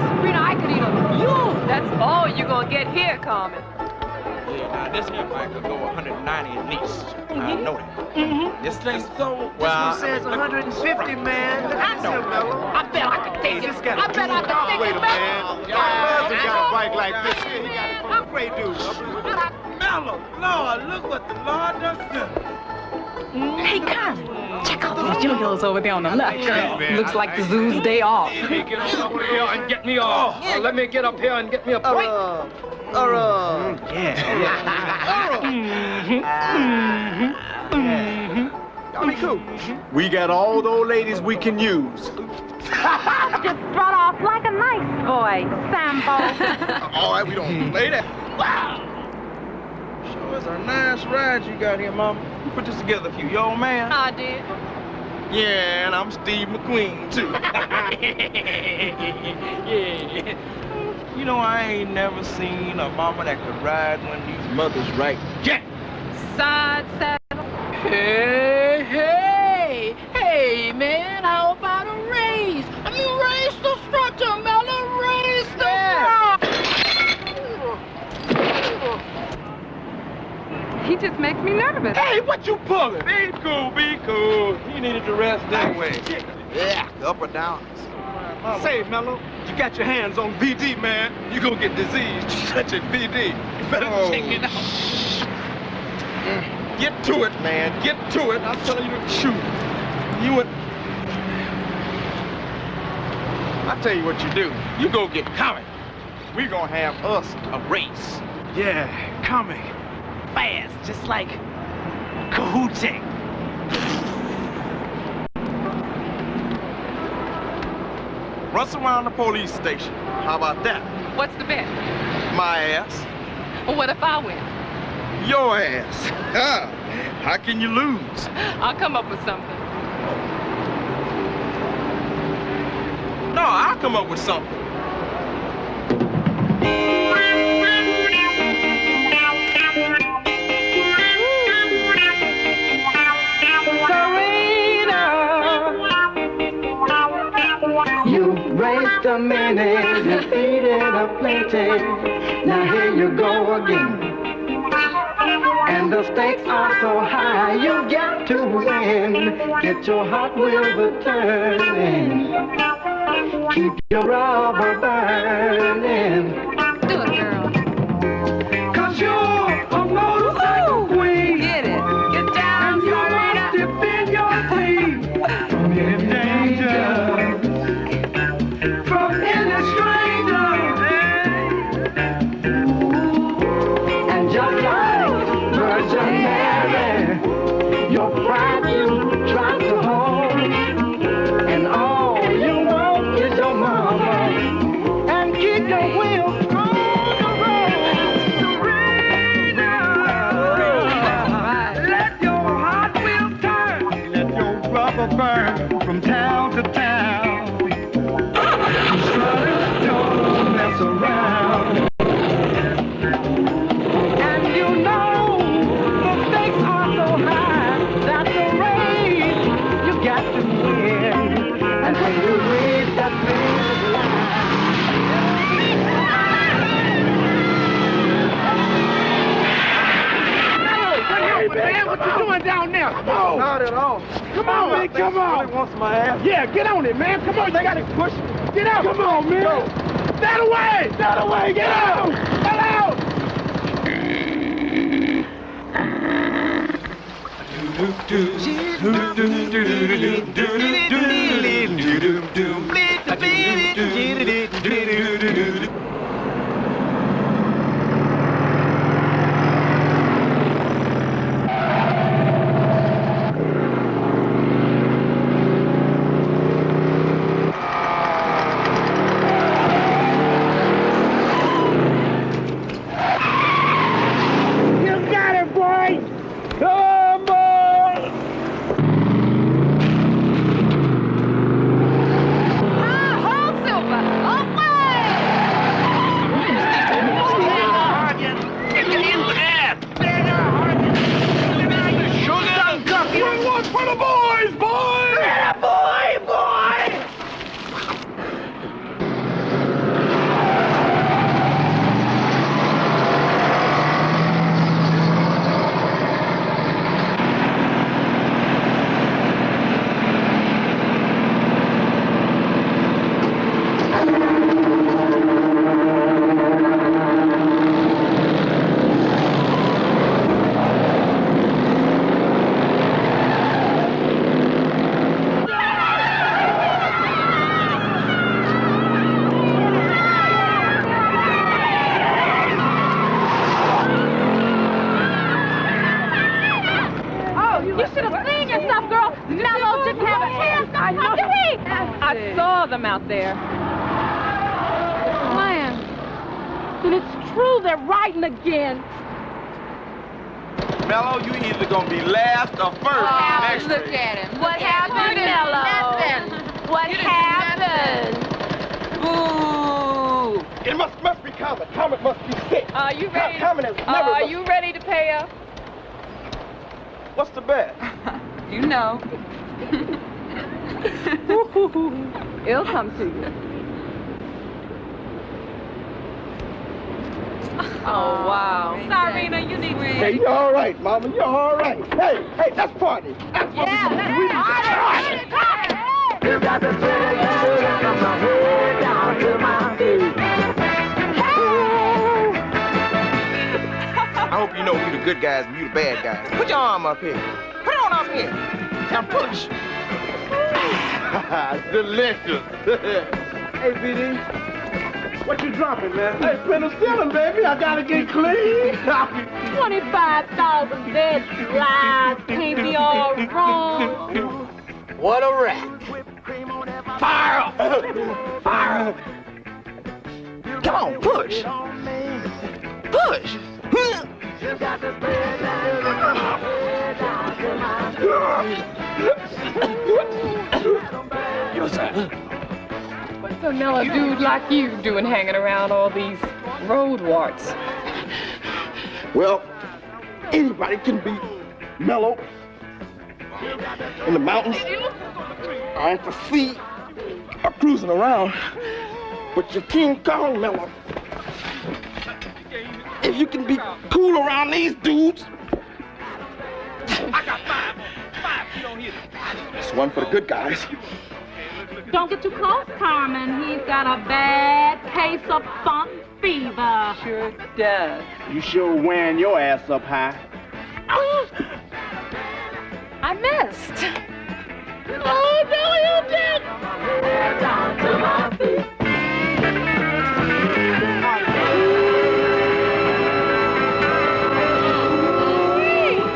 Speaker 23: Sabrina, I could eat a mule. That's all you're gonna get here, Carmen.
Speaker 12: Yeah, now this here bike could go 190 at least. I know that. This thing,
Speaker 3: So,
Speaker 12: well,
Speaker 3: this one says 150, man. That's a mellow.
Speaker 23: I bet I could take it.
Speaker 22: This got a
Speaker 23: I bet I could take
Speaker 22: Wait
Speaker 23: it,
Speaker 22: a minute. My cousin got a bike like this. He got it from a great dude.
Speaker 3: Mellow. Lord, look what the Lord done done.
Speaker 10: Hey, Carmen, check out those yo-yos over there on the left.
Speaker 22: man,
Speaker 10: Looks like the zoo's day off.
Speaker 3: Let me get up here and get me off. Let me get up here and get me a break.
Speaker 22: Y'all be cool. We got all those ladies we can use.
Speaker 23: Just strut off like a nice boy, Sambo.
Speaker 22: All right, we don't play that.
Speaker 3: Wow. Sure is a nice ride you got here, Mama. You put this together for you, your old man.
Speaker 23: I did.
Speaker 3: Yeah, and I'm Steve McQueen, too. Yeah. You know, I ain't never seen a mama that could ride one of these mothers right. Yeah.
Speaker 23: Side saddle.
Speaker 3: Hey, hey. Hey, man, how about a race? I mean, race the structure, Mella, race the
Speaker 10: He just makes me nervous.
Speaker 3: Hey, what you pulling? Be cool, be cool. He needed to rest anyway.
Speaker 22: Yeah, up or down. Say, Mello, you got your hands on VD, man. You gonna get diseased such a VD. You better check it out. Get to it, man. Get to it. I'm telling you to shoot. You would. I tell you what you do. You go get coming. We gonna have us a race.
Speaker 3: Yeah, coming. Fast, just like Kahootek.
Speaker 22: Rush around the police station. How about that?
Speaker 10: What's the bet?
Speaker 22: My ass.
Speaker 10: Well, what if I win?
Speaker 22: Your ass. How can you lose?
Speaker 10: I'll come up with something.
Speaker 22: No, I'll come up with something.
Speaker 16: You raised a minute, you feeded a plenty. Now here you go again. And the stakes are so high, you got to win. Get your Hot Wheels a turning. Keep your rubber burning.
Speaker 10: Do it, girl.
Speaker 16: 'Cause you're a motorcycle queen.
Speaker 10: Get it. Get down,
Speaker 16: and you must defend your team from any danger. From any stranger. And just like Virgin Mary, your pride you try your wheels on the road. Let your hot wheels turn. Let your rubber burn from town to town. Strutters don't mess around. And you know the stakes are so high. That's the race you got to win. And when you reach that finish line.
Speaker 22: Man, what you doing down there? Come on.
Speaker 16: Not at all.
Speaker 22: Come on, man, come on.
Speaker 16: Really wants my ass.
Speaker 22: Yeah, get on it, man. Come on, you got to push. Get out. Come on, man. Go. That away. That away. Get out. Get out.
Speaker 23: I saw them out there.
Speaker 10: Man, and it's true, they're riding again.
Speaker 22: Mello, you either gonna be last or first next
Speaker 23: Look
Speaker 22: week.
Speaker 23: at him. What happened, Mello? What happened? Boo!
Speaker 16: It must be Comet. Comet must be sick.
Speaker 23: Are you ready?
Speaker 16: Comet has never.
Speaker 23: Are you ready to pay up?
Speaker 16: What's the bet?
Speaker 23: You know. It'll come to you. Oh, wow. Sarina, you need to...
Speaker 16: Hey, you're all right, Mama. You're all right. Hey, let's party. That's what
Speaker 23: Yeah, let's party.
Speaker 16: You got to say from my head down to my feet.
Speaker 22: I hope you know you the good guys and you the bad guys. Put your arm up here. Put it on up here. Now push.
Speaker 16: Delicious. Hey, BD. What you dropping, man? Hey, penicillin, baby. I gotta get clean.
Speaker 10: 25,000 dead flies can't be all wrong.
Speaker 22: What a rat. Fire up. Fire up. Come on, push. Push.
Speaker 23: What's a mellow dude like you doing hanging around all these road warts?
Speaker 16: Well, anybody can be mellow in the mountains or at the sea or cruising around. But you can't call mellow if you can be cool around these dudes.
Speaker 22: I got five. You don't hear them.
Speaker 16: This one for the good guys.
Speaker 10: Don't get too close, Carmen. He's got a bad case of funk fever.
Speaker 23: Sure does.
Speaker 16: You sure wearing your ass up high.
Speaker 23: I missed.
Speaker 10: Oh, no, you did!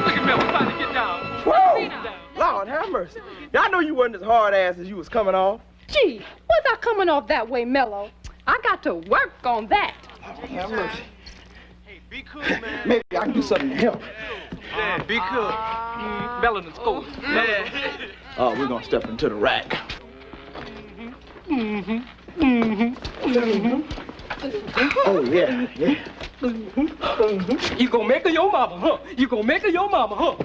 Speaker 22: Look at me, we're about to get down.
Speaker 16: Whoa! Lord have mercy. Y'all know you wasn't as hard ass as you was coming off.
Speaker 10: Gee, was I coming off that way, Mello?
Speaker 23: I got to work on that.
Speaker 22: Have mercy.
Speaker 12: Hey, be cool, man.
Speaker 22: Maybe I can do something to help.
Speaker 12: Yeah, be cool. Melanin's cool. Yeah.
Speaker 22: Oh, we're gonna step into the rack. Oh, yeah, yeah.
Speaker 3: You gonna make her your mama, huh? You gonna make her your mama, huh?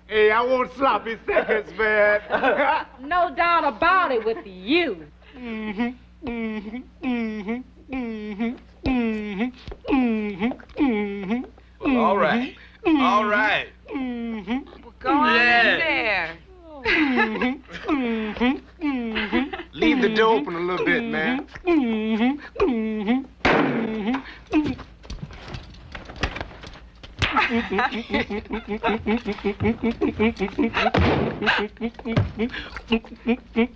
Speaker 22: Hey, I want sloppy seconds, man.
Speaker 23: No doubt about it with you.
Speaker 12: Well, all right. All right.
Speaker 23: Go on in there.
Speaker 22: Leave the door open a little bit, man.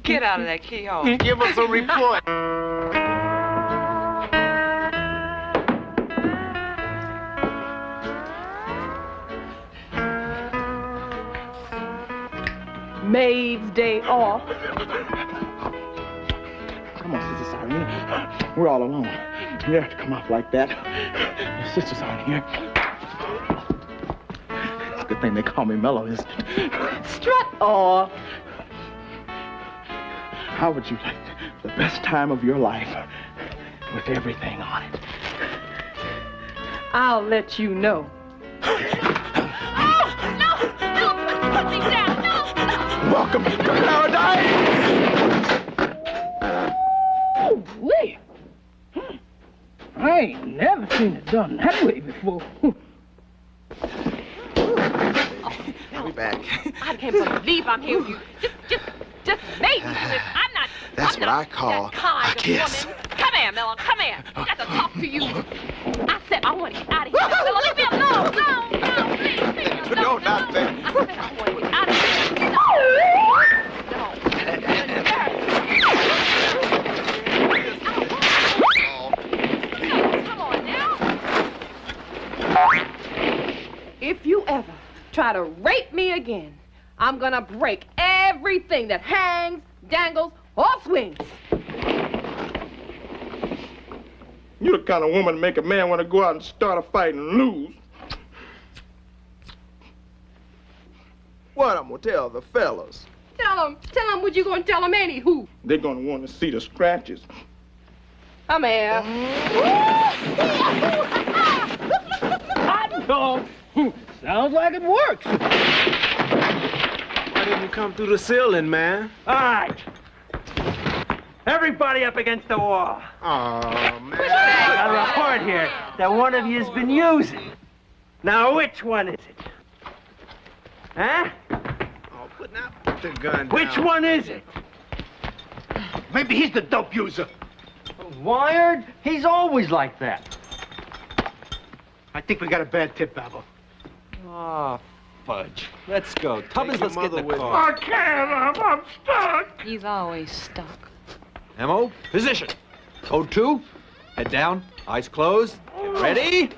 Speaker 23: Get out of that keyhole.
Speaker 22: Give us a report.
Speaker 23: Maid's day off.
Speaker 22: Come on, Sister Irene. We're all alone. You have to come off like that. Your sisters aren't here. It's a good thing they call me Mellow, isn't it?
Speaker 23: Strut off.
Speaker 22: How would you like the best time of your life with everything on it?
Speaker 23: I'll let you know.
Speaker 22: Welcome to paradise!
Speaker 3: Oh, wait. I ain't never seen it done that way before.
Speaker 2: We back.
Speaker 23: I can't believe I'm here with you. Just make me do it. I'm not.
Speaker 2: That's what I call a kiss.
Speaker 23: Woman. Come here, Miller. Come here. I got to talk to you. I said I want to get out of here. Miller, leave me alone. No, please.
Speaker 2: No, not that.
Speaker 23: I said I want to get out of here. Come on now. If you ever try to rape me again, I'm gonna break everything that hangs, dangles, or swings.
Speaker 22: You're the kind of woman to make a man want to go out and start a fight and lose. What I'm gonna tell the fellas?
Speaker 23: Tell them what you gonna tell them anywho.
Speaker 22: They're gonna want to see the scratches.
Speaker 23: Come here.
Speaker 3: Hot dog. Sounds like it works.
Speaker 5: Why didn't you come through the ceiling, man?
Speaker 3: All right. Everybody up against the wall.
Speaker 22: Oh, man.
Speaker 3: I got a report here that one of you's been using. Now, which one is it? Huh?
Speaker 22: Oh, put the gun down.
Speaker 3: Which one is it?
Speaker 22: Maybe he's the dope user.
Speaker 3: Wired? He's always like that.
Speaker 22: I think we got a bad tip, Babel.
Speaker 5: Oh, fudge. Let's go. Tubbins, let's get in the car.
Speaker 22: I can't. I'm stuck.
Speaker 23: He's always stuck.
Speaker 5: Ammo, position. Code 2, head down, eyes closed. Get ready.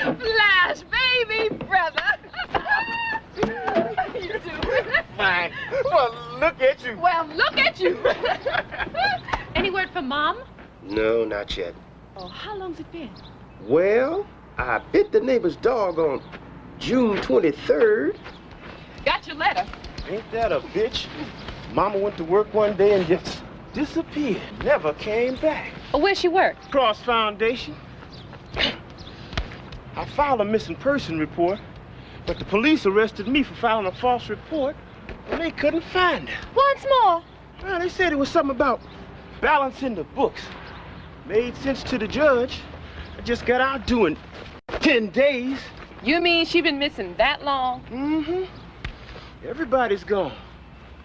Speaker 23: Flash, baby brother. How you doing?
Speaker 22: Fine. Well, look at you.
Speaker 23: Well, look at you. Any word from Mom?
Speaker 9: No, not yet.
Speaker 23: Oh, how long's it been?
Speaker 9: Well, I bit the neighbor's dog on June 23rd.
Speaker 23: Got your letter.
Speaker 9: Ain't that a bitch? Mama went to work one day and just disappeared. Never came back.
Speaker 23: Oh, where's she work?
Speaker 9: Cross Foundation. I filed a missing person report, but the police arrested me for filing a false report, and they couldn't find her.
Speaker 23: Once more.
Speaker 9: Well, they said it was something about balancing the books. Made sense to the judge. I just got out doing 10 days.
Speaker 23: You mean she been missing that long?
Speaker 9: Mm-hmm. Everybody's gone.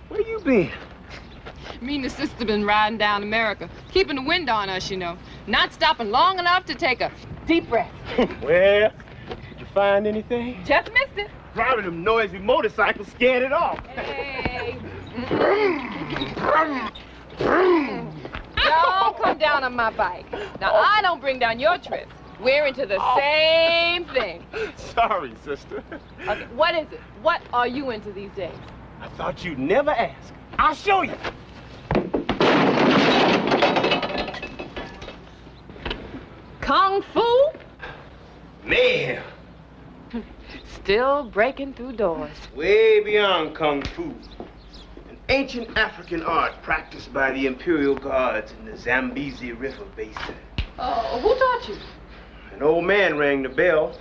Speaker 9: Where you been?
Speaker 23: Me and the sister been riding down America, keeping the wind on us, you know. Not stopping long enough to take a deep breath.
Speaker 9: Well, did you find anything?
Speaker 23: Just missed it.
Speaker 9: Driving them noisy motorcycles scared it off.
Speaker 23: Hey. Y'all come down on my bike. Now, I don't bring down your trips. We're into the same thing.
Speaker 9: Sorry, sister.
Speaker 23: Okay, what is it? What are you into these days?
Speaker 9: I thought you'd never ask. I'll show you.
Speaker 23: Kung Fu?
Speaker 9: Man.
Speaker 23: Still breaking through doors.
Speaker 9: Way beyond Kung Fu. An ancient African art practiced by the Imperial Guards in the Zambezi River Basin.
Speaker 23: Oh, who taught you?
Speaker 9: An old man rang the bell.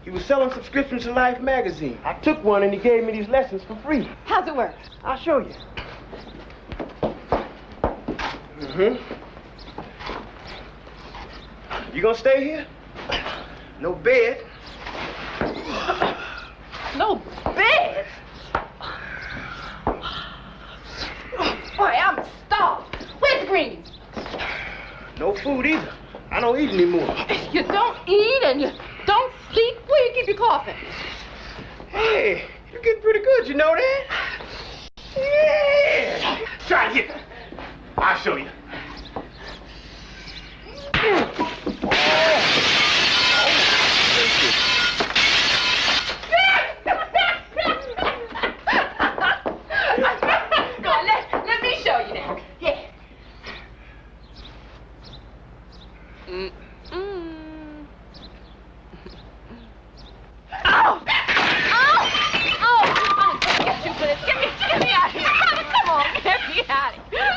Speaker 9: He was selling subscriptions to Life magazine. I took one and he gave me these lessons for free.
Speaker 23: How's it work?
Speaker 9: I'll show you. You gonna stay here? No bed.
Speaker 23: No bed? Boy, I'm starved. Where's the greens?
Speaker 9: No food either. I don't eat anymore.
Speaker 23: You don't eat and you don't sleep. Where you keep your coffin?
Speaker 9: Hey, you're getting pretty good, you know that? Yeah. Try it here. I'll show you.
Speaker 23: Go on, let me show you now. Yeah. Ow! Ow! Oh! I'm gonna get you for this. Get me out of here. Come on, get me out of here.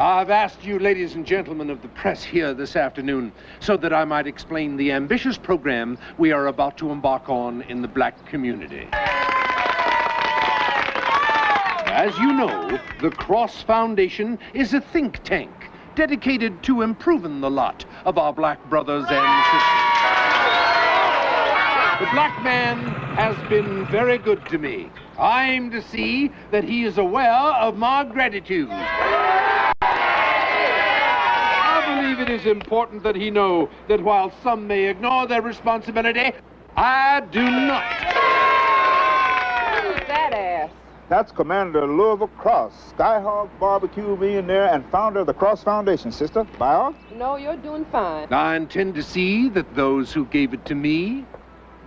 Speaker 15: I've asked you, ladies and gentlemen of the press, here this afternoon so that I might explain the ambitious program we are about to embark on in the black community. As you know, the Cross Foundation is a think tank dedicated to improving the lot of our black brothers and sisters. The black man has been very good to me. I aim to see that he is aware of my gratitude. I believe it is important that he know that while some may ignore their responsibility, I do not.
Speaker 23: Who's that ass?
Speaker 17: That's Commander Louisville Cross, Skyhawk barbecue millionaire and founder of the Cross Foundation, sister. Buy
Speaker 23: No, you're doing fine.
Speaker 15: I intend to see that those who gave it to me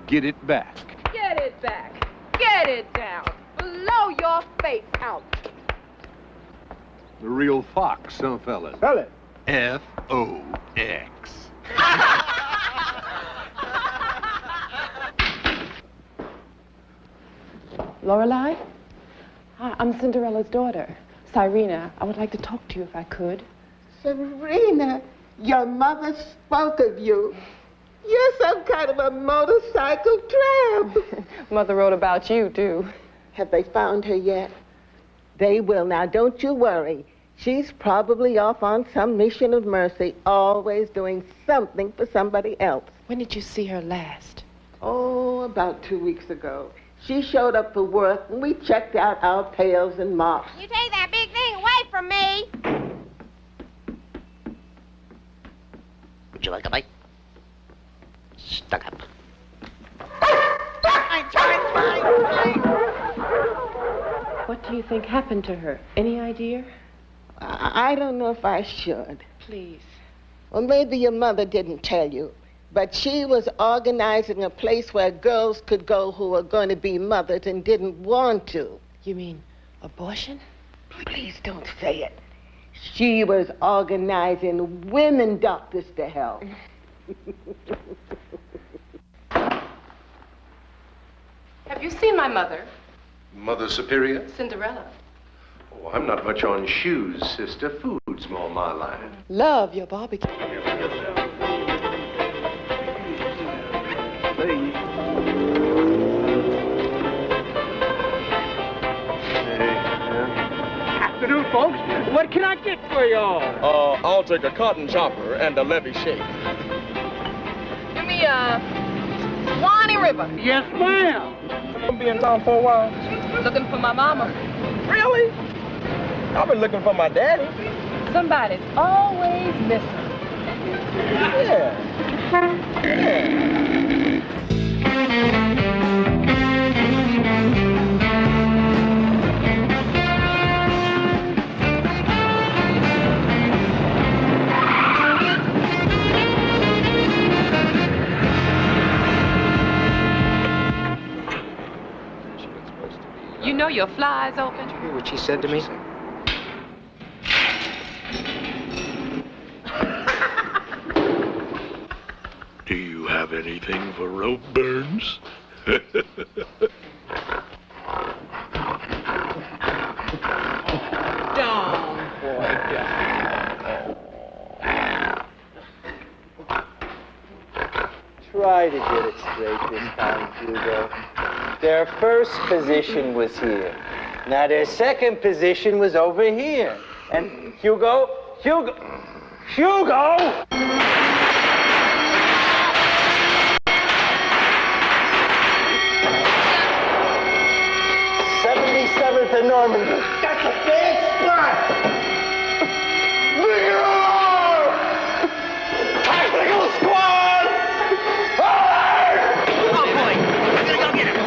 Speaker 15: get it back.
Speaker 23: Get it back. Get it down. Blow your face out.
Speaker 15: The real fox, huh, fellas?
Speaker 17: Tell it.
Speaker 15: F-O-X.
Speaker 23: Lorelei? Hi, I'm Cinderella's daughter, Cyrena. I would like to talk to you if I could.
Speaker 18: Serena, your mother spoke of you. You're some kind of a motorcycle tramp.
Speaker 23: Mother wrote about you, too.
Speaker 18: Have they found her yet? They will. Now, don't you worry. She's probably off on some mission of mercy, always doing something for somebody else.
Speaker 23: When did you see her last?
Speaker 18: Oh, about 2 weeks ago. She showed up for work, and we checked out our pails and mops.
Speaker 25: You take that big thing away from me.
Speaker 19: Would you like a bite? Stuck up.
Speaker 23: What do you think happened to her? Any idea?
Speaker 18: I don't know if I should.
Speaker 23: Please.
Speaker 18: Well, maybe your mother didn't tell you, but she was organizing a place where girls could go who were going to be mothered and didn't want to.
Speaker 23: You mean abortion?
Speaker 18: Please don't say it. She was organizing women doctors to help.
Speaker 23: Have you seen my mother?
Speaker 15: Mother Superior?
Speaker 23: Cinderella.
Speaker 15: Oh, I'm not much on shoes, sister. Food's more my line.
Speaker 23: Love your barbecue.
Speaker 9: Afternoon, folks. What can I get for y'all?
Speaker 22: I'll take a cotton chopper and a levy shake.
Speaker 23: Give me a Swanee River.
Speaker 9: Yes, ma'am.
Speaker 22: I'll be in town for a while.
Speaker 23: Looking for my mama.
Speaker 22: Really? I've been looking for my daddy.
Speaker 23: Somebody's always missing.
Speaker 22: Yeah.
Speaker 23: You know your fly's open.
Speaker 24: Did you hear what she said to me?
Speaker 15: Do you have anything for rope burns?
Speaker 26: Try to get it straight this time, Hugo. Their first position was here. Now their second position was over here. And Hugo! 77th and Normandy. That's a bad spot! Bring it on! Tactical squad! Forward!
Speaker 25: Oh, boy. We're gonna go get him.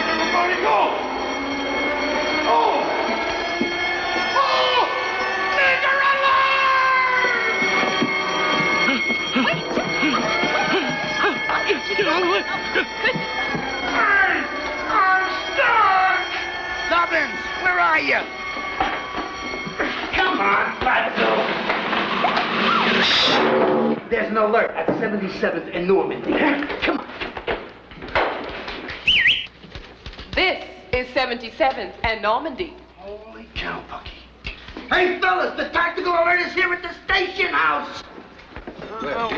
Speaker 15: Everybody go! Oh! Get out of the way! I'm stuck!
Speaker 25: Dobbins, where are you?
Speaker 9: Come on, Fatso. There's an alert at 77th and Normandy. Come on.
Speaker 23: This is 77th and Normandy.
Speaker 9: Holy cow, Bucky. Hey, fellas, the tactical alert is here at the station house.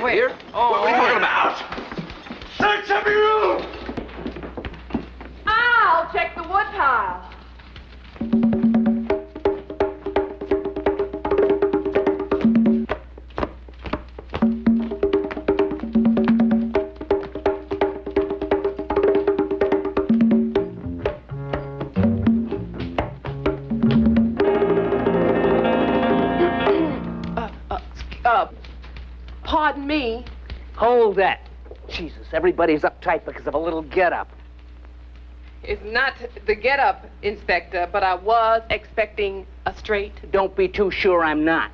Speaker 23: Wait.
Speaker 9: Here?
Speaker 23: Oh,
Speaker 9: what are you talking about? Search every room!
Speaker 23: I'll check the wood pile. Pardon me.
Speaker 6: Hold that. Jesus, everybody's uptight because of a little get-up.
Speaker 23: It's not the get-up, Inspector, but I was expecting a straight.
Speaker 6: Don't be too sure I'm not.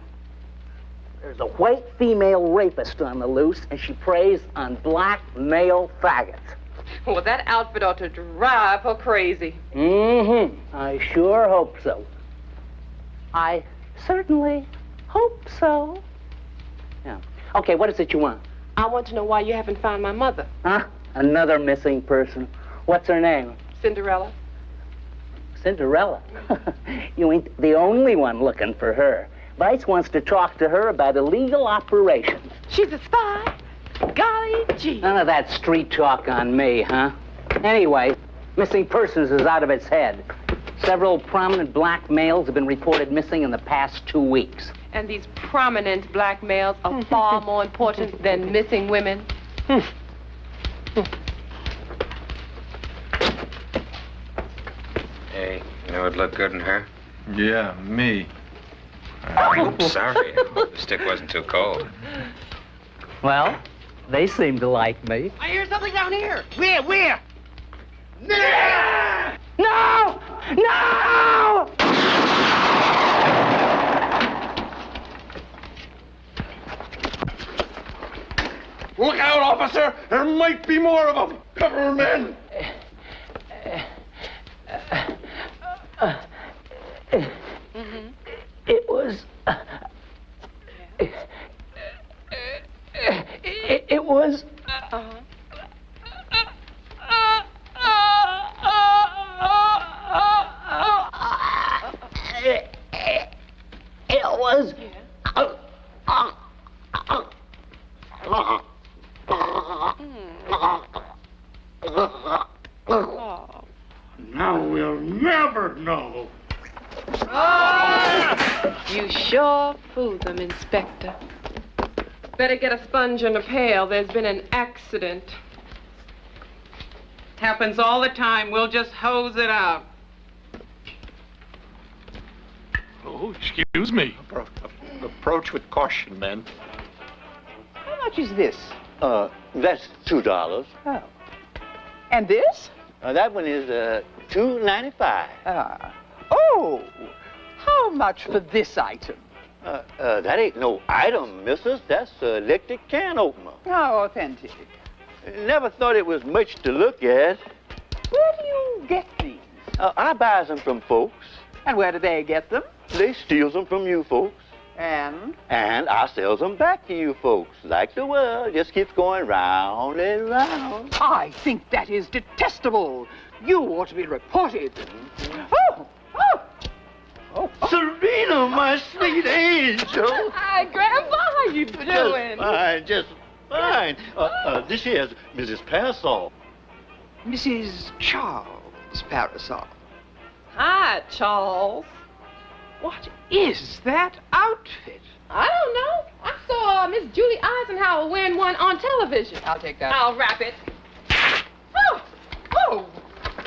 Speaker 6: There's a white female rapist on the loose, and she preys on black male faggots.
Speaker 23: Well, that outfit ought to drive her crazy.
Speaker 6: Mm-hmm. I sure hope so. I certainly hope so. Yeah. Okay, what is it you want?
Speaker 23: I want to know why you haven't found my mother.
Speaker 6: Huh? Another missing person. What's her name?
Speaker 23: Cinderella.
Speaker 6: Cinderella? You ain't the only one looking for her. Vice wants to talk to her about illegal operations.
Speaker 23: She's a spy? Golly gee.
Speaker 6: None of that street talk on me, huh? Anyway, missing persons is out of its head. Several prominent black males have been reported missing in the past 2 weeks.
Speaker 23: And these prominent black males are far more important than missing women.
Speaker 24: Hey, you know what'd look good in her?
Speaker 22: Yeah, me.
Speaker 24: Oops, sorry. I hope the stick wasn't too cold.
Speaker 6: Well, they seem to like me.
Speaker 25: I hear something down here.
Speaker 9: Where?
Speaker 6: No! No!
Speaker 22: Look out, officer! There might be more of them! Cover men!
Speaker 6: It was...
Speaker 14: It was... It was...
Speaker 4: Now we'll never know.
Speaker 23: You sure fooled them, Inspector. Better get a sponge and a pail. There's been an accident.
Speaker 7: Happens all the time. We'll just hose it out.
Speaker 4: Oh, excuse me. Approach with caution, men.
Speaker 26: How much is this?
Speaker 8: That's $2.
Speaker 26: Oh. And this?
Speaker 8: That one is $2.95.
Speaker 26: Oh, how much for this item?
Speaker 8: That ain't no item, missus. That's an electric can opener.
Speaker 26: How authentic.
Speaker 8: Never thought it was much to look at.
Speaker 26: Where do you get these?
Speaker 8: I buys them from folks.
Speaker 26: And where do they get them?
Speaker 8: They steals them from you folks.
Speaker 26: And?
Speaker 8: And I sells them back to you folks. Like the world just keeps going round and round.
Speaker 26: I think that is detestable. You ought to be reported. Oh,
Speaker 8: Serena, my sweet angel.
Speaker 23: Hi, Grandpa. How you doing?
Speaker 8: Just fine. This here's Mrs. Parasol.
Speaker 26: Mrs. Charles Parasol.
Speaker 23: Hi, Charles.
Speaker 26: What is that outfit?
Speaker 23: I don't know. I saw Miss Julie Eisenhower wearing one on television.
Speaker 26: I'll take that.
Speaker 23: I'll wrap it. Oh,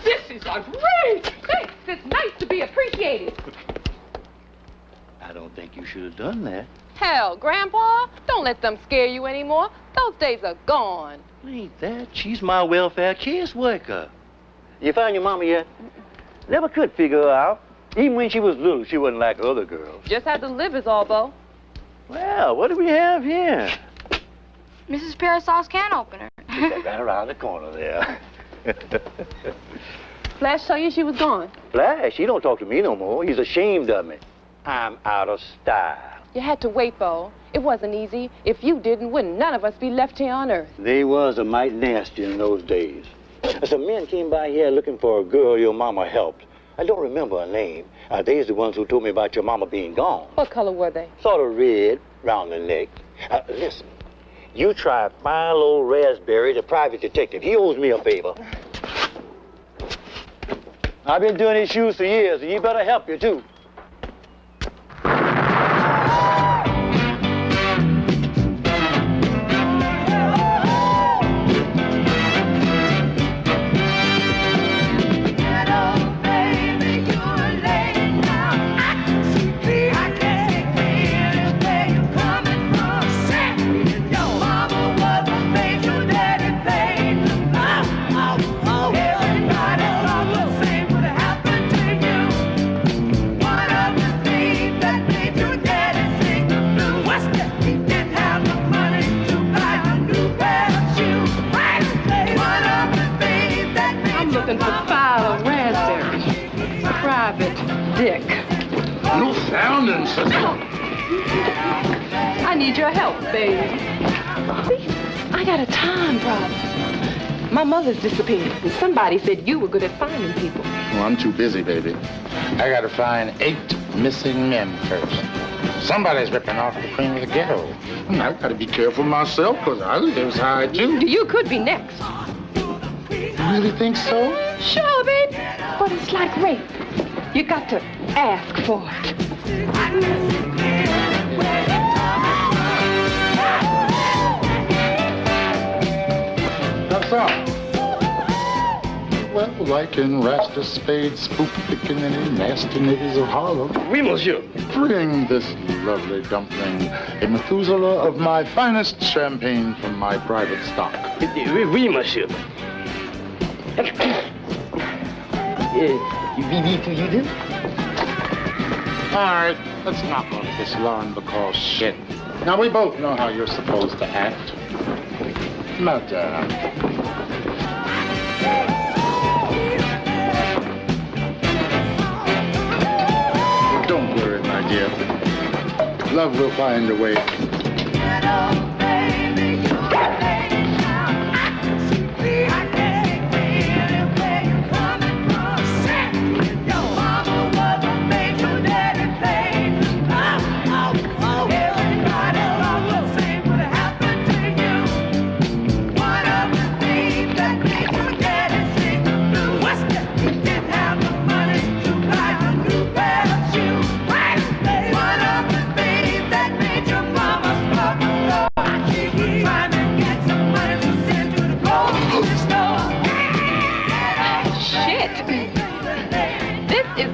Speaker 23: this is a great. Thanks. It's nice to be appreciated.
Speaker 8: I don't think you should have done that.
Speaker 23: Hell, Grandpa, don't let them scare you anymore. Those days are gone.
Speaker 8: Ain't that? She's my welfare case worker. You found your mama yet? Never could figure her out. Even when she was little, she wasn't like other girls.
Speaker 23: Just had the livers, all, Bo.
Speaker 8: Well, what do we have here?
Speaker 13: Mrs. Parasol's can opener.
Speaker 8: Right around the corner there.
Speaker 23: Flash tell you she was gone.
Speaker 8: Flash, he don't talk to me no more. He's ashamed of me. I'm out of style.
Speaker 23: You had to wait, Bo. It wasn't easy. If you didn't, wouldn't none of us be left here on Earth.
Speaker 8: They was a mite nasty in those days. Some men came by here looking for a girl your mama helped. I don't remember her name. They's the ones who told me about your mama being gone.
Speaker 23: What color were they?
Speaker 8: Sort of red, round the neck. Listen, you try fine old Raspberry, the private detective. He owes me a favor. I've been doing his shoes for years, and he better help you, too.
Speaker 23: Dick.
Speaker 4: You found him, sister.
Speaker 23: I need your help, baby. I got a time problem. My mother's disappeared, and somebody said you were good at finding people.
Speaker 4: Well, I'm too busy, baby. I gotta find 8 missing men first. Somebody's ripping off the cream of the ghetto. And I've got to be careful myself, because I lives high, too.
Speaker 23: You could be next.
Speaker 4: You really think so?
Speaker 23: Sure, baby. But it's like rape. You got to ask for it.
Speaker 4: That's all. Well, like in Rasta Spade, spook picking any nasty niggas of Harlem.
Speaker 20: Oui, monsieur.
Speaker 4: Bring this lovely dumpling, a Methuselah of my finest champagne from my private stock.
Speaker 20: Oui, monsieur. Bibi to you then?
Speaker 4: All right, let's knock off this lawn because shit. Now, we both know how you're supposed to act. Madame. Don't worry, my dear. Love will find a way.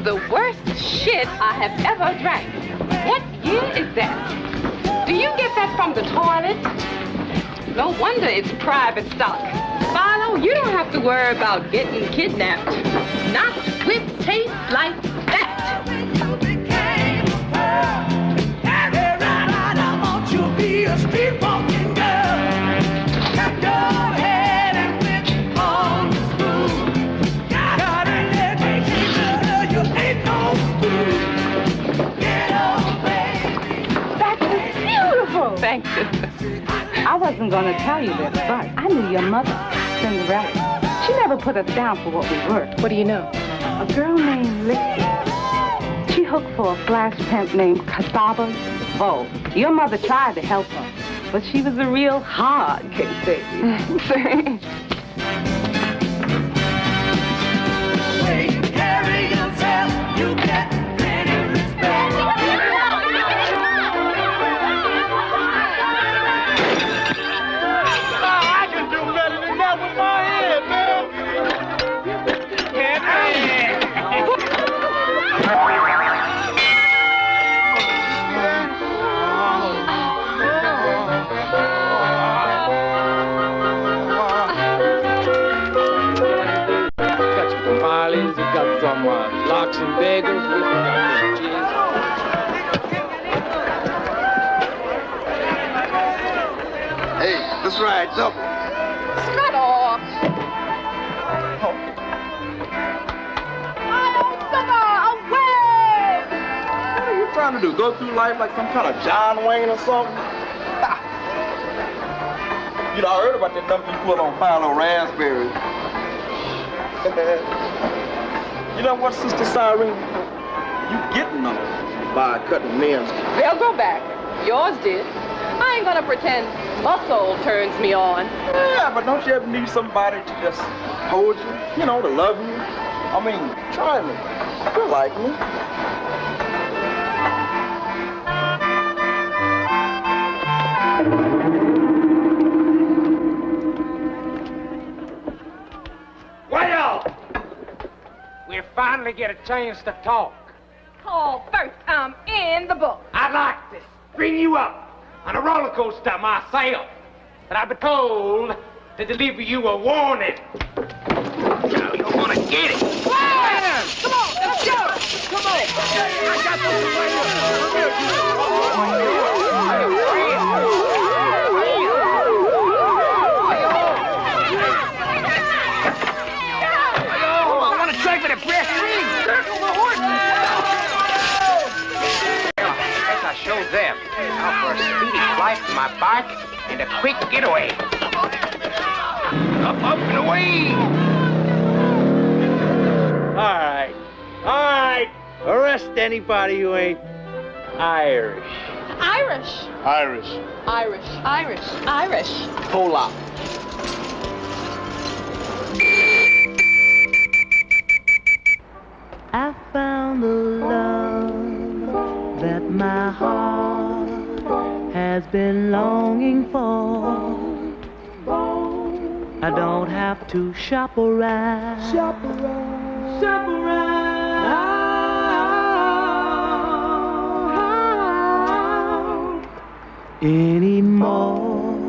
Speaker 23: the worst shit I have ever drank. What year is that? Do you get that from the toilet? No wonder it's private stock. Philo, you don't have to worry about getting kidnapped. Not with taste like that. Be a street walking girl. Got your head and whip on the school. Got an education, you ain't no fool. Get on, baby. That's beautiful. Thank you.
Speaker 1: I wasn't going to tell you this, but I knew your mother, Cinderella. She never put us down for what we were.
Speaker 23: What do you know?
Speaker 1: A girl named Lizzie. She hooked for a flash pimp named Cassava Vo. Your mother tried to help her, but she was a real hard case baby.
Speaker 23: Carry yourself, you get plenty respect.
Speaker 22: I can do better than that with my head, man.
Speaker 5: Tamales, we got some lox and bagels, we got some cheese.
Speaker 22: Hey, let's ride double.
Speaker 23: Strut off. Away!
Speaker 22: What are you trying to do? Go through life like some kind of John Wayne or something? You know, I heard about that dump you put on Philo Raspberry. You know what, Sister Cyrene? You getting them by cutting nails.
Speaker 23: They'll grow back. Yours did. I ain't gonna pretend muscle turns me on.
Speaker 22: Yeah, but don't you ever need somebody to just hold you? You know, to love you? I mean, try me. You like me.
Speaker 4: Well, we finally get a chance to talk.
Speaker 23: Call first. I'm in the book.
Speaker 4: I'd like to bring you up on a roller coaster myself, but I've been told to deliver you a warning. Now you're gonna get it.
Speaker 23: Fire! Come on, let's go! Come on! I got this right
Speaker 4: I want to drink with a breath. Circle the horse. I showed them. Now for a speedy flight to my bike and a quick getaway. Up, and away.
Speaker 5: All right. Arrest anybody who ain't Irish.
Speaker 23: Irish.
Speaker 22: Irish.
Speaker 23: Irish. Irish. Irish.
Speaker 5: Pull up.
Speaker 10: I found the love that my heart has been longing for. I don't have to shop around. Shop around. Shop around. Anymore.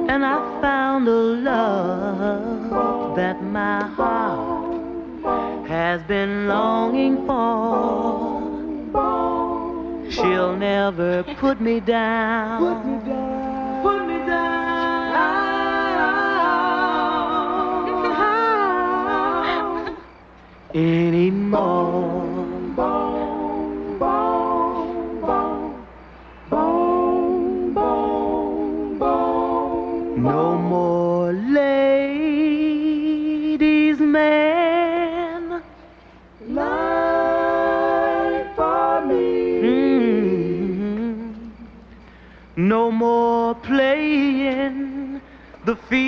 Speaker 10: And I found a love that my heart has been longing for. She'll never put me down. Put me down. Put me down. Anymore. No more ladies' man like for me. No more playing the field.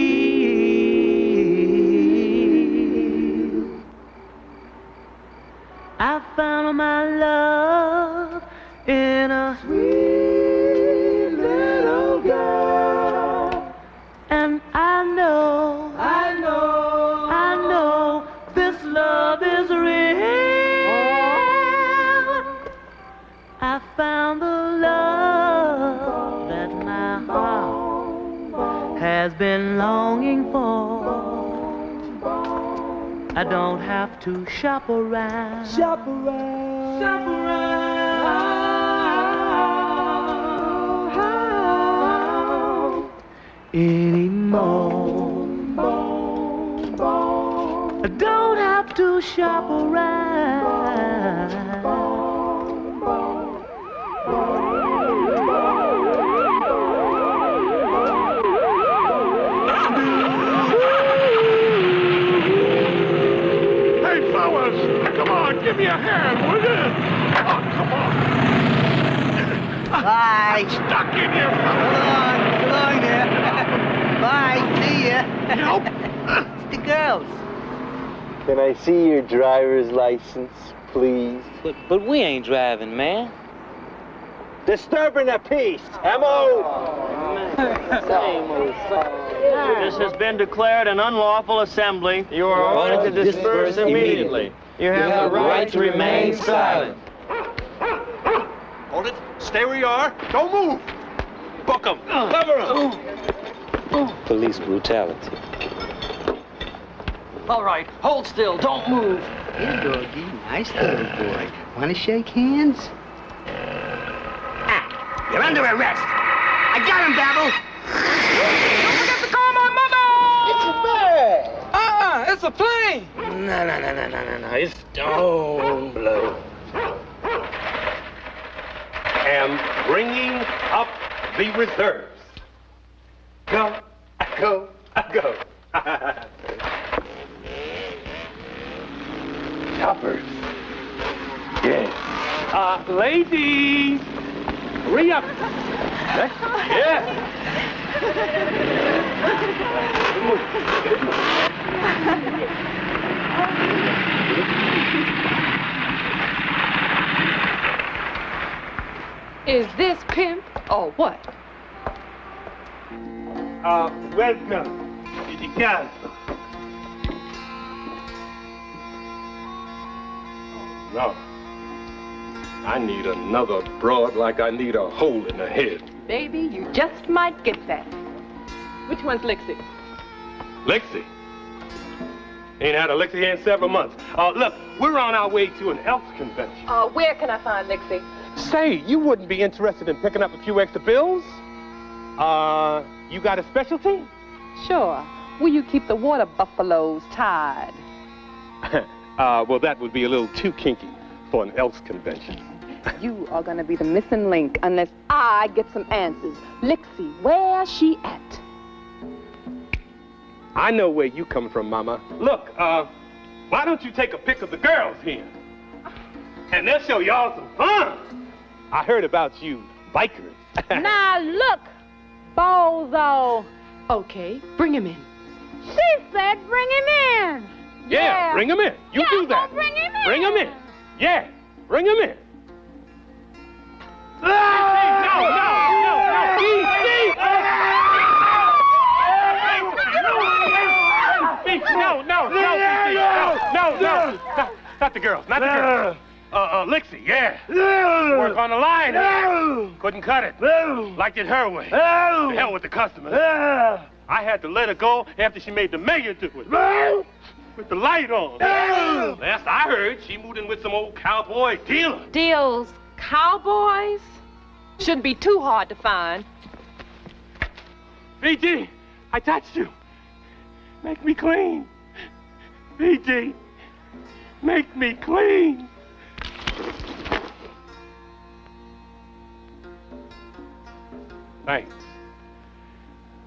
Speaker 10: I found my love in a sweet little girl. I found the love that my heart has been longing for. I don't have to shop around. Shop around. Shop around. Anymore. I don't have to shop around.
Speaker 23: Come on, give me a hand, will you? Oh, come on.
Speaker 26: Bye.
Speaker 23: Stuck in here.
Speaker 26: So long there. Bye, see ya.
Speaker 23: Nope.
Speaker 26: It's the girls. Can I see your driver's license, please? But we ain't driving, man. Disturbing the peace. M.O.
Speaker 2: This has been declared an unlawful assembly. You are ordered to disperse immediately. You have the right to remain silent.
Speaker 22: Hold it. Stay where you are. Don't move. Book 'em. Cover 'em.
Speaker 26: Police brutality.
Speaker 2: All right, hold still. Don't move.
Speaker 26: Here, doggy. Nice little boy. Want to shake hands?
Speaker 23: You're under arrest. I got him, Babble.
Speaker 7: Don't forget to call my mother!
Speaker 26: It's a bird.
Speaker 2: It's a plane.
Speaker 26: No. It's stone blow.
Speaker 22: Am bringing up the reserves. Go. Choppers. Yes. Ladies. Hurry up. Yeah.
Speaker 7: Is this pimp or what?
Speaker 22: Welcome to the castle. No. I need another broad like I need a hole in the head.
Speaker 7: Baby, you just might get that. Which one's Lixie?
Speaker 22: Lexi. Ain't had a Lexi here in several months. Look, we're on our way to an Elks convention.
Speaker 7: Where can I find Lixie?
Speaker 22: Say, you wouldn't be interested in picking up a few extra bills? You got a specialty?
Speaker 7: Sure. Will you keep the water buffaloes tied?
Speaker 22: Well, that would be a little too kinky for an Elks convention.
Speaker 7: You are gonna be the missing link unless I get some answers. Lixie, where's she at?
Speaker 22: I know where you come from, Mama. Look, why don't you take a pic of the girls here? And they'll show y'all some fun. I heard about you bikers.
Speaker 7: Now look, bozo. Okay, bring him in.
Speaker 1: She said bring him in.
Speaker 22: Yeah, bring him in. You do that.
Speaker 1: Bring him in.
Speaker 22: Bring him in. Yeah, bring him in. No. No. Not the girls. Lixie, yeah. Work on the line. Couldn't cut it. Liked it her way. To hell with the customers. I had to let her go after she made the mayor do it. With the light on. Last I heard, she moved in with some old cowboy dealer.
Speaker 7: Deals cowboys? Shouldn't be too hard to find.
Speaker 22: VG, I touched you. Make me clean. VG, make me clean. Thanks.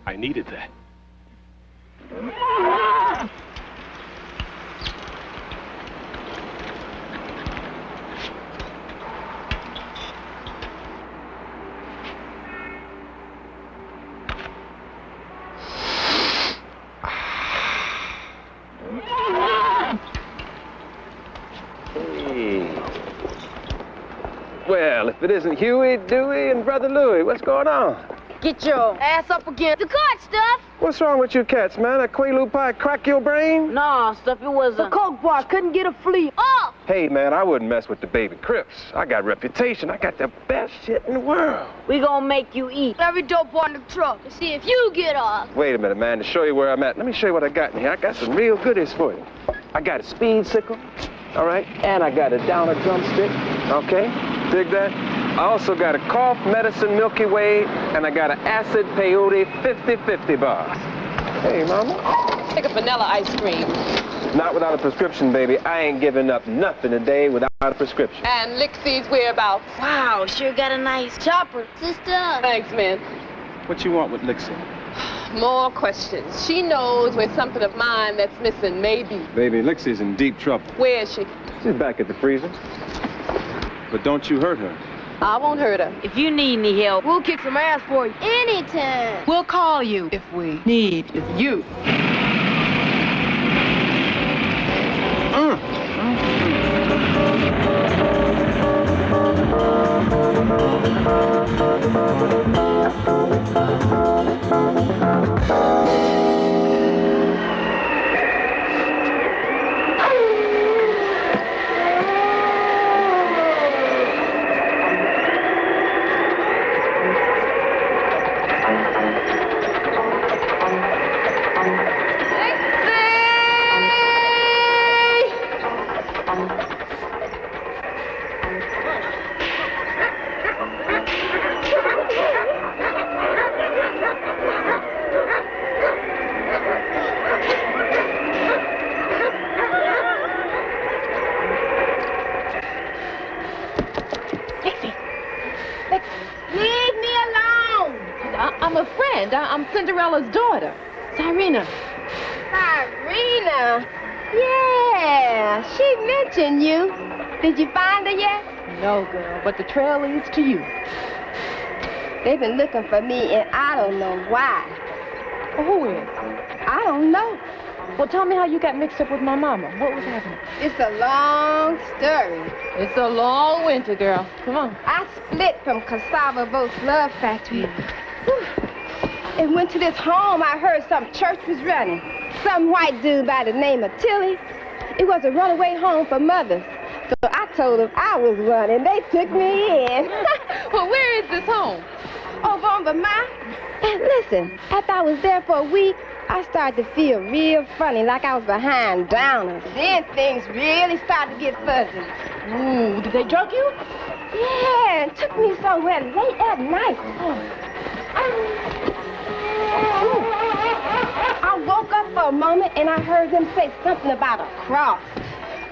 Speaker 22: I needed that.
Speaker 2: Well, if it isn't Huey, Dewey, and Brother Louie, what's going on?
Speaker 13: Get your ass up again. The court stuff.
Speaker 2: What's wrong with you cats, man? That Quaalude pie crack your brain?
Speaker 13: Nah, stuff, it was a coke bar. Couldn't get a flea. Oh,
Speaker 3: Hey, man, I wouldn't mess with the baby Crips. I got reputation. I got the best shit in the world.
Speaker 13: We gonna make you eat every dope on the truck and see if you get off.
Speaker 3: Wait a minute, man, to show you where I'm at. Let me show you what I got in here. I got some real goodies for you. I got a speed sickle, all right? And I got a downer drumstick, okay? Dig that? I also got a cough medicine Milky Way, and I got an acid peyote 50-50 bar. Hey, mama.
Speaker 7: Take a vanilla ice cream.
Speaker 3: Not without a prescription, baby. I ain't giving up nothing today without a prescription.
Speaker 7: And Lixie's whereabouts.
Speaker 13: Wow, sure got a nice chopper. Sister.
Speaker 7: Thanks, man.
Speaker 11: What you want with Lixie?
Speaker 7: More questions. She knows where something of mine that's missing may be.
Speaker 11: Baby, Lixie's in deep trouble.
Speaker 7: Where is she?
Speaker 3: She's back at the freezer.
Speaker 11: But don't you hurt her.
Speaker 7: I won't hurt her.
Speaker 13: If you need any help, we'll kick some ass for you. Anytime.
Speaker 7: We'll call you if we need you. I'm Cinderella's daughter, Cyrena.
Speaker 12: Cyrena? Yeah, she mentioned you. Did you find her yet?
Speaker 7: No, girl, but the trail leads to you.
Speaker 12: They've been looking for me, and I don't know why.
Speaker 7: Well, who is?
Speaker 12: I don't know.
Speaker 7: Well, tell me how you got mixed up with my mama. What was happening?
Speaker 12: It's a long story.
Speaker 7: It's a long winter, girl. Come on.
Speaker 12: I split from Cassava Boat's Love Factory. And went to this home I heard some church was running. Some white dude by the name of Tilly. It was a runaway home for mothers. So I told them I was running. They took me in.
Speaker 7: Well, where is this home?
Speaker 12: Over on Vermont. And listen, after I was there for a week, I started to feel real funny, like I was behind downers. Then things really started to get fuzzy.
Speaker 7: Ooh, did they drug you?
Speaker 12: Yeah, and took me somewhere late at night. I woke up for a moment and I heard them say something about a cross.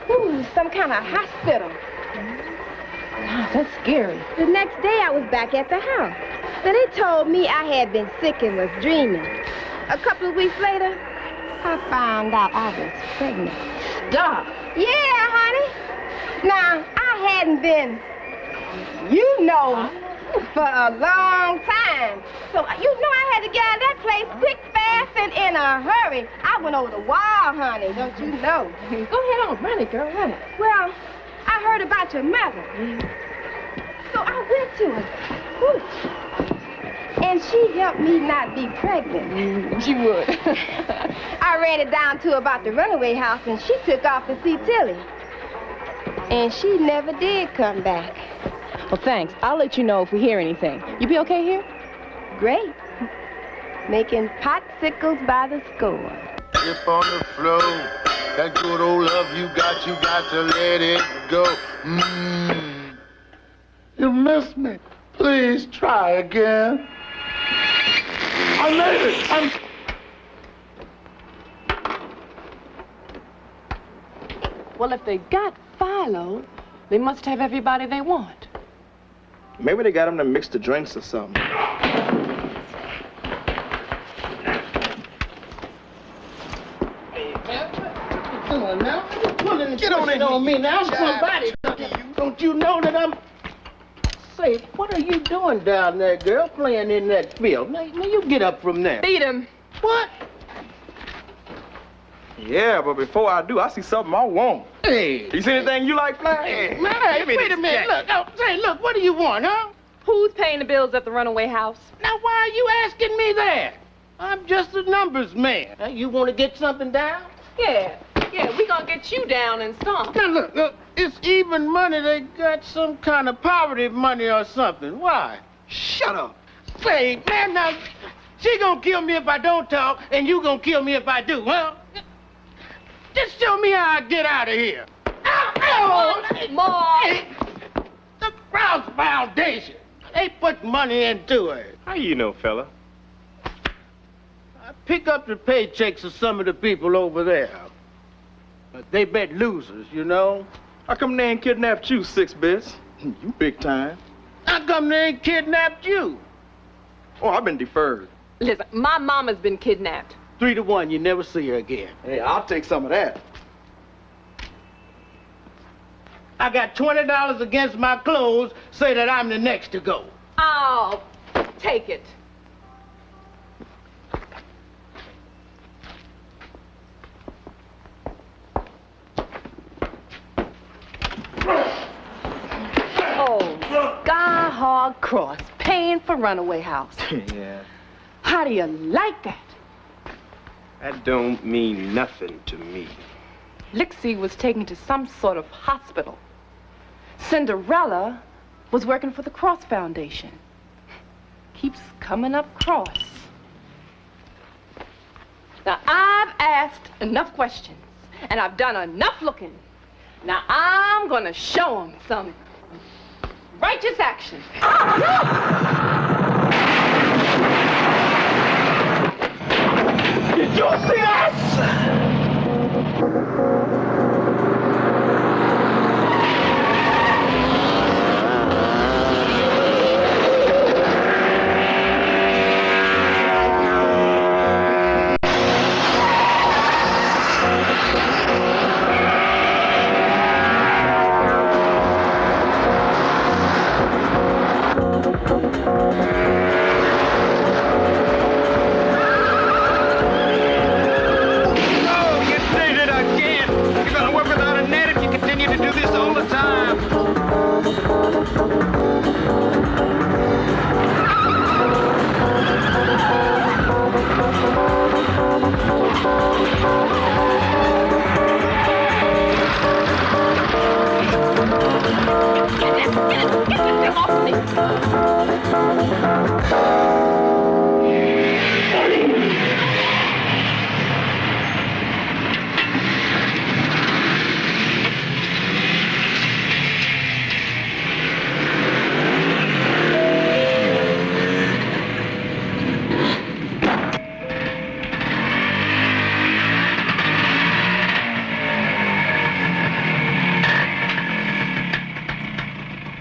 Speaker 12: Ooh, some kind of hospital.
Speaker 7: Wow, that's scary.
Speaker 12: The next day I was back at the house. Now they told me I had been sick and was dreaming. A couple of weeks later, I found out I was pregnant.
Speaker 7: Stop.
Speaker 12: Yeah, honey. Now, I hadn't been, for a long time. So, I had to get out of that place quick, fast, and in a hurry. I went over the wall, honey, don't you know?
Speaker 7: Go ahead on, run it, girl, run it.
Speaker 12: Well, I heard about your mother. So I went to her. Whew. And she helped me not be pregnant.
Speaker 7: She would.
Speaker 12: I ran it down to about the runaway house, and she took off to see Tilly. And she never did come back.
Speaker 7: Well, thanks. I'll let you know if we hear anything. You be okay here?
Speaker 12: Great. Making popsicles by the score.
Speaker 4: If on the floor, that good old love you got to let it go. You miss me. Please try again. I made it.
Speaker 7: Well, if they got Philo, they must have everybody they want.
Speaker 9: Maybe they got them to mix the drinks or something. Get on in on me now. Somebody, don't you know that I'm... Say, what are you doing down there, girl, playing in that field? Now you get up from there.
Speaker 7: Beat him.
Speaker 9: What? Yeah, but before I do, I see something I want. Hey. You see anything you like, Fly? Hey, man, wait a minute. Look, look, what do you want, huh?
Speaker 7: Who's paying the bills at the runaway house?
Speaker 9: Now, why are you asking me that? I'm just a numbers man. You want to get something down?
Speaker 7: Yeah, we gonna get you down and stomped.
Speaker 9: Now, look, It's even money. They got some kind of poverty money or something. Why?
Speaker 15: Shut up.
Speaker 9: Say, man, now, she gonna kill me if I don't talk, and you gonna kill me if I do. Well, just show me how I get out of here.
Speaker 12: More.
Speaker 9: The Krause Foundation. They put money into it.
Speaker 3: How you know, fella?
Speaker 9: I pick up the paychecks of some of the people over there. But they bet losers, you know.
Speaker 3: How come they ain't kidnapped you, Six Bits?
Speaker 15: You big time.
Speaker 9: How come they ain't kidnapped you?
Speaker 3: Oh, I've been deferred.
Speaker 7: Listen, my mama's been kidnapped.
Speaker 9: 3 to 1, you never see her again.
Speaker 15: Hey, I'll take some of that.
Speaker 9: I got $20 against my clothes, say that I'm the next to go.
Speaker 7: Oh, take it. Oh, Sky Hog Cross, paying for runaway house.
Speaker 3: Yeah.
Speaker 7: How do you like that?
Speaker 3: That don't mean nothing to me.
Speaker 7: Lixie was taken to some sort of hospital. Cinderella was working for the Cross Foundation. Keeps coming up cross. Now, I've asked enough questions, and I've done enough looking. Now, I'm gonna show them some righteous action.
Speaker 9: Did you see that?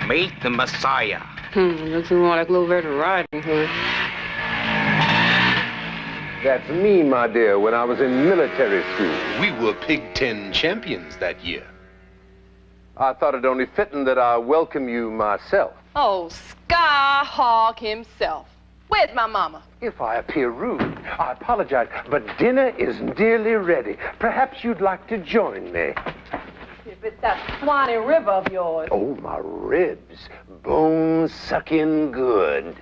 Speaker 24: Meet the Messiah.
Speaker 7: Looks more like Little Red Riding Hood.
Speaker 3: That's me, my dear, when I was in military school.
Speaker 16: We were Pig Ten champions that year.
Speaker 3: I thought it only fitting that I welcome you myself.
Speaker 7: Oh, Sky Hog himself. Where's my mama?
Speaker 3: If I appear rude, I apologize, but dinner is nearly ready. Perhaps you'd like to join me.
Speaker 7: If it's that Swanee River of yours.
Speaker 3: Oh, my ribs, bone-sucking good.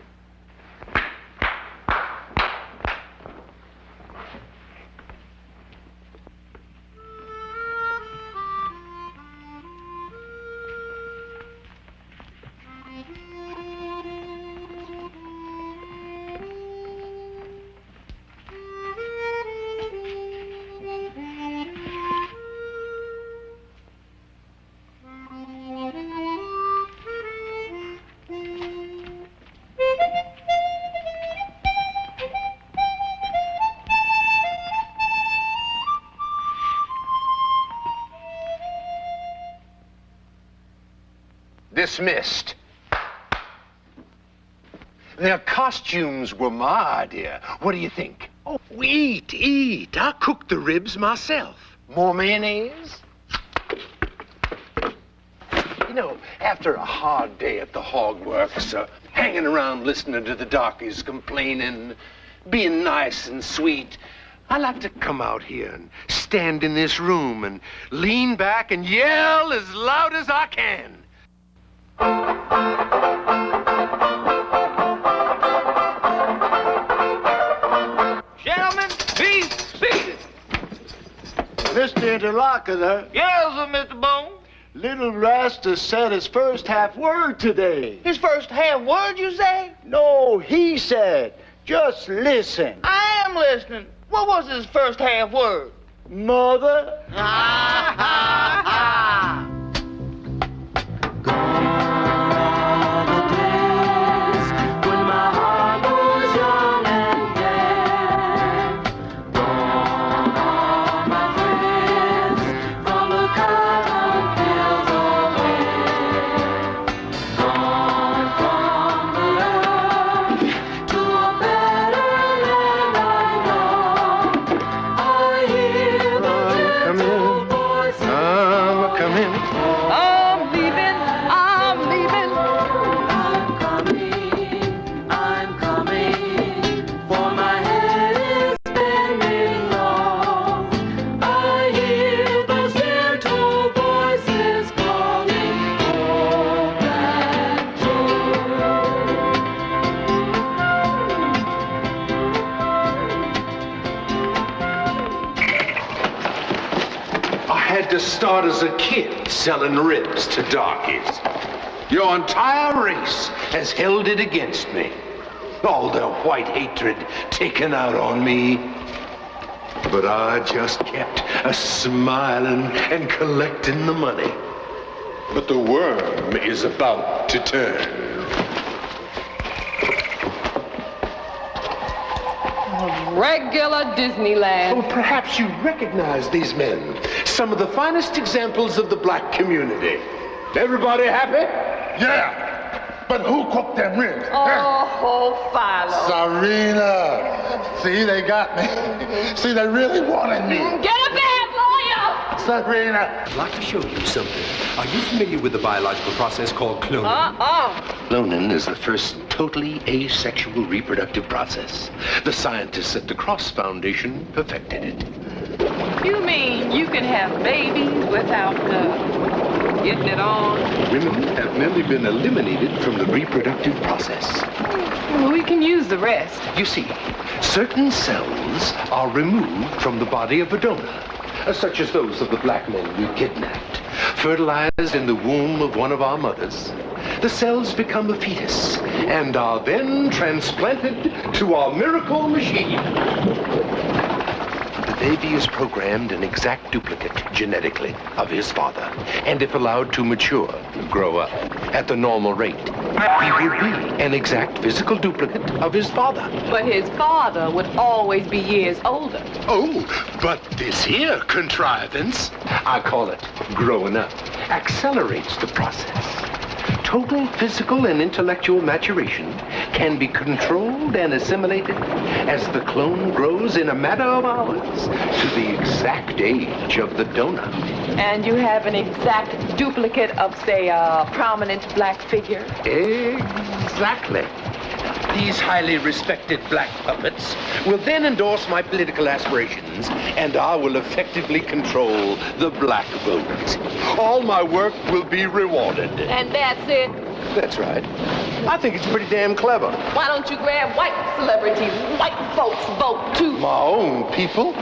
Speaker 16: Dismissed. Their costumes were my idea. What do you think? Oh, eat. I cooked the ribs myself. More mayonnaise? You know, after a hard day at the hog works, hanging around listening to the darkies complaining, being nice and sweet, I like to come out here and stand in this room and lean back and yell as loud as I can.
Speaker 2: Gentlemen, be seated.
Speaker 9: Mr. Interlocutor.
Speaker 2: Yes, sir, Mr. Bone.
Speaker 9: Little Rasta said his first half word today.
Speaker 14: His first half word, you say?
Speaker 9: No, he said. Just listen.
Speaker 14: I am listening. What was his first half word?
Speaker 9: Mother.
Speaker 14: Ha, ha, ha.
Speaker 16: To start as a kid selling ribs to darkies. Your entire race has held it against me. All their white hatred taken out on me. But I just kept a-smiling and collecting the money. But the worm is about to turn.
Speaker 7: Regular Disneyland.
Speaker 16: Oh, perhaps you recognize these men. Some of the finest examples of the black community. Everybody happy?
Speaker 4: Yeah. But who cooked them ribs?
Speaker 7: Oh, Philo.
Speaker 4: Serena. See, they got me. See, they really wanted me.
Speaker 7: Get a bad lawyer.
Speaker 4: Serena.
Speaker 6: I'd like to show you something. Are you familiar with the biological process called cloning?
Speaker 16: Cloning is the first totally asexual reproductive process. The scientists at the Cross Foundation perfected it.
Speaker 7: You mean you can have babies without getting it on?
Speaker 16: Women have merely been eliminated from the reproductive process.
Speaker 7: Well, we can use the rest.
Speaker 16: You see, certain cells are removed from the body of a donor, such as those of the black men we kidnapped. Fertilized in the womb of one of our mothers, the cells become a fetus and are then transplanted to our miracle machine. The baby is programmed an exact duplicate genetically of his father, and if allowed to mature, grow up at the normal rate, he will be an exact physical duplicate of his father.
Speaker 7: But his father would always be years older.
Speaker 16: Oh, but this here contrivance, I call it growing up, accelerates the process. Total physical and intellectual maturation can be controlled and assimilated as the clone grows in a matter of hours to the exact age of the donor.
Speaker 7: And you have an exact duplicate of, say, a prominent black figure?
Speaker 16: Exactly. These highly respected black puppets will then endorse my political aspirations, and I will effectively control the black vote. All my work will be rewarded.
Speaker 7: And that's it?
Speaker 16: That's right. I think it's pretty damn clever.
Speaker 7: Why don't you grab white celebrities? White folks vote, too.
Speaker 16: My own people?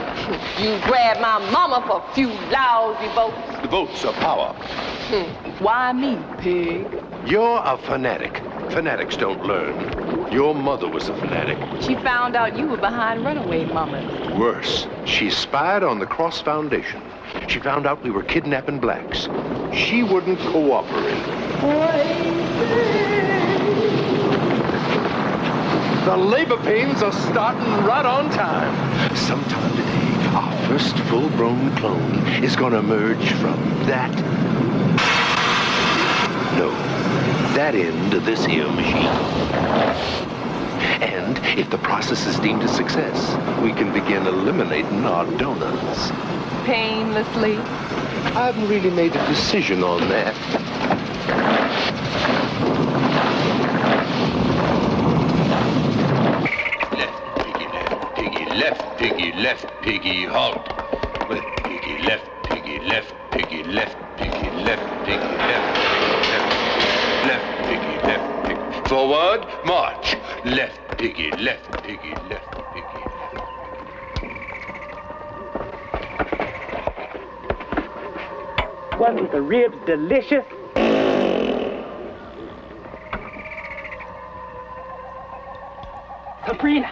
Speaker 7: You grab my mama for a few lousy votes.
Speaker 16: The votes are power.
Speaker 7: Why me, pig?
Speaker 16: You're a fanatic. Fanatics don't learn. Your mother was a fanatic.
Speaker 7: She found out you were behind runaway mamas.
Speaker 16: Worse, she spied on the Cross Foundation. She found out we were kidnapping blacks. She wouldn't cooperate. The labor pains are starting right on time. Sometime today, our first full-grown clone is gonna emerge from that... No, that end of this here machine. And if the process is deemed a success, we can begin eliminating our donors.
Speaker 7: Painlessly?
Speaker 16: I haven't really made a decision on that. Left piggy, left piggy, halt. Left piggy, left piggy, left piggy, left piggy, left piggy, left piggy, left piggy, left piggy. Forward, march. Left piggy, left piggy, left piggy.
Speaker 8: Wasn't the ribs delicious? Sabrina.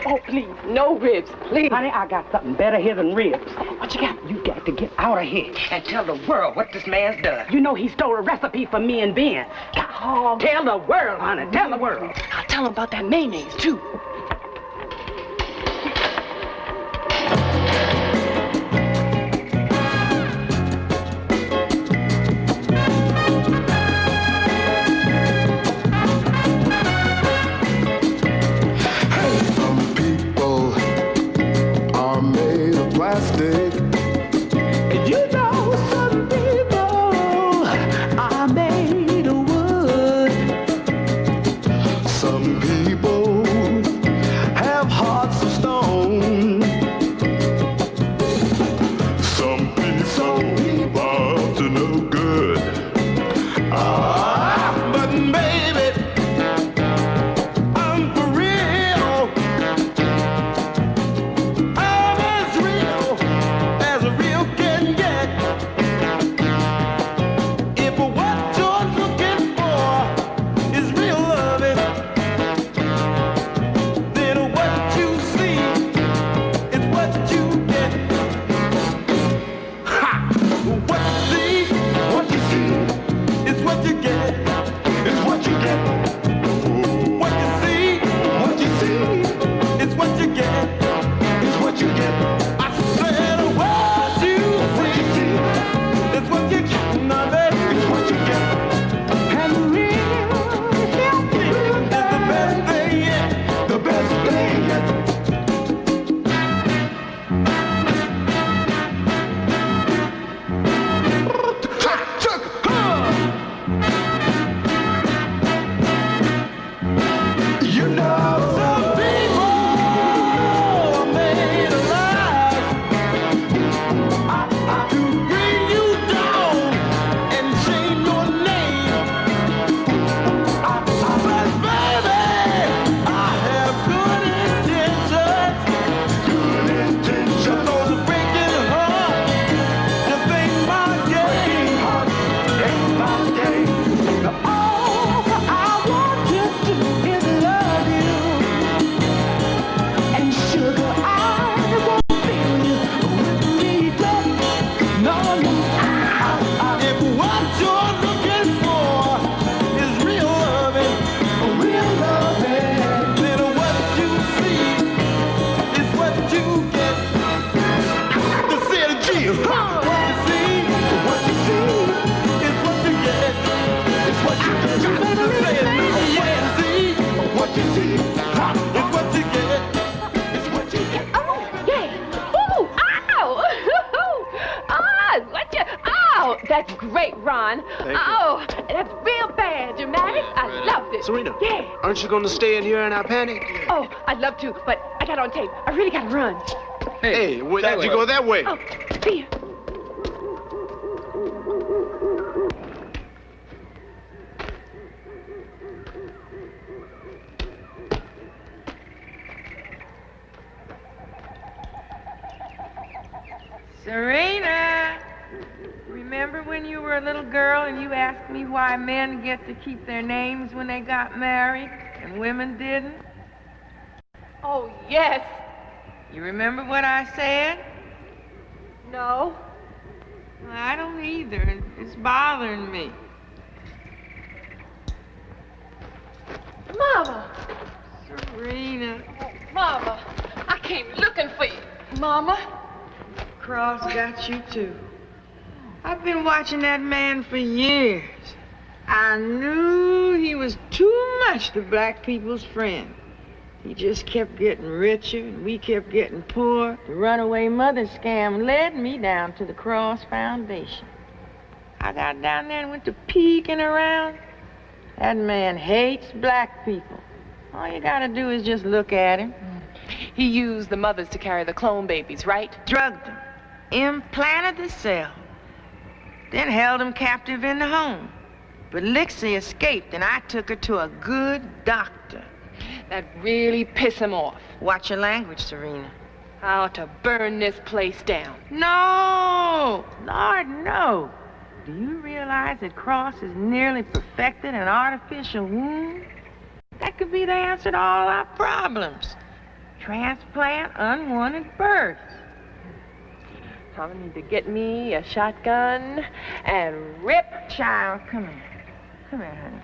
Speaker 8: Oh, please, no ribs, please. Honey, I got something better here than ribs. What you got? You got to get out of here and tell the world what this man's done. You know he stole a recipe from me and Ben. Oh, tell the world, honey, tell the world. I'll tell him about that mayonnaise, too.
Speaker 7: That's great, Ron.
Speaker 16: Thank you.
Speaker 7: Oh, that's real bad, dramatic. I loved it.
Speaker 16: Serena.
Speaker 7: Yeah.
Speaker 16: Aren't you going to stay in here in our panic?
Speaker 7: Oh, I'd love to, but I got on tape. I really got to run.
Speaker 16: Hey, why'd you go that way?
Speaker 7: Oh, see ya.
Speaker 17: Serena, remember when you were a little girl and you asked me why men get to keep their names when they got married and women didn't?
Speaker 7: Oh, yes.
Speaker 17: You remember what I said?
Speaker 7: No.
Speaker 17: Well, I don't either. It's bothering me.
Speaker 7: Mama.
Speaker 17: Serena.
Speaker 7: Mama, I came looking for you. Mama.
Speaker 17: Cross got you too. I've been watching that man for years. I knew he was too much the black people's friend. He just kept getting richer and we kept getting poor. The runaway mother scam led me down to the Cross Foundation. I got down there and went to peeking around. That man hates black people. All you gotta do is just look at him.
Speaker 7: He used the mothers to carry the clone babies, right?
Speaker 17: Drugged them, implanted the cell, then held them captive in the home. But Lixie escaped and I took her to a good doctor.
Speaker 7: That really pissed him off.
Speaker 17: Watch your language, Serena.
Speaker 7: I ought to burn this place down.
Speaker 17: No! Lord, no. Do you realize that Cross has nearly perfected an artificial womb? That could be the answer to all our problems. Transplant unwanted births.
Speaker 7: I'm gonna need to get me a shotgun and rip.
Speaker 17: Child, come here. Come here, honey.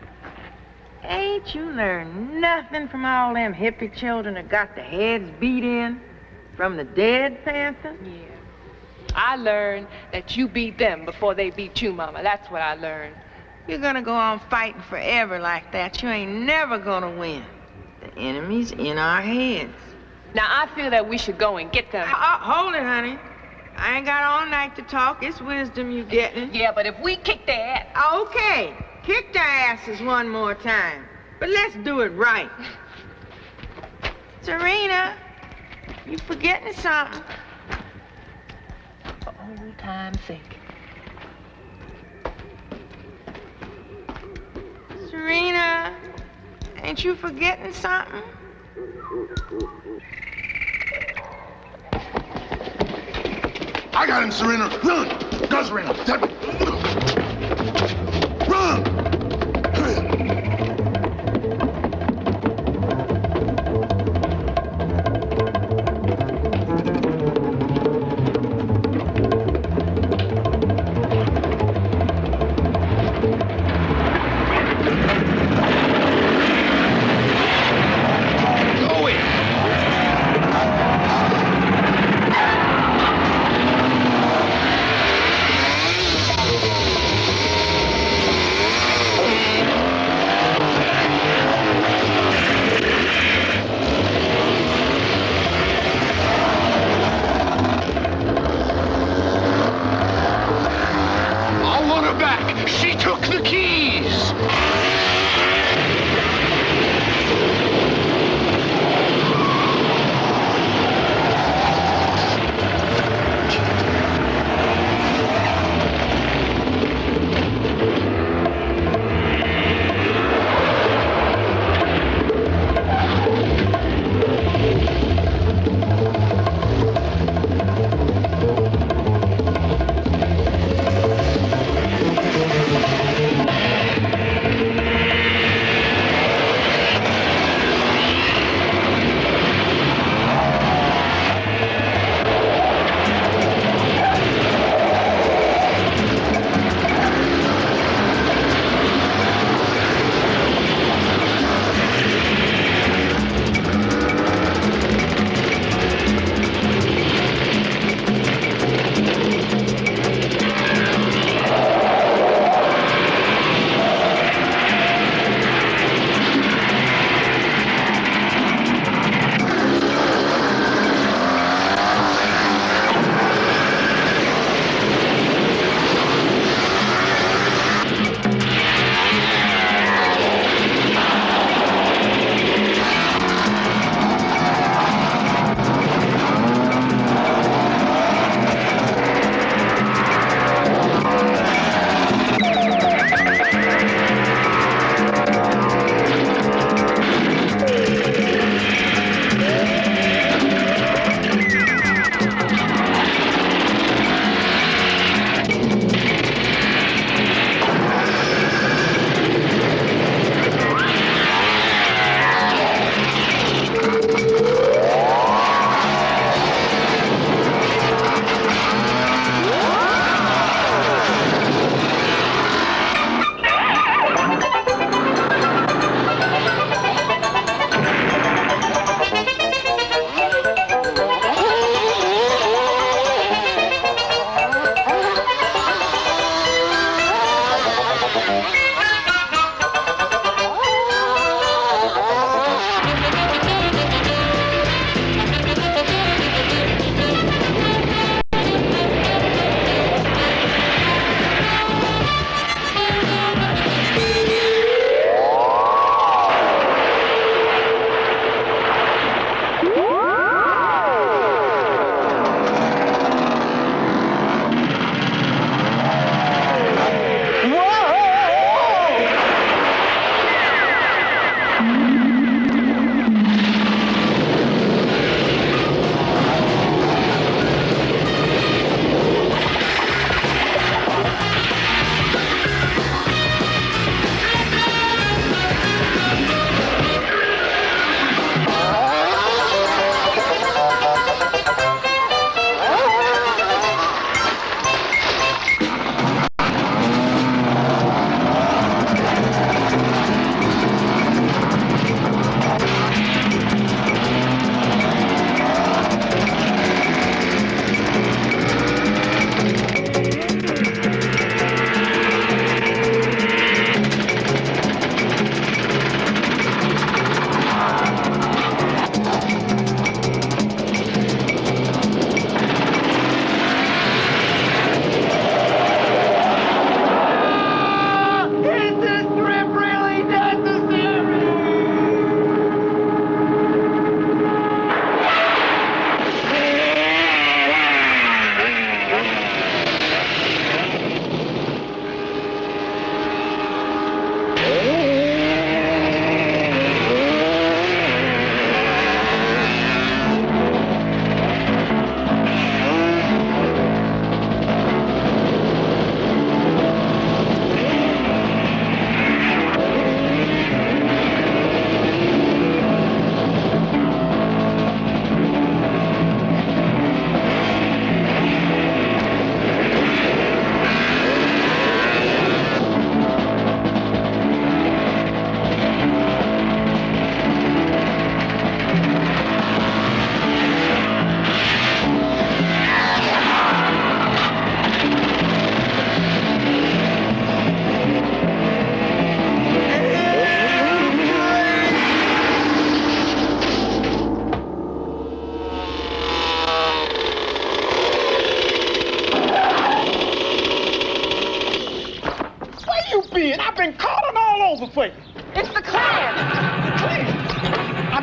Speaker 17: Ain't you learned nothing from all them hippie children that got their heads beat in from the dead Panthers?
Speaker 7: Yeah. I learned that you beat them before they beat you, Mama. That's what I learned.
Speaker 17: You're gonna go on fighting forever like that. You ain't never gonna win. The enemy's in our heads.
Speaker 7: Now, I feel that we should go and get them.
Speaker 17: Hold it, honey. I ain't got all night to talk. It's wisdom you getting.
Speaker 7: Yeah, but if we kick their ass...
Speaker 17: Okay, kick their asses one more time. But let's do it right. Serena, you forgetting something.
Speaker 7: For old time's sake.
Speaker 17: Serena, ain't you forgetting something?
Speaker 4: I got him, Serena. Run! Go, Serena. Run!
Speaker 16: I want her back. She took the keys.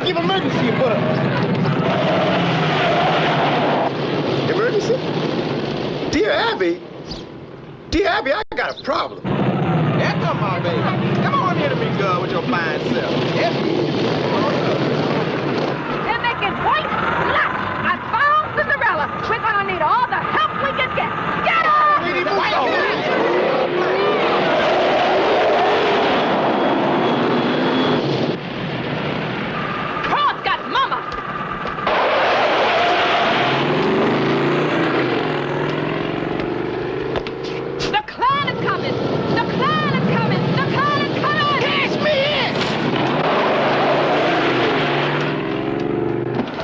Speaker 9: Give emergency a buzz. Emergency? Dear Abby, I got a problem. Yeah, come on, baby. Come on here to be good with your fine self. Yes.
Speaker 12: They're making white black. I found Cinderella. We're gonna need all the help we can get. Get her! Claude's got Mama. The clown is coming. The clown is coming. The clown is coming. Catch me in.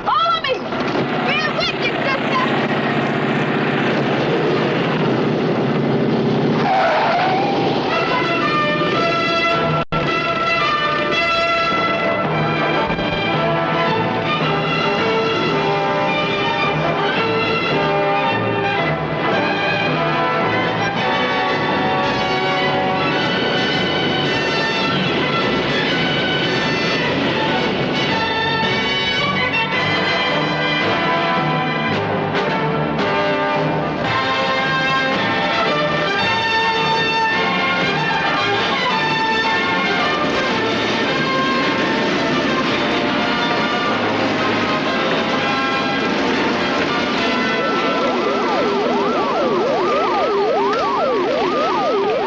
Speaker 12: Follow me. We're with you, sister.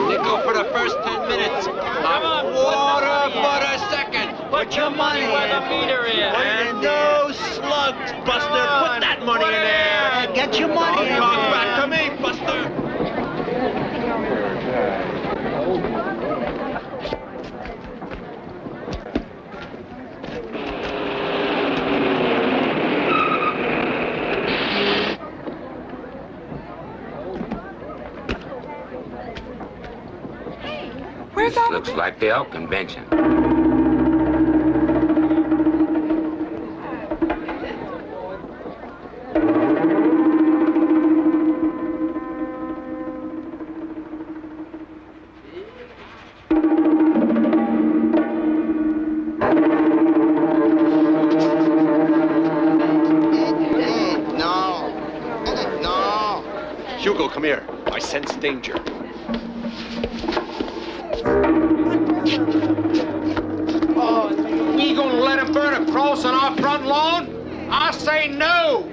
Speaker 16: Nickel for the first 10 minutes. Quarter for the second. Put your money where the meter is. And no slugs, Buster. Put that money in there.
Speaker 8: Get your money in
Speaker 16: Talk
Speaker 8: there.
Speaker 16: back to me, Buster.
Speaker 24: This looks like the elk convention.
Speaker 16: No. Hugo, come here. I sense danger. Oh, we gonna let him burn a cross on our front lawn? I say no.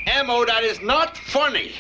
Speaker 16: Ammo, that is not funny.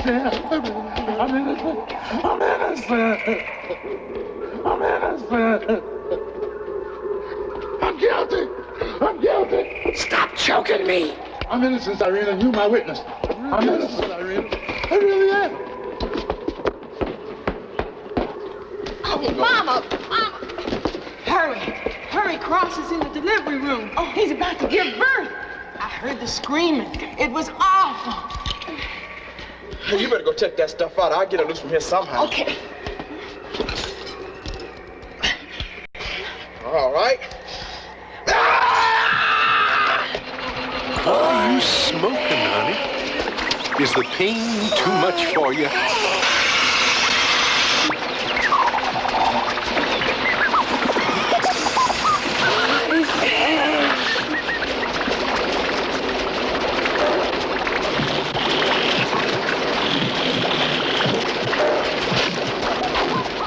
Speaker 4: I'm innocent. I'm innocent. I'm innocent. I'm guilty. I'm guilty.
Speaker 16: Stop choking me.
Speaker 4: I'm innocent, Irene. You my witness. I'm innocent, Irene. I really am.
Speaker 17: Oh, Mama! Hurry! Hurry, Cross is in the delivery room. Oh, he's about to give birth. I heard the screaming. It was awful.
Speaker 15: Hey, you better go check that stuff out. I'll get it loose from here somehow.
Speaker 17: Okay.
Speaker 15: All right.
Speaker 16: Are you smoking, honey? Is the pain too much for you?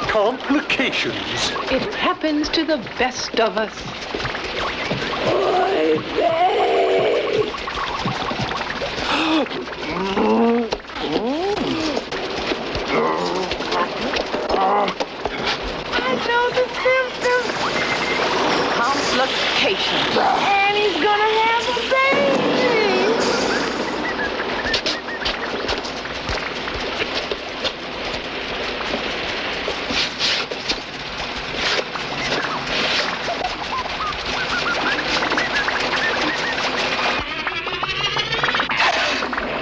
Speaker 16: Complications.
Speaker 7: It happens to the best of us.
Speaker 17: I know the symptoms.
Speaker 7: Complications.
Speaker 17: And he's gonna have a baby.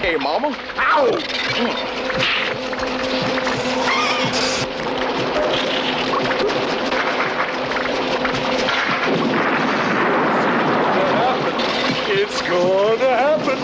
Speaker 15: Hey, Mama. Ow!
Speaker 16: It's going to happen.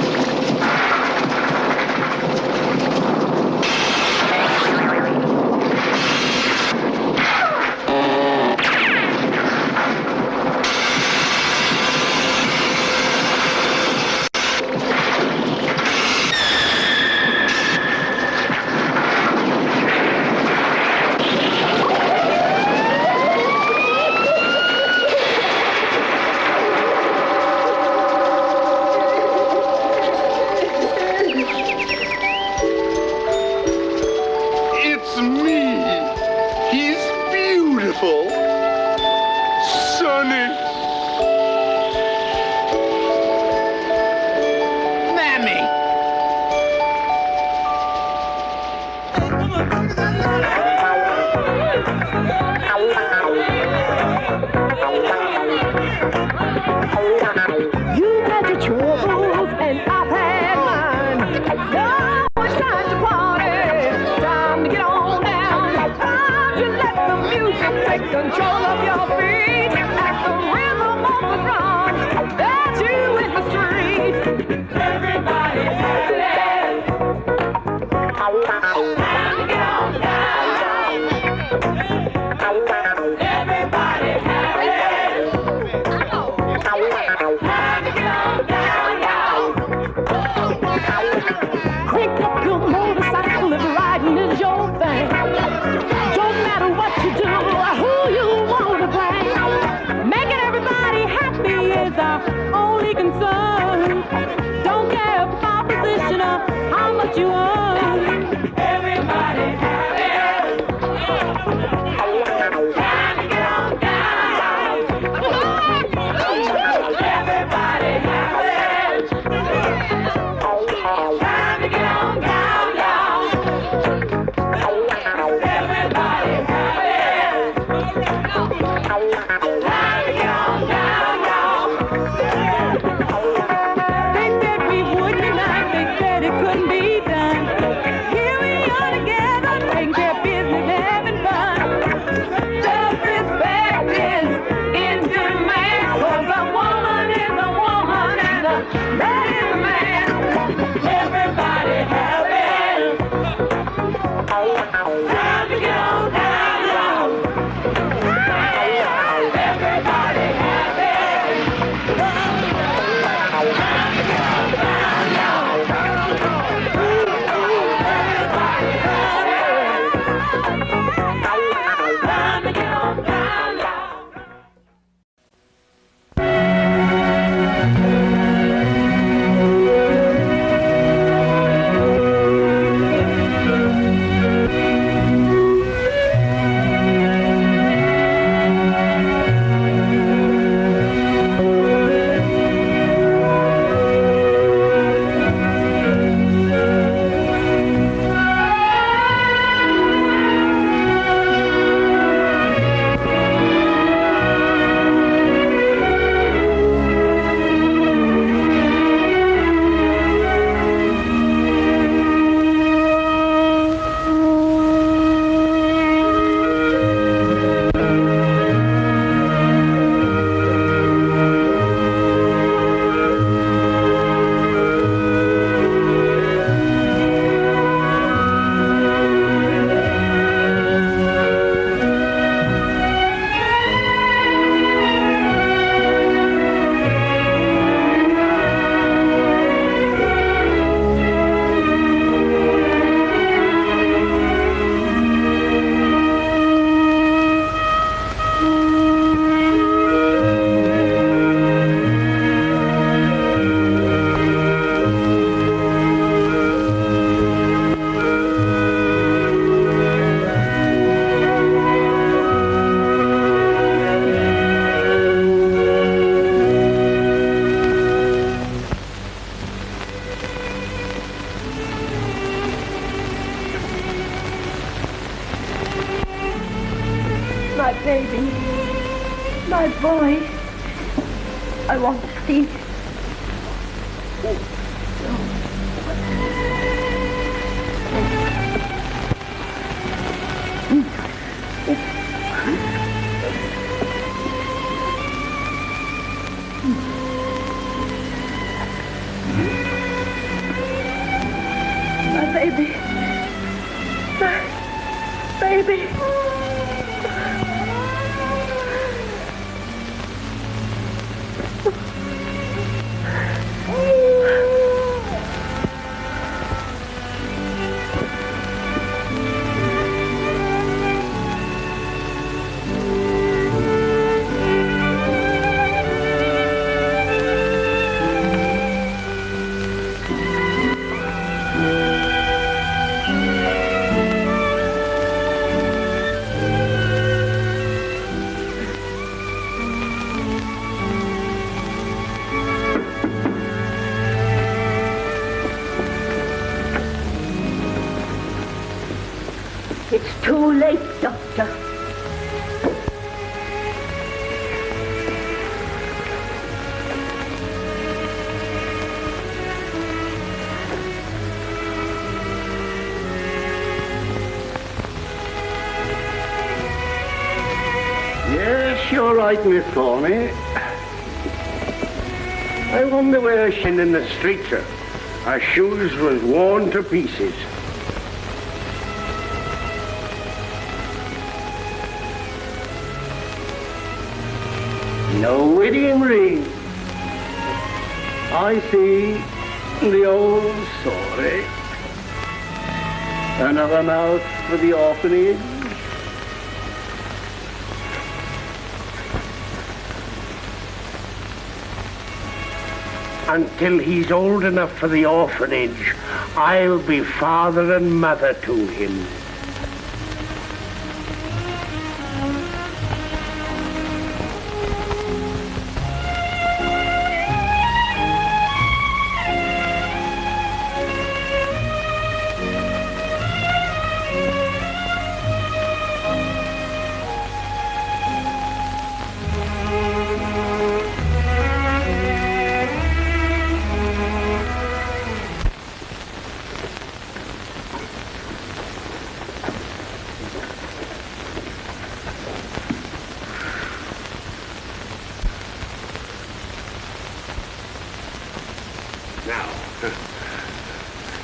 Speaker 10: They said we wouldn't, and they said it couldn't be done.
Speaker 1: boy. I want to see it. My baby. My baby. It's too late, Doctor.
Speaker 5: Yes, you're right, Miss Thorny. I wonder where she in the street, sir. Her shoes was worn to pieces. No wedding ring. I see the old story. Another mouth for the orphanage. Until he's old enough for the orphanage, I'll be father and mother to him.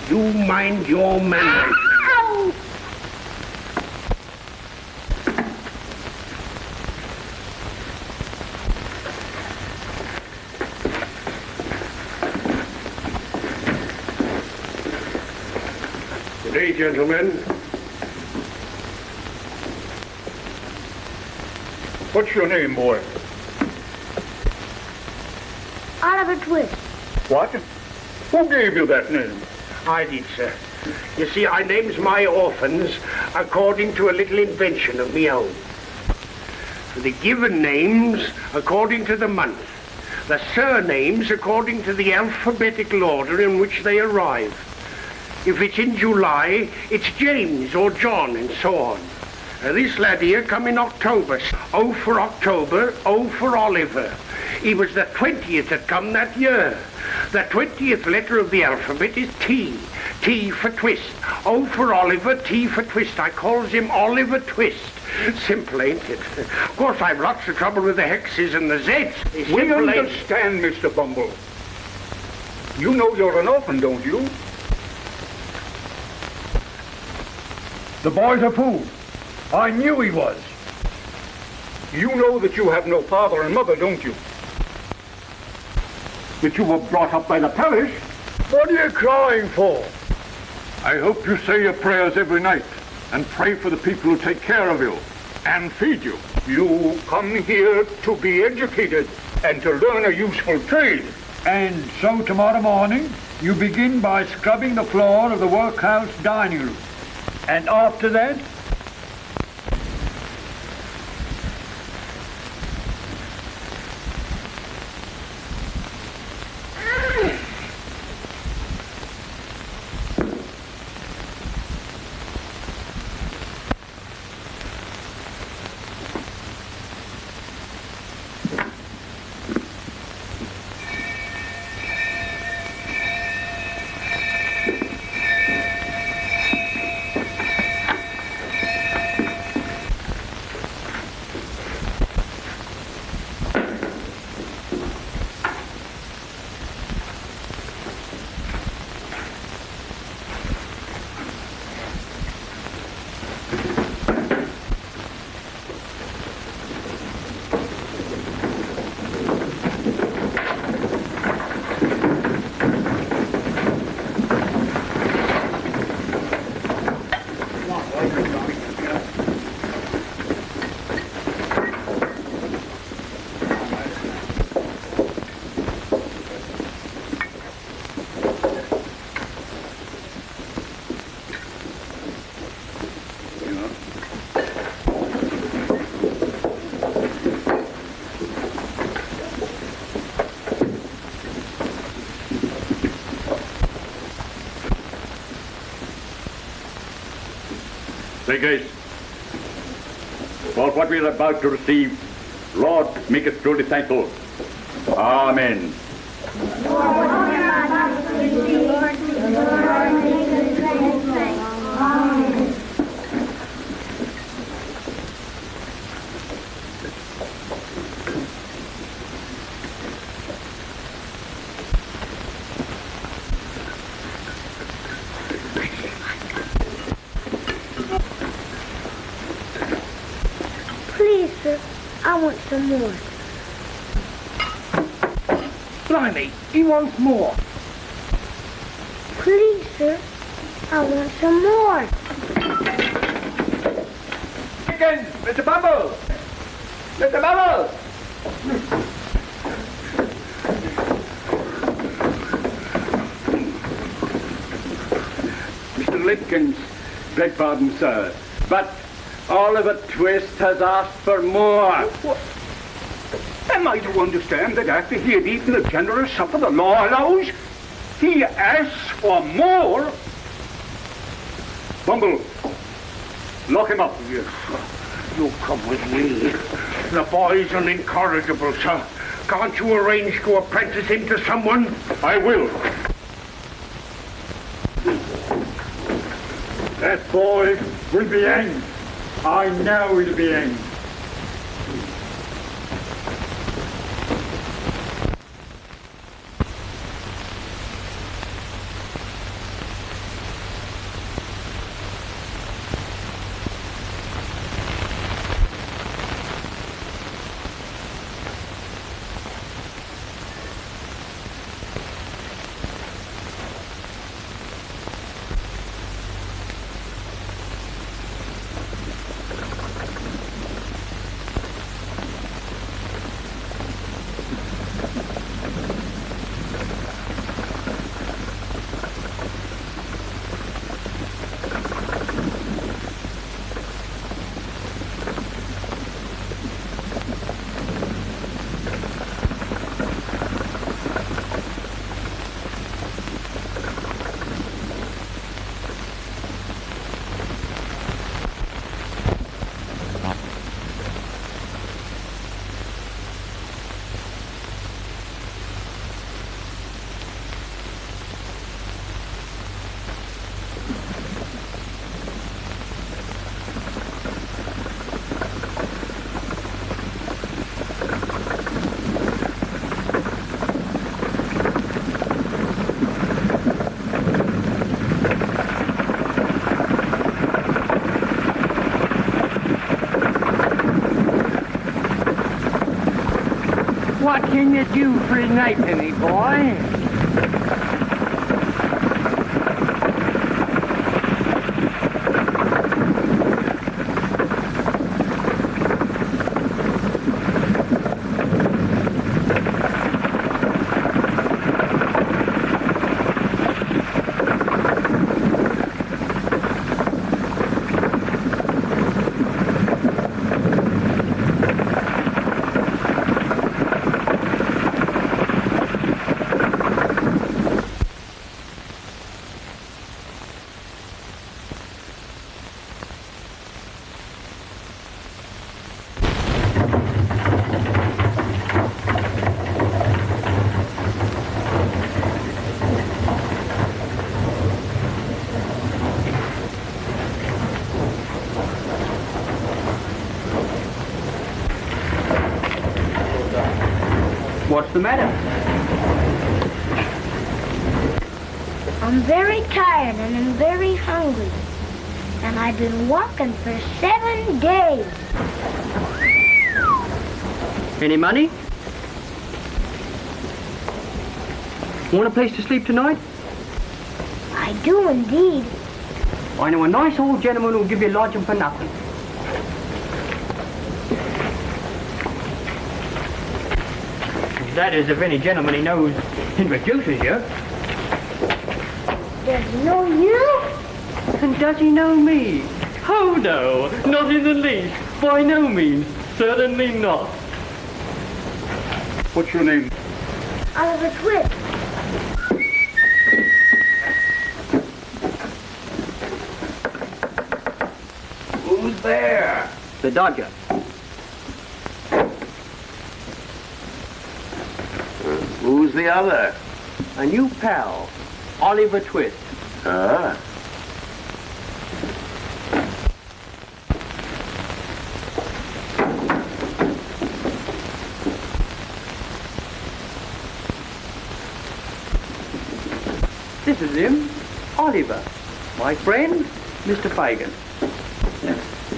Speaker 5: You mind your manners. Good day, gentlemen.
Speaker 18: What's your name, boy?
Speaker 5: Oliver Twist.
Speaker 18: What? Who gave you that name?
Speaker 5: I did, sir. You see, I names my orphans according to a little invention of me own. The given names according to the month. The surnames according to the alphabetical order in which they arrive. If it's in July, it's James or John and so on. This lad here come in October. O for October, O for Oliver. He was the 20th that come that year. The 20th letter of the alphabet is T. T for twist. O for Oliver, T for twist. I calls him Oliver Twist. Simple, ain't it? Of course, I've lots of trouble with the hexes and the Zs.
Speaker 18: We understand, Mr. Bumble. You know you're an orphan, don't you? The boy's a fool. I knew he was. You know that you have no father and mother, don't you? That you were brought up by the parish? What are you crying for? I hope you say your prayers every night and pray for the people who take care of you and feed you. You come here to be educated and to learn a useful trade. And so tomorrow morning, you begin by scrubbing the floor of the workhouse dining room. And after that, Say, guys, for what we are about to receive, Lord, make us truly thankful. Amen.
Speaker 19: Please, sir, I want some more.
Speaker 5: Blimey, he wants more.
Speaker 19: Please, sir, I want some more.
Speaker 18: Chicken, Mr. Bumble! Mr. Bumble! Mr. Limpkins, beg pardon, sir, but Oliver Twist has asked for more. What? Am I to understand that after he had eaten the generous supper the law allows, he asks for more? Bumble, lock him up.
Speaker 5: Yes, sir. You come with me. The boy's an incorrigible, sir. Can't you arrange to apprentice him to someone?
Speaker 18: I will. That boy will be hanged. I know he'll be hanged.
Speaker 5: What can you do for a knightpenny, boy? What's the matter?
Speaker 19: I'm very tired and I'm very hungry. And I've been walking for 7 days.
Speaker 5: Any money? Want a place to sleep tonight?
Speaker 19: I do indeed.
Speaker 5: I know a nice old gentleman who'll give you lodging for nothing. That is, if any gentleman he knows introduces you.
Speaker 19: Does he know you?
Speaker 5: And does he know me? Oh, no, not in the least. By no means. Certainly not.
Speaker 18: What's your name?
Speaker 19: Oliver Twist.
Speaker 20: Who's there?
Speaker 21: The Dodger.
Speaker 20: Who's the other?
Speaker 21: A new pal, Oliver Twist.
Speaker 20: Huh?
Speaker 21: This is him, Oliver. My friend, Mr. Fagin.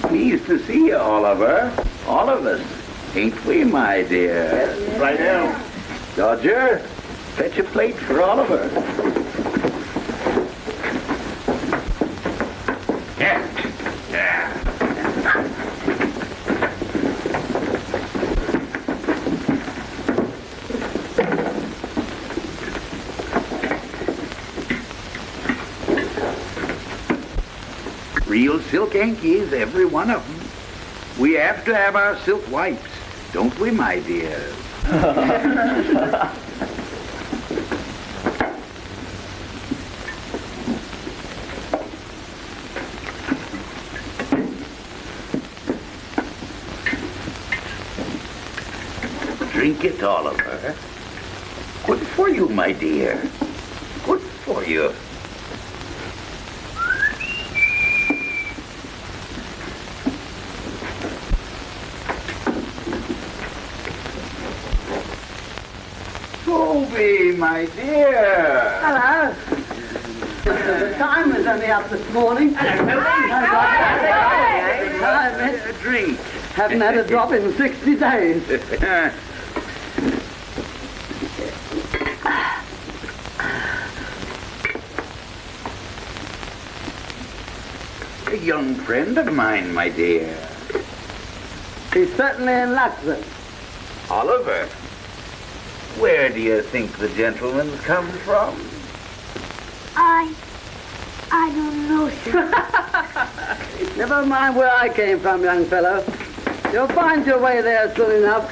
Speaker 20: Pleased to see you, Oliver. All of us. Ain't we, my dear?
Speaker 21: Yes, right now.
Speaker 20: Dodger, fetch a plate for Oliver. Yeah. Real silk hankies, every one of them. We have to have our silk wipes, don't we, my dear? Drink it, Oliver. Good for you, my dear. Good for you. Toby, my dear.
Speaker 21: Hello. The time was only up this morning. Hello,
Speaker 20: A drink.
Speaker 21: Haven't had a drop in 60 days.
Speaker 20: A young friend of mine, my dear.
Speaker 21: He's certainly in luck, then.
Speaker 20: Oliver, where do you think the gentleman comes from?
Speaker 19: I don't know, sir.
Speaker 21: Never mind where I came from, young fellow. You'll find your way there soon enough.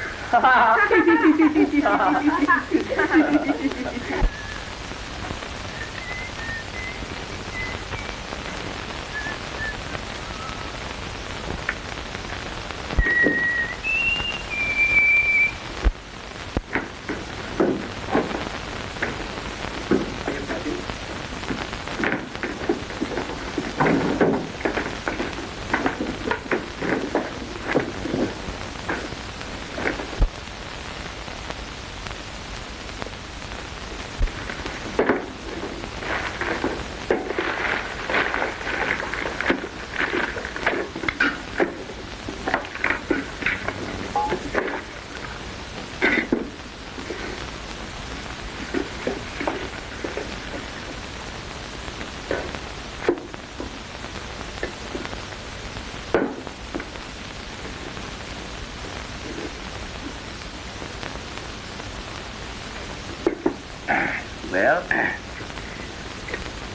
Speaker 20: Well,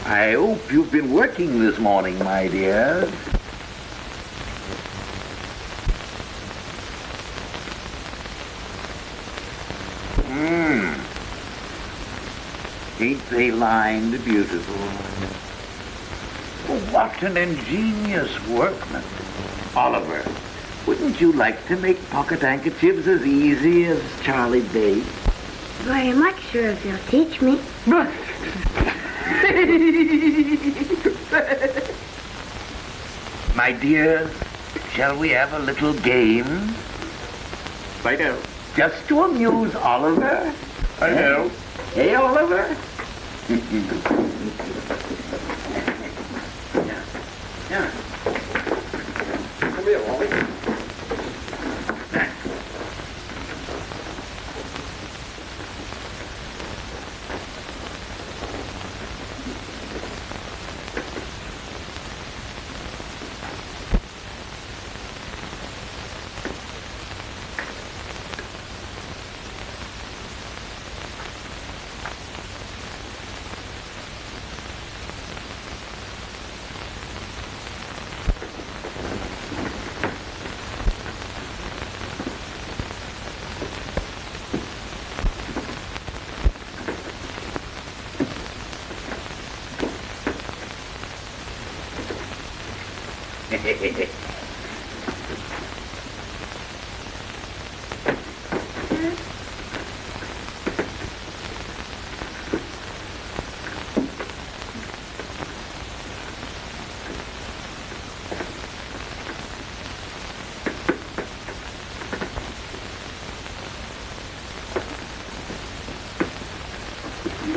Speaker 20: I hope you've been working this morning, my dear. Ain't they lined beautiful? Oh, what an ingenious workman. Oliver, wouldn't you like to make pocket handkerchiefs as easy as Charlie Bates?
Speaker 19: Very much, sir, if you'll teach me.
Speaker 20: My dear, shall we have a little game?
Speaker 21: I know.
Speaker 20: Just to amuse Oliver?
Speaker 21: I know.
Speaker 20: Hey, Oliver?
Speaker 21: Yeah. Come here, Wally.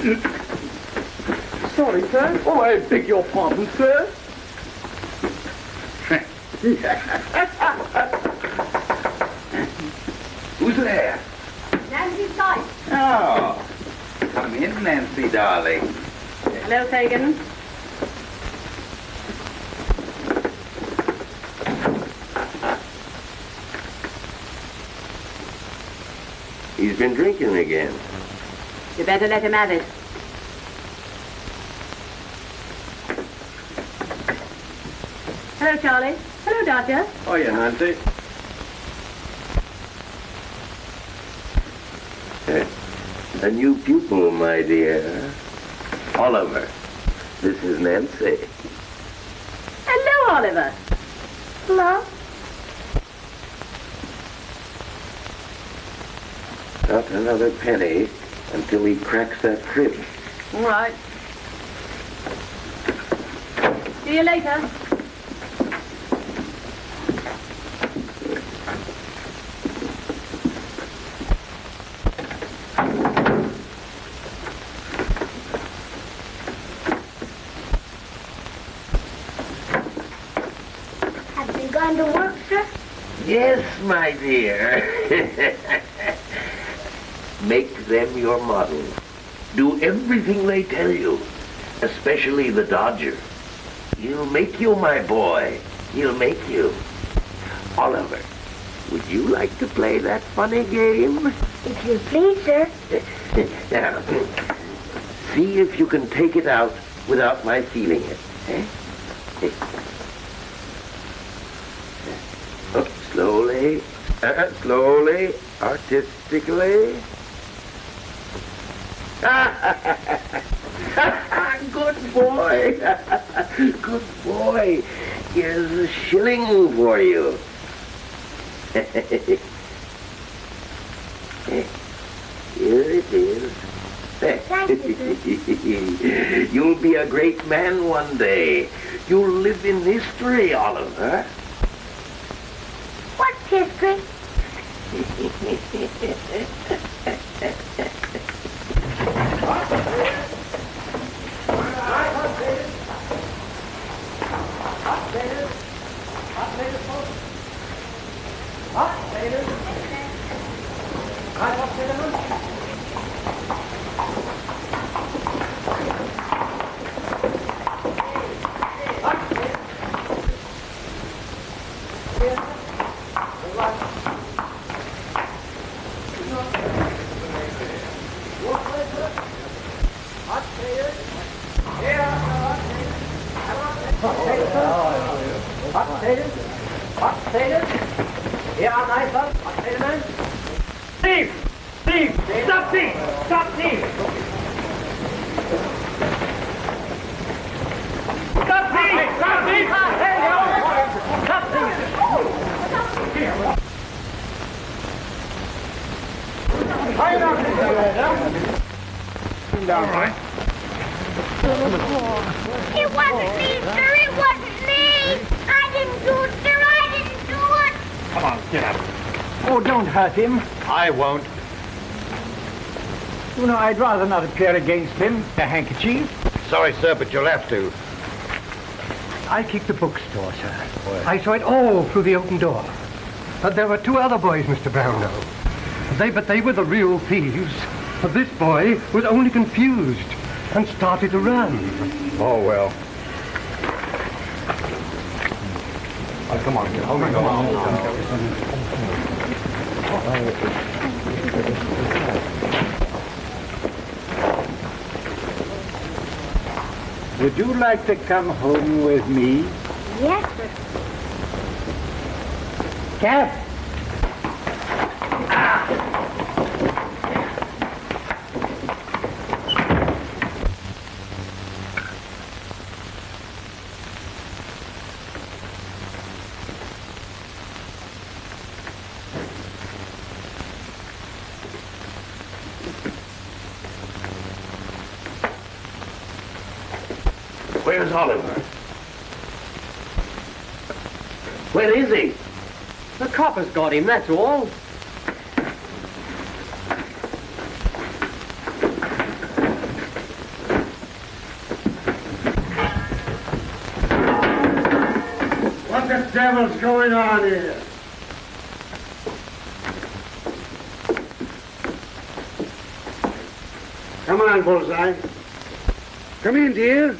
Speaker 21: Sorry, sir. Oh, I beg your pardon, sir.
Speaker 20: Who's there?
Speaker 21: Nancy Stipe.
Speaker 20: Oh, come in, Nancy, darling.
Speaker 21: Hello, Fagin.
Speaker 11: He's been drinking again.
Speaker 21: You better let him have it. Hello, Charlie. Hello, Dodger.
Speaker 11: Oh, yeah, Nancy. A new pupil, my dear. Oliver. This is Nancy.
Speaker 21: Hello, Oliver. Hello.
Speaker 11: Not another penny until he cracks that crib.
Speaker 21: All right. See you later.
Speaker 19: Have you gone to work, sir?
Speaker 11: Yes, my dear. Make them your models. Do everything they tell you, especially the Dodger. He'll make you, my boy. He'll make you. Oliver, would you like to play that funny game?
Speaker 19: If you please, sir.
Speaker 11: Now, see if you can take it out without my feeling it. Eh? Oh, slowly, slowly, artistically. Good boy. Good boy. Here's a shilling for you. Here it is.
Speaker 19: Thank you,
Speaker 11: You'll be a great man one day. You'll live in history, Oliver.
Speaker 19: What's history? It wasn't me, sir. It wasn't me. I didn't do it, sir. I didn't do it.
Speaker 18: Come on, get up.
Speaker 8: Oh, don't hurt him.
Speaker 18: I won't.
Speaker 8: You know, I'd rather not appear against him. The handkerchief.
Speaker 18: Sorry, sir, but you'll have to.
Speaker 13: I keep the bookstore, sir. I saw it all through the open door. But there were two other boys, Mr. Brownlow. But they were the real thieves. But this boy was only confused and started to run.
Speaker 18: Oh, well. Oh, come on. Come
Speaker 13: on. Would you like to come home with me?
Speaker 19: Yes, sir.
Speaker 13: Cap.
Speaker 11: Where's Oliver? Where is he?
Speaker 21: The coppers got him, that's all.
Speaker 5: devil's going on here? Come on, Bullseye. Come in, dear.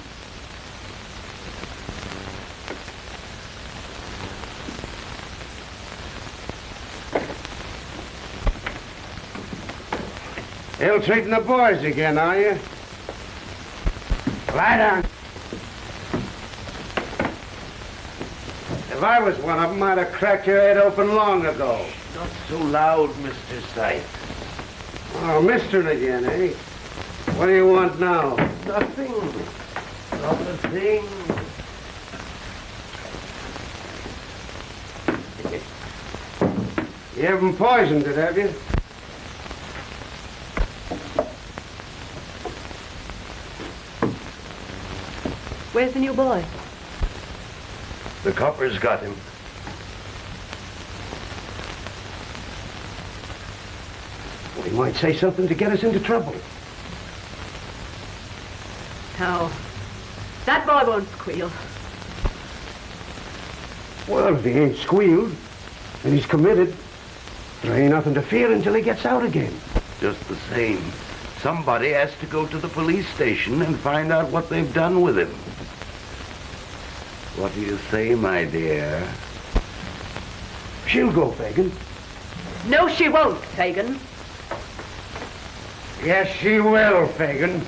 Speaker 5: Ill-treating the boys again, are you? Lie down. If I was one of them, I'd have cracked your head open long ago.
Speaker 11: Not so loud, Mr. Sight.
Speaker 5: Oh, Mr. again, eh? What do you want now?
Speaker 11: Nothing. Not a thing.
Speaker 5: You haven't poisoned it, have you?
Speaker 2: Where's the new boy?
Speaker 11: The coppers got him.
Speaker 5: Well, he might say something to get us into trouble.
Speaker 2: No. That boy won't squeal.
Speaker 5: Well, if he ain't squealed, and he's committed, there ain't nothing to fear until he gets out again.
Speaker 11: Just the same. Somebody has to go to the police station and find out what they've done with him. What do you say, my dear?
Speaker 5: She'll go, Fagin.
Speaker 2: No, she won't, Fagin.
Speaker 5: Yes, she will, Fagin.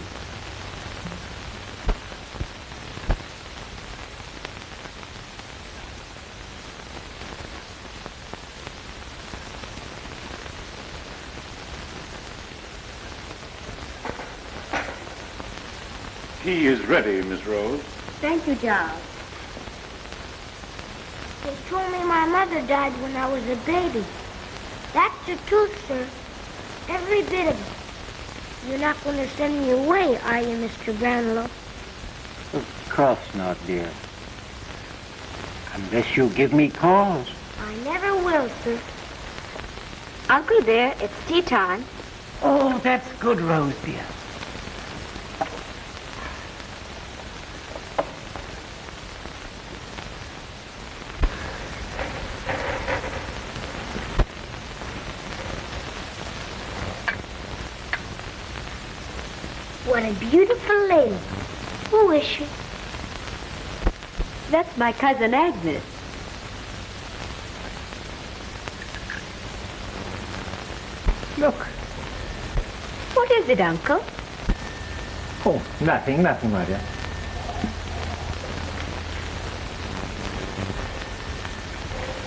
Speaker 18: Tea is ready, Miss Rose.
Speaker 19: Thank you, Giles. They told me my mother died when I was a baby. That's the truth, sir. Every bit of it. You're not going to send me away, are you, Mr. Brownlow?
Speaker 8: Of course not, dear. Unless you give me cause.
Speaker 19: I never will, sir.
Speaker 3: Uncle Bear, it's tea time.
Speaker 8: Oh, that's good, Rose, dear.
Speaker 19: What a beautiful lady. Who is she?
Speaker 3: That's my cousin Agnes.
Speaker 8: Look.
Speaker 3: What is it, Uncle?
Speaker 8: Oh, nothing, my dear.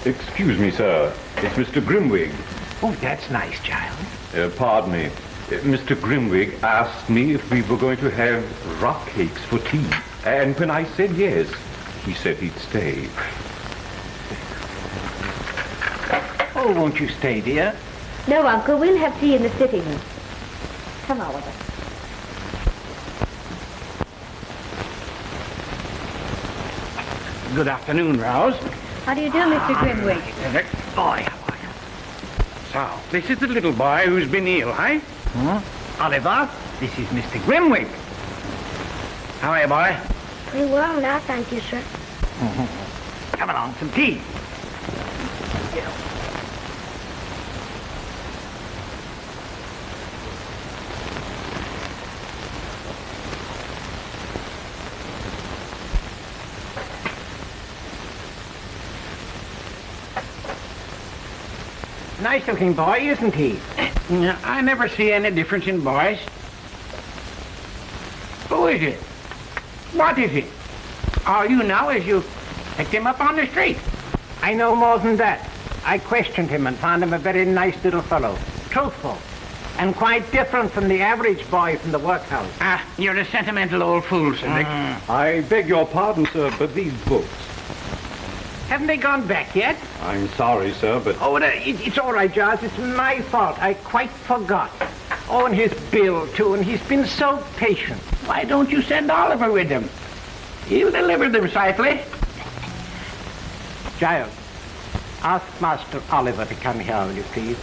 Speaker 22: Excuse me, sir. It's Mr. Grimwig.
Speaker 8: Oh, that's nice, child.
Speaker 22: Pardon me. Mr. Grimwig asked me if we were going to have rock cakes for tea. And when I said yes, he said he'd stay.
Speaker 8: Oh, won't you stay, dear?
Speaker 3: No, Uncle, we'll have tea in the sitting room. Come, Oliver.
Speaker 8: Good afternoon, Rose.
Speaker 3: How do you do, Mr. Grimwig?
Speaker 8: Boy, how are you? So, this is the little boy who's been ill, eh? Oliver, this is Mr. Grimwig. How are you, boy?
Speaker 19: Pretty well now, thank you, sir.
Speaker 8: Come along, some tea. Nice-looking boy, isn't he? I never see any difference in boys. Who is it? What is it? All you know is you picked him up on the street. I know more than that. I questioned him and found him a very nice little fellow. Truthful. And quite different from the average boy from the workhouse. Ah, you're a sentimental old fool, Sir Nick.
Speaker 22: I beg your pardon, sir, but these books...
Speaker 8: Haven't they gone back yet?
Speaker 22: I'm sorry, sir, but...
Speaker 8: Oh, it's all right, Giles. It's my fault. I quite forgot. Oh, and his bill, too, and he's been so patient. Why don't you send Oliver with him? He'll deliver them safely. Giles, ask Master Oliver to come here, will you please?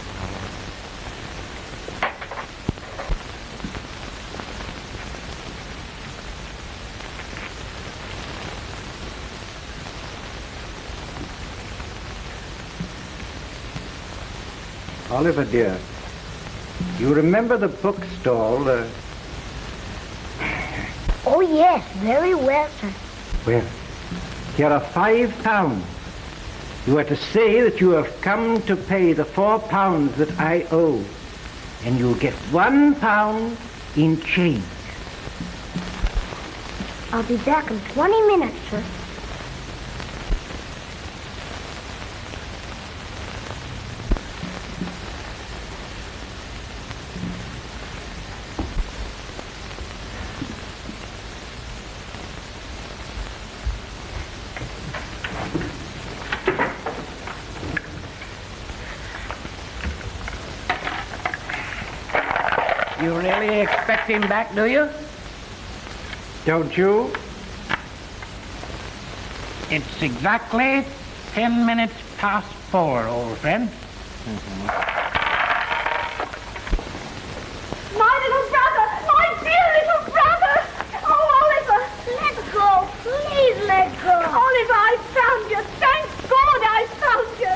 Speaker 6: Oliver, dear, you remember the bookstall?
Speaker 19: Oh, yes, very well, sir.
Speaker 6: Well, here are £5. You are to say that you have come to pay the £4 that I owe, and you'll get £1 in change.
Speaker 19: I'll be back in 20 minutes, sir.
Speaker 8: You really expect him back, do you?
Speaker 6: Don't you?
Speaker 8: It's exactly 10 minutes past 4, old friend.
Speaker 9: My little brother! My dear little brother! Oh, Oliver!
Speaker 19: Let go! Please let go!
Speaker 9: Oliver, I found you! Thank God I found you!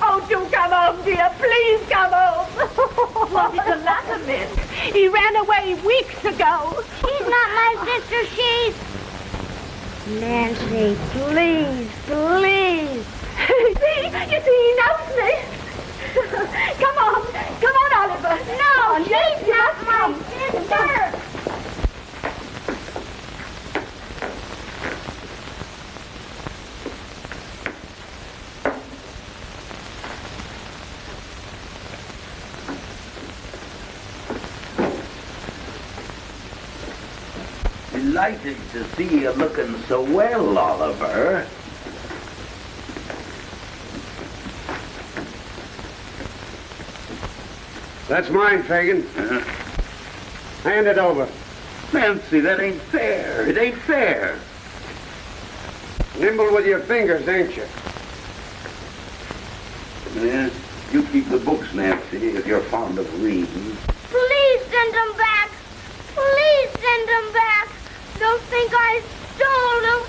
Speaker 9: Oh, do come home, dear! Please come home! What is the matter, miss? He ran away weeks ago.
Speaker 19: She's not my sister, she's... Nancy, please, please.
Speaker 9: See? You see, he knows me. Come on, Oliver.
Speaker 19: No, she's not my sister.
Speaker 20: Delighted to see you looking so well, Oliver.
Speaker 5: That's mine, Fagin. Hand it over.
Speaker 20: Nancy, that ain't fair. It ain't fair.
Speaker 5: Nimble with your fingers, ain't you?
Speaker 20: Yeah, you keep the books, Nancy, if you're fond of reading.
Speaker 19: Please send them back. Please send them back. They'll think I stole them.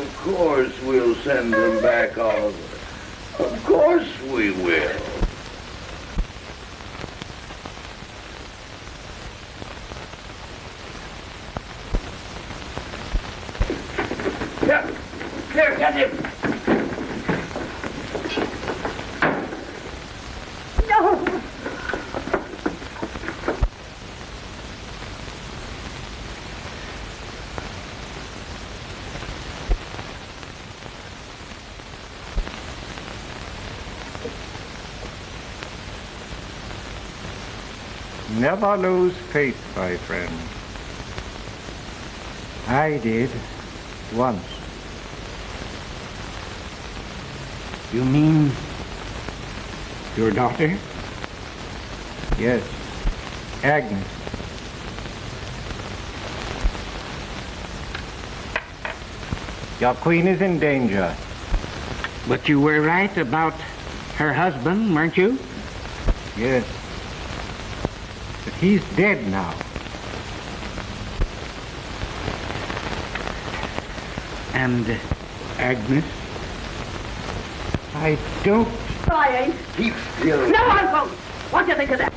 Speaker 20: Of course we'll send them back, Oliver. Of course we will. Here, get him.
Speaker 9: No.
Speaker 6: Never lose faith, my friend. I did once.
Speaker 8: You mean your daughter?
Speaker 6: Yes, Agnes. Your queen is in danger.
Speaker 8: But you were right about her husband, weren't you?
Speaker 6: Yes. But he's dead now.
Speaker 8: And Agnes?
Speaker 6: I don't...
Speaker 9: I ain't.
Speaker 20: Keep still.
Speaker 9: No, I won't. What do you think of that?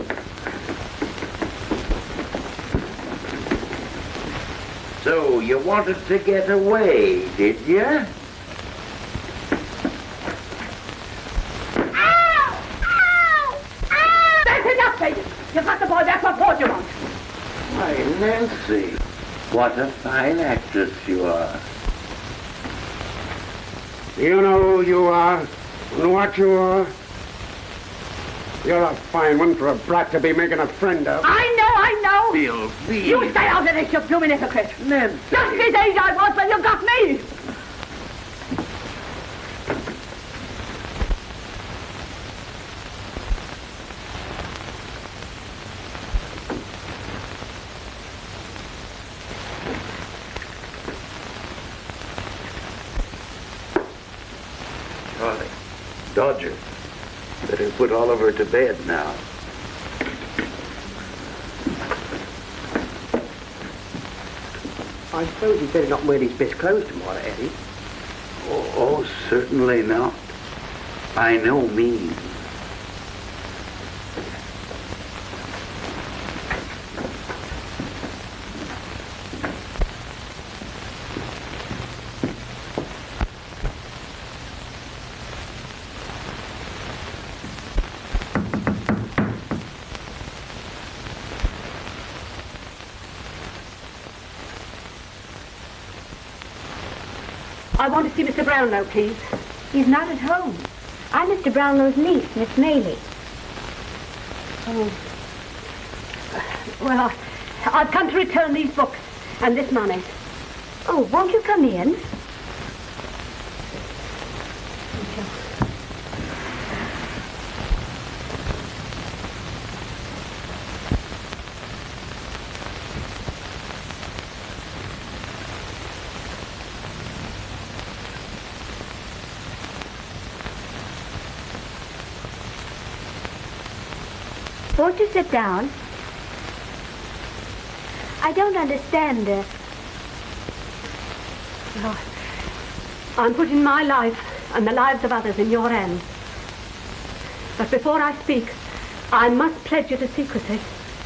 Speaker 20: So you wanted to get away, did you?
Speaker 9: That's enough, baby. You got the boy back. What more do you want?
Speaker 20: Why, Nancy, what a fine actress you are.
Speaker 5: You know who you are and what you are. You're a fine one for a brat to be making a friend of.
Speaker 9: I know.
Speaker 20: Bill, please.
Speaker 9: You stay out of this, you blooming hypocrite.
Speaker 20: Nancy.
Speaker 9: Just as age I was when you got me.
Speaker 20: Charlie, Dodger, better put Oliver to bed now.
Speaker 8: I suppose he'd better not wear his best clothes tomorrow, Eddie.
Speaker 20: Oh, certainly not. by no means.
Speaker 3: I want to see Mr. Brownlow, please.
Speaker 19: He's not at home. I'm Mr. Brownlow's niece, Miss Maylie.
Speaker 3: Oh. Well, I've come to return these books and this money.
Speaker 19: Oh, won't you come in? Won't you sit down? I don't understand.
Speaker 3: Well, I'm putting my life and the lives of others in your hands. But before I speak, I must pledge you to secrecy.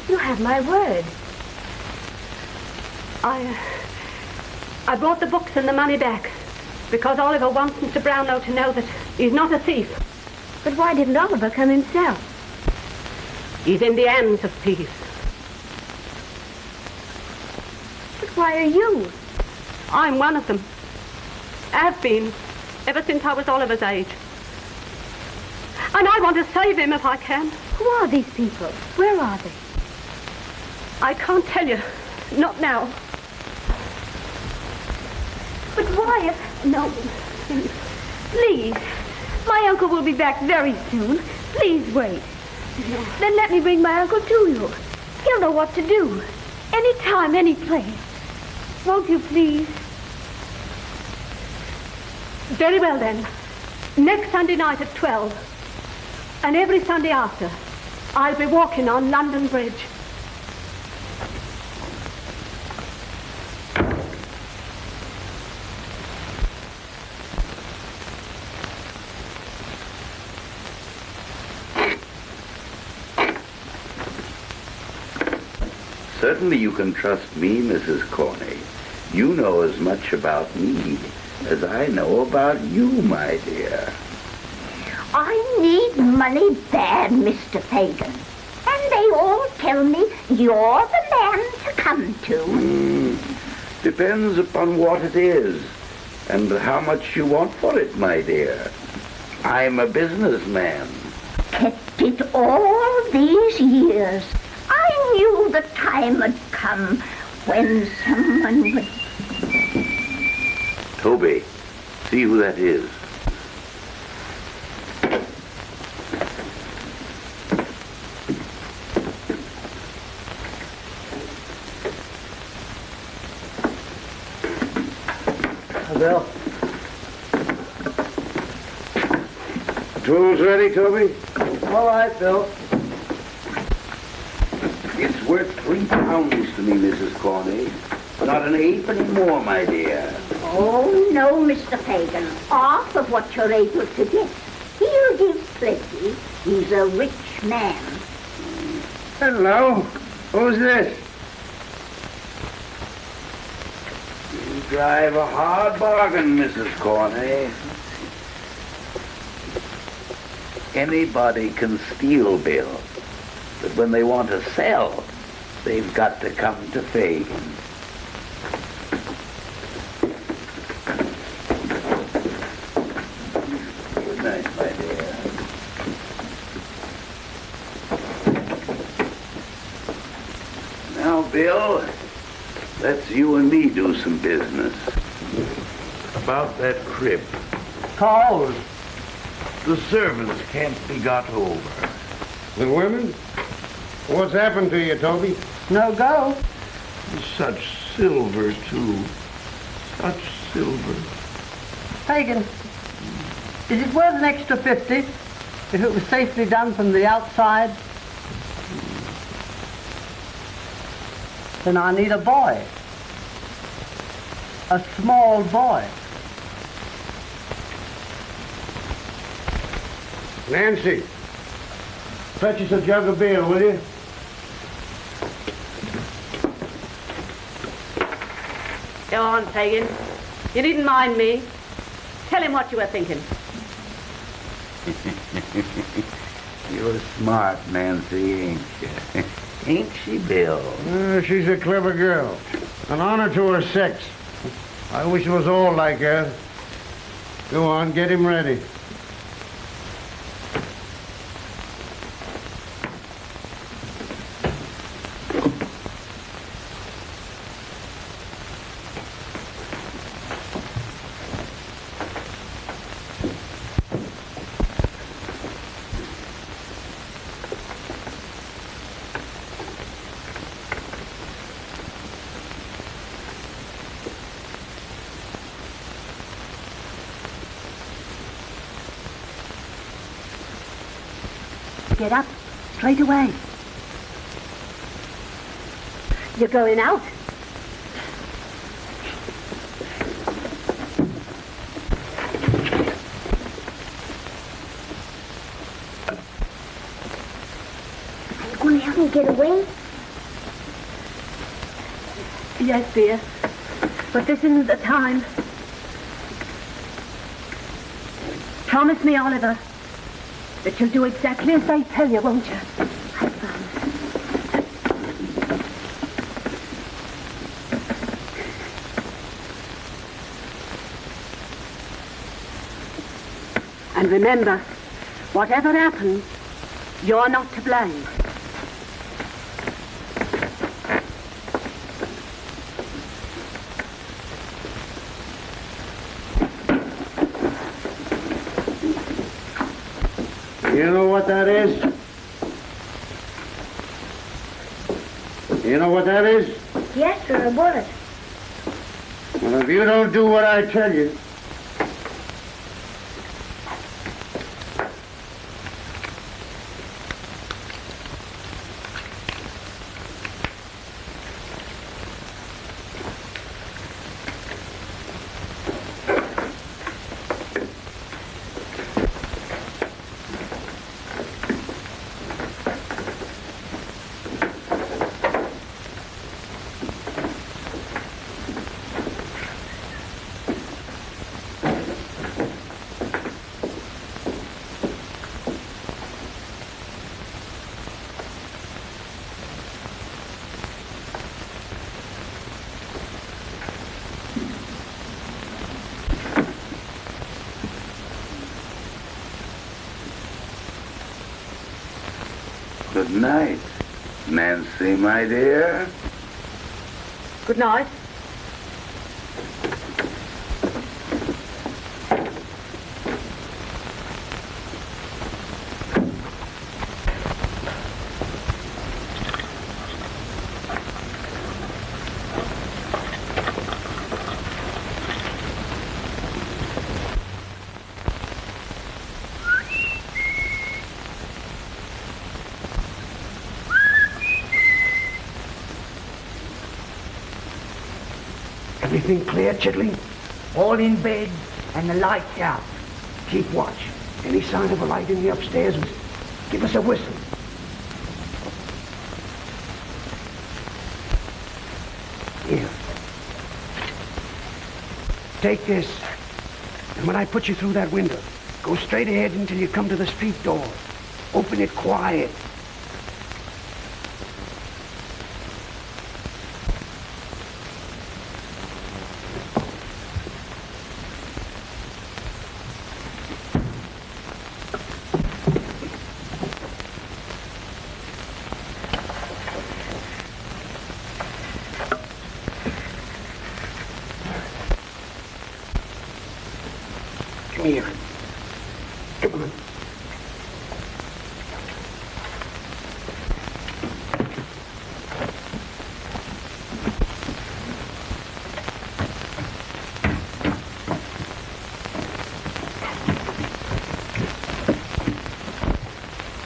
Speaker 19: You have my word.
Speaker 3: I brought the books and the money back because Oliver wants Mr. Brownlow to know that he's not a thief.
Speaker 19: But why didn't Oliver come himself?
Speaker 3: He's in the hands of thieves.
Speaker 19: But why are you?
Speaker 3: I'm one of them. Have been, ever since I was Oliver's age. And I want to save him if I can.
Speaker 19: Who are these people? Where are they?
Speaker 3: I can't tell you. Not now.
Speaker 19: But why if... No, please. My uncle will be back very soon. Please wait. No. Then let me bring my uncle to you. He'll know what to do. Any time, any place. Won't you please?
Speaker 3: Very well then. Next Sunday night at 12. And every Sunday after, I'll be walking on London Bridge.
Speaker 20: Certainly you can trust me, Mrs. Corney. You know as much about me as I know about you, my dear.
Speaker 12: I need money bad, Mr. Fagin. And they all tell me you're the man to come to.
Speaker 20: Depends upon what it is and how much you want for it, my dear. I'm a businessman.
Speaker 12: Kept it all these years. I knew the time had come when someone would...
Speaker 20: Toby, see who that is.
Speaker 6: Bill. Tools ready, Toby? All right, Bill.
Speaker 20: It's worth £3 to me, Mrs. Corney. Not an halfpenny more, my dear.
Speaker 12: Oh, no, Mr. Fagin. Half of what you're able to get. He'll give plenty. He's a rich man.
Speaker 6: Hello. Who's this?
Speaker 20: You drive a hard bargain, Mrs. Corney. Anybody can steal, Bill. But when they want to sell, they've got to come to Fagin. Good night, my dear. Now, Bill, let's you and me do some business. About that crib.
Speaker 6: Calls.
Speaker 20: The servants can't be got over.
Speaker 13: The women? What's happened to you, Toby?
Speaker 6: No go.
Speaker 20: Such silver, too. Such silver.
Speaker 6: Fagin, is it worth an extra 50 if it was safely done from the outside? Then I need a boy. A small boy.
Speaker 5: Nancy, fetch us a jug of beer, will you?
Speaker 3: Go on, Fagin. You needn't mind me. Tell him what you were thinking.
Speaker 20: You're smart, Nancy, ain't you? Ain't she, Bill?
Speaker 5: She's a clever girl. An honor to her sex. I wish it was all like her. Go on, get him ready.
Speaker 3: Get up straight away. You're going out.
Speaker 12: Are you going to help me get away?
Speaker 3: Yes, dear. But this isn't the time. Promise me, Oliver, that you'll do exactly as they tell you, won't you?
Speaker 12: I promise.
Speaker 3: And remember, whatever happens, you're not to blame.
Speaker 5: You know what that is? You know what that is?
Speaker 12: Yes, sir, a bullet.
Speaker 5: Well, if you don't do what I tell you,
Speaker 20: Good night, Nancy, my dear.
Speaker 3: Good night.
Speaker 6: Everything clear, Chidley? All in bed and the lights out. Keep watch. Any sign of a light in the upstairs, give us a whistle. Here. Take this. And when I put you through that window, go straight ahead until you come to the street door. Open it quiet. Come here. Come on.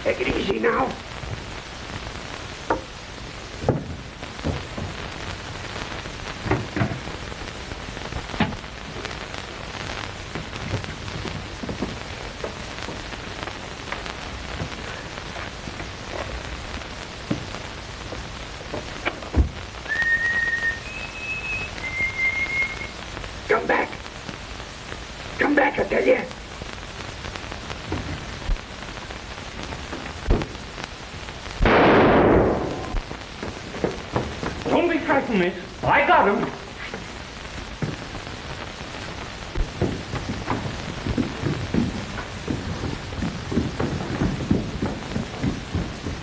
Speaker 6: Take it easy now.
Speaker 5: Come back, I tell you.
Speaker 6: Don't be frightened, miss. I got him.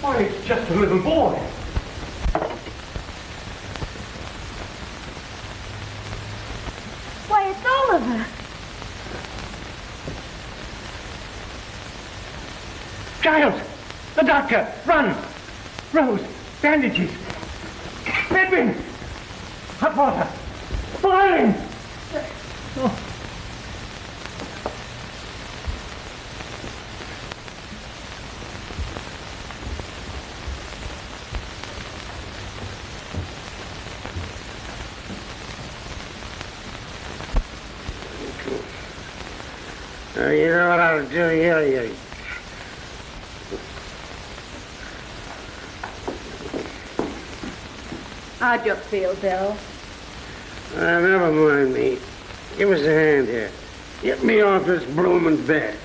Speaker 6: Why, it's just a little boy.
Speaker 19: Why, it's Oliver.
Speaker 6: Giles! The doctor! Run! Rose! Bandages! Edwin! Hot water! Boiling! Oh.
Speaker 5: You know what I'll do here?
Speaker 3: How'd you feel, Bill?
Speaker 5: Never mind me. Give us a hand here. Get me off this bloomin' bed.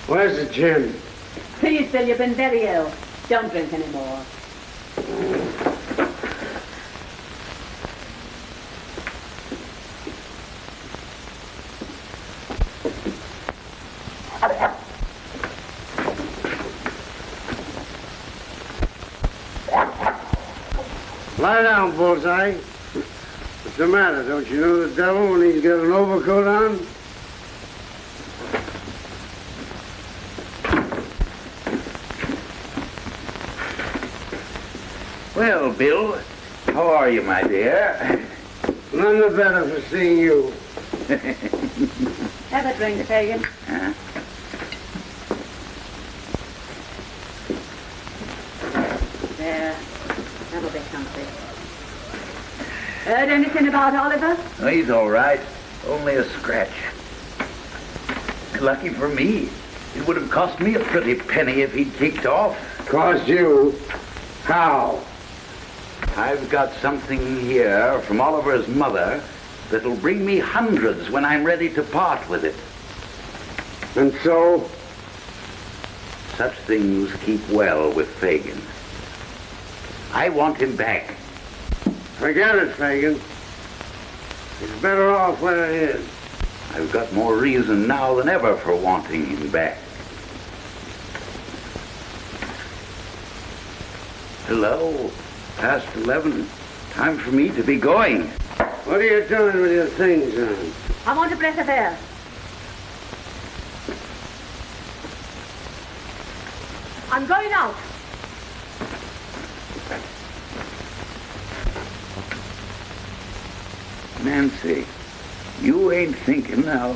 Speaker 5: Where's the gin?
Speaker 3: Please, Bill, you've been very ill. Don't drink any more.
Speaker 5: Lie down, Bullseye. What's the matter? Don't you know the devil when he's got an overcoat on?
Speaker 20: Well, Bill, how are you, my dear?
Speaker 5: None the better for seeing you.
Speaker 3: Have a drink, Fagin.
Speaker 20: Huh?
Speaker 3: There. That'll be comfy. Heard anything about Oliver?
Speaker 20: Oh, he's all right. Only a scratch. Lucky for me. It would have cost me a pretty penny if he'd kicked off.
Speaker 5: Cost you? How?
Speaker 20: I've got something here from Oliver's mother that'll bring me hundreds when I'm ready to part with it.
Speaker 5: And so?
Speaker 20: Such things keep well with Fagin. I want him back.
Speaker 5: Forget it, Fagin. He's better off where he is.
Speaker 20: I've got more reason now than ever for wanting him back. Hello, past 11. Time for me to be going.
Speaker 5: What are you doing with your things on?
Speaker 3: I want a breath of air. I'm going out.
Speaker 20: Nancy, you ain't thinking now.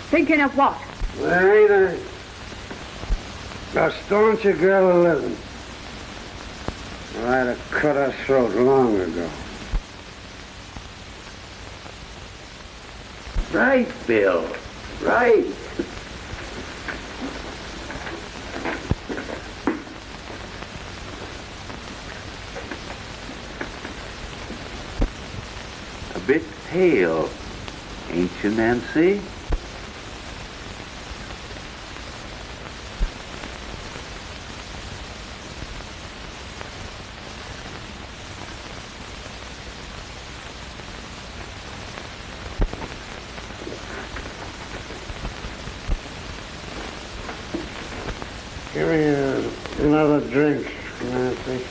Speaker 3: Thinking of what?
Speaker 5: There ain't a stauncher girl living. I'd have cut her throat long ago.
Speaker 20: Right, Bill. Right. A bit pale, ain't you, Nancy?
Speaker 5: Give me another drink, Nancy.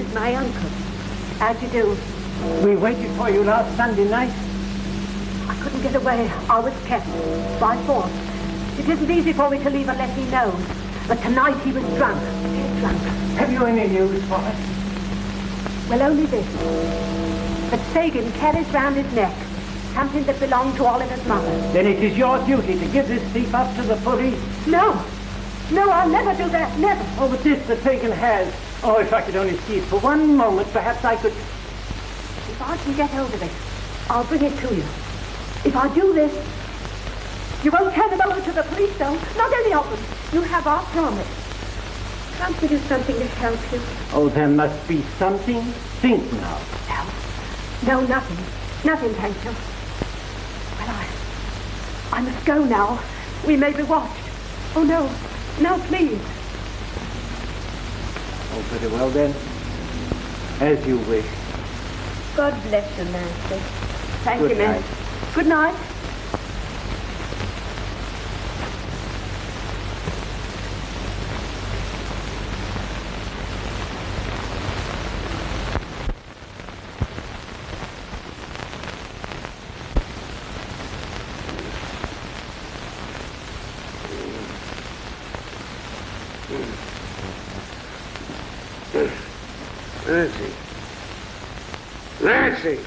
Speaker 3: is my uncle. How'd you do?
Speaker 6: We waited for you last Sunday night.
Speaker 3: I couldn't get away. I was kept by force. It isn't easy for me to leave unless he knows. But tonight he was drunk. Too drunk.
Speaker 6: Have you any news for us?
Speaker 3: Well, only this. That Fagin carries round his neck something that belonged to Oliver's mother.
Speaker 6: Then it is your duty to give this thief up to the police.
Speaker 3: No. No, I'll never do that. Never.
Speaker 6: Oh, but this that Fagin has. Oh, if I could only see it for one moment, perhaps I could...
Speaker 3: If I can get hold of it, I'll bring it to you. If I do this, you won't turn them over to the police, though. Not any of them. You have our promise. Can't we do something to help you?
Speaker 6: Oh, there must be something. Think now.
Speaker 3: No, nothing. Nothing, thank you. Well, I must go now. We may be watched. Oh, no. No, please.
Speaker 6: Oh, very well, then. As you wish.
Speaker 19: God bless you, Nancy.
Speaker 3: Thank you, miss. Good night.
Speaker 5: Nancy. Nancy!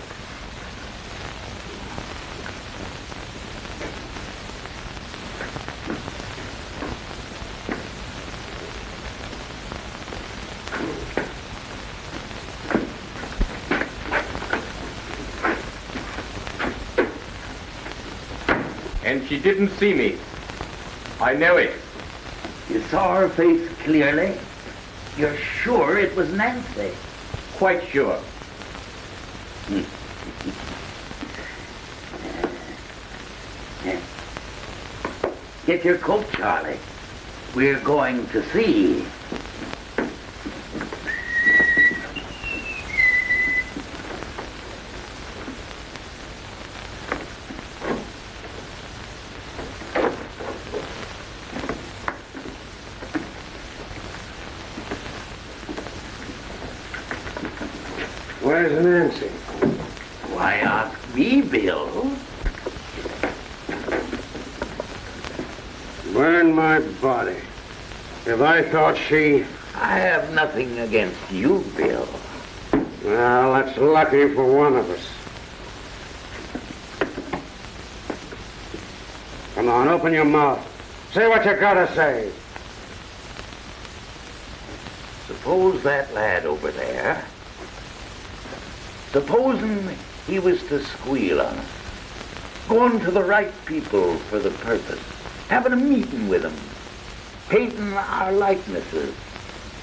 Speaker 4: And she didn't see me. I know it.
Speaker 20: You saw her face clearly? You're sure it was Nancy?
Speaker 4: Quite sure.
Speaker 20: Get your coat, Charlie. We're going to see.
Speaker 5: Where's Nancy?
Speaker 20: Why ask me, Bill?
Speaker 5: Burn my body. If I thought she...
Speaker 20: I have nothing against you, Bill.
Speaker 5: Well, that's lucky for one of us. Come on, open your mouth. Say what you gotta say.
Speaker 20: Suppose that lad over there, supposing he was to squeal on us, going to the right people for the purpose, having a meeting with them, painting our likenesses,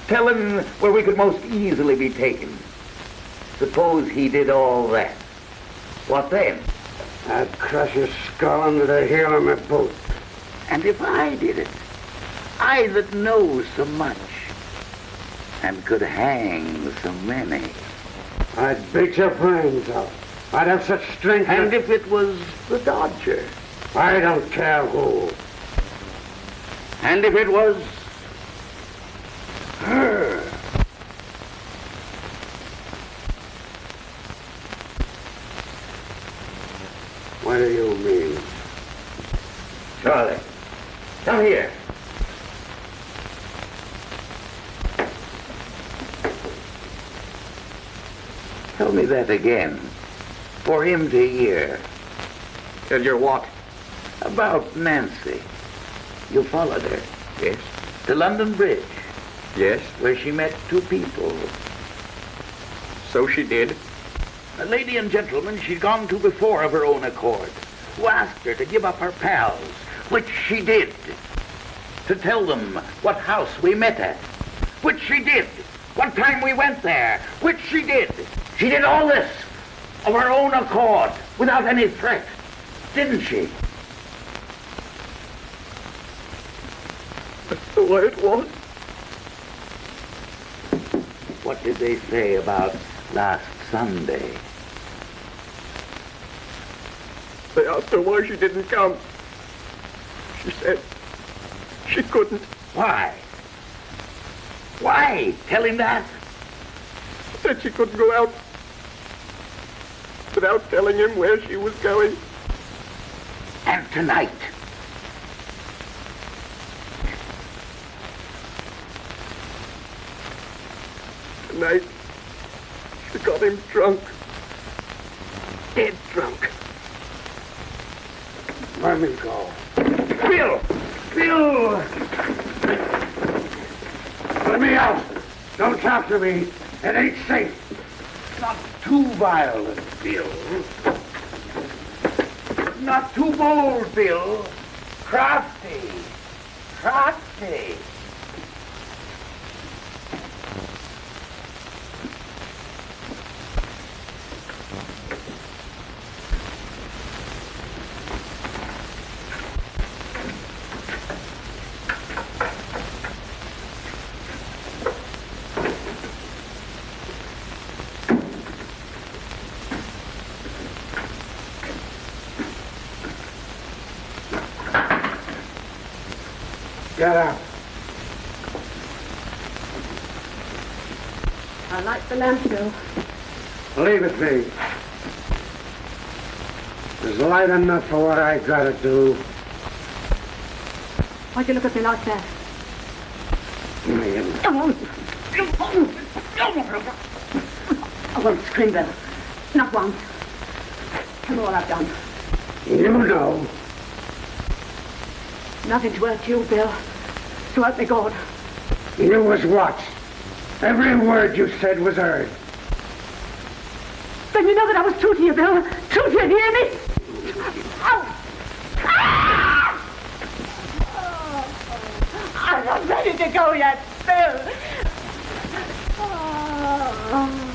Speaker 20: telling where we could most easily be taken. Suppose he did all that. What then?
Speaker 5: I'd crush his skull under the heel of my boot.
Speaker 20: And if I did it, I that know so much, and could hang so many,
Speaker 5: I'd beat your brains out. I'd have such strength.
Speaker 20: And if it was the Dodger?
Speaker 5: I don't care who.
Speaker 20: And if it was her?
Speaker 5: What do you mean?
Speaker 20: Charlie, come here. Tell me that again, for him to hear.
Speaker 4: Tell you what?
Speaker 20: About Nancy. You followed her?
Speaker 4: Yes.
Speaker 20: To London Bridge?
Speaker 4: Yes.
Speaker 20: Where she met two people.
Speaker 4: So she did.
Speaker 20: A lady and gentleman she'd gone to before of her own accord, who asked her to give up her pals, which she did. To tell them what house we met at, which she did. What time we went there, which she did. She did all this of her own accord, without any threat, didn't she?
Speaker 4: That's the way it was.
Speaker 20: What did they say about last Sunday?
Speaker 4: They asked her why she didn't come. She said she couldn't.
Speaker 20: Why? Why? Tell him that.
Speaker 4: said she couldn't go out without telling him where she was going.
Speaker 20: And tonight,
Speaker 4: Tonight, she got him drunk. Dead drunk.
Speaker 20: let me go. Bill! Bill! Let me out. Don't talk to me. It ain't safe. Not too violent, Bill. Not too bold, Bill. Crafty. Crafty. Get out.
Speaker 3: I like the lamp, Bill.
Speaker 20: Leave it be. There's light enough for what I gotta do.
Speaker 3: Why'd you look at me like that? I won't scream, Bill. Not once. Tell me what I've done.
Speaker 20: You know.
Speaker 3: Nothing to hurt you, Bill. So help me God.
Speaker 20: You was watched. Every word you said was heard.
Speaker 3: Then you know that I was true to you, Bill. True to you, hear me? Ow! Ah! I'm not ready to go yet, Bill. Oh.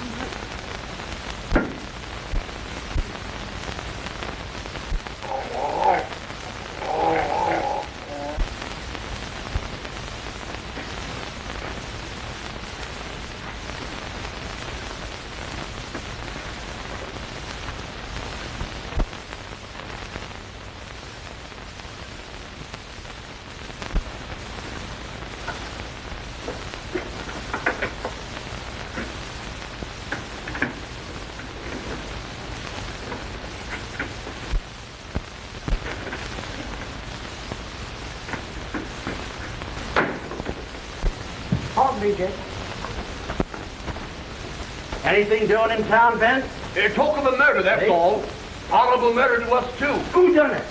Speaker 8: Anything doing in town, Ben?
Speaker 18: Talk of a murder, that's all. Horrible murder to us, too.
Speaker 8: Who done it?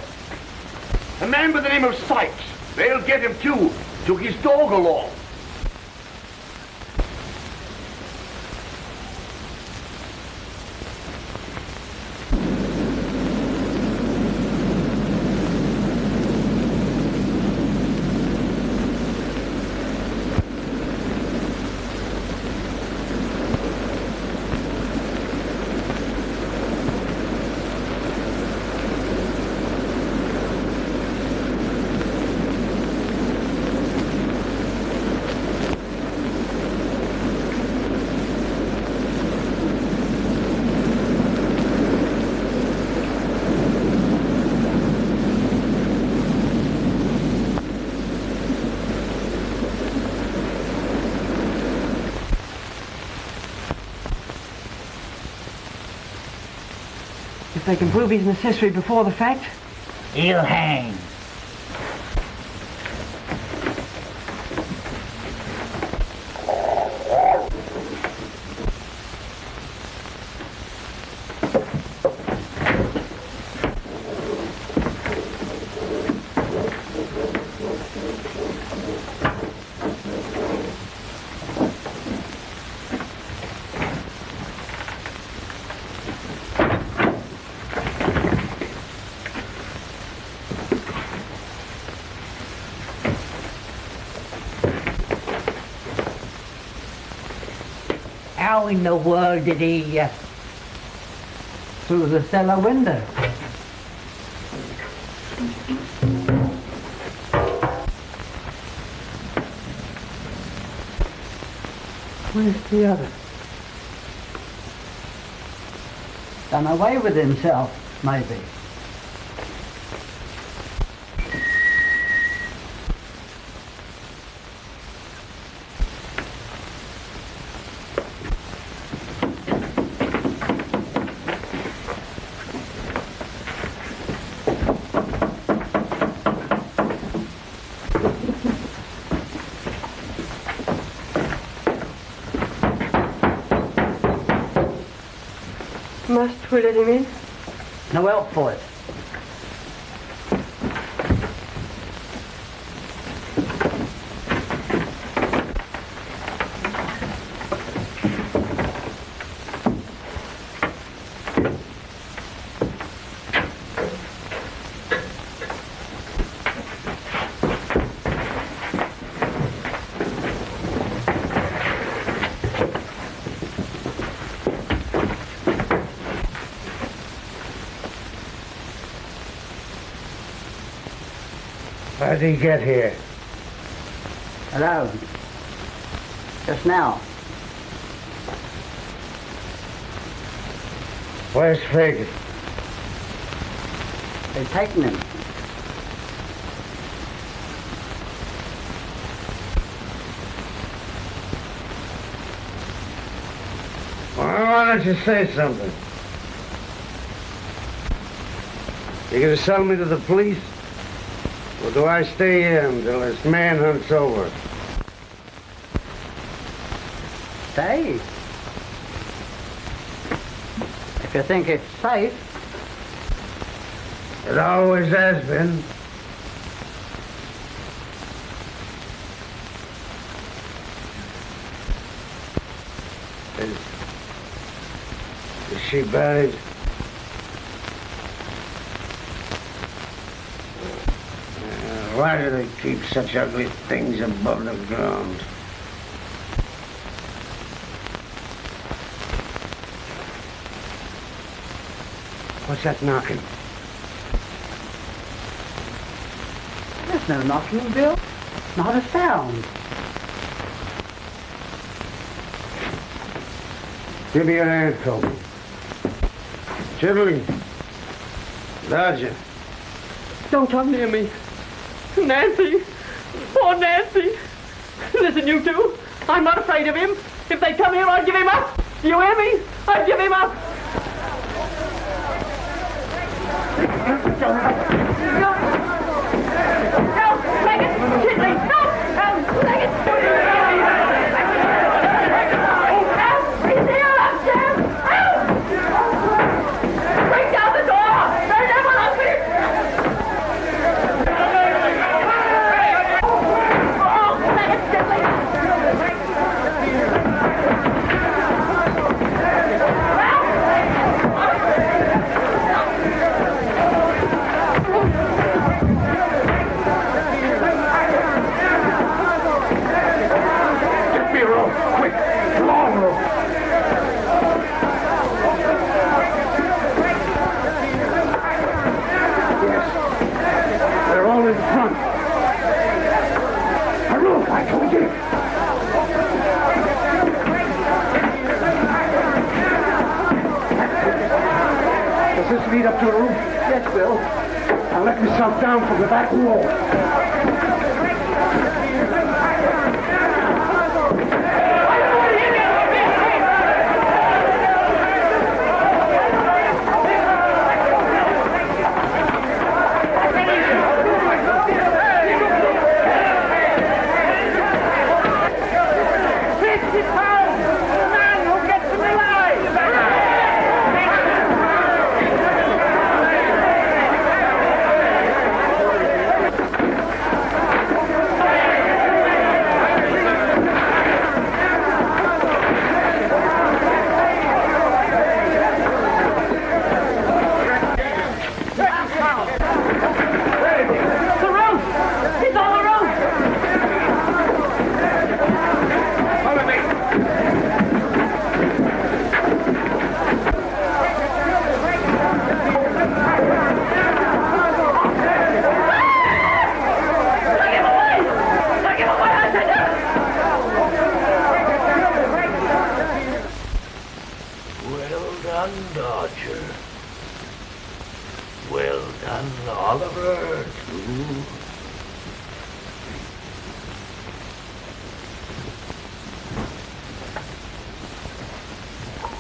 Speaker 18: A man by the name of Sykes. They'll get him, too. Took his dog along.
Speaker 8: If they can prove he's an accessory before the fact,
Speaker 20: he'll hang.
Speaker 8: how in the world did he... through the cellar window? Where's the other? Done away with himself, maybe.
Speaker 2: We let him in?
Speaker 21: No help for it.
Speaker 6: How did he get here?
Speaker 21: Hello. Just now.
Speaker 6: Where's Fagin?
Speaker 21: They've taken him.
Speaker 6: Well, why don't you say something? You gonna sell me to the police? Or do I stay here until this manhunt's over?
Speaker 21: Stay. If you think it's safe.
Speaker 6: It always has been. Is she buried? Why do they keep such ugly things above the ground? What's that knocking?
Speaker 21: There's no knocking, Bill. Not a sound.
Speaker 6: Give me your hand, Toby. Chitterling. Dodger.
Speaker 2: Don't come near me. Nancy! Poor Nancy! Listen, you two. I'm not afraid of him. If they come here, I'll give him up. You hear me? I'll give him up.
Speaker 6: Lead up to the roof? Yes, Bill. I'll let myself down from the back wall.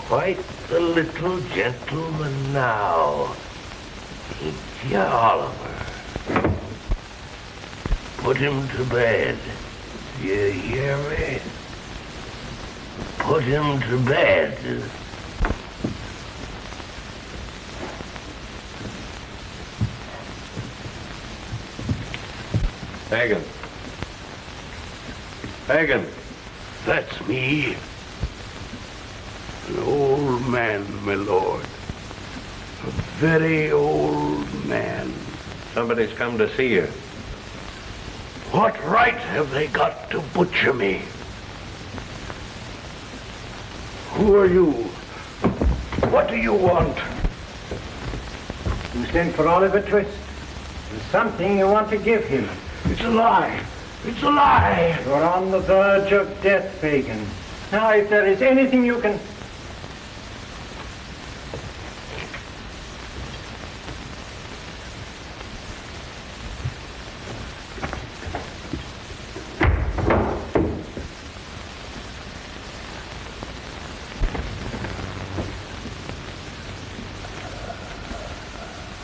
Speaker 11: Quite the little gentleman now. Ain't you, Oliver? Put him to bed. You hear me? Put him to bed.
Speaker 5: Hagen. Hagen. That's me. An old man, my lord. A very old man.
Speaker 22: Somebody's come to see you.
Speaker 5: What right have they got to butcher me? Who are you? What do you want?
Speaker 6: You sent for Oliver Twist. There's something you want to give him.
Speaker 5: It's a lie. It's a lie.
Speaker 6: You're on the verge of death, Fagin. Now, if there is anything you can...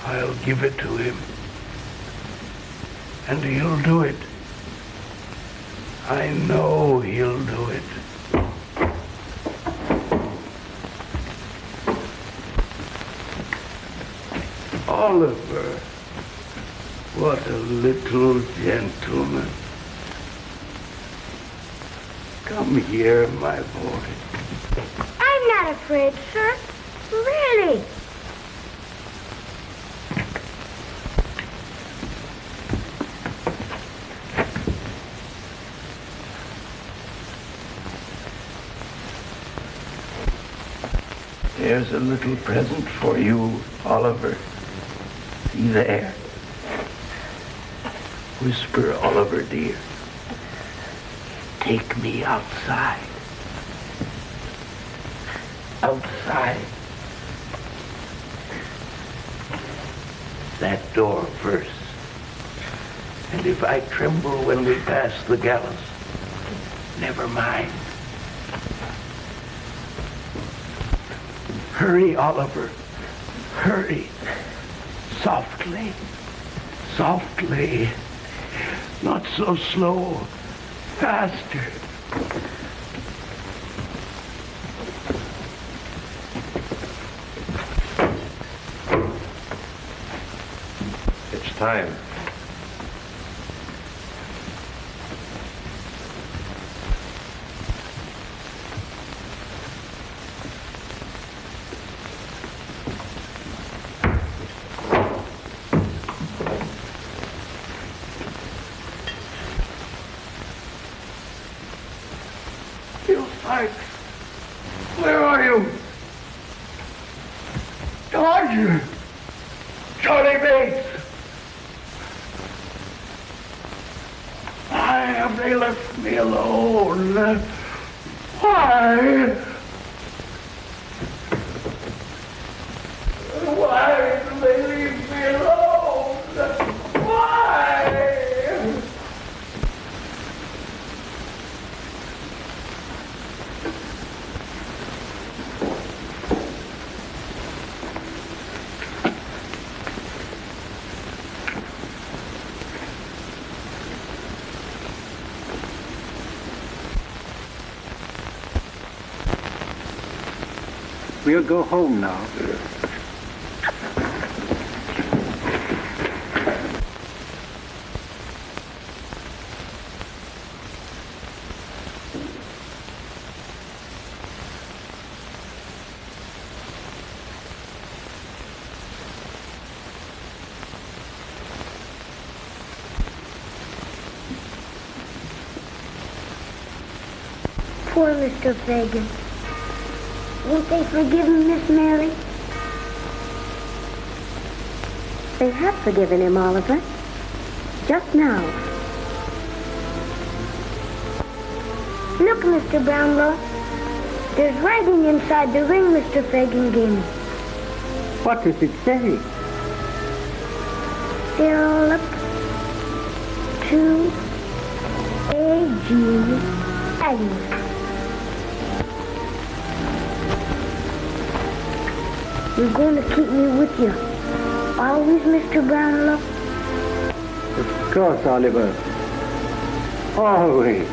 Speaker 5: I'll give it to him. And he'll do it. I know he'll do it. Oliver, what a little gentleman. Come here, my boy.
Speaker 12: I'm not afraid, sir. Really.
Speaker 5: There's a little present for you, Oliver. See there. Whisper, Oliver, dear. Take me outside. Outside. That door first. And if I tremble when we pass the gallows, never mind. Hurry, Oliver. Hurry. Softly. Softly. Not so slow. Faster.
Speaker 22: It's time.
Speaker 5: Where are you? Dodger! Charlie Bates! Why have they left me alone? Why? Why do they leave me alone? Why?
Speaker 6: We'll go home now.
Speaker 12: Poor Mr. Fagin. Won't they forgive him, Miss Mary? They have forgiven him, Oliver. Just now. Look, Mr. Brownlow. There's writing inside the ring Mr. Fagin gave me.
Speaker 6: What does it say?
Speaker 12: Philip to A.G. Agnes. You're going to keep me with you. Always, Mr. Brownlow?
Speaker 6: Of course, Oliver. Always.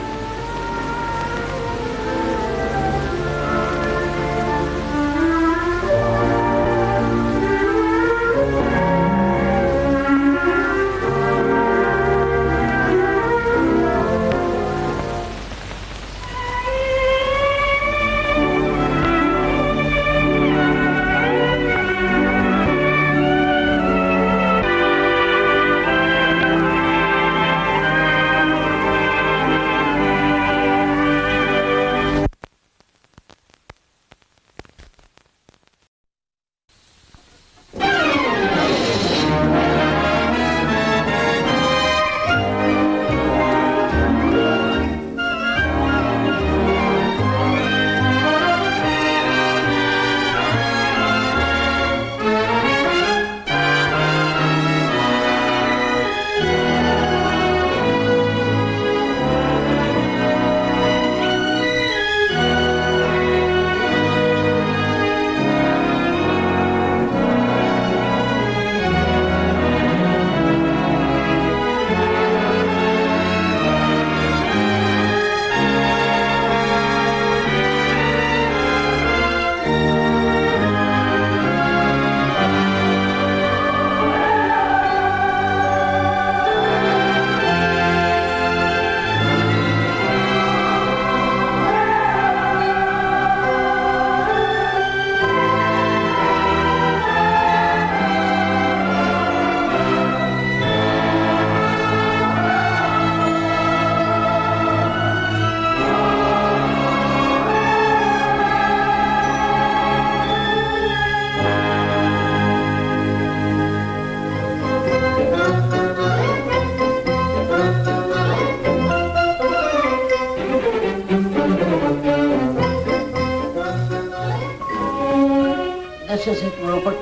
Speaker 7: This is it, Rupert.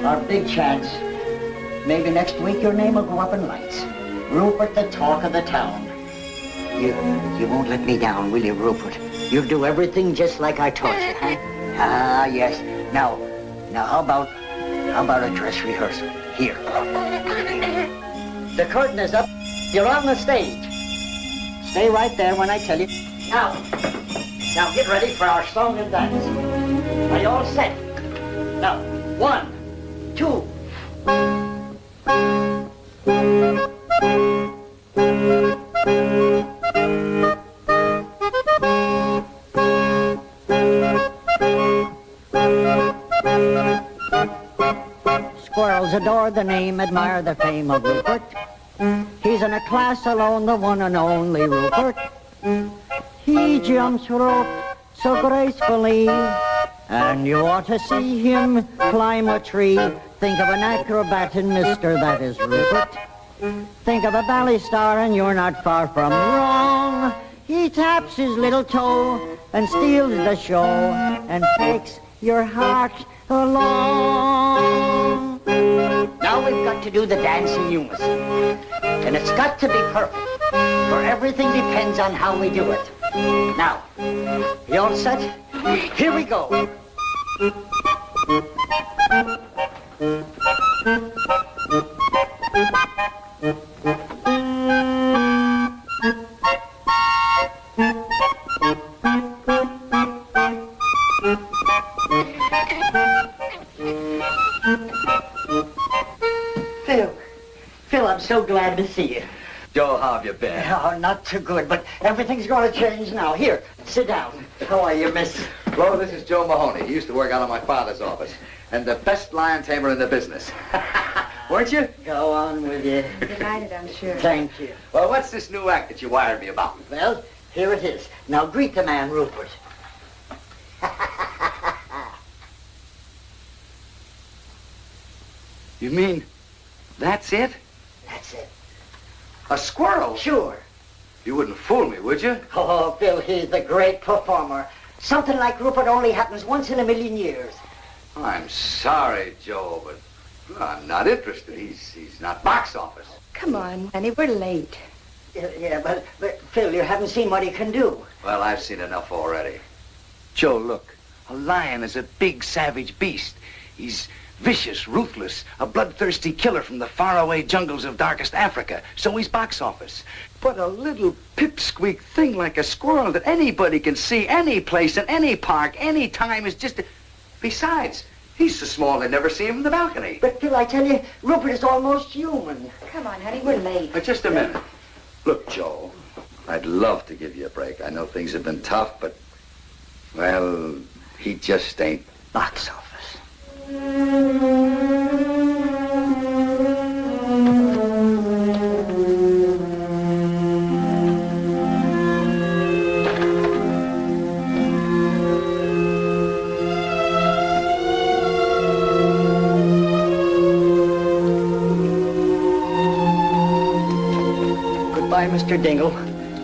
Speaker 7: Our big chance. Maybe next week your name will go up in lights. Rupert, the talk of the town. You won't let me down, will you, Rupert? You'll do everything just like I taught you, huh? Ah, yes. Now, how about a dress rehearsal? Here. The curtain is up. You're on the stage. Stay right there when I tell you. Now get ready for our song and dance. Are you all set? Now, 1, 2. Squirrels adore the name, admire the fame of Rupert. He's in a class alone, the one and only Rupert. He jumps rope so gracefully, and you ought to see him climb a tree. Think of an acrobat in Mister, that is Rupert. Think of a ballet star and you're not far from wrong. He taps his little toe and steals the show and takes your heart along. Now we've got to do the dance in unison. And it's got to be perfect, for everything depends on how we do it. Now, you all set? Here we go. Phil, I'm so glad to see you.
Speaker 14: Joe, how have you been?
Speaker 7: Oh, not too good, but everything's going to change now. Here, sit down. How are you, miss?
Speaker 14: Hello, this is Joe Mahoney. He used to work out of my father's office. And the best lion tamer in the business. Weren't you?
Speaker 7: Go on with you.
Speaker 3: Delighted, I'm sure.
Speaker 7: Thank you.
Speaker 14: Well, what's this new act that you wired me about?
Speaker 7: Well, here it is. Now greet the man, Rupert.
Speaker 14: You mean that's it?
Speaker 7: That's it.
Speaker 14: A squirrel?
Speaker 7: Sure.
Speaker 14: You wouldn't fool me, would you?
Speaker 7: Oh, Bill, he's the great performer. Something like Rupert only happens once in a million years.
Speaker 14: I'm sorry, Joe, but I'm not interested. He's not box office.
Speaker 3: Come on, Manny, we're late.
Speaker 7: Yeah, but Phil, you haven't seen what he can do.
Speaker 14: Well, I've seen enough already. Joe, look. A lion is a big, savage beast. He's vicious, ruthless, a bloodthirsty killer from the faraway jungles of darkest Africa. So he's box office. But a little pipsqueak thing like a squirrel that anybody can see any place, in any park, any time is just... Besides, he's so small they'd never see him from the balcony.
Speaker 7: But, Phil, I tell you, Rupert is almost human.
Speaker 3: Come on, honey, we're late.
Speaker 14: But just a minute. Look, Joe, I'd love to give you a break. I know things have been tough, but, well, he just ain't box office.
Speaker 7: Goodbye, Mr. Dingle.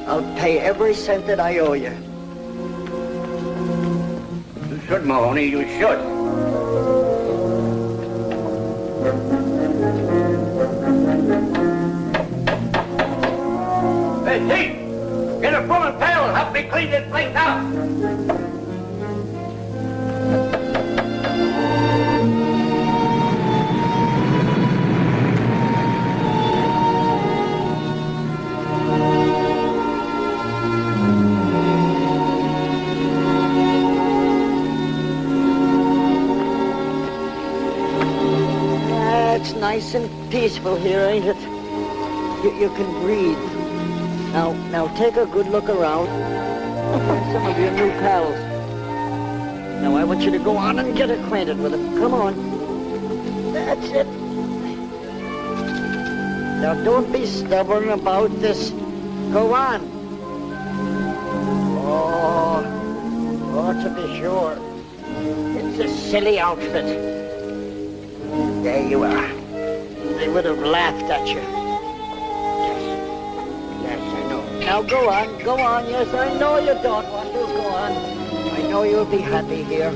Speaker 7: I'll pay every cent that I owe you.
Speaker 5: You should, Mahoney, you should. Hey, Chief! Get a broom and pail and help me clean this place out!
Speaker 7: It's nice and peaceful here, ain't it? You can breathe. Now take a good look around. Some of your new pals. Now I want you to go on and get acquainted with them. Come on. That's it. Now don't be stubborn about this. Go on. Oh, to be sure. It's a silly outfit. There you are. They would have laughed at you. Yes, I know. Now go on. Yes, I know you don't want to. Go on. I know you'll be happy here.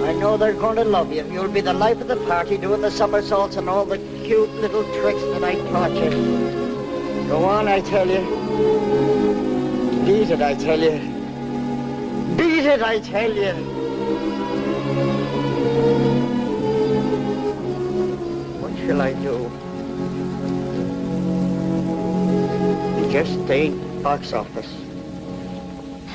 Speaker 7: I know they're going to love you. You'll be the life of the party, doing the somersaults and all the cute little tricks that I taught you. Go on, I tell you. Beat it, I tell you. Beat it, I tell you. What shall I do? It just ain't box office.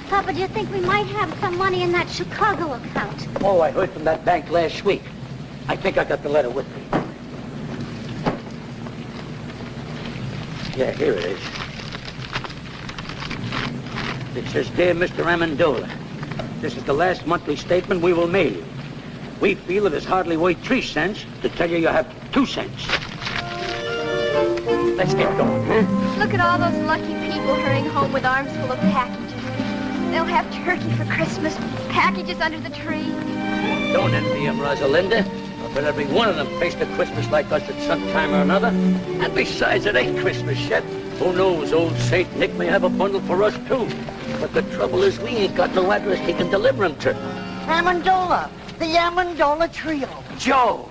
Speaker 15: Papa, do you think we might have some money in that Chicago account?
Speaker 14: Oh, I heard from that bank last week. I think I got the letter with me. Yeah, here it is. It says, Dear Mr. Amendola, this is the last monthly statement we will mail you. We feel it is hardly worth 3 cents to tell you have 2 cents. Let's get going, huh?
Speaker 15: Look at all those lucky people hurrying home with arms full of packages. They'll have turkey for Christmas, packages under the tree.
Speaker 14: Don't envy them, Rosalinda. I bet every one of them faced a Christmas like us at some time or another. And besides, it ain't Christmas yet. Who knows, old Saint Nick may have a bundle for us, too. But the trouble is we ain't got no address he can deliver them to.
Speaker 7: Amendola, the Amendola Trio.
Speaker 14: Joe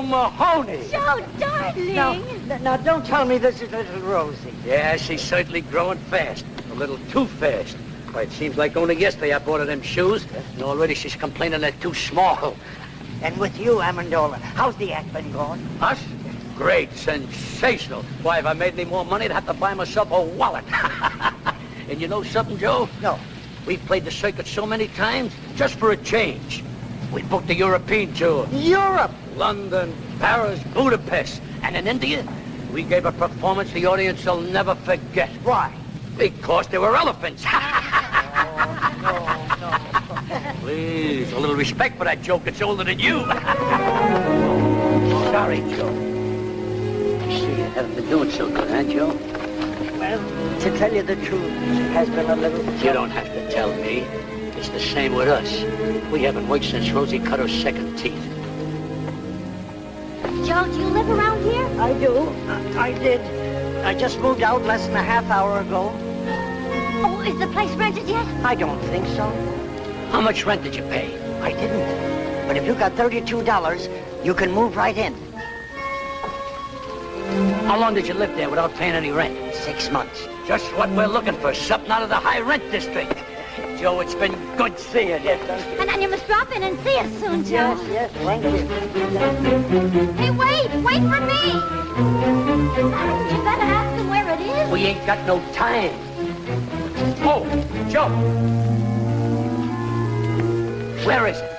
Speaker 14: Mahoney.
Speaker 15: Joe, darling.
Speaker 7: Now, don't tell me this is little Rosie.
Speaker 14: Yeah, she's certainly growing fast. A little too fast. Why, it seems like only yesterday I bought her them shoes, and already she's complaining they're too small.
Speaker 7: And with you, Amendola, how's the act been going?
Speaker 14: Us? Great, sensational. Why, if I made any more money, I'd have to buy myself a wallet. And you know something, Joe?
Speaker 7: No.
Speaker 14: We've played the circuit so many times, just for a change. We booked the European tour.
Speaker 7: Europe?
Speaker 14: London, Paris, Budapest. And in India, we gave a performance the audience will never forget.
Speaker 7: Why?
Speaker 14: Because there were elephants.
Speaker 7: No.
Speaker 14: Please, a little respect for that joke. It's older than you. Sorry, Joe. I see you haven't been doing so good, huh, Joe?
Speaker 7: Well, to tell you the truth, it has been a little...
Speaker 14: You don't have to tell me. It's the same with us. We haven't worked since Rosie cut her second teeth.
Speaker 15: Joe, do you live around here?
Speaker 7: I do. I did. I just moved out less than a half hour ago.
Speaker 15: Oh, is the place rented yet?
Speaker 7: I don't think so.
Speaker 14: How much rent did you pay?
Speaker 7: I didn't. But if you got $32, you can move right in.
Speaker 14: How long did you live there without paying any rent?
Speaker 7: 6 months.
Speaker 14: Just what we're looking for, something out of the high rent district. Joe, it's been good seeing you.
Speaker 15: And then you must drop in and see us soon, Joe.
Speaker 7: Yes, thank you.
Speaker 15: Hey, wait for me. Hadn't you better ask them where it is?
Speaker 14: We ain't got no time. Oh, Joe. Where is it?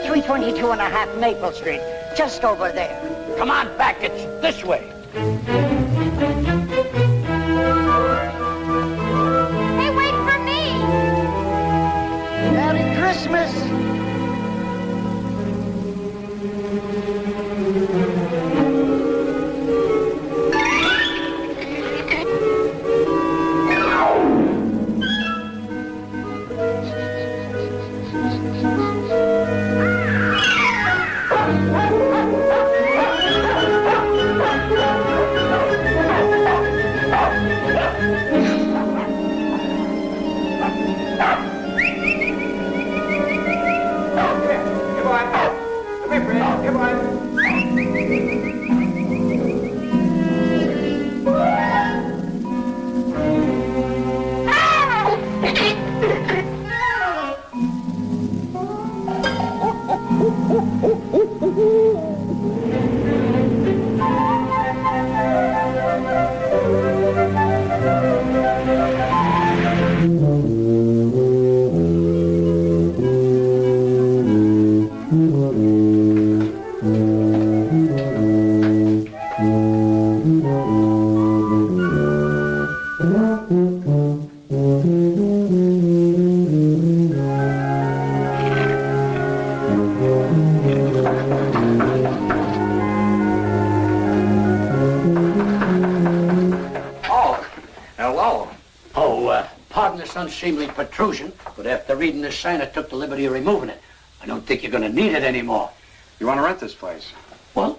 Speaker 7: 322 and a half Maple Street, just over there.
Speaker 14: Come on back, it's this way.
Speaker 15: Hey, wait for me.
Speaker 7: Merry Christmas.
Speaker 14: Unseemly protrusion, but after reading this sign, I took the liberty of removing it. I don't think you're going to need it anymore.
Speaker 17: You want to rent this place?
Speaker 14: Well,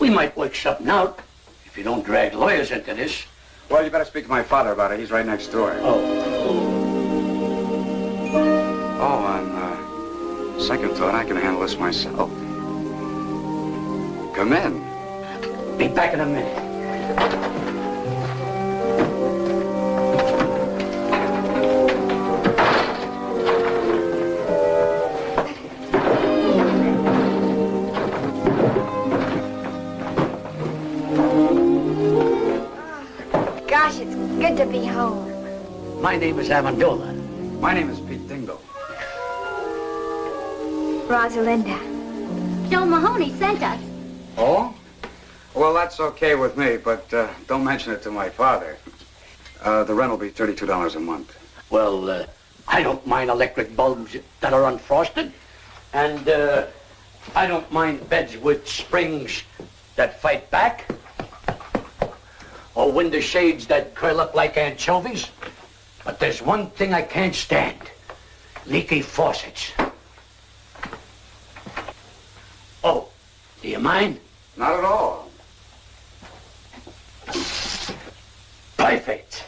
Speaker 14: we might work something out if you don't drag lawyers into this.
Speaker 17: Well, you better speak to my father about it. He's right next door.
Speaker 14: Oh,
Speaker 17: on Second thought, I can handle this myself. Come in.
Speaker 8: Be back in a minute.
Speaker 15: Gosh, it's good to be home.
Speaker 8: My name is Amendola.
Speaker 17: My name is Pete Dingle.
Speaker 15: Rosalinda.
Speaker 19: Joe Mahoney sent us.
Speaker 17: Oh? Well, that's okay with me, but don't mention it to my father. The rent will be $32 a month.
Speaker 8: Well, I don't mind electric bulbs that are unfrosted. And I don't mind beds with springs that fight back. Or window shades that curl up like anchovies. But there's one thing I can't stand. Leaky faucets. Oh, do you mind?
Speaker 17: Not at all.
Speaker 8: Perfect.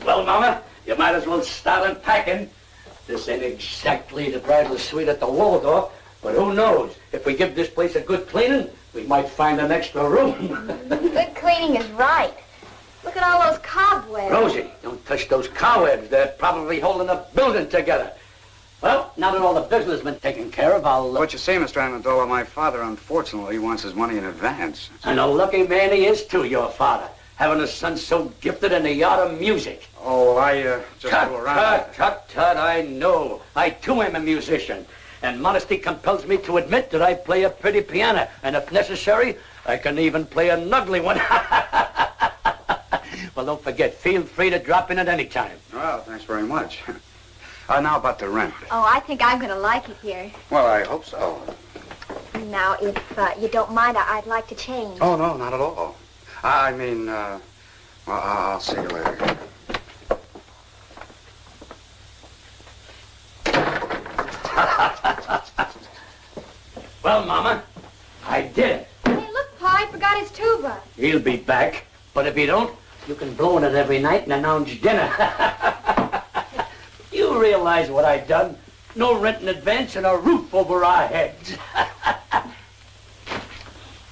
Speaker 8: Well, Mama, you might as well start unpacking. This ain't exactly the bridal suite at the Waldorf, but who knows? If we give this place a good cleaning, we might find an extra room.
Speaker 15: Good cleaning is right. Look at all those cobwebs.
Speaker 8: Rosie, don't touch those cobwebs. They're probably holding the building together. Well, now that all the business has been taken care of, I'll...
Speaker 17: What you say, Mr. Amendola, my father, unfortunately, wants his money in advance.
Speaker 8: And a lucky man he is, too, your father. Having a son so gifted in the art of music.
Speaker 17: Oh, I just
Speaker 8: Tut,
Speaker 17: flew around.
Speaker 8: tut, I know. I, too, am a musician. And modesty compels me to admit that I play a pretty piano. And if necessary, I can even play an ugly one. Well, don't forget, feel free to drop in at any time.
Speaker 17: Well, thanks very much. Now about the rent.
Speaker 15: Oh, I think I'm going to like it here.
Speaker 17: Well, I hope so.
Speaker 15: Now, if you don't mind, I'd like to change.
Speaker 17: Oh, no, not at all. I mean, well, I'll see you later.
Speaker 8: Well, Mama, I did it.
Speaker 15: Hey, look, Pa, I forgot his tuba.
Speaker 8: He'll be back. But if you don't, you can blow in it every night and announce dinner. You realize what I done? No rent in advance and a roof over our heads.
Speaker 19: It's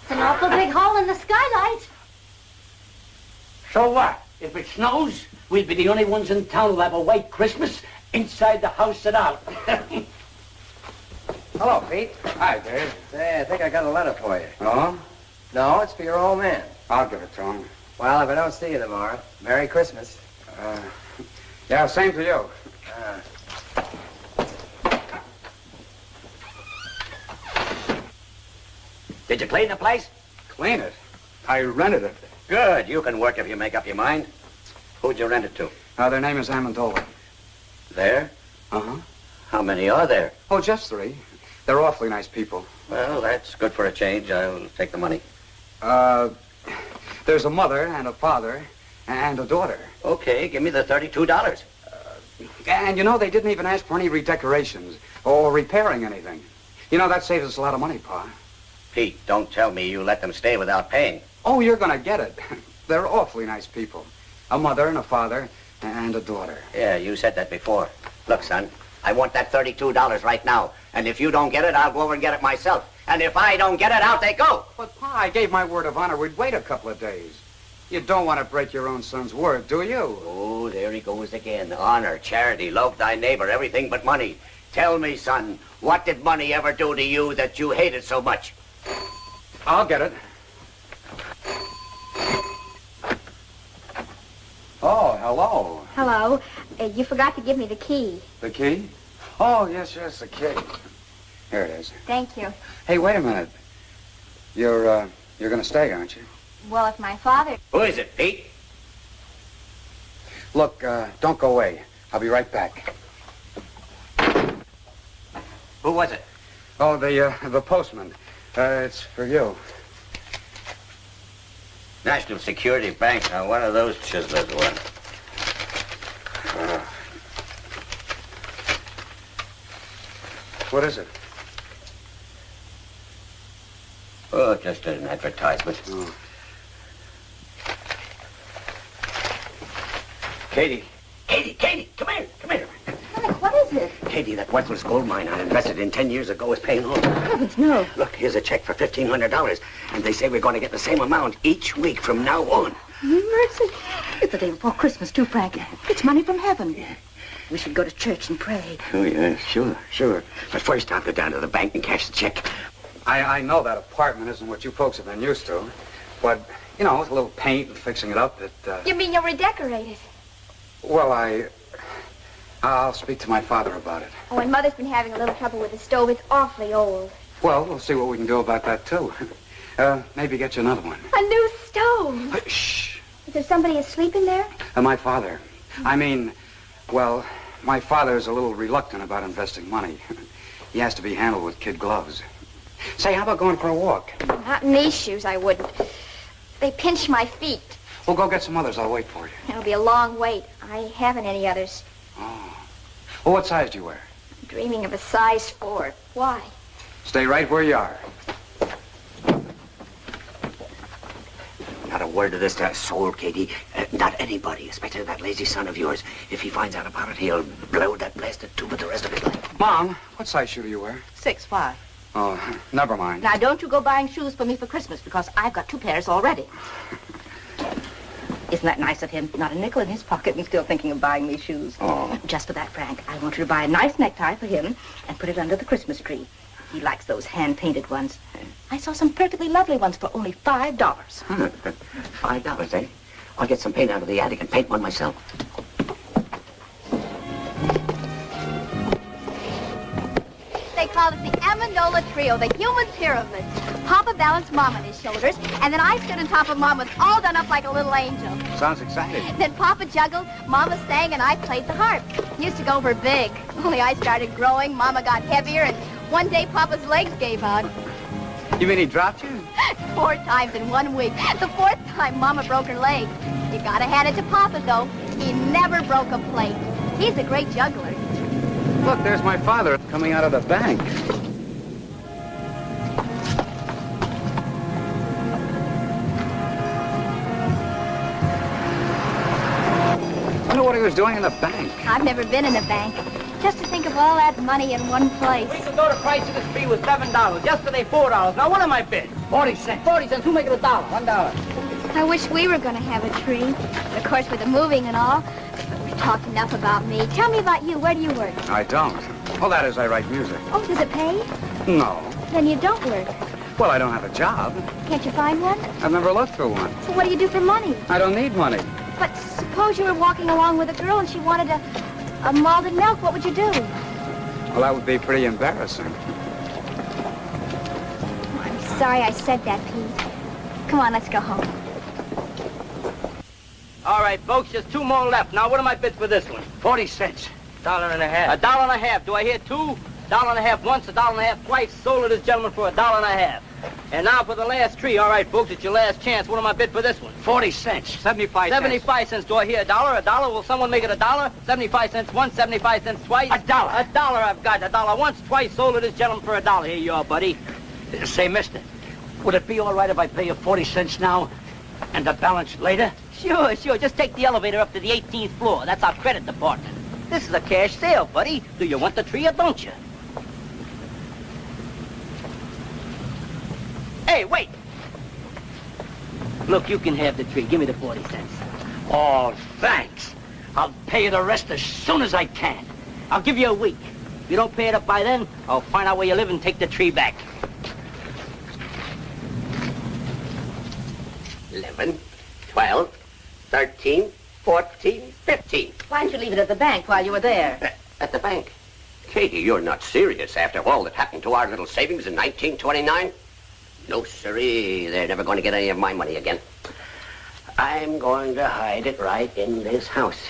Speaker 19: an awful big hole in the skylight.
Speaker 8: So what? If it snows, we'll be the only ones in town who'll have a white Christmas inside the house and out.
Speaker 10: Hello, Pete.
Speaker 17: Hi, Dave.
Speaker 10: Say, I think I got a letter for you.
Speaker 17: Oh?
Speaker 10: No, it's for your old man.
Speaker 17: I'll give it to him.
Speaker 10: Well, if I don't see you tomorrow, Merry Christmas.
Speaker 17: Yeah, same to you.
Speaker 8: Did you clean the place?
Speaker 17: Clean it? I rented it.
Speaker 8: Good. You can work if you make up your mind. Who'd you rent it to?
Speaker 17: Their name is Amendola.
Speaker 8: There?
Speaker 17: Uh-huh.
Speaker 8: How many are there?
Speaker 17: Oh, just 3. They're awfully nice people.
Speaker 8: Well, that's good for a change. I'll take the money.
Speaker 17: There's a mother and a father and a daughter.
Speaker 8: Okay, give me the $32.
Speaker 17: And you know, they didn't even ask for any redecorations or repairing anything. You know, that saves us a lot of money, Pa.
Speaker 8: Pete, don't tell me you let them stay without paying.
Speaker 17: Oh, you're gonna get it. They're awfully nice people. A mother and a father and a daughter.
Speaker 8: Yeah, you said that before. Look, son, I want that $32 right now. And if you don't get it, I'll go over and get it myself. And if I don't get it, out they go.
Speaker 17: But, Pa, I gave my word of honor we'd wait a couple of days. You don't want to break your own son's word, do you?
Speaker 8: Oh, there he goes again. Honor, charity, love thy neighbor, everything but money. Tell me, son, what did money ever do to you that you hated so much?
Speaker 17: I'll get it. Oh, hello.
Speaker 15: Hello. You forgot to give me the key.
Speaker 17: The key? Oh, yes, the key. Here it is.
Speaker 15: Thank you.
Speaker 17: Hey, wait a minute. You're gonna stay, aren't you?
Speaker 15: Well, if my father...
Speaker 8: Who is it, Pete?
Speaker 17: Look, don't go away. I'll be right back.
Speaker 8: Who was it?
Speaker 17: Oh, the postman. It's for you.
Speaker 8: National Security Bank. Now, one of those chiselers won.
Speaker 17: What is it?
Speaker 8: Oh, just an advertisement.
Speaker 17: Oh.
Speaker 8: Katie, come here.
Speaker 15: Look, what is
Speaker 3: is it?
Speaker 5: Katie, that worthless gold mine I invested in 10 years ago is paying off.
Speaker 3: Heavens, no.
Speaker 5: Look, here's a check for $1,500, and they say we're going to get the same amount each week from now on.
Speaker 3: Mercy. It's the day before Christmas, too, Frank. It's money from heaven. We should go to church and pray.
Speaker 5: Oh, yeah, sure. But first, I'll go down to the bank and cash the check.
Speaker 17: I know that apartment isn't what you folks have been used to, but, you know, with a little paint and fixing it up,
Speaker 15: You mean you'll redecorate it?
Speaker 17: Well, I'll speak to my father about it.
Speaker 15: Oh, and Mother's been having a little trouble with the stove. It's awfully old.
Speaker 17: Well, we'll see what we can do about that, too. Maybe get you another one.
Speaker 15: A new stove.
Speaker 17: Shh.
Speaker 15: Is there somebody asleep in there?
Speaker 17: My father. Well, my father's a little reluctant about investing money. He has to be handled with kid gloves. Say, how about going for a walk?
Speaker 15: Not in these shoes, I wouldn't. They pinch my feet.
Speaker 17: We'll go get some others. I'll wait for you.
Speaker 15: It'll be a long wait. I haven't any others.
Speaker 17: Oh. Well, what size do you wear?
Speaker 15: I'm dreaming of a size 4. Why?
Speaker 17: Stay right where you are.
Speaker 5: Not a word of this to a soul, Katie. Not anybody, especially that lazy son of yours. If he finds out about it, he'll blow that blasted tube the rest of his life.
Speaker 17: Mom, what size shoe do you wear?
Speaker 3: 6'5".
Speaker 17: Oh, never mind.
Speaker 3: Now, don't you go buying shoes for me for Christmas, because I've got 2 pairs already. Isn't that nice of him? Not a nickel in his pocket and still thinking of buying me shoes.
Speaker 5: Oh.
Speaker 3: Just for that, Frank, I want you to buy a nice necktie for him and put it under the Christmas tree. He likes those hand-painted ones. I saw some perfectly lovely ones for only $5.
Speaker 5: $5, eh? I'll get some paint out of the attic and paint one myself.
Speaker 15: They call it the Amendola Trio, the human pyramid. Papa balanced Mom on his shoulders, and then I stood on top of Mom, all done up like a little angel.
Speaker 17: Sounds exciting.
Speaker 15: Then Papa juggled, Mama sang, and I played the harp. Used to go over big. Only I started growing, Mama got heavier, and one day Papa's legs gave out.
Speaker 17: You mean he dropped you?
Speaker 15: 4 times in 1 week. The 4th time, Mama broke her leg. You gotta hand it to Papa, though. He never broke a plate. He's a great juggler.
Speaker 17: Look, there's my father coming out of the bank. I wonder what he was doing in the bank.
Speaker 15: I've never been in a bank. Just to think of all that money in one place.
Speaker 8: We could go to price of this tree was $7. Yesterday, $4. Now, what am I bid? 40 cents. 40 cents. Who make it $1? $1.
Speaker 15: I wish we were going to have a tree. Of course, with the moving and all. But we've talked enough about me. Tell me about you. Where do you work?
Speaker 17: I don't. Well, that is, I write music.
Speaker 15: Oh, does it pay?
Speaker 17: No.
Speaker 15: Then you don't work.
Speaker 17: Well, I don't have a job.
Speaker 15: Can't you find one?
Speaker 17: I've never looked for one.
Speaker 15: So what do you do for money?
Speaker 17: I don't need money.
Speaker 15: But suppose you were walking along with a girl and she wanted a malted milk. What would you do?
Speaker 17: Well, that would be pretty embarrassing.
Speaker 15: Oh, I'm sorry I said that, Pete. Come on, let's go home.
Speaker 8: All right, folks, just 2 more left. Now, what am I bid for this one?
Speaker 5: 40 cents.
Speaker 8: $1.50. $1.50. Do I hear 2? $1.50 once, $1.50 twice. Sold to this gentleman for $1.50. And now for the last tree. All right, folks, it's your last chance. What am I bid for this one?
Speaker 5: 40 cents. 75 cents.
Speaker 8: 75 cents. Do I hear $1? $1? Will someone make it $1? 75 cents once, 75 cents twice.
Speaker 5: $1.
Speaker 8: $1 I've got. $1 once, twice. Sold to this gentleman for $1. Here you are, buddy.
Speaker 5: Say, mister, would it be all right if I pay you 40 cents now and the balance later?
Speaker 8: Sure. Just take the elevator up to the 18th floor. That's our credit department. This is a cash sale, buddy. Do you want the tree or don't you? Hey, wait. Look, you can have the tree. Give me the 40 cents.
Speaker 5: Oh, thanks. I'll pay you the rest as soon as I can.
Speaker 8: I'll give you a week. If you don't pay it up by then, I'll find out where you live and take the tree back.
Speaker 5: 11, 12, 13, 14, 15.
Speaker 3: Why didn't you leave it at the bank while you were there?
Speaker 5: At the bank? Katie, you're not serious after all that happened to our little savings in 1929? No, sirree. They're never going to get any of my money again. I'm going to hide it right in this house.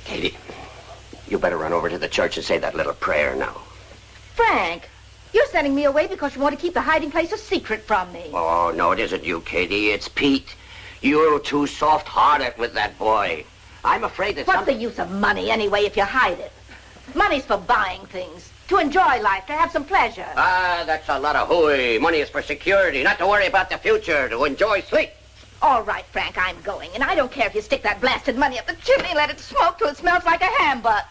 Speaker 5: Katie, you better run over to the church and say that little prayer now.
Speaker 3: Frank, you're sending me away because you want to keep the hiding place a secret from me.
Speaker 5: Oh, no, it isn't you, Katie. It's Pete. You're too soft-hearted with that boy. I'm afraid that
Speaker 3: What's the use of money, anyway, if you hide it? Money's for buying things, to enjoy life, to have some pleasure.
Speaker 5: Ah, that's a lot of hooey. Money is for security, not to worry about the future, to enjoy sleep.
Speaker 1: All right, Frank, I'm going. And I don't care if you stick that blasted money up the chimney and let it smoke till it smells like a ham butt.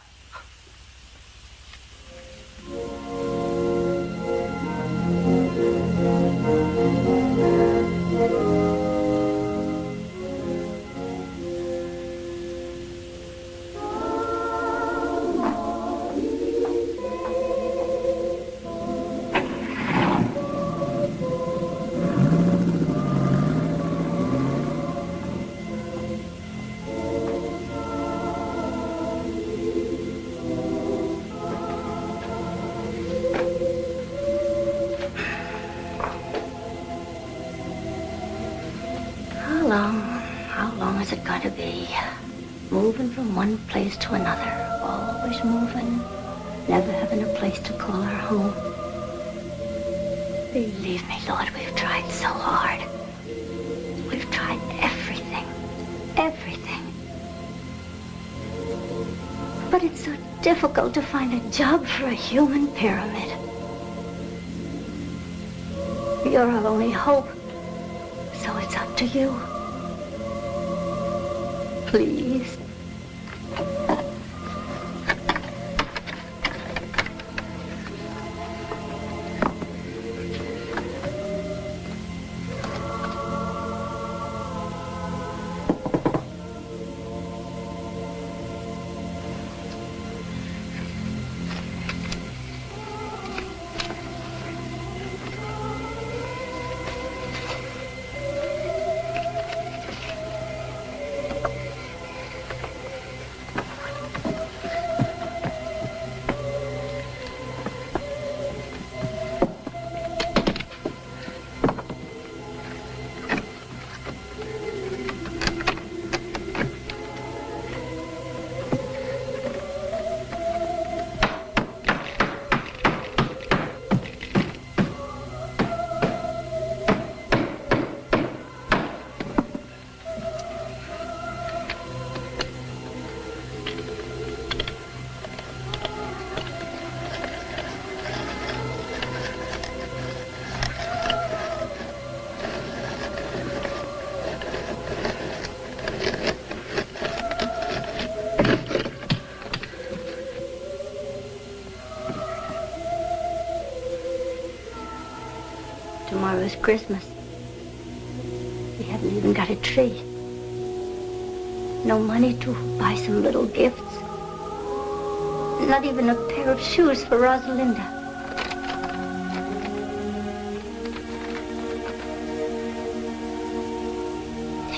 Speaker 12: How long is it going to be? Moving from one place to another, always moving, never having a place to call our home. Believe me, Lord, we've tried so hard. We've tried everything. But it's so difficult to find a job for a human pyramid. You're our only hope, so it's up to you. Please. Tomorrow's Christmas. We haven't even got a tree. No money to buy some little gifts. Not even a pair of shoes for Rosalinda.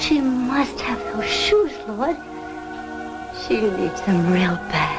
Speaker 12: She must have those shoes, Lord. She needs them real bad.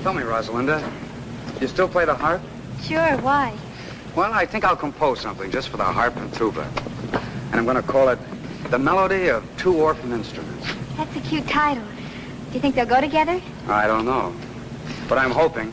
Speaker 17: Tell me, Rosalinda, you still play the harp?
Speaker 15: Sure, why?
Speaker 17: Well, I think I'll compose something just for the harp and tuba. And I'm going to call it The Melody of Two Orphan Instruments.
Speaker 15: That's a cute title. Do you think they'll go together?
Speaker 17: I don't know, but I'm hoping.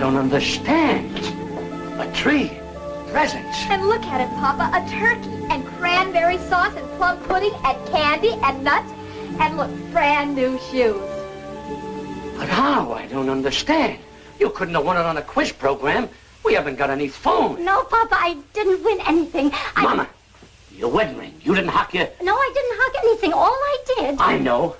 Speaker 8: don't understand. A tree. Presents.
Speaker 15: And look at it, Papa. A turkey and cranberry sauce and plum pudding and candy and nuts. And look, brand new shoes.
Speaker 8: But how? I don't understand. You couldn't have won it on a quiz program. We haven't got any phone.
Speaker 12: No, Papa, I didn't win anything.
Speaker 8: Mama, your wedding ring. You didn't hock your...
Speaker 12: No, I didn't hug anything. All I did...
Speaker 8: I know.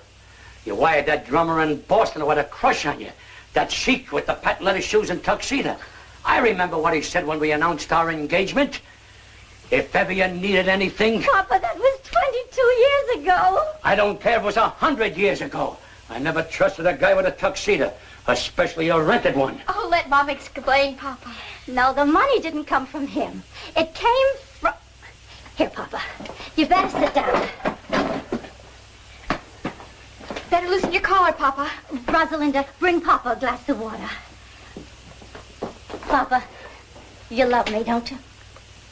Speaker 8: You wired that drummer in Boston who had a crush on you. That sheik with the patent leather shoes and tuxedo. I remember what he said when we announced our engagement. If ever you needed anything...
Speaker 12: Papa, that was 22 years ago.
Speaker 8: I don't care if it was 100 years ago. I never trusted a guy with a tuxedo, especially a rented one.
Speaker 15: Oh, let Mom explain, Papa.
Speaker 12: No, the money didn't come from him. It came from... Here, Papa. You better sit down.
Speaker 15: Better loosen your collar, Papa.
Speaker 12: Rosalinda, bring Papa a glass of water. Papa, you love me, don't you?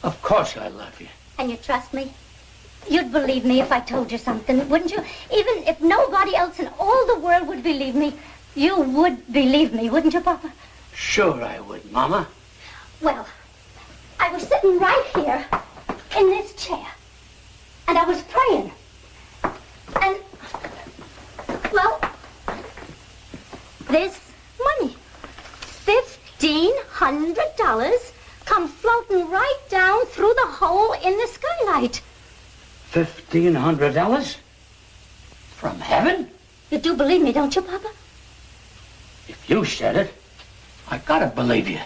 Speaker 8: Of course I love you.
Speaker 12: And you trust me? You'd believe me if I told you something, wouldn't you? Even if nobody else in all the world would believe me, you would believe me, wouldn't you, Papa?
Speaker 8: Sure I would, Mama.
Speaker 12: Well, I was sitting right here in this chair, and I was praying. And, well, this money, $1,500, come floating right down through the hole in the skylight.
Speaker 8: $1,500? From heaven?
Speaker 12: You do believe me, don't you, Papa?
Speaker 8: If you said it, I gotta believe you.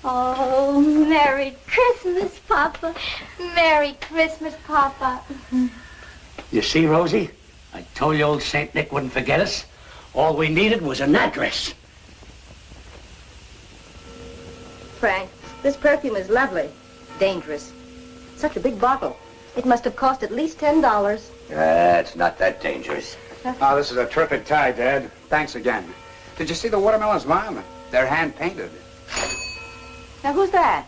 Speaker 12: Oh, Merry Christmas, Papa.
Speaker 15: Merry Christmas, Papa.
Speaker 8: You see, Rosie? I told you old St. Nick wouldn't forget us. All we needed was an address.
Speaker 1: Frank, this perfume is lovely. Dangerous. Such a big bottle. It must have cost at least $10.
Speaker 10: It's not that dangerous.
Speaker 17: Oh, this is a terrific tie, Dad. Thanks again. Did you see the watermelons, Mom? They're hand-painted.
Speaker 1: Now, who's that?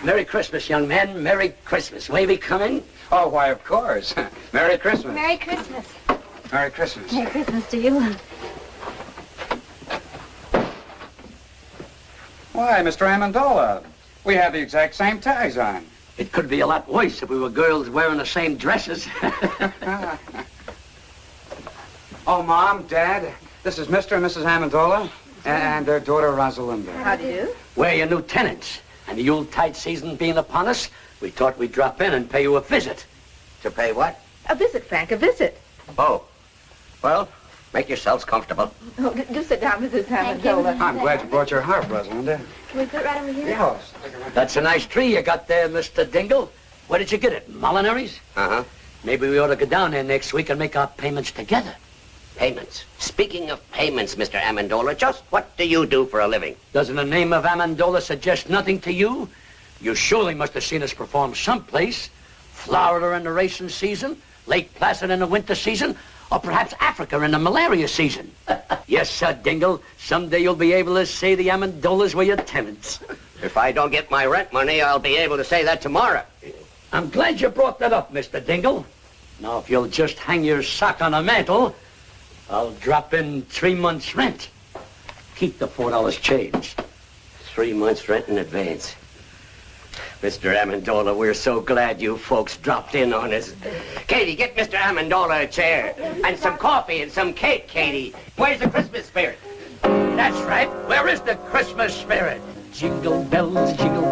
Speaker 8: Merry Christmas, young man. Merry Christmas. May we come in?
Speaker 17: Oh, why, of course. Merry Christmas.
Speaker 15: Merry Christmas.
Speaker 17: Merry Christmas.
Speaker 12: Merry Christmas to you.
Speaker 17: Why, Mr. Amendola, we have the exact same ties on.
Speaker 8: It could be a lot worse if we were girls wearing the same dresses.
Speaker 17: Oh, Mom, Dad, this is Mr. and Mrs. Amendola and their daughter, Rosalinda.
Speaker 1: How do you do?
Speaker 8: We're your new tenants. And the Yuletide season being upon us, we thought we'd drop in and pay you a visit.
Speaker 10: To pay what?
Speaker 1: A visit, Frank, a visit.
Speaker 10: Oh. Well, make yourselves comfortable.
Speaker 1: Oh, do sit down, Mrs.
Speaker 12: Thank you.
Speaker 1: Amendola.
Speaker 17: I'm glad you brought your harp, Rosalinda.
Speaker 15: Can we put it right over here?
Speaker 17: Yes.
Speaker 8: That's a nice tree you got there, Mr. Dingle. Where did you get it? Molinary's?
Speaker 10: Uh-huh.
Speaker 8: Maybe we ought to go down there next week and make our payments together.
Speaker 10: Payments. Speaking of payments, Mr. Amendola, just what do you do for a living?
Speaker 8: Doesn't the name of Amendola suggest nothing to you? You surely must have seen us perform someplace. Florida in the racing season, Lake Placid in the winter season, or perhaps Africa in the malaria season. Yes, sir, Dingle. Someday you'll be able to say the Amendolas were your tenants.
Speaker 10: If I don't get my rent money, I'll be able to say that tomorrow.
Speaker 8: I'm glad you brought that up, Mr. Dingle. Now, if you'll just hang your sock on a mantle, I'll drop in 3 months' rent. Keep the $4 change.
Speaker 10: 3 months' rent in advance. Mr. Amendola, we're so glad you folks dropped in on us. Katie, get Mr. Amendola a chair. And some coffee and some cake, Katie. Where's the Christmas spirit?
Speaker 8: That's right. Where is the Christmas spirit? Jingle bells, jingle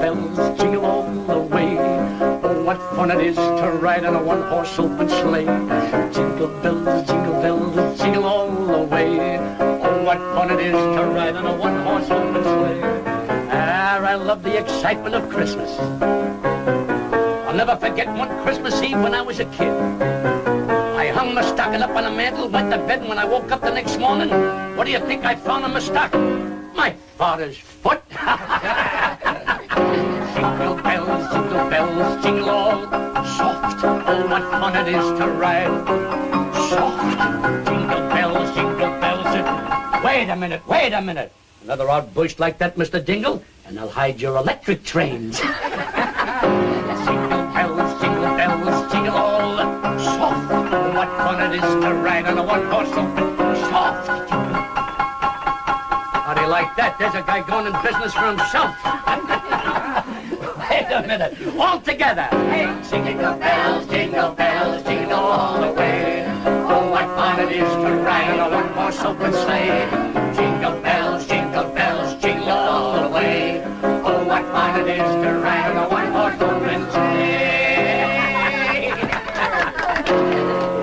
Speaker 8: all the way. Oh, what fun it is to ride in a one-horse open sleigh. Jingle bells, jingle all the way. Oh, what fun it is to ride in a one-horse open sleigh. Ah, I love the excitement of Christmas. I'll never forget one Christmas Eve when I was a kid. I hung my stocking up on a mantle, went to bed, and when I woke up the next morning, what do you think I found in my stocking? My father's foot. Jingle bells, jingle all. Soft, oh, what fun it is to ride. Soft, jingle bells. Wait a minute. Another odd burst like that, Mr. Dingle, and I'll hide your electric trains. Jingle bells, jingle all. Soft, oh, what fun it is to ride on a one-horse open.
Speaker 9: There's a guy going in business for himself. Wait a minute. All together. Hey, jingle bells, jingle all the way. Oh, what fun it is to ride in a one-horse open sleigh. Jingle bells, jingle all the way. Oh, what fun it is to ride in a one-horse open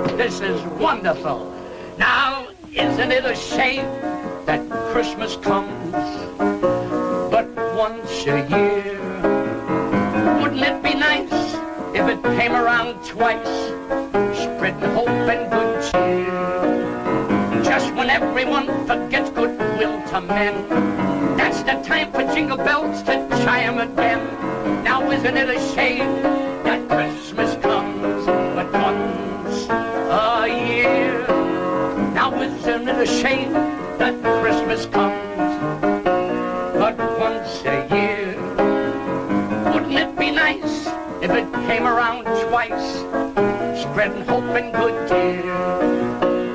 Speaker 9: sleigh. This is wonderful. Now, isn't it a shame that Christmas comes but once a year? Wouldn't it be nice if it came around twice, spreading hope and good cheer? Just when everyone forgets goodwill to men, that's the time for jingle bells to chime again. Now isn't it a shame that Christmas comes but once a year? Now isn't it a shame that Christmas comes but once a year? Wouldn't it be nice if it came around twice, spreading hope and good cheer?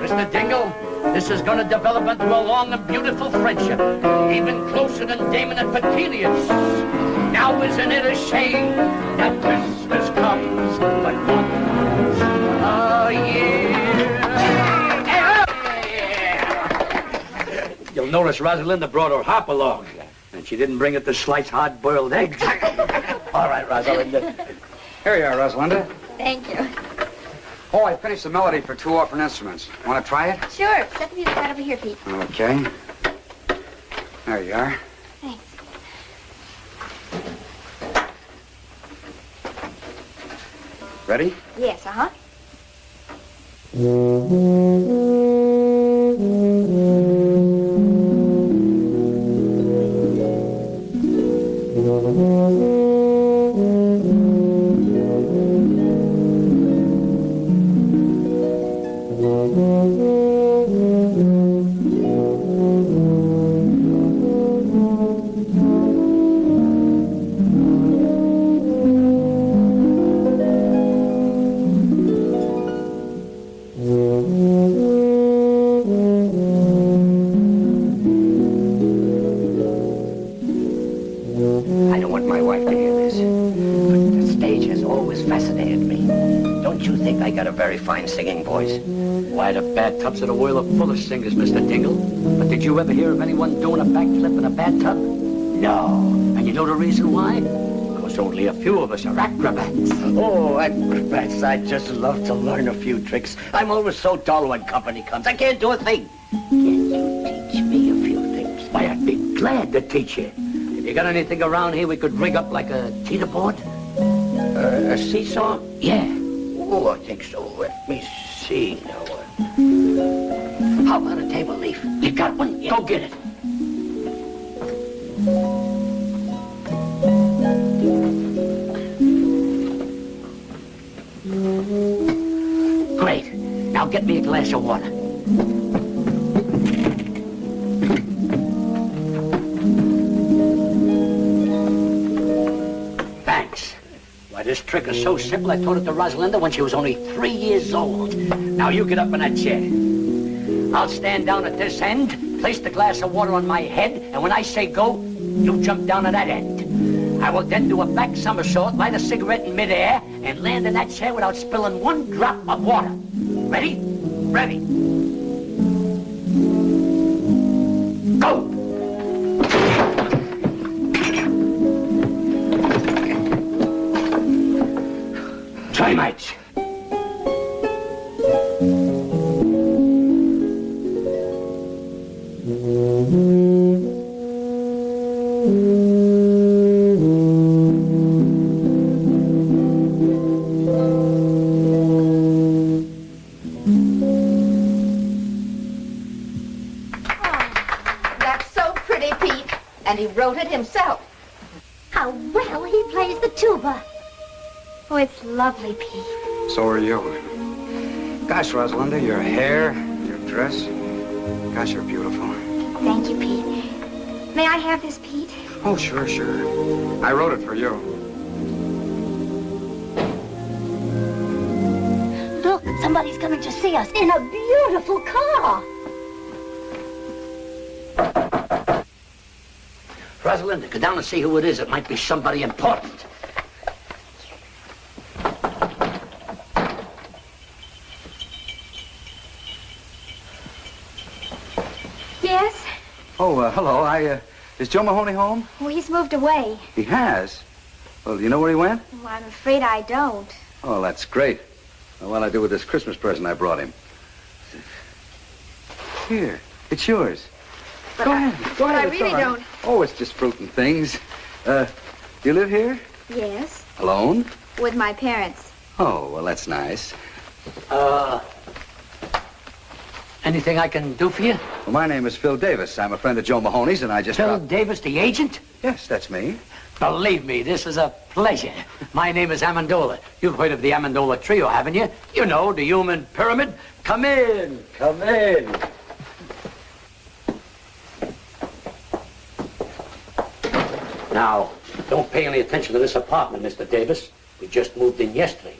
Speaker 9: Mr. Dingle, this is going to develop into a long and beautiful friendship, even closer than Damon and Petilius. Now isn't it a shame that Christmas comes but once a year? You'll notice Rosalinda brought her hop along, and she didn't bring it to slice hard-boiled eggs. All right, Rosalinda.
Speaker 17: Here you are, Rosalinda.
Speaker 15: Thank you.
Speaker 17: Oh, I finished the melody for 2 orphan instruments. Want to try it?
Speaker 15: Sure. Set the music right over here, Pete.
Speaker 17: Okay. There you are.
Speaker 15: Thanks.
Speaker 17: Ready?
Speaker 15: Yes, uh-huh.
Speaker 10: I don't want my wife to hear this, but the stage has always fascinated me. Don't you think I got a very fine singing voice?
Speaker 9: Why, the bathtubs of the world are full of singers, Mr. Dingle. But did you ever hear of anyone doing a backflip in a bathtub? No. And you know the reason why? Because only a few of us are acrobats.
Speaker 10: Oh, acrobats, I'd just love to learn a few tricks. I'm always so dull when company comes. I can't do a thing. Can you teach me a few things?
Speaker 9: Why, I'd be glad to teach you. If you got anything around here we could rig up like a teeter-board?
Speaker 10: A seesaw?
Speaker 9: Yeah.
Speaker 10: Oh, I think so. Let me see now. How about a table leaf?
Speaker 9: You got one? Yeah. Go get it. Great. Now get me a glass of water. Thanks. Why, this trick is so simple, I taught it to Rosalinda when she was only 3 years old. Now you get up in that chair. I'll stand down at this end, place the glass of water on my head, and when I say go, you jump down at that end. I will then do a back somersault, light a cigarette in midair, and land in that chair without spilling one drop of water. Ready? Ready. Go! Try, mates.
Speaker 1: And he wrote it himself.
Speaker 12: How well he plays the tuba.
Speaker 15: Oh, it's lovely, Pete.
Speaker 17: So are you. Gosh, Rosalinda, your hair, your dress. Gosh, you're beautiful.
Speaker 15: Thank you, Pete. May I have this, Pete?
Speaker 17: Oh, sure, sure. I wrote it for you.
Speaker 12: Look, somebody's coming to see us in a beautiful car.
Speaker 9: Rosalind, go down and see who it is. It might be somebody important.
Speaker 15: Yes?
Speaker 17: Oh, hello. Is Joe Mahoney home?
Speaker 15: Well, he's moved away.
Speaker 17: He has? Well, do you know where he went?
Speaker 15: Well, I'm afraid I don't.
Speaker 17: Oh, that's great. Well, what'll I do with this Christmas present I brought him? Here, it's yours.
Speaker 15: But
Speaker 17: Go ahead. Go ahead.
Speaker 15: I really don't.
Speaker 17: Oh, it's just fruit and things. Do you live here?
Speaker 15: Yes,
Speaker 17: Alone?
Speaker 15: with my parents.
Speaker 17: Oh, well, that's nice.
Speaker 9: Anything I can do for you?
Speaker 17: Well, my name is Phil Davis. I'm a friend of Joe Mahoney's, and I just...
Speaker 9: Phil Davis, the agent?
Speaker 17: Yes, that's me.
Speaker 9: Believe me, this is a pleasure. My name is Amendola. You've heard of the Amendola Trio, haven't you? You know, the human pyramid. Come in. Come in. Now, don't pay any attention to this apartment, Mr. Davis. We just moved in yesterday.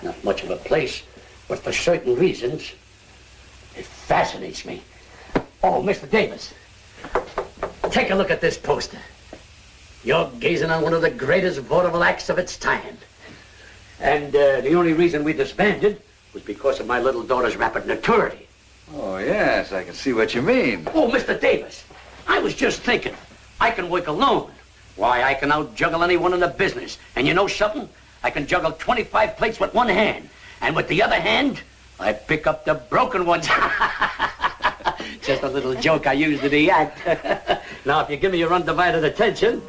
Speaker 9: Not much of a place, but for certain reasons, it fascinates me. Oh, Mr. Davis, take a look at this poster. You're gazing on one of the greatest vaudeville acts of its time. And the only reason we disbanded was because of my little daughter's rapid maturity.
Speaker 17: Oh, yes, I can see what you mean.
Speaker 9: Oh, Mr. Davis, I was just thinking, I can work alone. Why, I can out-juggle anyone in the business. And you know something? I can juggle 25 plates with one hand. And with the other hand, I pick up the broken ones. Just a little joke I used in the act. Now, if you give me your undivided attention...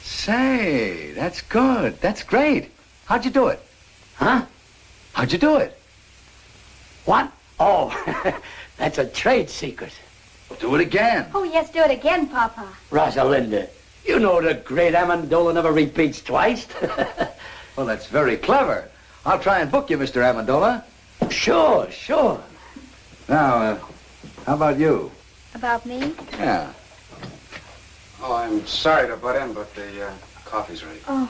Speaker 17: Say, that's good. That's great. How'd you do it?
Speaker 9: Huh?
Speaker 17: How'd you do it?
Speaker 9: What? Oh, that's a trade secret.
Speaker 17: Well, do it again.
Speaker 15: Oh, yes, do it again, Papa.
Speaker 9: Rosalinda, you know the great Amendola never repeats twice.
Speaker 17: Well, that's very clever. I'll try and book you, Mr. Amendola.
Speaker 9: Sure, sure.
Speaker 17: Now, how about you?
Speaker 15: About me?
Speaker 17: Yeah. Oh, I'm sorry to butt in, but the coffee's ready.
Speaker 15: Oh.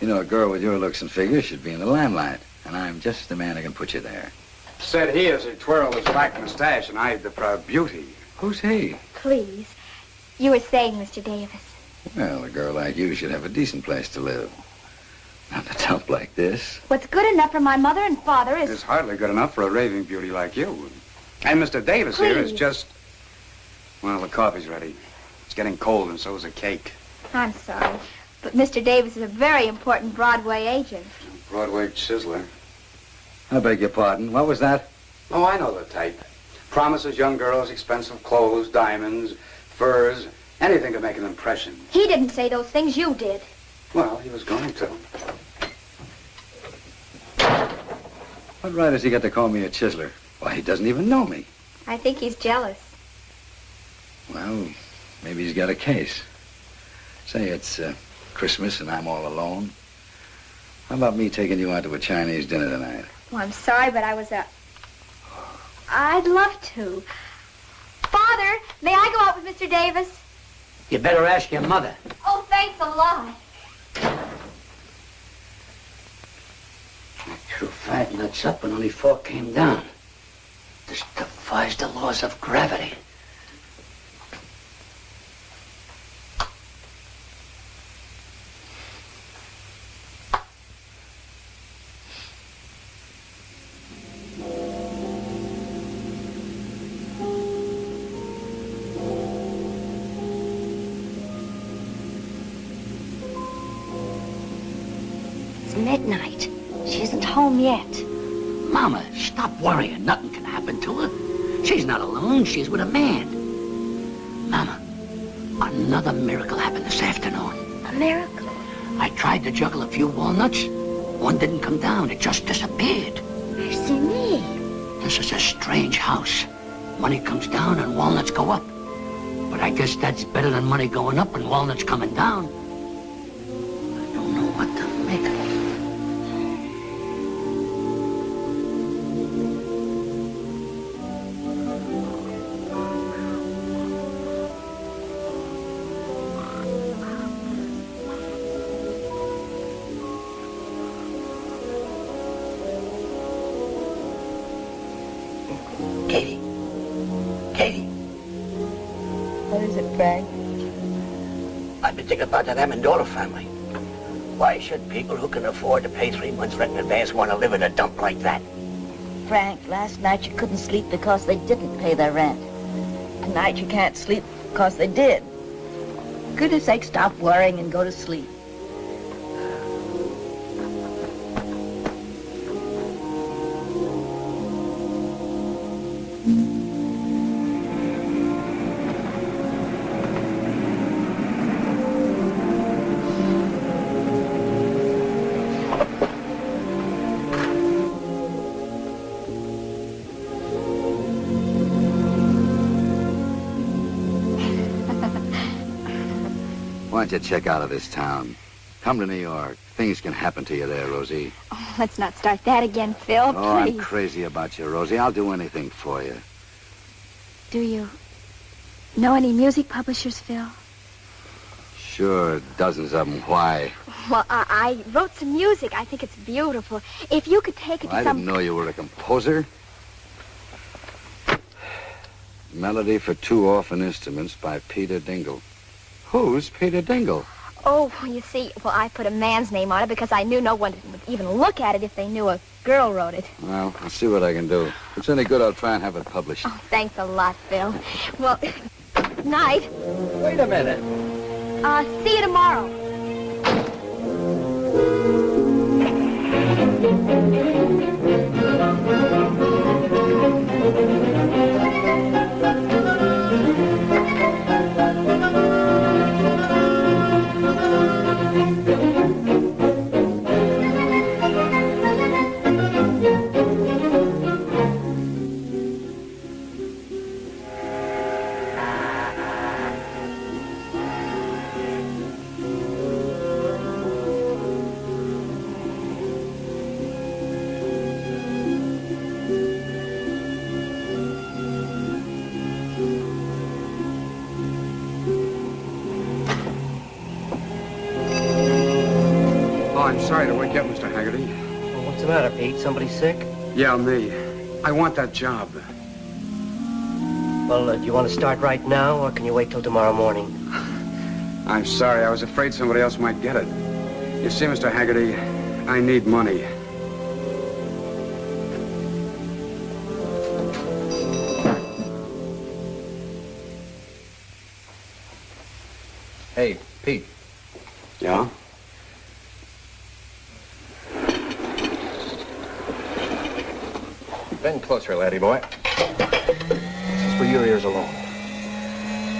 Speaker 17: You know, a girl with your looks and figure should be in the limelight, and I'm just the man who can put you there. Said he as he twirled his black mustache and eyed the proud beauty. Who's he?
Speaker 15: Please. You were saying, Mr. Davis.
Speaker 17: Well, a girl like you should have a decent place to live. Not a dump like this.
Speaker 15: What's good enough for my mother and father is...
Speaker 17: It's hardly good enough for a raving beauty like you. And Mr. Davis here is just... Well, the coffee's ready. It's getting cold, and so is the cake.
Speaker 15: I'm sorry, but Mr. Davis is a very important Broadway agent.
Speaker 17: Broadway chiseler. I beg your pardon. What was that? Oh, I know the type. Promises young girls expensive clothes, diamonds, furs, anything to make an impression.
Speaker 15: He didn't say those things, you did.
Speaker 17: Well, he was going to. What right has he got to call me a chiseler? Why, he doesn't even know me.
Speaker 15: I think he's jealous.
Speaker 17: Well, maybe he's got a case. Say it's Christmas and I'm all alone. How about me taking you out to a Chinese dinner tonight?
Speaker 15: Well, I'm sorry, but I was I'd love to. Father, may I go out with Mr. Davis?
Speaker 9: You better ask your mother.
Speaker 15: Oh, thanks a lot.
Speaker 9: I threw 5 nuts up and only 4 came down. This defies the laws of gravity.
Speaker 15: It's midnight. She isn't home yet.
Speaker 9: Mama, stop worrying. Nothing can happen to her. She's not alone. She's with a man. Mama, another miracle happened this afternoon.
Speaker 15: A miracle?
Speaker 9: I tried to juggle a few walnuts. One didn't come down. It just disappeared.
Speaker 15: Mercy me.
Speaker 9: This is a strange house. Money comes down and walnuts go up. But I guess that's better than money going up and walnuts coming down.
Speaker 10: Katie. Katie.
Speaker 1: What is it, Frank?
Speaker 10: I've been thinking about that Amendola family. Why should people who can afford to pay 3 months' rent in advance want to live in a dump like that?
Speaker 1: Frank, last night you couldn't sleep because they didn't pay their rent. Tonight you can't sleep because they did. For goodness sake, stop worrying and go to sleep.
Speaker 17: Why don't you check out of this town? Come to New York. Things can happen to you there, Rosie.
Speaker 15: Oh, let's not start that again, Phil,
Speaker 17: Oh, I'm
Speaker 15: please.
Speaker 17: crazy about you, Rosie. I'll do anything for you.
Speaker 15: Do you know any music publishers, Phil?
Speaker 17: Sure, dozens of them. Why?
Speaker 15: Well, I wrote some music. I think it's beautiful. If you could take it
Speaker 17: Well, I
Speaker 15: to some...
Speaker 17: didn't know you were a composer. Melody for 2 orphan instruments by Peter Dingle. Who's Peter Dingle?
Speaker 15: Oh, you see, well, I put a man's name on it because I knew no one would even look at it if they knew a girl wrote it.
Speaker 17: Well, I'll see what I can do. If it's any good, I'll try and have it published.
Speaker 15: Oh, thanks a lot, Phil. Well, night.
Speaker 2: Wait a minute.
Speaker 15: See you tomorrow.
Speaker 17: Sorry to wake you up, Mr. Haggerty.
Speaker 13: Well, what's the matter, Pete? Somebody sick?
Speaker 17: Yeah, me. I want that job.
Speaker 13: Well, do you want to start right now, or can you wait till tomorrow morning?
Speaker 17: I'm sorry. I was afraid somebody else might get it. You see, Mr. Haggerty, I need money.
Speaker 13: Hey, Pete.
Speaker 17: Yeah?
Speaker 13: Bend closer, laddie boy. This is for your ears alone.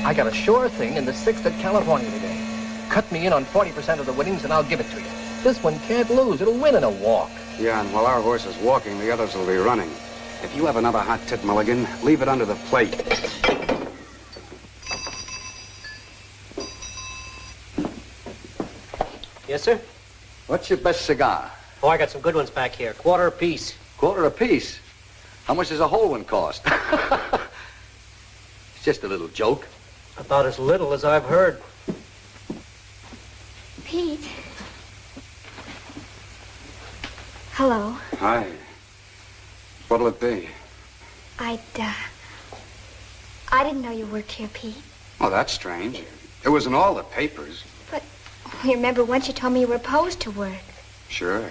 Speaker 13: I got a sure thing in the 6th at California today. Cut me in on 40% of the winnings and I'll give it to you. This one can't lose. It'll win in a walk.
Speaker 17: Yeah, and while our horse is walking, the others will be running. If you have another hot tit, Mulligan, leave it under the plate.
Speaker 13: Yes, sir?
Speaker 17: What's your best cigar?
Speaker 13: Oh, I got some good ones back here. Quarter apiece.
Speaker 17: Quarter apiece? How much does a whole one cost? It's just a little joke.
Speaker 13: About as little as I've heard.
Speaker 15: Pete. Hello.
Speaker 17: Hi. What'll it be?
Speaker 15: I didn't know you worked here, Pete.
Speaker 17: Oh, that's strange. It was in all the papers.
Speaker 15: But you remember once you told me you were opposed to work.
Speaker 17: Sure.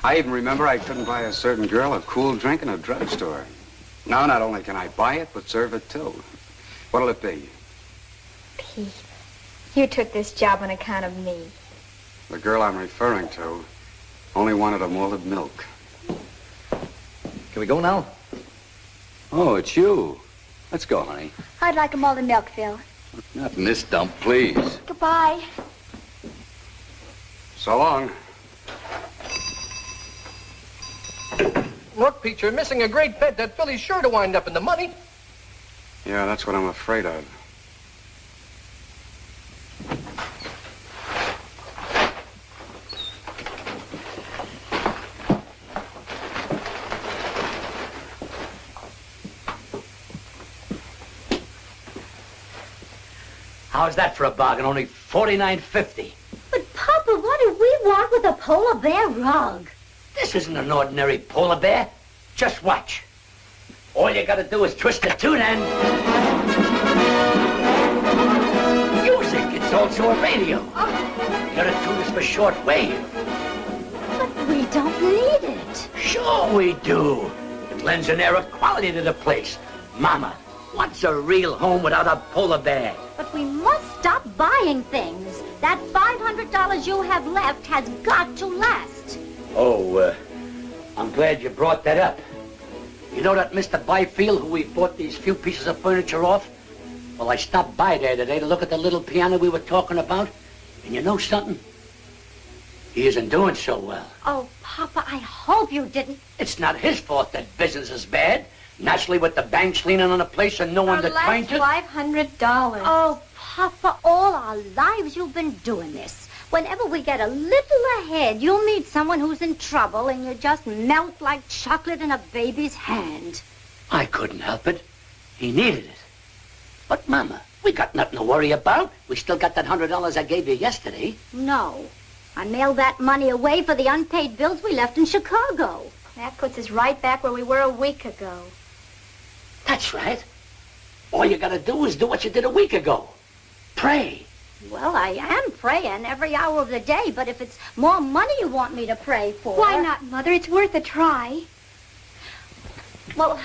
Speaker 17: I even remember I couldn't buy a certain girl a cool drink in a drugstore. Now, not only can I buy it, but serve it, too. What'll it be?
Speaker 15: Pete, you took this job on account of me.
Speaker 17: The girl I'm referring to only wanted a molded milk.
Speaker 13: Can we go now?
Speaker 17: Oh, it's you. Let's go, honey.
Speaker 15: I'd like a malted milk, Phil.
Speaker 17: Not in this dump, please.
Speaker 15: Goodbye.
Speaker 17: So long.
Speaker 13: Look, Pete, you're missing a great bet. That filly's sure to wind up in the money.
Speaker 17: Yeah, that's what I'm afraid of.
Speaker 10: How's that for a bargain? Only $49.50.
Speaker 12: But, Papa, what do we want with a polar bear rug?
Speaker 10: This isn't an ordinary polar bear. Just watch. All you gotta do is twist the tune and... Music, it's also a radio. You gotta tune this for short wave.
Speaker 15: But we don't need it.
Speaker 10: Sure we do. It lends an air of quality to the place. Mama, what's a real home without a polar bear?
Speaker 15: But we must stop buying things. That $500 you have left has got to last.
Speaker 10: Oh, I'm glad you brought that up. You know that Mr. Byfield who we bought these few pieces of furniture off? Well, I stopped by there today to look at the little piano we were talking about. And you know something? He isn't doing so well.
Speaker 15: Oh, Papa, I hope you didn't.
Speaker 10: It's not his fault that business is bad. Naturally, with the banks leaning on the place and no one to turn to...
Speaker 15: $500. Oh, Papa, all our lives you've been doing this. Whenever we get a little ahead, you'll meet someone who's in trouble and you just melt like chocolate in a baby's hand.
Speaker 10: I couldn't help it. He needed it. But, Mama, we got nothing to worry about. We still got that $100 I gave you yesterday.
Speaker 15: No. I mailed that money away for the unpaid bills we left in Chicago.
Speaker 4: That puts us right back where we were a week ago.
Speaker 10: That's right. All you gotta do is do what you did a week ago. Pray.
Speaker 15: Well, I am praying every hour of the day, but if it's more money you want me to pray for...
Speaker 4: Why not, Mother? It's worth a try.
Speaker 15: Well,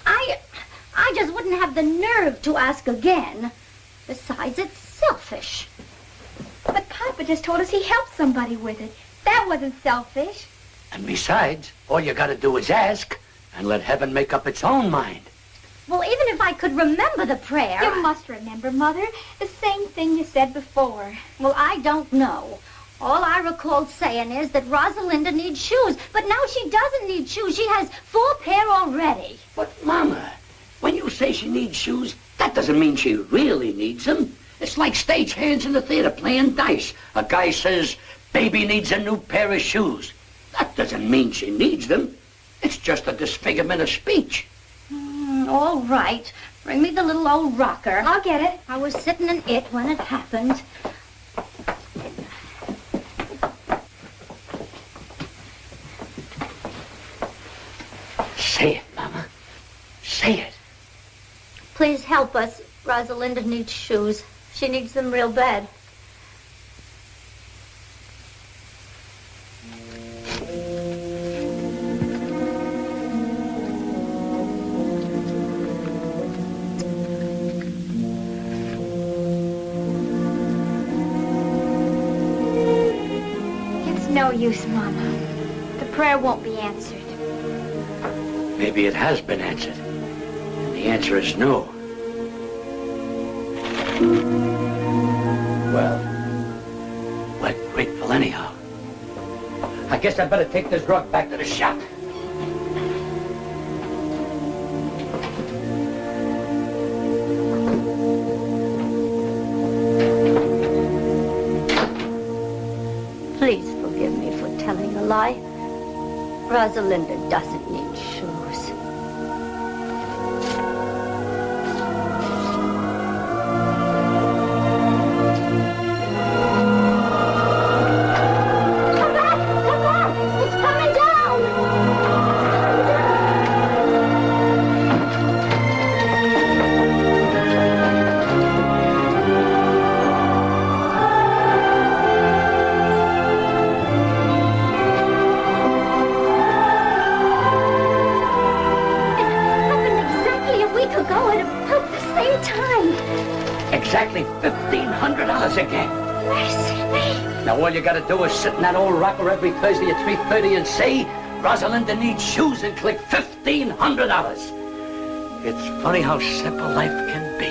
Speaker 15: I just wouldn't have the nerve to ask again. Besides, it's selfish.
Speaker 4: But Papa just told us he helped somebody with it. That wasn't selfish.
Speaker 10: And besides, all you gotta do is ask and let heaven make up its own mind.
Speaker 15: Well, even if I could remember the prayer...
Speaker 4: You must remember, Mother. The same thing you said before.
Speaker 15: Well, I don't know. All I recall saying is that Rosalinda needs shoes. But now she doesn't need shoes. She has 4 pair already.
Speaker 10: But, Mama, when you say she needs shoes, that doesn't mean she really needs them. It's like stage hands in the theater playing dice. A guy says, baby needs a new pair of shoes. That doesn't mean she needs them. It's just a disfigurement of speech.
Speaker 15: All right. Bring me the little old rocker.
Speaker 4: I'll get it.
Speaker 15: I was sitting in it when it happened.
Speaker 10: Say it, Mama. Say it.
Speaker 15: Please help us. Rosalinda needs shoes. She needs them real bad.
Speaker 4: No use, Mama. The prayer won't be answered.
Speaker 10: Maybe it has been answered. And the answer is no. Well, we're grateful anyhow. I guess I'd better take this rug back to the shop.
Speaker 15: Please forgive me for telling a lie. Rosalinda doesn't need shoes. Come back! Come back! It's coming down!
Speaker 10: Exactly $1,500 again.
Speaker 15: Mercy me.
Speaker 10: Now all you gotta do is sit in that old rocker every Thursday at 3:30 and say, Rosalinda needs shoes, and click $1,500. It's funny how simple life can be.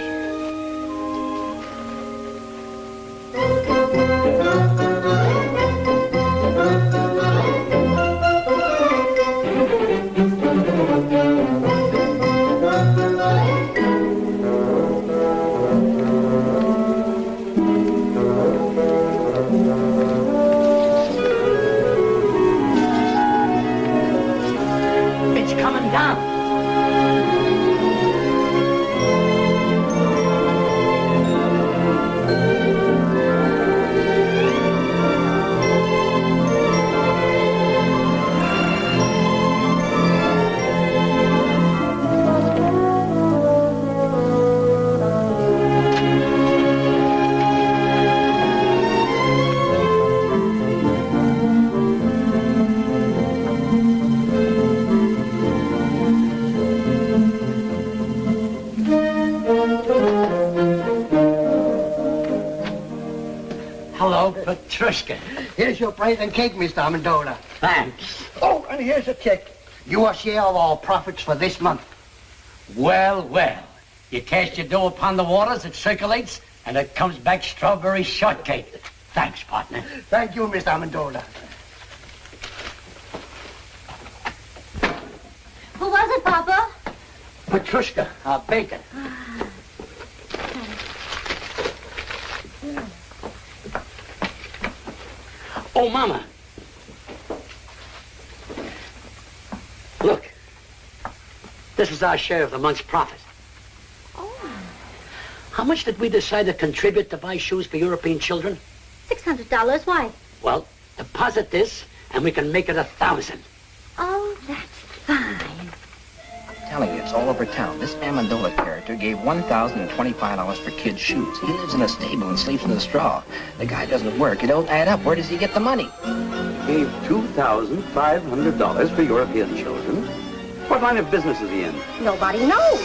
Speaker 16: Petrushka. Here's your brazen cake, Mr. Amendola.
Speaker 9: Thanks.
Speaker 16: Oh, and here's a check. Your share of all profits for this month.
Speaker 9: Well, well. You cast your dough upon the waters, it circulates, and it comes back strawberry shortcake. Thanks, partner.
Speaker 16: Thank you, Mr. Amendola.
Speaker 15: Who was it, Papa?
Speaker 9: Petrushka, bacon. Oh, Mama. Look. This is our share of the month's profit.
Speaker 15: Oh.
Speaker 9: How much did we decide to contribute to buy shoes for European children?
Speaker 15: $600. Why?
Speaker 9: Well, deposit this, and we can make it 1,000.
Speaker 15: Oh, that's fine.
Speaker 13: Telling you, it's all over town. This Amendola character gave $1,025 for kids' shoes. He lives in a stable and sleeps in a straw. The guy doesn't work. It don't add up. Where does he get the money?
Speaker 18: He gave $2,500 for European children. What line of business is he in?
Speaker 15: Nobody knows.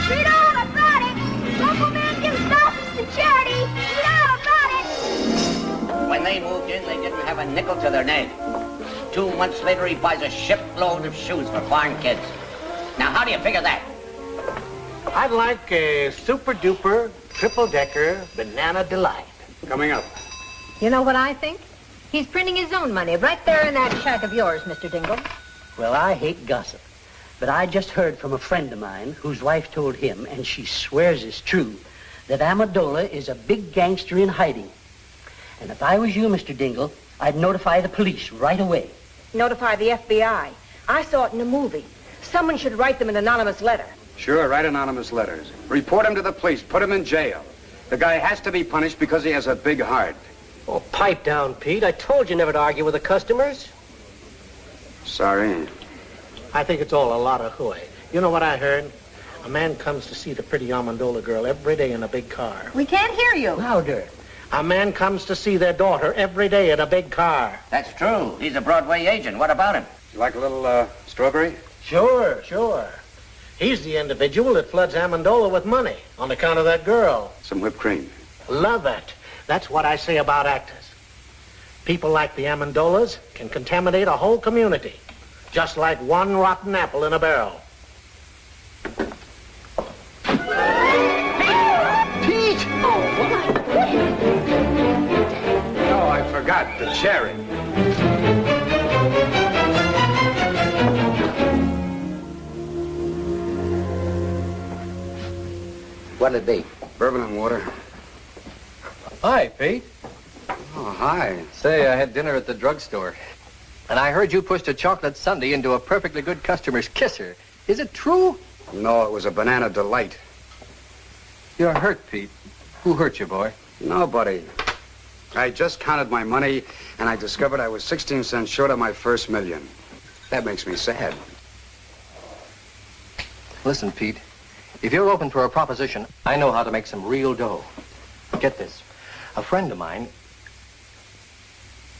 Speaker 15: Read all about it. Local man gives thousands to charity. Read all about it.
Speaker 10: When they moved in, they didn't have a nickel to their name. 2 months later, he buys a shipload of shoes for foreign kids. Now, how do you figure that?
Speaker 5: I'd like a super-duper, triple-decker banana delight.
Speaker 18: Coming up.
Speaker 23: You know what I think? He's printing his own money right there in that shack of yours, Mr. Dingle.
Speaker 9: Well, I hate gossip. But I just heard from a friend of mine whose wife told him, and she swears it's true, that Amendola is a big gangster in hiding. And if I was you, Mr. Dingle, I'd notify the police right away.
Speaker 23: Notify the FBI. I saw it in a movie. Someone should write them an anonymous letter.
Speaker 17: Sure, write anonymous letters. Report him to the police. Put him in jail. The guy has to be punished because he has a big heart.
Speaker 2: Oh, pipe down, Pete. I told you never to argue with the customers.
Speaker 17: Sorry.
Speaker 2: I think it's all a lot of hooey. You know what I heard? A man comes to see the pretty Amendola girl every day in a big car.
Speaker 23: We can't hear you.
Speaker 2: Louder. A man comes to see their daughter every day in a big car.
Speaker 10: That's true. He's a Broadway agent. What about him?
Speaker 17: You like a little, strawberry?
Speaker 2: Sure, sure. He's the individual that floods Amendola with money on account of that girl.
Speaker 17: Some whipped cream.
Speaker 2: Love it. That's what I say about actors. People like the Amendolas can contaminate a whole community, just like one rotten apple in a barrel.
Speaker 17: Pete! Oh, I forgot the cherry.
Speaker 13: What'll it be?
Speaker 17: Bourbon and water.
Speaker 13: Hi, Pete.
Speaker 17: Oh, hi.
Speaker 13: Say, I had dinner at the drugstore. And I heard you pushed a chocolate sundae into a perfectly good customer's kisser. Is it true?
Speaker 17: No, it was a banana delight.
Speaker 13: You're hurt, Pete. Who hurt you, boy?
Speaker 17: Nobody. I just counted my money, and I discovered I was 16 cents short of my first million. That makes me sad.
Speaker 13: Listen, Pete. If you're open for a proposition, I know how to make some real dough. Get this. A friend of mine...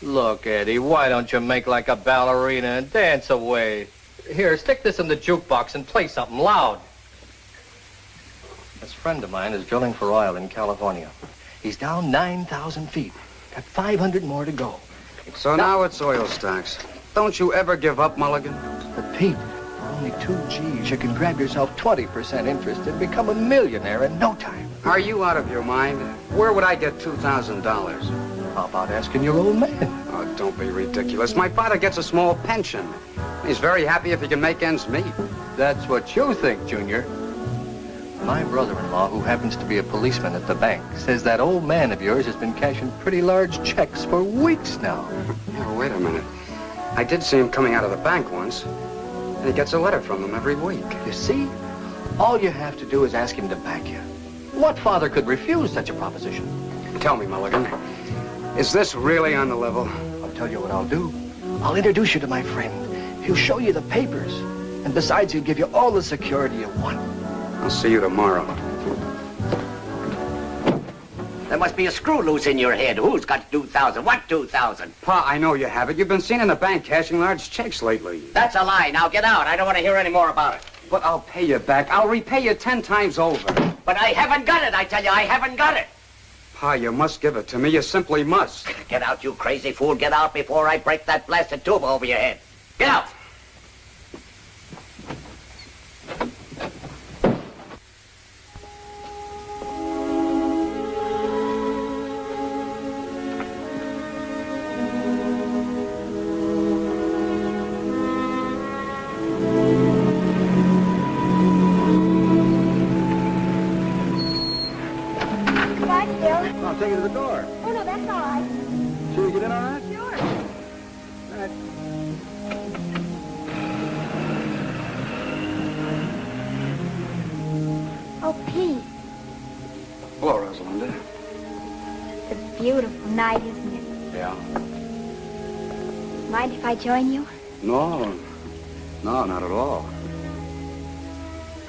Speaker 13: Look, Eddie, why don't you make like a ballerina and dance away? Here, stick this in the jukebox and play something loud. This friend of mine is drilling for oil in California. He's down 9,000 feet. Got 500 more to go.
Speaker 17: So now it's oil stocks. Don't you ever give up, Mulligan?
Speaker 13: But Pete, for only 2 G's, you can grab yourself 20% interest and become a millionaire in no time.
Speaker 17: Are you out of your mind? Where would I get $2,000?
Speaker 13: How about asking your old man?
Speaker 17: Oh, don't be ridiculous. My father gets a small pension. He's very happy if he can make ends meet.
Speaker 13: That's what you think, Junior. My brother-in-law, who happens to be a policeman at the bank, says that old man of yours has been cashing pretty large checks for weeks now.
Speaker 17: Yeah, wait a minute. I did see him coming out of the bank once. And he gets a letter from them every week.
Speaker 13: You see? All you have to do is ask him to back you. What father could refuse such a proposition?
Speaker 17: Tell me, Mulligan, is this really on the level?
Speaker 13: I'll tell you what I'll do. I'll introduce you to my friend. He'll show you the papers. And besides, he'll give you all the security you want.
Speaker 17: I'll see you tomorrow.
Speaker 10: There must be a screw loose in your head. Who's got 2,000? What 2,000?
Speaker 17: Pa, I know you have it. You've been seen in the bank cashing large checks lately.
Speaker 10: That's a lie. Now get out. I don't want to hear any more about it.
Speaker 17: But I'll pay you back. I'll repay you 10 times over.
Speaker 10: But I haven't got it, I tell you. I haven't got it.
Speaker 17: Pa, you must give it to me. You simply must.
Speaker 10: Get out, you crazy fool. Get out before I break that blasted tube over your head. Get out!
Speaker 17: I'll take you to the door.
Speaker 12: Oh, no, that's all right.
Speaker 17: Sure you get in on that?
Speaker 12: Sure.
Speaker 17: All right.
Speaker 4: Oh, Pete,
Speaker 17: Hello, Rosalinda.
Speaker 4: it's a beautiful night, isn't it?
Speaker 17: Yeah.
Speaker 4: Mind if I join you?
Speaker 17: No, not at all.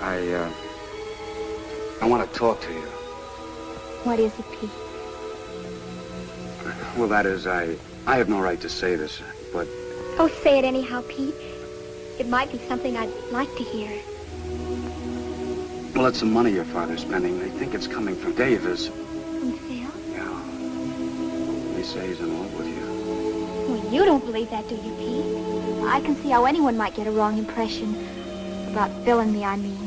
Speaker 17: I want to talk to you.
Speaker 4: What is it, Pete?
Speaker 17: Well, that is, I have no right to say this, but
Speaker 4: Oh, say it anyhow, Pete. It might be something I'd like to hear.
Speaker 17: well, it's the money your father's spending. They think it's coming from Davis.
Speaker 4: From Phil?
Speaker 17: Yeah. They say he's in love with you.
Speaker 4: Well, you don't believe that, do you, Pete? I can see how anyone might get a wrong impression. About Phil and me, I mean.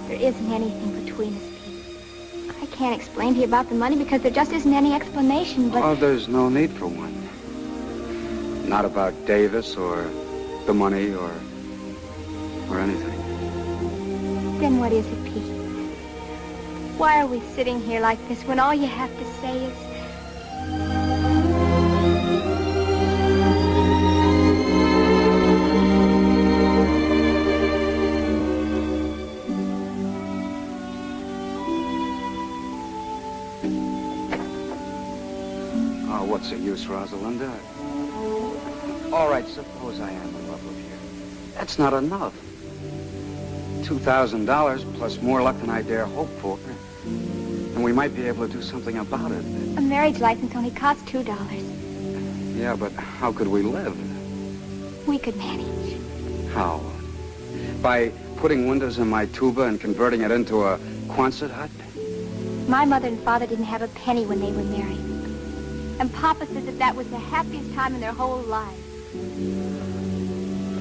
Speaker 4: There isn't anything between us, Pete. I can't explain to you about the money because there just isn't any explanation, but...
Speaker 17: Oh, there's no need for one. Not about Davis or the money or anything.
Speaker 4: Then what is it, Pete? Why are we sitting here like this when all you have to say is...
Speaker 17: Oh, what's the use, Rosalinda? All right, suppose I am in love with you. That's not enough. $2,000 plus more luck than I dare hope for. And we might be able to do something about it.
Speaker 4: A marriage license only costs $2.
Speaker 17: Yeah, but how could we live?
Speaker 4: We could manage.
Speaker 17: How? By putting windows in my tuba and converting it into a Quonset hut?
Speaker 4: My mother and father didn't have a penny when they were married. And Papa says that that was the happiest time in their whole lives.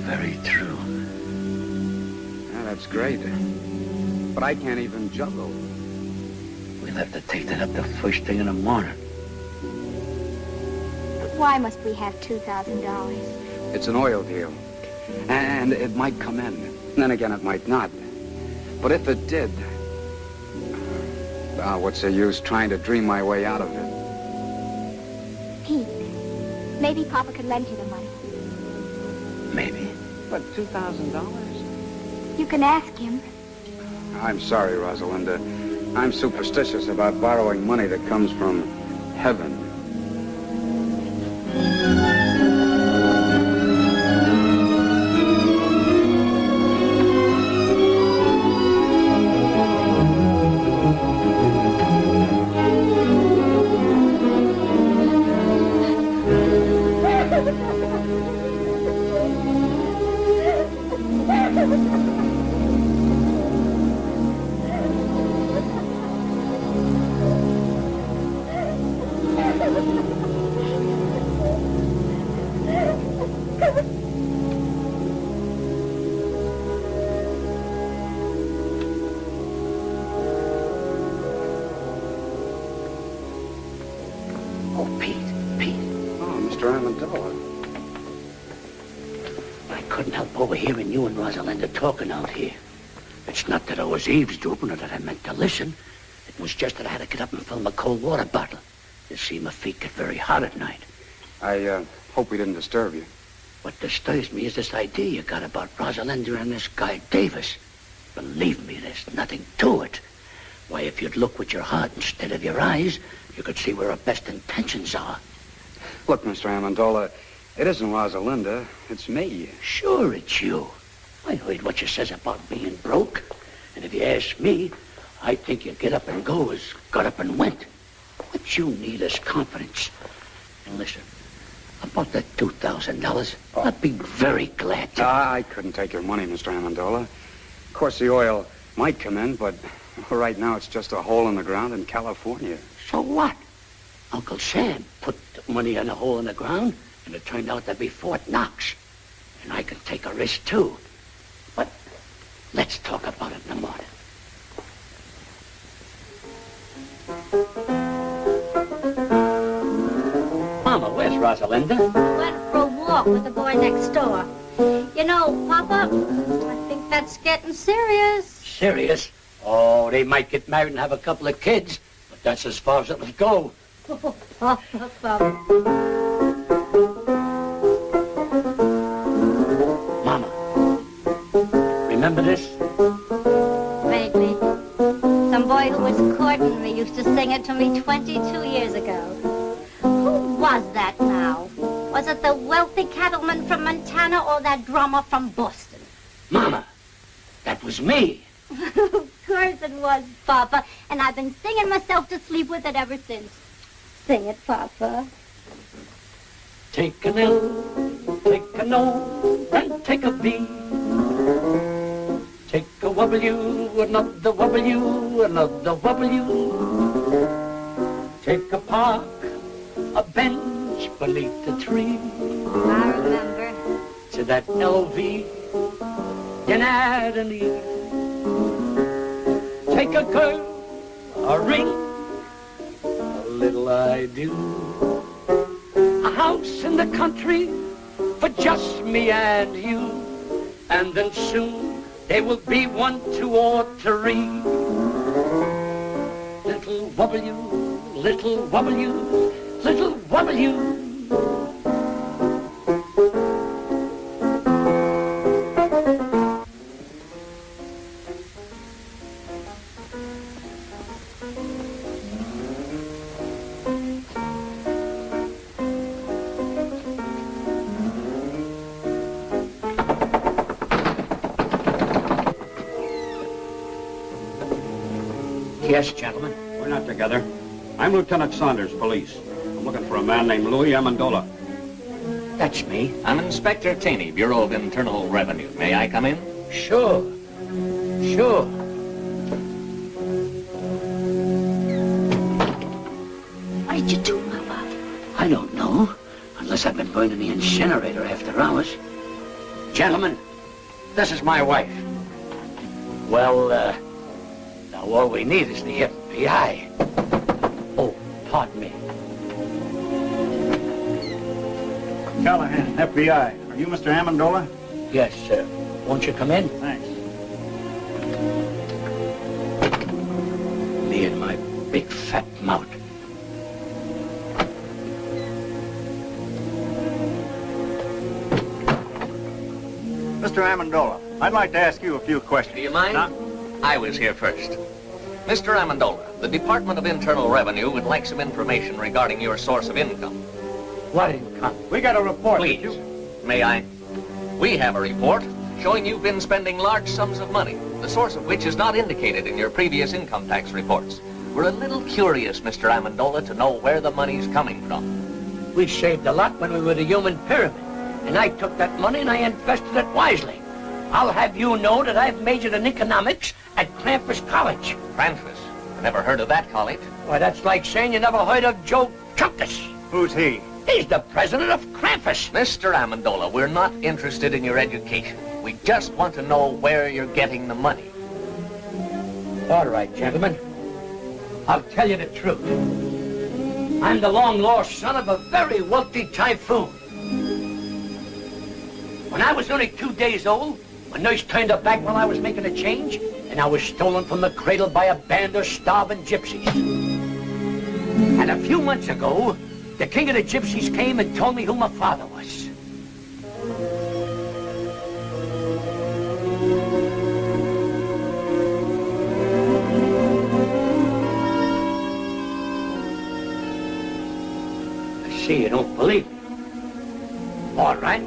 Speaker 14: Very true.
Speaker 17: Yeah, that's great. But I can't even juggle.
Speaker 14: We'll have to take that up the first thing in the morning.
Speaker 4: But why must we have $2,000?
Speaker 17: It's an oil deal. And it might come in. And then again, it might not. But if it did... what's the use trying to dream my way out of it?
Speaker 4: Pete, maybe Papa could lend you the money.
Speaker 14: Maybe.
Speaker 17: But $2,000?
Speaker 4: You can ask him.
Speaker 17: I'm sorry, Rosalinda. I'm superstitious about borrowing money that comes from heaven.
Speaker 14: Overhearing you and Rosalinda talking out here. It's not that I was eavesdropping or that I meant to listen. It was just that I had to get up and fill my cold water bottle. You see, my feet get very hot at night.
Speaker 17: I hope we didn't disturb you.
Speaker 14: What disturbs me is this idea you got about Rosalinda and this guy Davis. Believe me, there's nothing to it. Why, if you'd look with your heart instead of your eyes, you could see where our best intentions are.
Speaker 17: Look, Mr. Amendola, it isn't Rosalinda, it's me.
Speaker 14: Sure, it's you. I heard what you says about being broke. And if you ask me, I think you get up and go as got up and went. What you need is confidence. And listen, about that $2,000, I'd be very glad to.
Speaker 17: I couldn't take your money, Mr. Amendola. Of course, the oil might come in, but right now it's just a hole in the ground in California.
Speaker 9: So what? Uncle Sam put the money in a hole in the ground, and it turned out to be Fort Knox. And I can take a risk, too. But let's talk about it in the morning. Mama, where's Rosalinda?
Speaker 15: Went for a walk with the boy next door. You know, Papa, I think that's getting serious.
Speaker 9: Serious? Oh, they might get married and have a couple of kids, but that's as far as it'll go.
Speaker 15: Papa.
Speaker 9: Mama, remember this?
Speaker 15: Vaguely. Some boy who was courting me used to sing it to me 22 years ago. Who was that now? Was it the wealthy cattleman from Montana or that drummer from Boston?
Speaker 9: Mama, that was me.
Speaker 15: Of course it was, Papa. And I've been singing myself to sleep with it ever since. Sing it, Papa.
Speaker 9: Take an L, take an O, and take a B. Take a W, another W, another W. Take a park, a bench beneath the tree.
Speaker 15: I remember.
Speaker 9: To that LV, then add an E. Take a girl, a ring, a little I do. A house in the country for just me and you. And then soon there will be 1, 2, or 3. Little W, little W, little W. Yes, gentlemen.
Speaker 11: We're not together. I'm Lieutenant Saunders, police. I'm looking for a man named Louis Amendola.
Speaker 9: That's me.
Speaker 20: I'm Inspector Taney, Bureau of Internal Revenue. May I come in?
Speaker 9: Sure. Sure.
Speaker 12: What did you do, Mama?
Speaker 9: I don't know. Unless I've been burned in the incinerator after hours. Gentlemen, this is my wife. Well, now all we need is the FBI. Oh, pardon me.
Speaker 11: Callahan, FBI. Are you Mr. Amendola?
Speaker 9: Yes, sir. Won't you come in?
Speaker 11: Thanks.
Speaker 9: Me and my big fat mouth.
Speaker 11: Mr. Amendola, I'd like to ask you a few questions.
Speaker 20: Do you mind? I was here first. Mr. Amendola, the Department of Internal Revenue would like some information regarding your source of income.
Speaker 9: What income?
Speaker 11: We got a report.
Speaker 20: Please, may I? We have a report showing you've been spending large sums of money, the source of which is not indicated in your previous income tax reports. We're a little curious, Mr. Amendola, to know where the money's coming from.
Speaker 9: We saved a lot when we were the human pyramid, and I took that money and I invested it wisely. I'll have you know that I've majored in economics at Krampus College.
Speaker 20: Krampus? I never heard of that college.
Speaker 9: Why, that's like saying you never heard of Joe Chunkus.
Speaker 11: Who's he?
Speaker 9: He's the president of Krampus.
Speaker 20: Mr. Amendola, we're not interested in your education. We just want to know where you're getting the money.
Speaker 9: All right, gentlemen. I'll tell you the truth. I'm the long-lost son of a very wealthy typhoon. When I was only 2 days old, my nurse turned her back while I was making a change, and I was stolen from the cradle by a band of starving gypsies. And a few months ago, the king of the gypsies came and told me who my father was. I see you don't believe me. All right,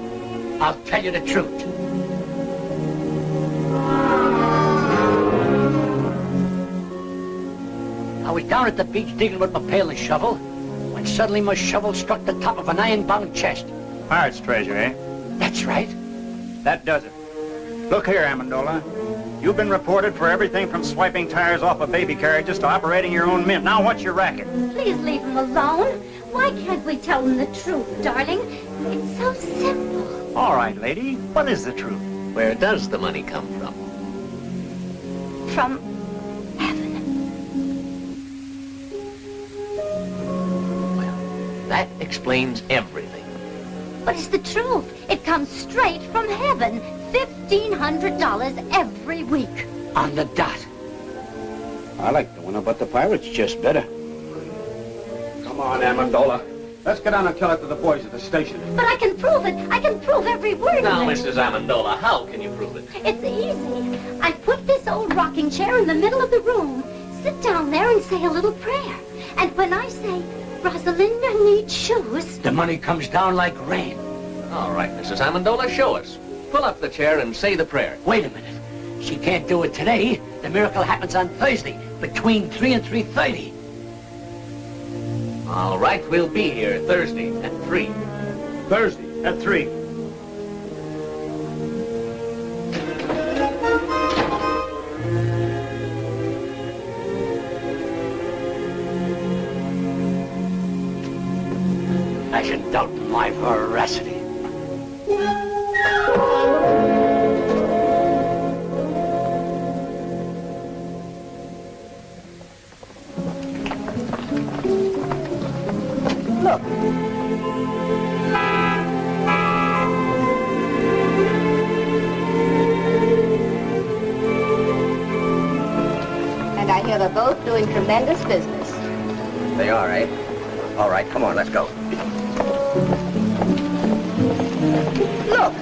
Speaker 9: I'll tell you the truth. I was down at the beach digging with my pail and shovel when suddenly my shovel struck the top of an iron-bound chest.
Speaker 11: Pirate's treasure, eh?
Speaker 9: That's right.
Speaker 11: That does it. Look here, Amendola. You've been reported for everything from swiping tires off of baby carriages to operating your own mint. Now, what's your racket?
Speaker 15: Please leave him alone. Why can't we tell him the truth, darling? It's so simple.
Speaker 11: All right, lady. What is the truth?
Speaker 20: Where does the money come from?
Speaker 15: From
Speaker 20: That explains everything.
Speaker 15: But it's the truth. It comes straight from heaven. $1,500 every week.
Speaker 8: On the dot.
Speaker 11: I like the one about the pirates just better. Come on, Amendola. Let's get down and tell it to the boys at the station.
Speaker 15: But I can prove it. I can prove every word
Speaker 20: Now,
Speaker 15: of it.
Speaker 20: Mrs. Amendola, how can you prove it?
Speaker 15: It's easy. I put this old rocking chair in the middle of the room, sit down there and say a little prayer. And when I say, Rosalinda needs shoes,
Speaker 8: The money comes down like rain.
Speaker 20: All right, Mrs. Amendola, show us. Pull up the chair and say the prayer.
Speaker 8: Wait a minute. She can't do it today. The miracle happens on Thursday, between 3 and 3:30.
Speaker 20: All right, we'll be here Thursday at 3.
Speaker 11: Thursday at 3.
Speaker 8: I should doubt my veracity.
Speaker 7: Look.
Speaker 1: And I hear they're both doing tremendous business.
Speaker 10: They are, eh? All right, come on, let's go.
Speaker 1: Look.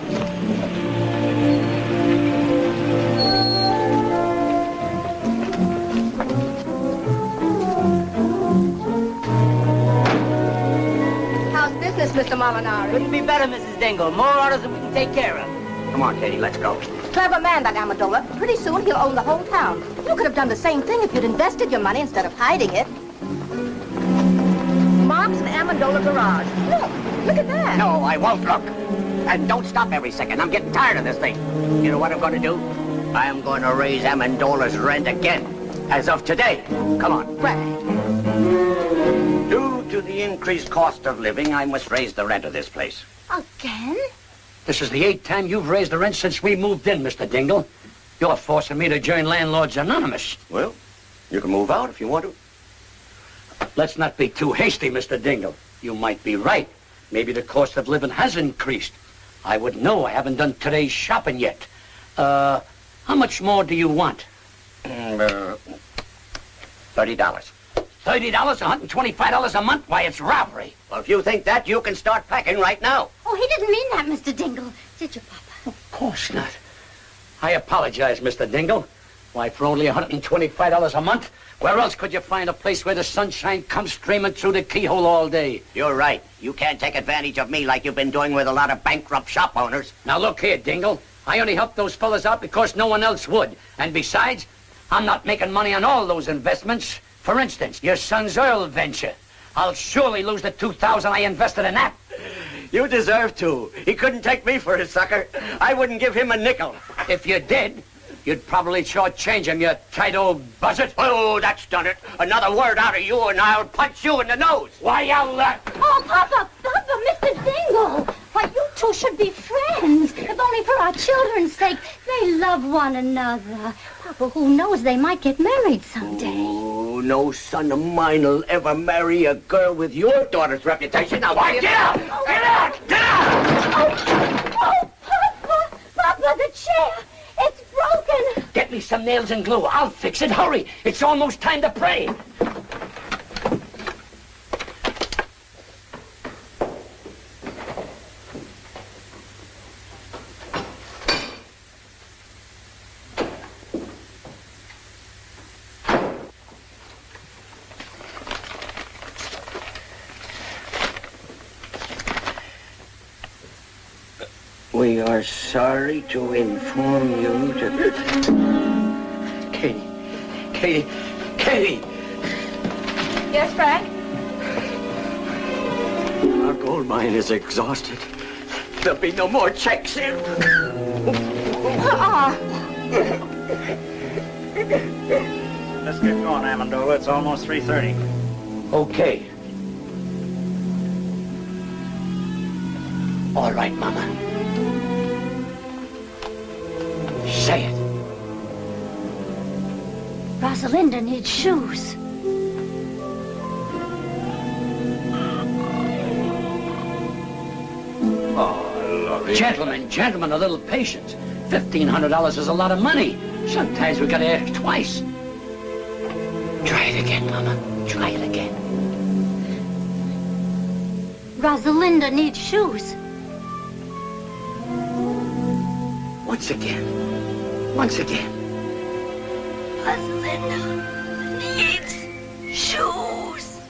Speaker 1: How's business, Mr. Molinari?
Speaker 6: Couldn't be better, Mrs. Dingle. More orders than we can take care of.
Speaker 10: Come on, Katie, let's go.
Speaker 1: Clever man, that Amendola. Pretty soon he'll own the whole town. You could have done the same thing if you'd invested your money instead of hiding it. Mark's an Amendola garage. Look at that.
Speaker 10: No, I won't look. And don't stop every second. I'm getting tired of this thing. You know what I'm going to do? I'm going to raise Amendola's rent again. As of today. Come on. Due to the increased cost of living, I must raise the rent of this place.
Speaker 15: Again?
Speaker 8: This is the 8th time you've raised the rent since we moved in, Mr. Dingle. You're forcing me to join Landlords Anonymous.
Speaker 10: Well, you can move out if you want to.
Speaker 8: Let's not be too hasty, Mr. Dingle. You might be right. Maybe the cost of living has increased. I wouldn't know. I haven't done today's shopping yet. How much more do you want?
Speaker 10: $30.
Speaker 8: $30? $125 a month? Why, it's robbery.
Speaker 10: Well, if you think that, you can start packing right now.
Speaker 15: Oh, he didn't mean that, Mr. Dingle. Did you, Papa?
Speaker 8: Of course not. I apologize, Mr. Dingle. Why, for only $125 a month? Where else could you find a place where the sunshine comes streaming through the keyhole all day?
Speaker 10: You're right. You can't take advantage of me like you've been doing with a lot of bankrupt shop owners.
Speaker 8: Now, look here, Dingle. I only helped those fellas out because no one else would. And besides, I'm not making money on all those investments. For instance, your son's oil venture. I'll surely lose the $2,000 I invested in that.
Speaker 10: You deserve to. He couldn't take me for a sucker. I wouldn't give him a nickel.
Speaker 8: If you did, you'd probably shortchange him, you tight old buzzard.
Speaker 10: Oh, that's done it. Another word out of you and I'll punch you in the nose.
Speaker 8: Why, I'll...
Speaker 15: Oh, Papa, Mr. Dingle. Why, you two should be friends. If only for our children's sake. They love one another. Papa, who knows, they might get married someday.
Speaker 10: Oh, no son of mine will ever marry a girl with your daughter's reputation. Now, why, get out! Get out! Get out!
Speaker 15: Oh, Papa, the chair. It's broken.
Speaker 8: Get me some nails and glue. I'll fix it. Hurry. It's almost time to pray.
Speaker 10: We are sorry to inform you that... Katie!
Speaker 1: Yes, Frank?
Speaker 10: Our gold mine is exhausted. There'll be no more checks in.
Speaker 11: Let's get going, Amendola. It's almost 3:30.
Speaker 10: Okay. All right, Mama. Say it.
Speaker 15: Rosalinda needs shoes.
Speaker 10: Oh, Lord. Gentlemen, a little patience. $1,500 is a lot of money. Sometimes we gotta ask twice. Try it again, Mama. Try it again.
Speaker 15: Rosalinda needs shoes.
Speaker 10: Once again. Once again.
Speaker 15: Rosalinda needs shoes.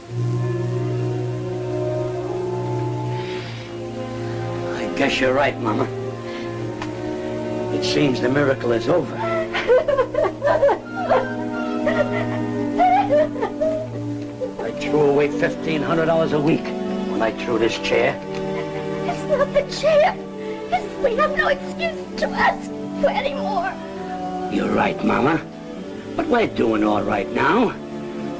Speaker 10: I guess you're right, Mama. It seems the miracle is over. I threw away $1,500 a week when I threw this chair.
Speaker 15: It's not the chair. We have no excuse to ask for any more.
Speaker 10: You're right, Mama. But we're doing all right now.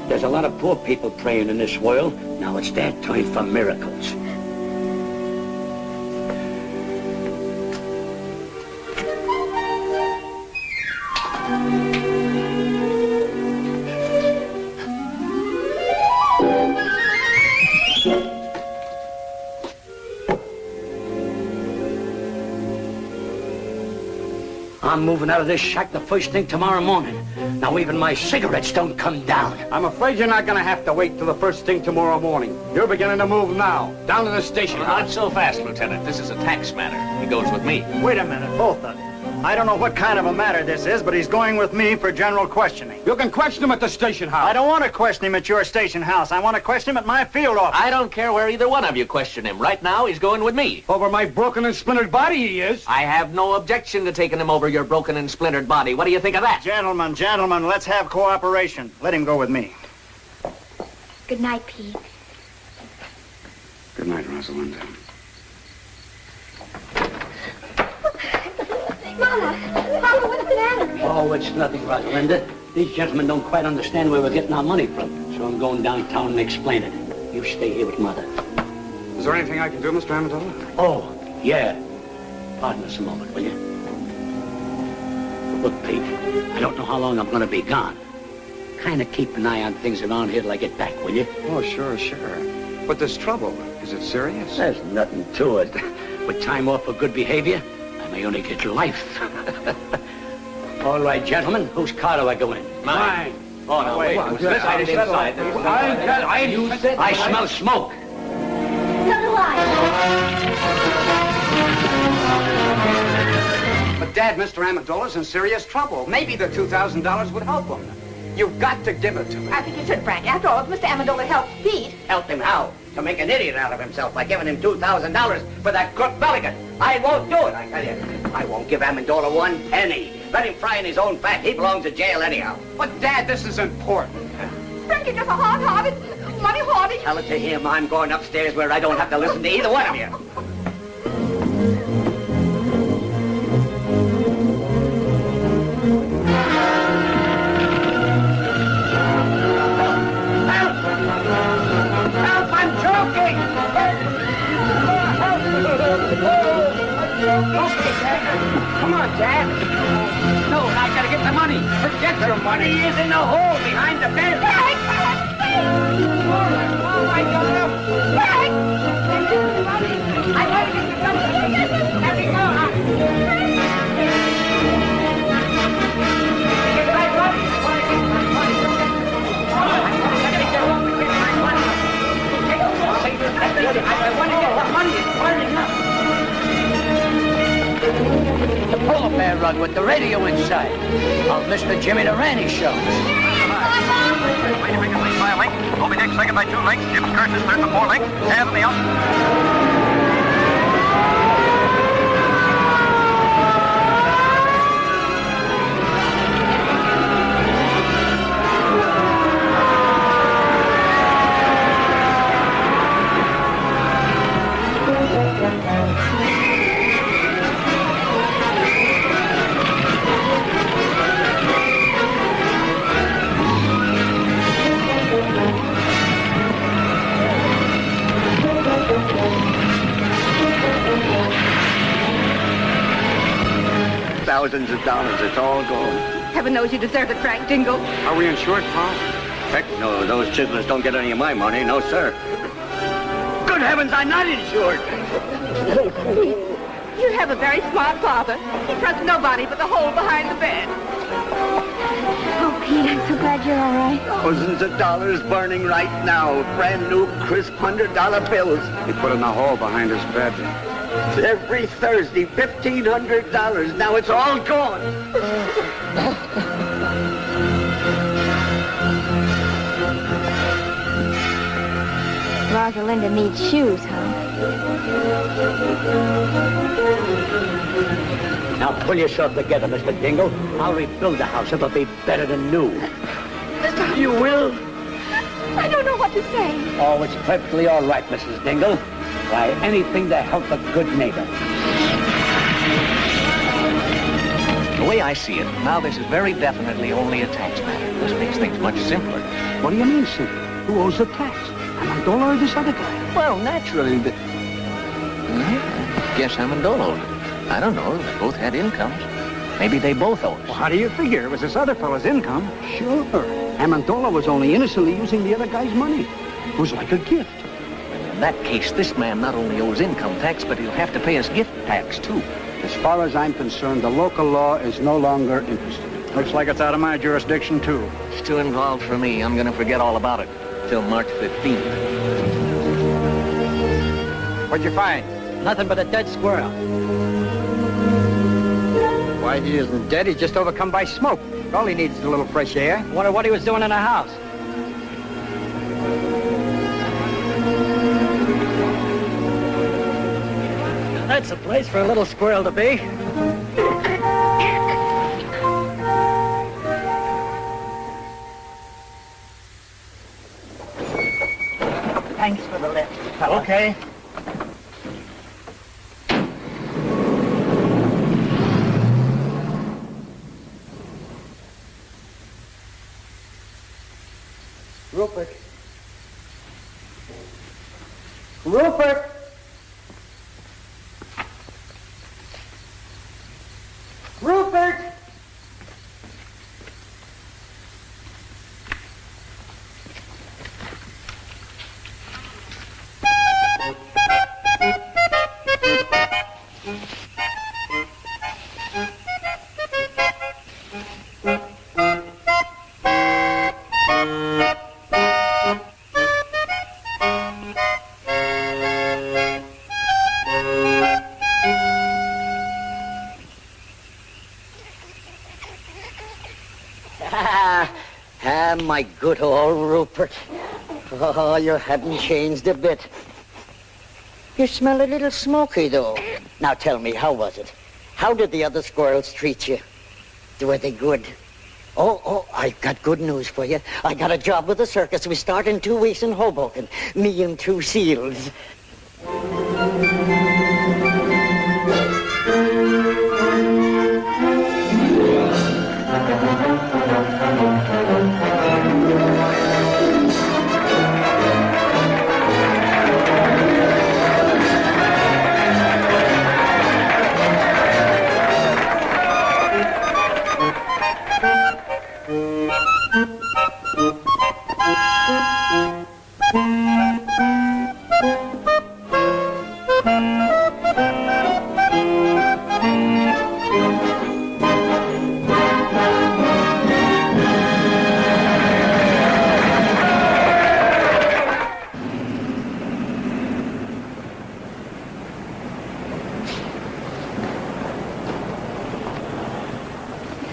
Speaker 10: There's a lot of poor people praying in this world. Now it's their time for miracles. I'm moving out of this shack the first thing tomorrow morning. Now even my cigarettes don't come down.
Speaker 11: I'm afraid you're not going to have to wait till the first thing tomorrow morning. You're beginning to move now. Down to the station house.
Speaker 20: Not so fast, Lieutenant. This is a tax matter. He goes with me.
Speaker 16: Wait a minute, both of you. I don't know what kind of a matter this is, but he's going with me for general questioning.
Speaker 11: You can question him at the station house.
Speaker 16: I don't want to question him at your station house. I want to question him at my field office.
Speaker 20: I don't care where either one of you question him. Right now, he's going with me.
Speaker 11: Over my broken and splintered body, he is.
Speaker 20: I have no objection to taking him over your broken and splintered body. What do you think of that?
Speaker 16: Gentlemen, let's have cooperation. Let him go with me.
Speaker 15: Good night, Pete.
Speaker 17: Good night, Rosalinda.
Speaker 15: Mama, what's the matter?
Speaker 10: Oh, it's nothing, Rosalinda. These gentlemen don't quite understand where we're getting our money from. So I'm going downtown and explaining it. You stay here with Mother.
Speaker 17: Is there anything I can do, Mr. Amendola?
Speaker 10: Oh, yeah. Pardon us a moment, will you? Look, Pete, I don't know how long I'm going to be gone. Kind of keep an eye on things around here till I get back, will you?
Speaker 17: Oh, sure. But there's trouble. Is it serious?
Speaker 10: There's nothing to it. With time off for good behavior, I may only get life. All right, gentlemen, whose car do I go in?
Speaker 20: Mine. Oh, no, wait.
Speaker 10: I smell smoke.
Speaker 15: So do I.
Speaker 17: But, Dad, Mr. Amendola's in serious trouble. Maybe the $2,000 would help him. You've got to give it to him.
Speaker 3: I think you should, Frank. After all, if Mr. Amendola helped Pete.
Speaker 10: Help him how? To make an idiot out of himself by giving him $2,000 for that crook Mulligan. I won't do it, I tell you. I won't give Amendola one penny. Let him fry in his own fat. He belongs to jail anyhow.
Speaker 17: But, Dad, this is important.
Speaker 3: Frank, you're just a hard-hearted, money-hoarding.
Speaker 10: Tell it to him. I'm going upstairs where I don't have to listen to either one of you.
Speaker 8: Come on, Dad. No, I gotta get the money. Forget your money.
Speaker 10: He is in the hole behind the bed.
Speaker 3: Frank! Oh, my God! Frank! I gotta get the money. Let me go. Get my money. I want to get my money. I gotta get my money. I want to get the money. It's burning up.
Speaker 10: The polar bear rug with the radio inside. Of Mr. Jimmy Durante show.
Speaker 19: Waiting by a link. Moby Dick second by 2 lengths. Jim Curtis third for 4 lengths. And the out.
Speaker 10: thousands of dollars. It's all gone.
Speaker 3: Heaven knows you deserve it, Frank Dingle.
Speaker 11: Are we insured, Pa?
Speaker 10: Heck no, those chiselers don't get any of my money. No, sir. Good heavens, I'm not insured.
Speaker 3: You have a very smart father. He trusts nobody but the hole behind the bed.
Speaker 4: Oh, Pete, I'm so glad you're all right.
Speaker 10: Thousands of dollars burning right now. Brand new, crisp $100 bills.
Speaker 11: He put in the hole behind his bed.
Speaker 10: Every Thursday, $1,500. Now it's all gone.
Speaker 4: Rosalinda needs shoes, huh?
Speaker 10: Now pull yourself together, Mr. Dingle. I'll rebuild the house. It'll be better than new. You will?
Speaker 3: I don't know what to say.
Speaker 10: Oh, it's perfectly all right, Mrs. Dingle. Why, anything to help a good neighbor.
Speaker 20: The way I see it, now this is very definitely only a tax matter. This makes things much simpler.
Speaker 11: What do you mean, simple? Who owes the tax? Amendola or this other guy?
Speaker 20: Well, naturally, but... I guess Amendola owed it. I don't know. They both had incomes. Maybe they both owe us.
Speaker 11: Well, how do you figure? It was this other fellow's income. Sure. Amendola was only innocently using the other guy's money. It was like a gift.
Speaker 20: In that case, this man not only owes income tax, but he'll have to pay us gift tax, too.
Speaker 11: As far as I'm concerned, the local law is no longer interested. Looks like it's out of my jurisdiction, too.
Speaker 20: It's too involved for me. I'm going to forget all about it till March 15th.
Speaker 16: What'd you find?
Speaker 7: Nothing but a dead squirrel.
Speaker 16: Why, he isn't dead. He's just overcome by smoke. All he needs is a little fresh air.
Speaker 7: Wonder what he was doing in the house. That's a place for a little squirrel to be. Thanks for the lift, fella.
Speaker 16: Okay.
Speaker 7: Rupert. Rupert! Rupert! My good old Rupert. Oh, you haven't changed a bit. You smell a little smoky, though. Now tell me, how was it? How did the other squirrels treat you? Were they good? Oh, I've got good news for you. I got a job with the circus. We start in 2 weeks in Hoboken. Me and 2 seals.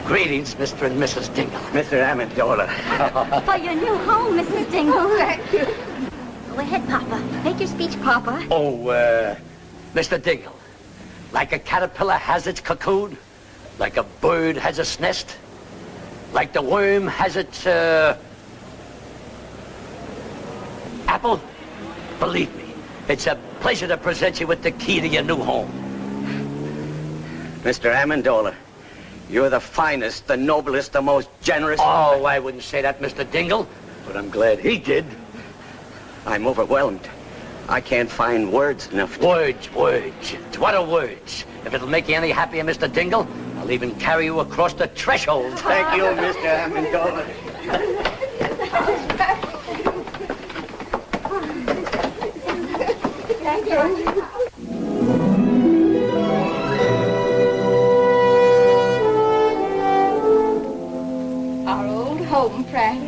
Speaker 10: Greetings, Mr. and Mrs. Dingle. Mr. Amendola.
Speaker 15: For your new home, Mrs. Dingle. Thank you. Go ahead, Papa. Make your speech, Papa.
Speaker 10: Oh, Mr. Dingle. Like a caterpillar has its cocoon, like a bird has its nest, like the worm has its, apple. Believe me, it's a pleasure to present you with the key to your new home. Mr. Amendola, you're the finest, the noblest, the most generous... Oh, I wouldn't say that, Mr. Dingle, but I'm glad he did. I'm overwhelmed. I can't find words enough. Words. What are words? If it'll make you any happier, Mr. Dingle, I'll even carry you across the threshold. Thank you, Mr. Amendola.
Speaker 4: Thank you. Our old home, Frank.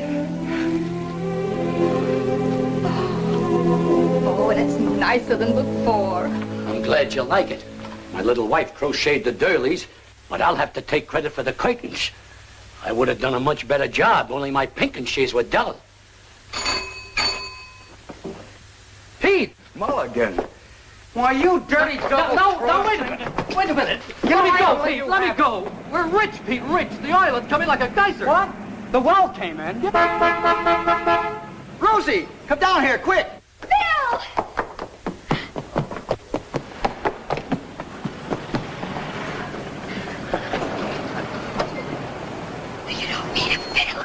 Speaker 4: Oh, and it's nicer than before.
Speaker 10: I'm glad you like it. My little wife crocheted the doilies, but I'll have to take credit for the curtains. I would have done a much better job, only my pinking shears were dull.
Speaker 14: Pete! Mulligan. Why, you dirty double
Speaker 2: No, wait a minute. Wait a minute. Let me go, Pete. Let me go. We're rich, Pete, rich. The oil is coming like a geyser.
Speaker 16: What? The well came in. Rosie, come down here, quick.
Speaker 4: Bill! You don't mean it, Bill.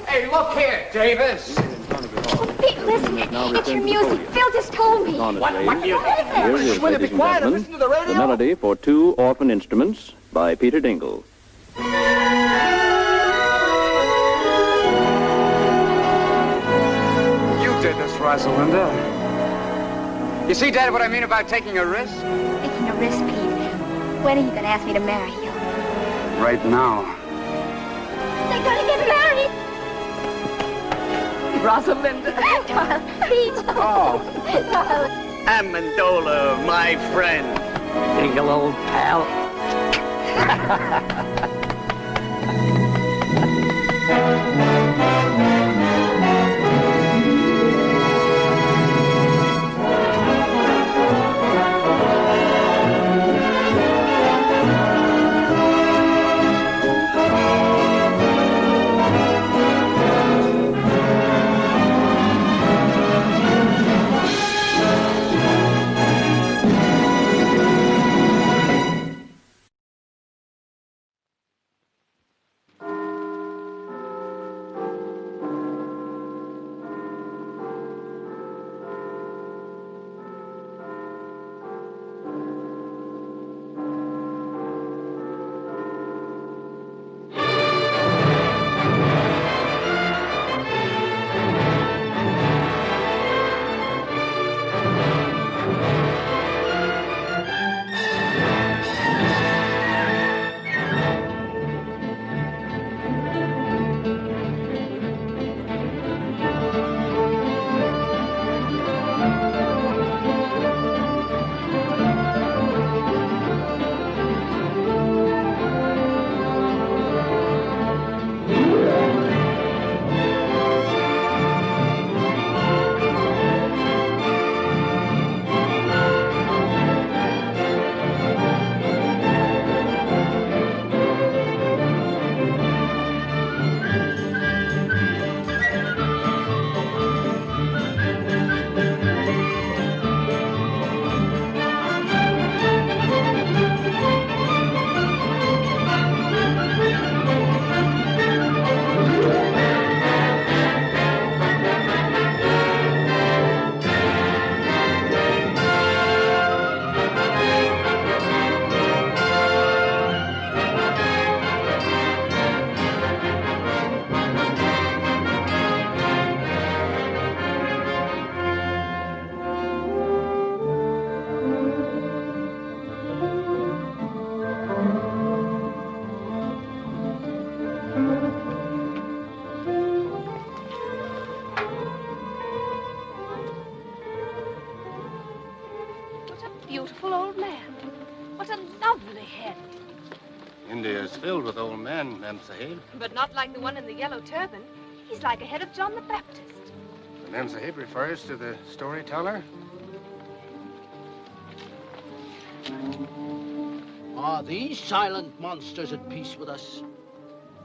Speaker 13: Hey, look here, Davis.
Speaker 4: Oh, Pete, listen. It's your music. Phil just told me.
Speaker 10: What music?
Speaker 5: Here is, ladies and gentlemen, the melody for Two Orphan Instruments by Peter Dingle.
Speaker 17: Did this, Rosalinda. You see, Dad, what I mean about taking a risk?
Speaker 4: Taking a risk, Pete. When are you going to ask me to marry you?
Speaker 17: Right now.
Speaker 4: They're going to get married.
Speaker 3: Rosalinda.
Speaker 4: Pete.
Speaker 10: Oh.
Speaker 4: Darling.
Speaker 10: Amendola, my friend. Dingle, old pal.
Speaker 3: Beautiful old man. What a lovely head.
Speaker 11: India's filled with old men, Mem Sahib.
Speaker 3: But not like the one in the yellow turban. He's like a head of John the Baptist.
Speaker 11: The Mem Sahib refers to the storyteller.
Speaker 9: Are these silent monsters at peace with us?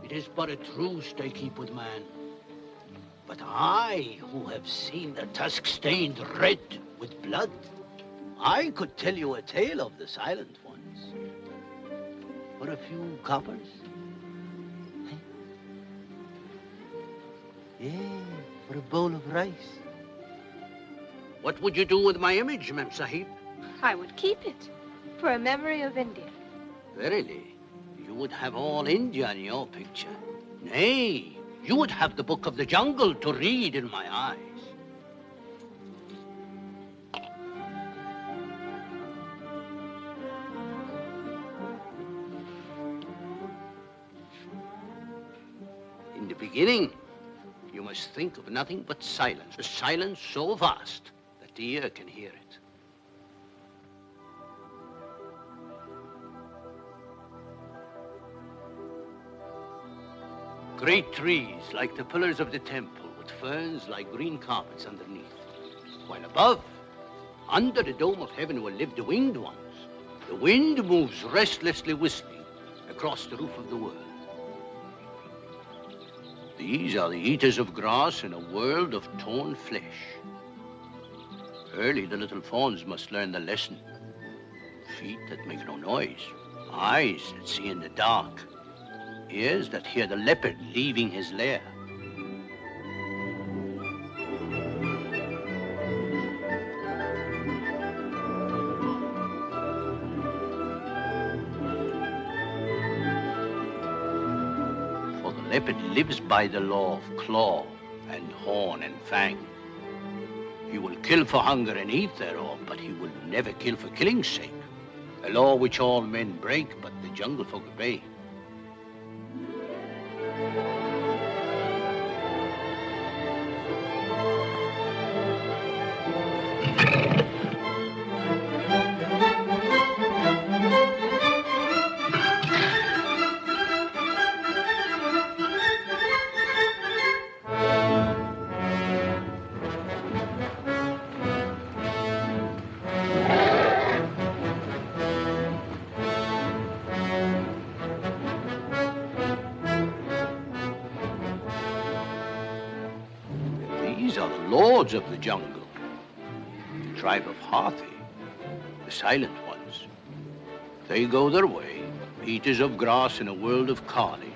Speaker 9: It is but a truce they keep with man. But I, who have seen their tusks stained red with blood, I could tell you a tale of the silent ones. For a few coppers? Eh? Yeah, for a bowl of rice. What would you do with my image, Mem Sahib?
Speaker 3: I would keep it for a memory of India.
Speaker 9: Verily, you
Speaker 18: would have all India in your picture. Nay, you would have the Book of the Jungle to read in my eyes. In the beginning, you must think of nothing but silence. A silence so vast that the ear can hear it. Great trees like the pillars of the temple with ferns like green carpets underneath. While above, under the dome of heaven will live the winged ones. The wind moves restlessly whistling across the roof of the world. These are the eaters of grass in a world of torn flesh. Early the little fawns must learn the lesson. Feet that make no noise, eyes that see in the dark, ears that hear the leopard leaving his lair. For the leopard lives by the law of claw and horn and fang. He will kill for hunger and eat thereof, but he will never kill for killing's sake. A law which all men break, but the jungle folk obey. Of the jungle, the tribe of Hathi, the silent ones. They go their way, eaters of grass in a world of carnage.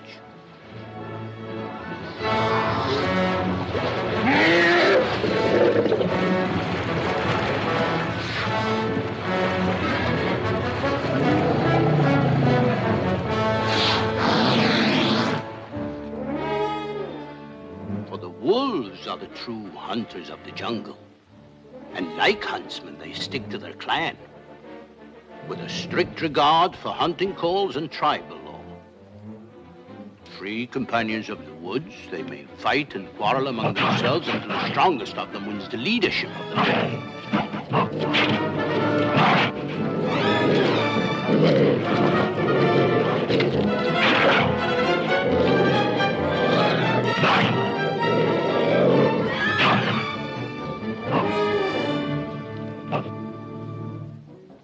Speaker 18: Wolves are the true hunters of the jungle. And like huntsmen, they stick to their clan, with a strict regard for hunting calls and tribal law. Free companions of the woods, they may fight and quarrel among themselves until the strongest of them wins the leadership of the band.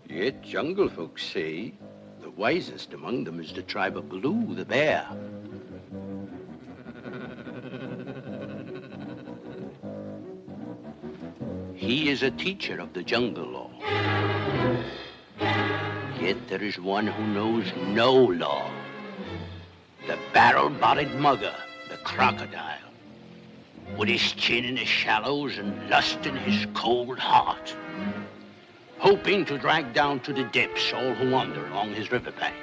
Speaker 18: Yet jungle folks say the wisest among them is the tribe of Baloo, the bear. He is a teacher of the jungle law. Yet there is one who knows no law. The barrel-bodied mugger, the crocodile, with his chin in the shallows and lust in his cold heart, hoping to drag down to the depths all who wander along his riverbank.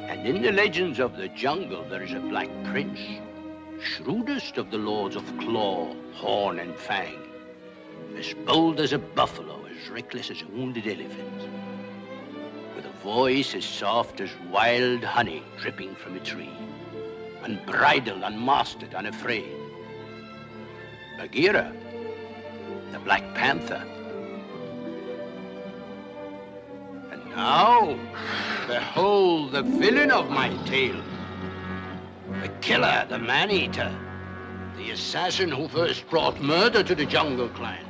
Speaker 18: And in the legends of the jungle, there is a black prince, shrewdest of the lords of claw, horn, and fang, as bold as a buffalo, as reckless as a wounded elephant, with a voice as soft as wild honey dripping from a tree, unbridled, unmastered, unafraid. Bagheera, the Black Panther. And now, behold the villain of my tale, the killer, the man-eater, the assassin who first brought murder to the jungle clans,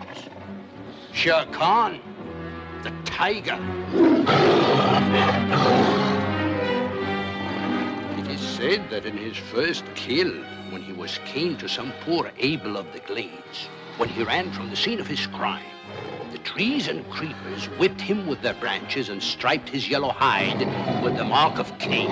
Speaker 18: Shere Khan, the tiger. It is said that in his first kill, when he was kin to some poor Abel of the glades, when he ran from the scene of his crime, the trees and creepers whipped him with their branches and striped his yellow hide with the mark of Cain.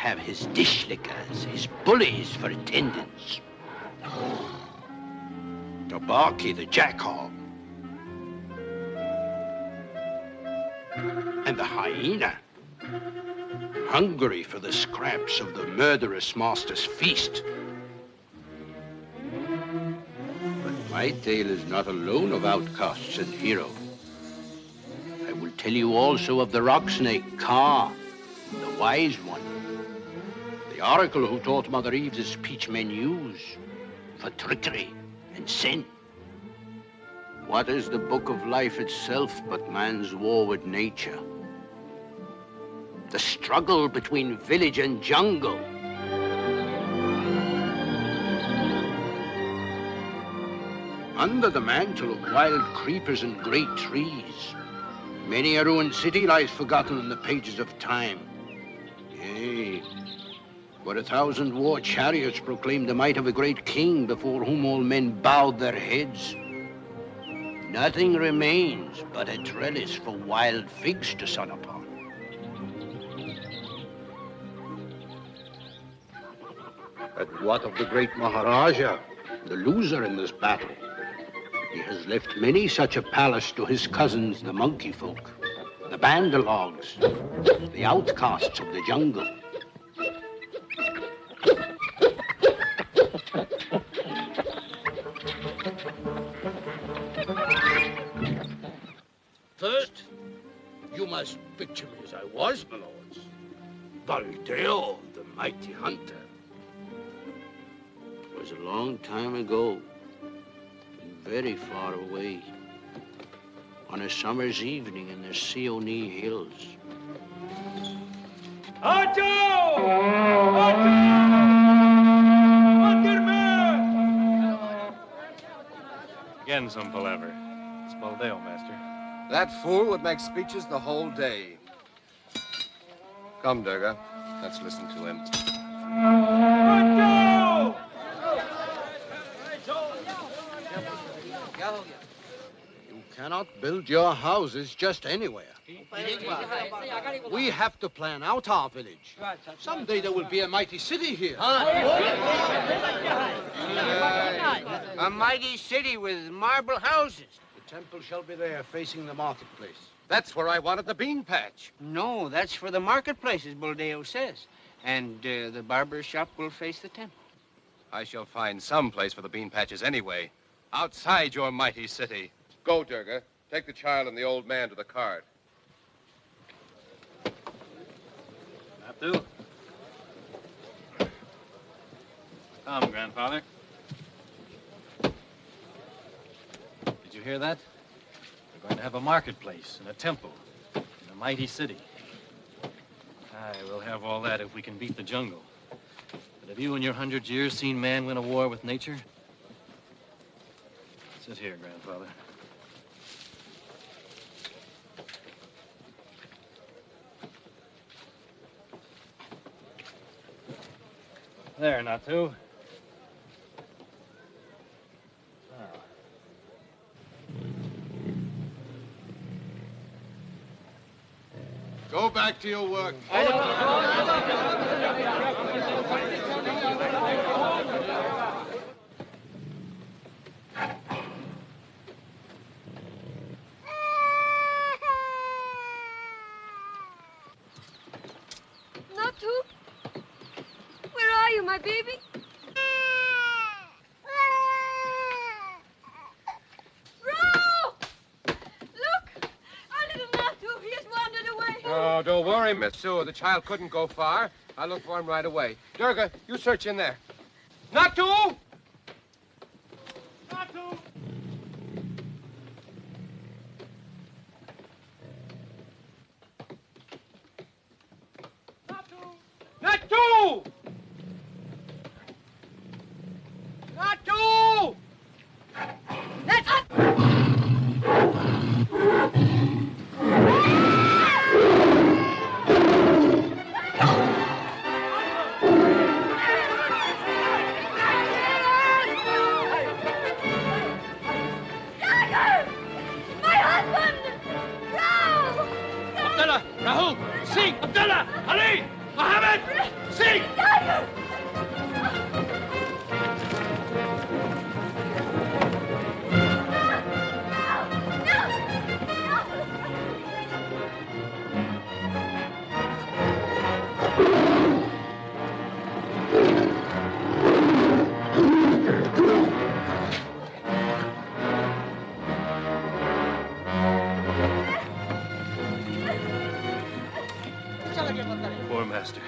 Speaker 18: have his dish lickers, his bullies for attendants. The barky, the jackal. And the hyena, hungry for the scraps of the murderous master's feast. But my tale is not alone of outcasts and heroes. I will tell you also of the rock snake, Ka, the wise one. The oracle who taught Mother Eve the speech men use for trickery and sin. What is the book of life itself but man's war with nature? The struggle between village and jungle. Under the mantle of wild creepers and great trees, many a ruined city lies forgotten in the pages of time. Yea, where 1,000 war chariots proclaimed the might of a great king before whom all men bowed their heads. Nothing remains but a trellis for wild figs to sun upon. But what of the great Maharaja, the loser in this battle? He has left many such a palace to his cousins, the monkey folk, the bandalogs, the outcasts of the jungle. First, you must picture me as I was, my lords. Baldeo, the mighty hunter. It was a long time ago, and very far away, on a summer's evening in the Seonee Hills.
Speaker 21: Again, some palaver. It's Baldeo, master.
Speaker 13: That fool would make speeches the whole day. Come, Durga. Let's listen to him. You cannot build your houses just anywhere. We have to plan out our village. Someday there will be a mighty city here.
Speaker 10: A mighty city with marble houses.
Speaker 13: The temple shall be there, facing the marketplace. That's where I wanted the bean patch.
Speaker 6: No, that's for the marketplace, as Baldeo says. And the barber shop will face the temple.
Speaker 13: I shall find some place for the bean patches anyway. Outside your mighty city. Go, Durga. Take the child and the old man to the cart.
Speaker 21: Abdul. Come, grandfather. Did you hear that? We're going to have a marketplace and a temple in a mighty city. Aye, we'll have all that if we can beat the jungle. But have you in your 100 years seen man win a war with nature? Sit here, grandfather. There, Natu.
Speaker 13: Go back to your work.
Speaker 22: Natu? Where are you, my baby?
Speaker 13: Oh, don't worry, Miss Sue. The child couldn't go far. I'll look for him right away. Durga, you search in there. Natu! Natu! Natu! Natu!
Speaker 9: Mohammed! Sing!
Speaker 22: Tiger!
Speaker 21: Poor master.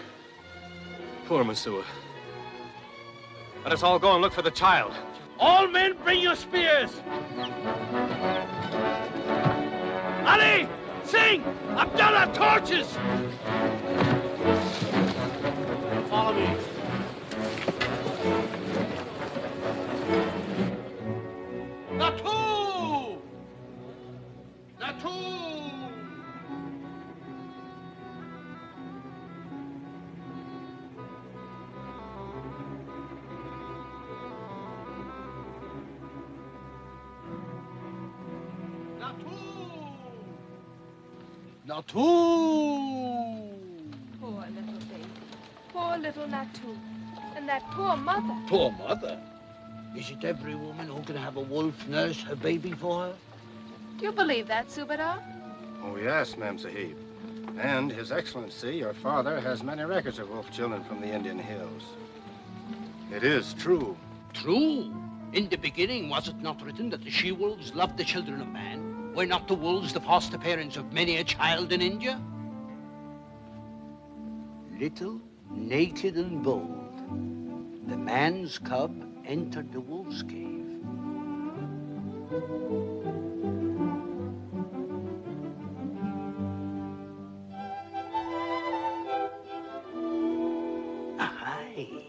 Speaker 21: Poor Masua. Let us all go and look for the child.
Speaker 9: All men, bring your spears! Ali! Sing! Abdullah, torches! Follow me. Natu! Natu! Natu!
Speaker 22: Poor little baby. Poor little Natu. And that poor mother.
Speaker 18: Poor mother? Is it every woman who can have a wolf nurse her baby for her?
Speaker 22: Do you believe that, Subadar?
Speaker 11: Oh, yes, Ma'am Sahib. And His Excellency, your father, has many records of wolf children from the Indian hills. It is true.
Speaker 18: True? In the beginning, was it not written that the she-wolves loved the children of man? Were not the wolves the foster parents of many a child in India? Little, naked and bold, the man's cub entered the wolf's cave. Aye.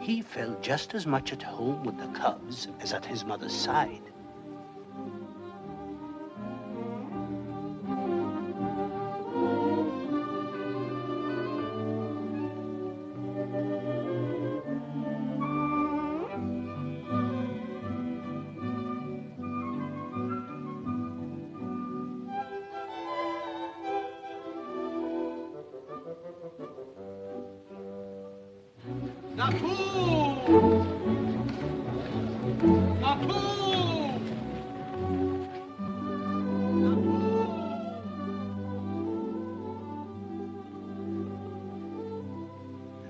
Speaker 18: He felt just as much at home with the cubs as at his mother's side.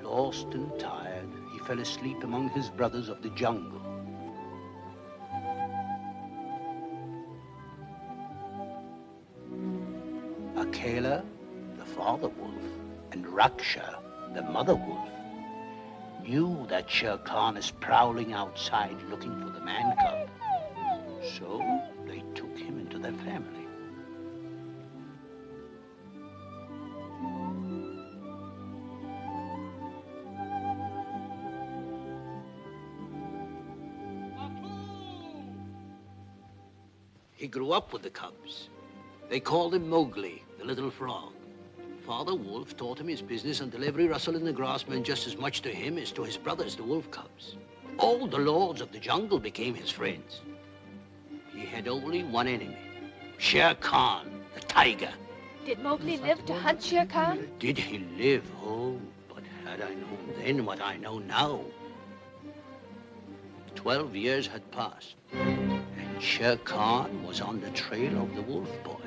Speaker 18: Lost and tired, he fell asleep among his brothers of the jungle. Akela, the father wolf, and Raksha, the mother wolf, knew that Sher Khan is prowling outside looking for the man cub. So they took him into their family. He grew up with the cubs. They called him Mowgli, the little frog. Father Wolf taught him his business until every rustle in the grass meant just as much to him as to his brothers, the wolf cubs. All the lords of the jungle became his friends. He had only one enemy, Sher Khan, the tiger.
Speaker 22: Did Mowgli live to hunt Shere Khan?
Speaker 18: Did he live? Oh, but had I known then what I know now. 12 years had passed, and Sher Khan was on the trail of the wolf boy.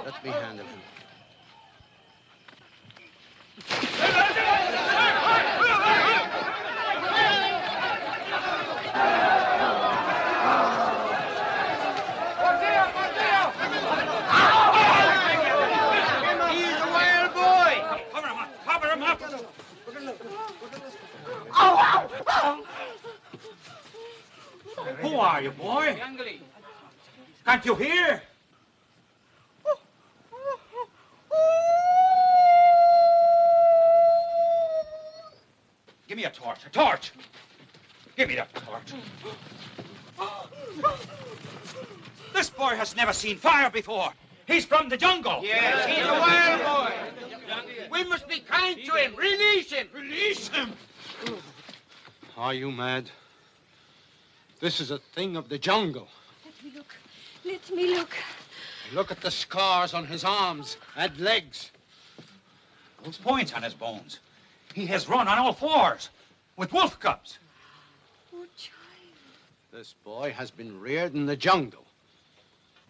Speaker 13: Let me handle him.
Speaker 9: He's a wild boy. Cover him up. Cover him up. Who are you, boy? Can't you hear? Give me a torch. A torch. Give me that torch. This boy has never seen fire before. He's from the jungle.
Speaker 6: Yes, he's a wild boy. We must be kind to him. Release him.
Speaker 9: Release him. Are you mad? This is a thing of the jungle.
Speaker 22: Let me look. Let me look.
Speaker 9: Look at the scars on his arms and legs.
Speaker 14: Those points on his bones. He has run on all fours with wolf cubs.
Speaker 22: Oh, child.
Speaker 9: This boy has been reared in the jungle.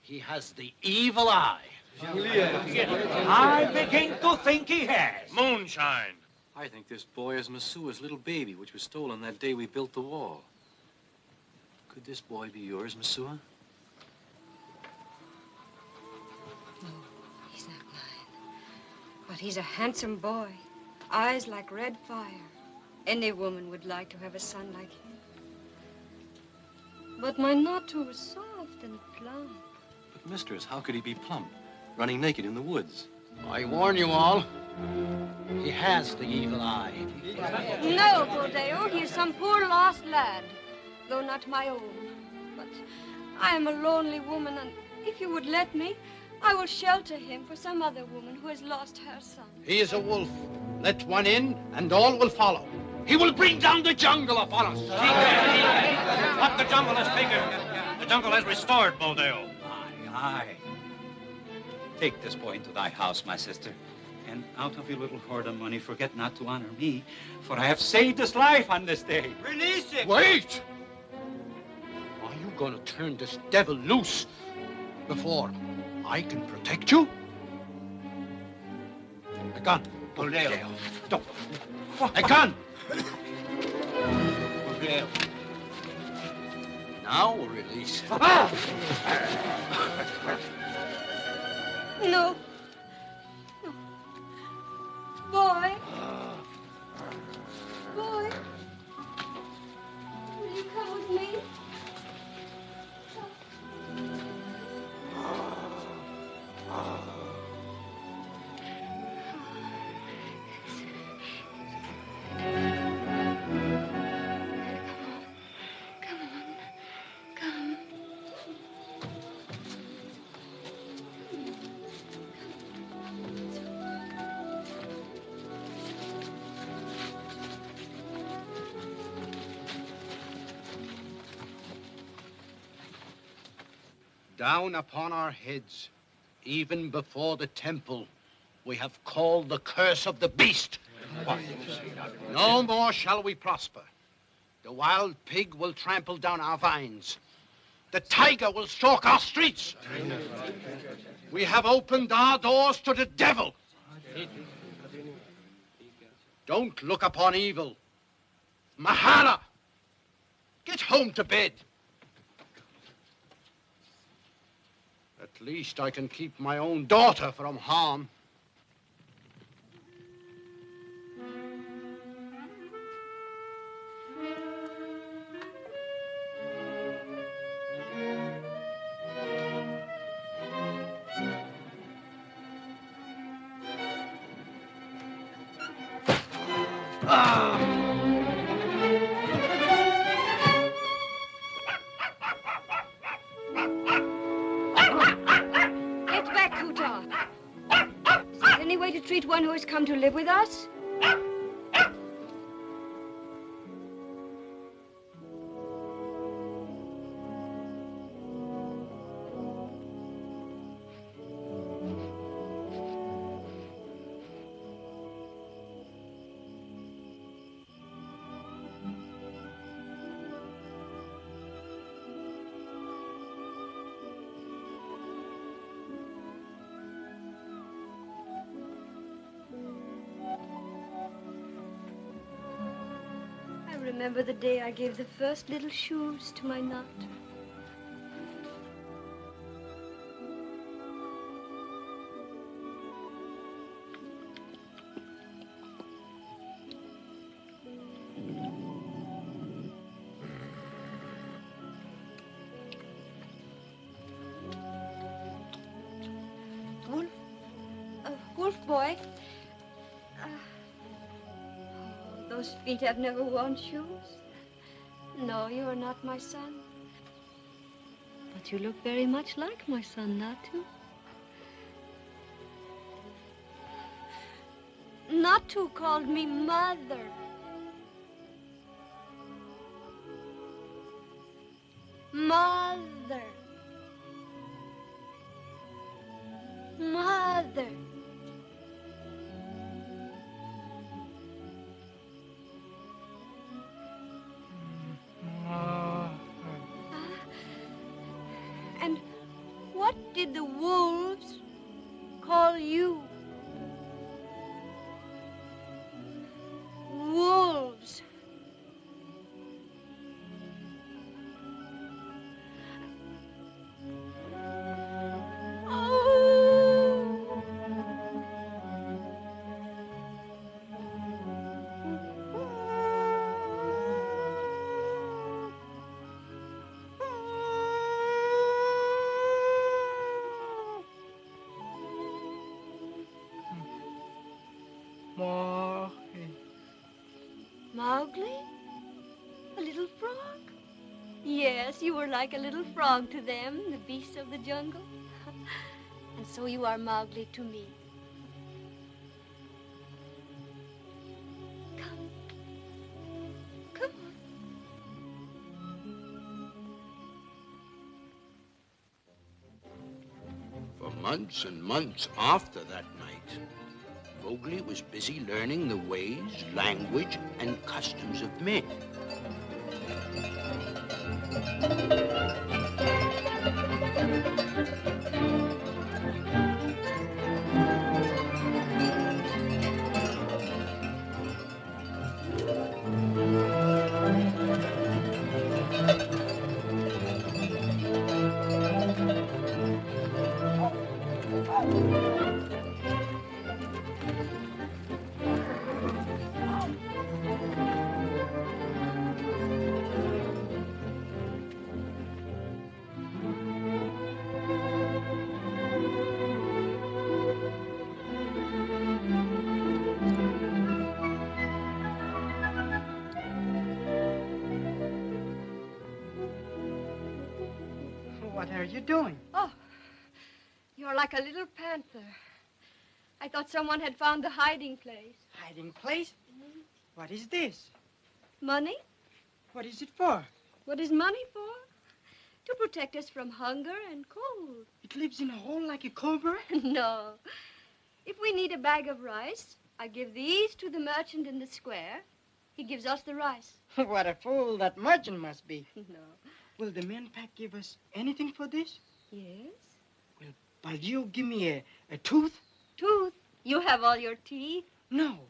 Speaker 9: He has the evil eye.
Speaker 14: I begin to think he has.
Speaker 21: Moonshine. I think this boy is Messua's little baby, which was stolen that day we built the wall. Could this boy be yours, Messua?
Speaker 22: No, he's not mine. But he's a handsome boy. Eyes like red fire. Any woman would like to have a son like him. But my Natu was soft and plump.
Speaker 21: But, mistress, how could he be plump, running naked in the woods?
Speaker 9: I warn you all, he has the evil eye.
Speaker 22: No, Buldeo, he is some poor lost lad, though not my own. But I am a lonely woman, and if you would let me, I will shelter him for some other woman who has lost her son.
Speaker 9: He is a wolf,
Speaker 11: Let one in, and all will follow. He will bring down the jungle upon us.
Speaker 21: What the jungle has taken, the jungle has restored, Buldeo.
Speaker 1: Aye. Take this boy into thy house, my sister, and out of your little hoard of money, forget not to honor me, for I have saved his life on this day.
Speaker 11: Release him! Wait! Are you going to turn this devil loose before I can protect you? A gun.
Speaker 18: Buldeo.
Speaker 11: Don't. A gun!
Speaker 18: Buldeo. Now release him.
Speaker 22: No. No. Boy. Boy. Will you come with me?
Speaker 11: Down upon our heads, even before the temple, we have called the curse of the beast. No more shall we prosper. The wild pig will trample down our vines. The tiger will stalk our streets. We have opened our doors to the devil. Don't look upon evil. Mahala! Get home to bed. At least I can keep my own daughter from harm.
Speaker 22: Treat one who has come to live with us? Remember the day I gave the first little shoes to my nut. Wolf boy. Those feet have never worn shoes. No, you are not my son. But you look very much like my son, Natu. Natu called me mother. Mother. Mother. And what did the wolves call you? Wolves. Mowgli? A little frog? Yes, you were like a little frog to them, the beasts of the jungle. And so you are Mowgli to me.
Speaker 18: months and months after that night, Mowgli was busy learning the ways, language, and customs of men.
Speaker 2: What are you doing?
Speaker 22: Oh, you're like a little panther. I thought someone had found the hiding place.
Speaker 2: Hiding place? What is this?
Speaker 22: Money?
Speaker 2: What is it for?
Speaker 22: What is money for? To protect us from hunger and cold.
Speaker 2: It lives in a hole like a cobra?
Speaker 22: No. If we need a bag of rice, I give these to the merchant in the square. He gives us the rice.
Speaker 2: What a fool that merchant must be.
Speaker 22: No.
Speaker 2: Will the man pack give us anything for this?
Speaker 22: Yes?
Speaker 2: Will you give me a tooth?
Speaker 22: Tooth? You have all your teeth?
Speaker 2: No,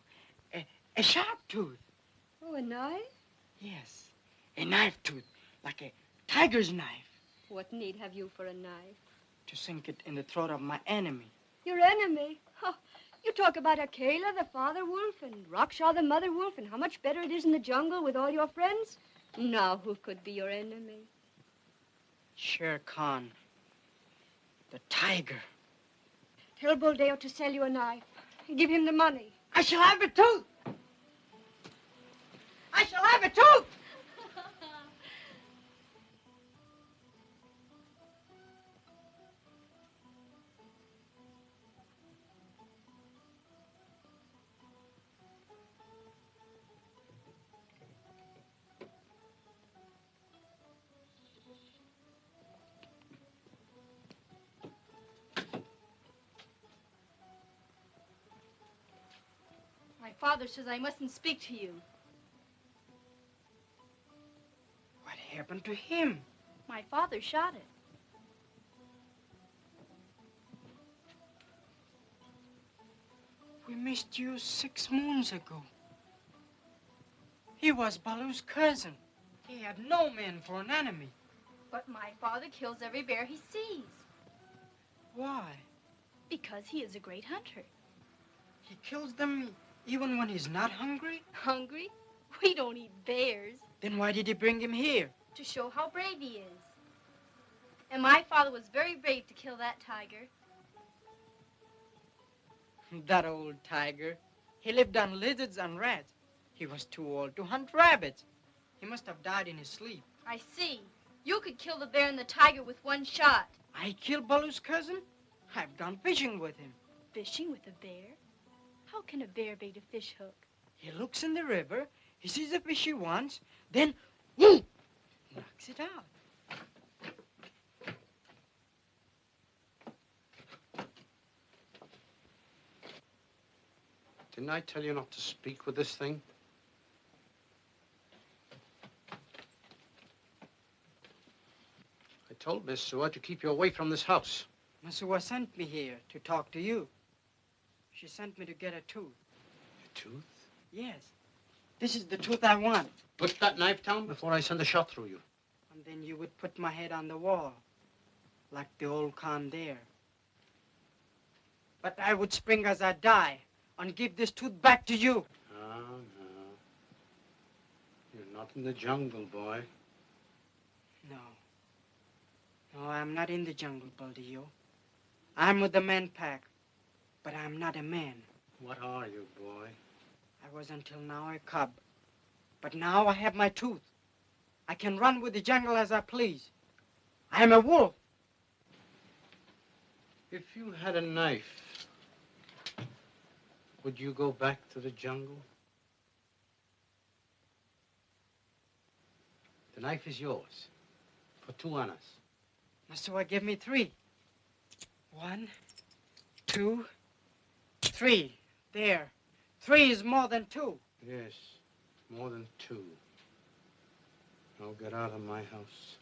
Speaker 2: a sharp tooth.
Speaker 22: Oh, a knife?
Speaker 2: Yes, a knife tooth, like a tiger's knife.
Speaker 22: What need have you for a knife?
Speaker 2: To sink it in the throat of my enemy.
Speaker 22: Your enemy? Oh, you talk about Akela, the father wolf, and Raksha, the mother wolf, and how much better it is in the jungle with all your friends. Now, who could be your enemy?
Speaker 2: Shere Khan, the tiger.
Speaker 22: Tell Buldeo to sell you a knife. Give him the money.
Speaker 2: I shall have a tooth! I shall have a tooth!
Speaker 8: My father says I mustn't speak to you.
Speaker 2: What happened to him?
Speaker 8: My father shot it.
Speaker 2: We missed you 6 moons ago. He was Baloo's cousin. He had no man for an enemy.
Speaker 8: But my father kills every bear he sees.
Speaker 2: Why?
Speaker 8: Because he is a great hunter.
Speaker 2: He kills them even when he's not hungry?
Speaker 8: Hungry? We don't eat bears.
Speaker 2: Then why did he bring him here?
Speaker 8: To show how brave he is. And my father was very brave to kill that tiger.
Speaker 2: That old tiger. He lived on lizards and rats. He was too old to hunt rabbits. He must have died in his sleep.
Speaker 8: I see. You could kill the bear and the tiger with one shot.
Speaker 2: I killed Baloo's cousin? I've gone fishing with him.
Speaker 8: Fishing with a bear? How can a bear bait a fish hook?
Speaker 2: He looks in the river, he sees the fish he wants, then, whoo, knocks it out.
Speaker 11: Didn't I tell you not to speak with this thing? I told Miss Sua to keep you away from this house.
Speaker 2: Masua sent me here to talk to you. She sent me to get a tooth.
Speaker 11: A tooth?
Speaker 2: Yes. This is the tooth I want.
Speaker 11: Put that knife down before I send a shot through you.
Speaker 2: And then you would put my head on the wall, like the old Khan there. But I would spring as I die and give this tooth back to you.
Speaker 11: Oh, no. You're not in the jungle, boy.
Speaker 2: No. No, I'm not in the jungle, Buldeo. I'm with the man pack, but I'm not a man.
Speaker 11: What are you, boy?
Speaker 2: I was until now a cub, but now I have my tooth. I can run with the jungle as I please. I am a wolf.
Speaker 11: If you had a knife, would you go back to the jungle? The knife is yours. Put 2 on us.
Speaker 2: Masua gave me 3. 1,
Speaker 12: 2, 3. There. 3 is more than 2.
Speaker 11: Yes, more than 2. Now get out of my house.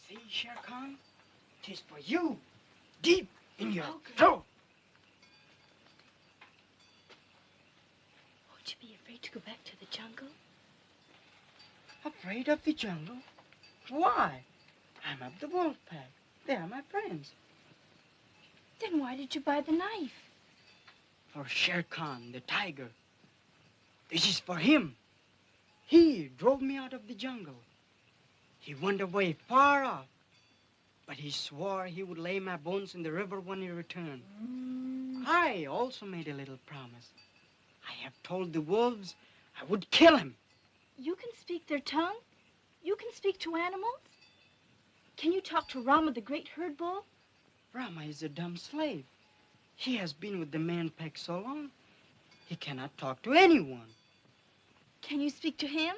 Speaker 12: See, Shere Khan? 'Tis for you. Deep in your throat.
Speaker 8: Won't you be afraid to go back to the jungle?
Speaker 12: Afraid of the jungle? Why? I'm of the wolf pack. They are my friends.
Speaker 8: Then why did you buy the knife?
Speaker 12: For Shere Khan, the tiger. This is for him. He drove me out of the jungle. He went away far off. But he swore he would lay my bones in the river when he returned. I also made a little promise. I have told the wolves I would kill him.
Speaker 8: You can speak their tongue? You can speak to animals? Can you talk to Rama, the great herd bull?
Speaker 12: Rama is a dumb slave. He has been with the man pack so long, he cannot talk to anyone.
Speaker 8: Can you speak to him?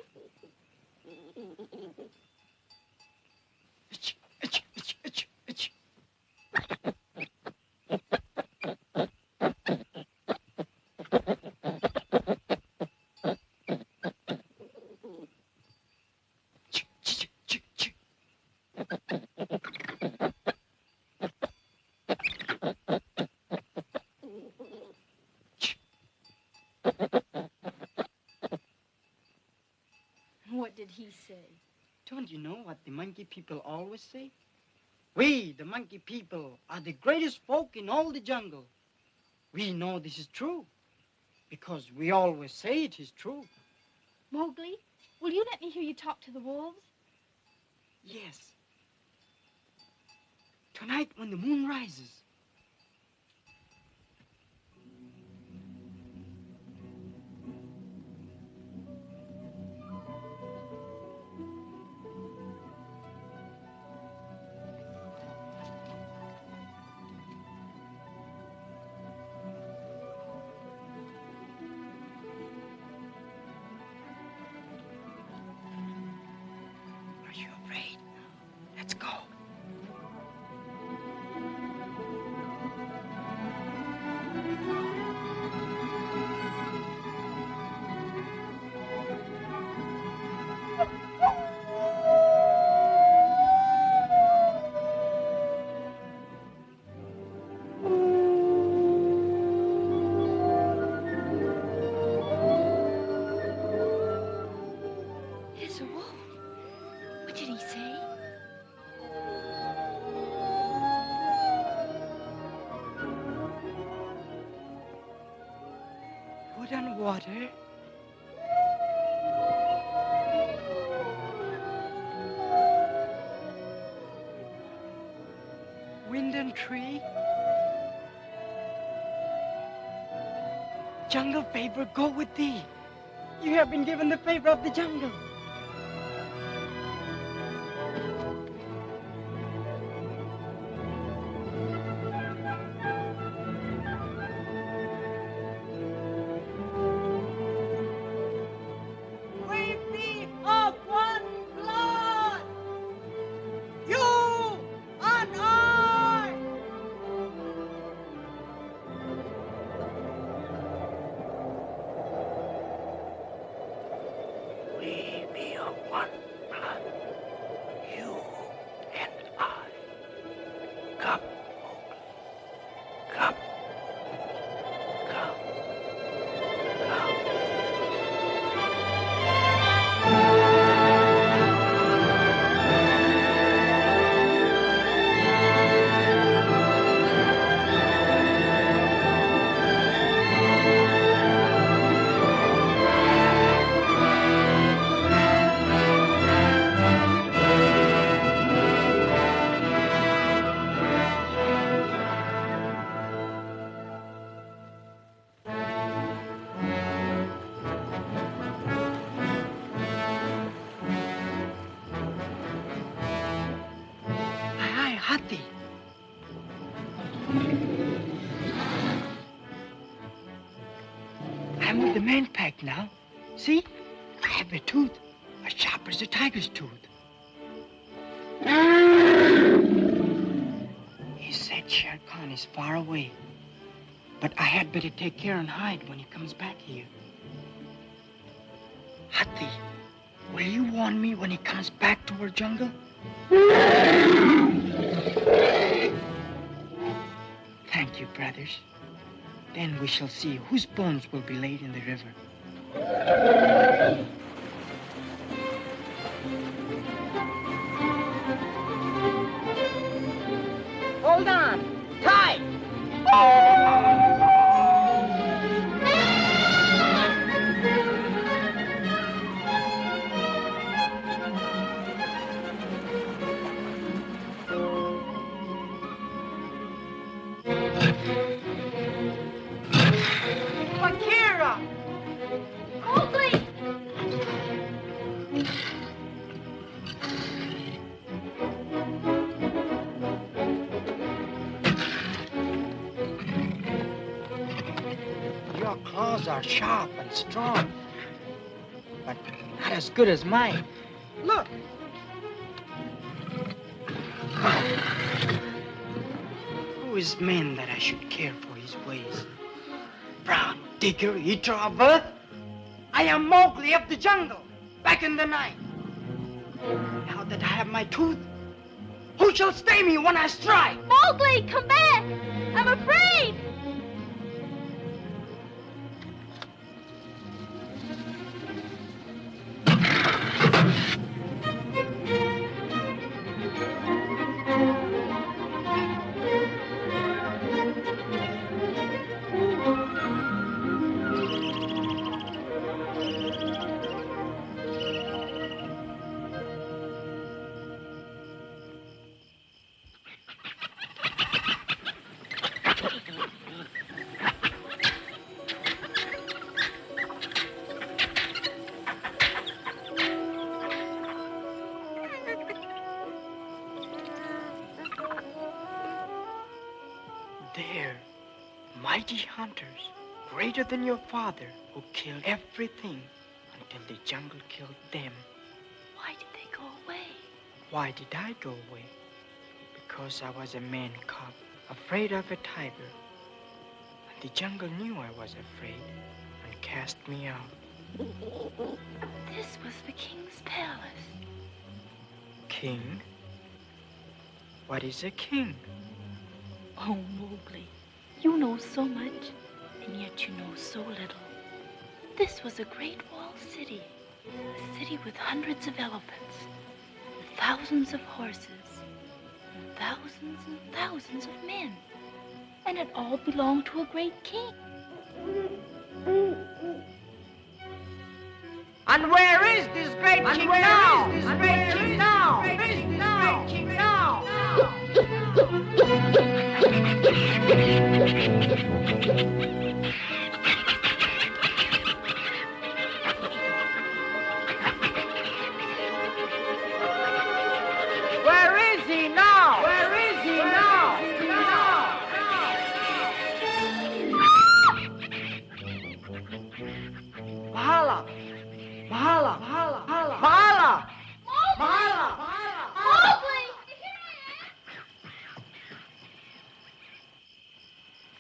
Speaker 8: What did he say?
Speaker 12: Don't you know what the monkey people always say? We, the monkey people, are the greatest folk in all the jungle. We know this is true because we always say it is true.
Speaker 8: Mowgli, will you let me hear you talk to the wolves?
Speaker 12: Yes. Tonight when the moon rises. Are you afraid? Let's go.
Speaker 8: There's a wolf. What did he say?
Speaker 12: Wood and water. Wind and tree. Jungle favor, go with thee. You have been given the favor of the jungle.
Speaker 19: We be of one blood, you and I.
Speaker 9: We be of one blood, you and I. Come, Mowgli. Come. Come.
Speaker 12: the man pack now. See? I have a tooth, as sharp as a tiger's tooth. He said Shere Khan is far away, but I had better take care and hide when he comes back here. Hathi, will you warn me when he comes back to our jungle? Thank you, brothers. Then we shall see whose bones will be laid in the river.
Speaker 2: Hold on. Tight.
Speaker 12: Akira!
Speaker 15: Mowgli!
Speaker 12: Your claws are sharp and strong, but not as good as mine. Look. Who is man that I should care for his ways? Brown digger, eater of earth? I am Mowgli of the jungle, back in the night. Now that I have my tooth, who shall stay me when I strike?
Speaker 8: Mowgli, come back! I'm afraid!
Speaker 12: There, mighty hunters, greater than your father, who killed everything until the jungle killed them.
Speaker 8: Why did they go away?
Speaker 12: Why did I go away? Because I was a man cub, afraid of a tiger. And the jungle knew I was afraid and cast me out.
Speaker 8: This was the king's palace.
Speaker 12: King? What is a king?
Speaker 8: Oh, Mowgli, you know so much, and yet you know so little. This was a great walled city, a city with hundreds of elephants, and thousands of horses, and thousands of men. And it all belonged to a great king.
Speaker 2: And where is this great king now? This great king now? Where is this great king now? Where is he now? Where is he now? Mahala! Mahala! Mahala! Mahala! Mahala!
Speaker 8: Mowgli!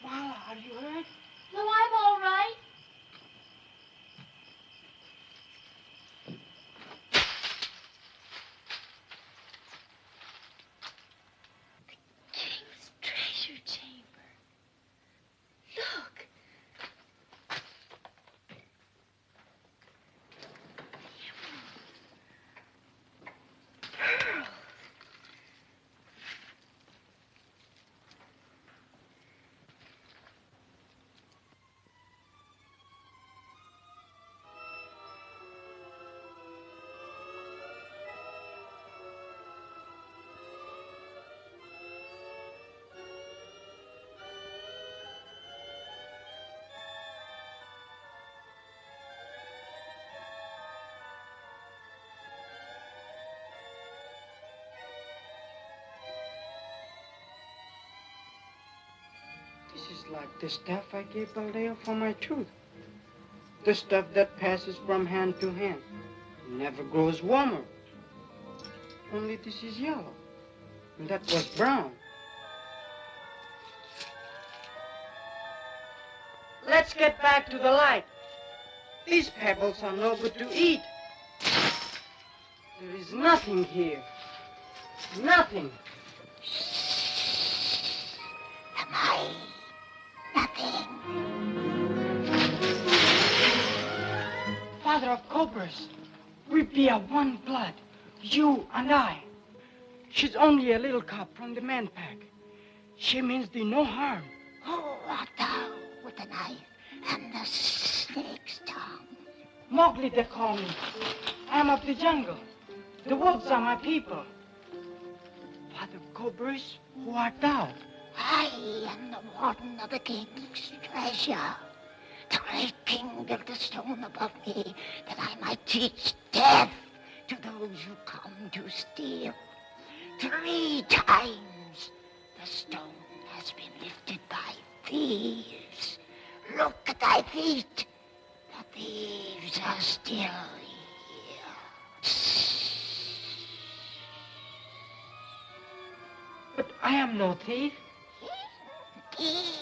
Speaker 12: Mahala, are you hurt?
Speaker 8: No, I'm all right. The king's treasure chamber. Look. Pearls.
Speaker 12: This is like the stuff I gave Baldeo for my tooth. the stuff that passes from hand to hand. It never grows warmer. Only this is yellow, and that was brown. Let's get back to the light. These pebbles are no good to eat. There is nothing here. Nothing.
Speaker 15: Am I nothing?
Speaker 12: Father of cobras, we be of one blood, you and I. She's only a little cub from the man pack. She means thee no harm.
Speaker 15: Who art thou with the knife and the snake's tongue?
Speaker 12: Mowgli, they call me. I am of the jungle. The wolves are my people. Father of cobras, who art thou?
Speaker 15: I am the warden of the king's treasure. The great king built a stone above me that I might teach death to those who come to steal. 3 times the stone has been lifted by thieves. Look at thy feet. The thieves are still here.
Speaker 12: But I am no thief.
Speaker 15: Indeed.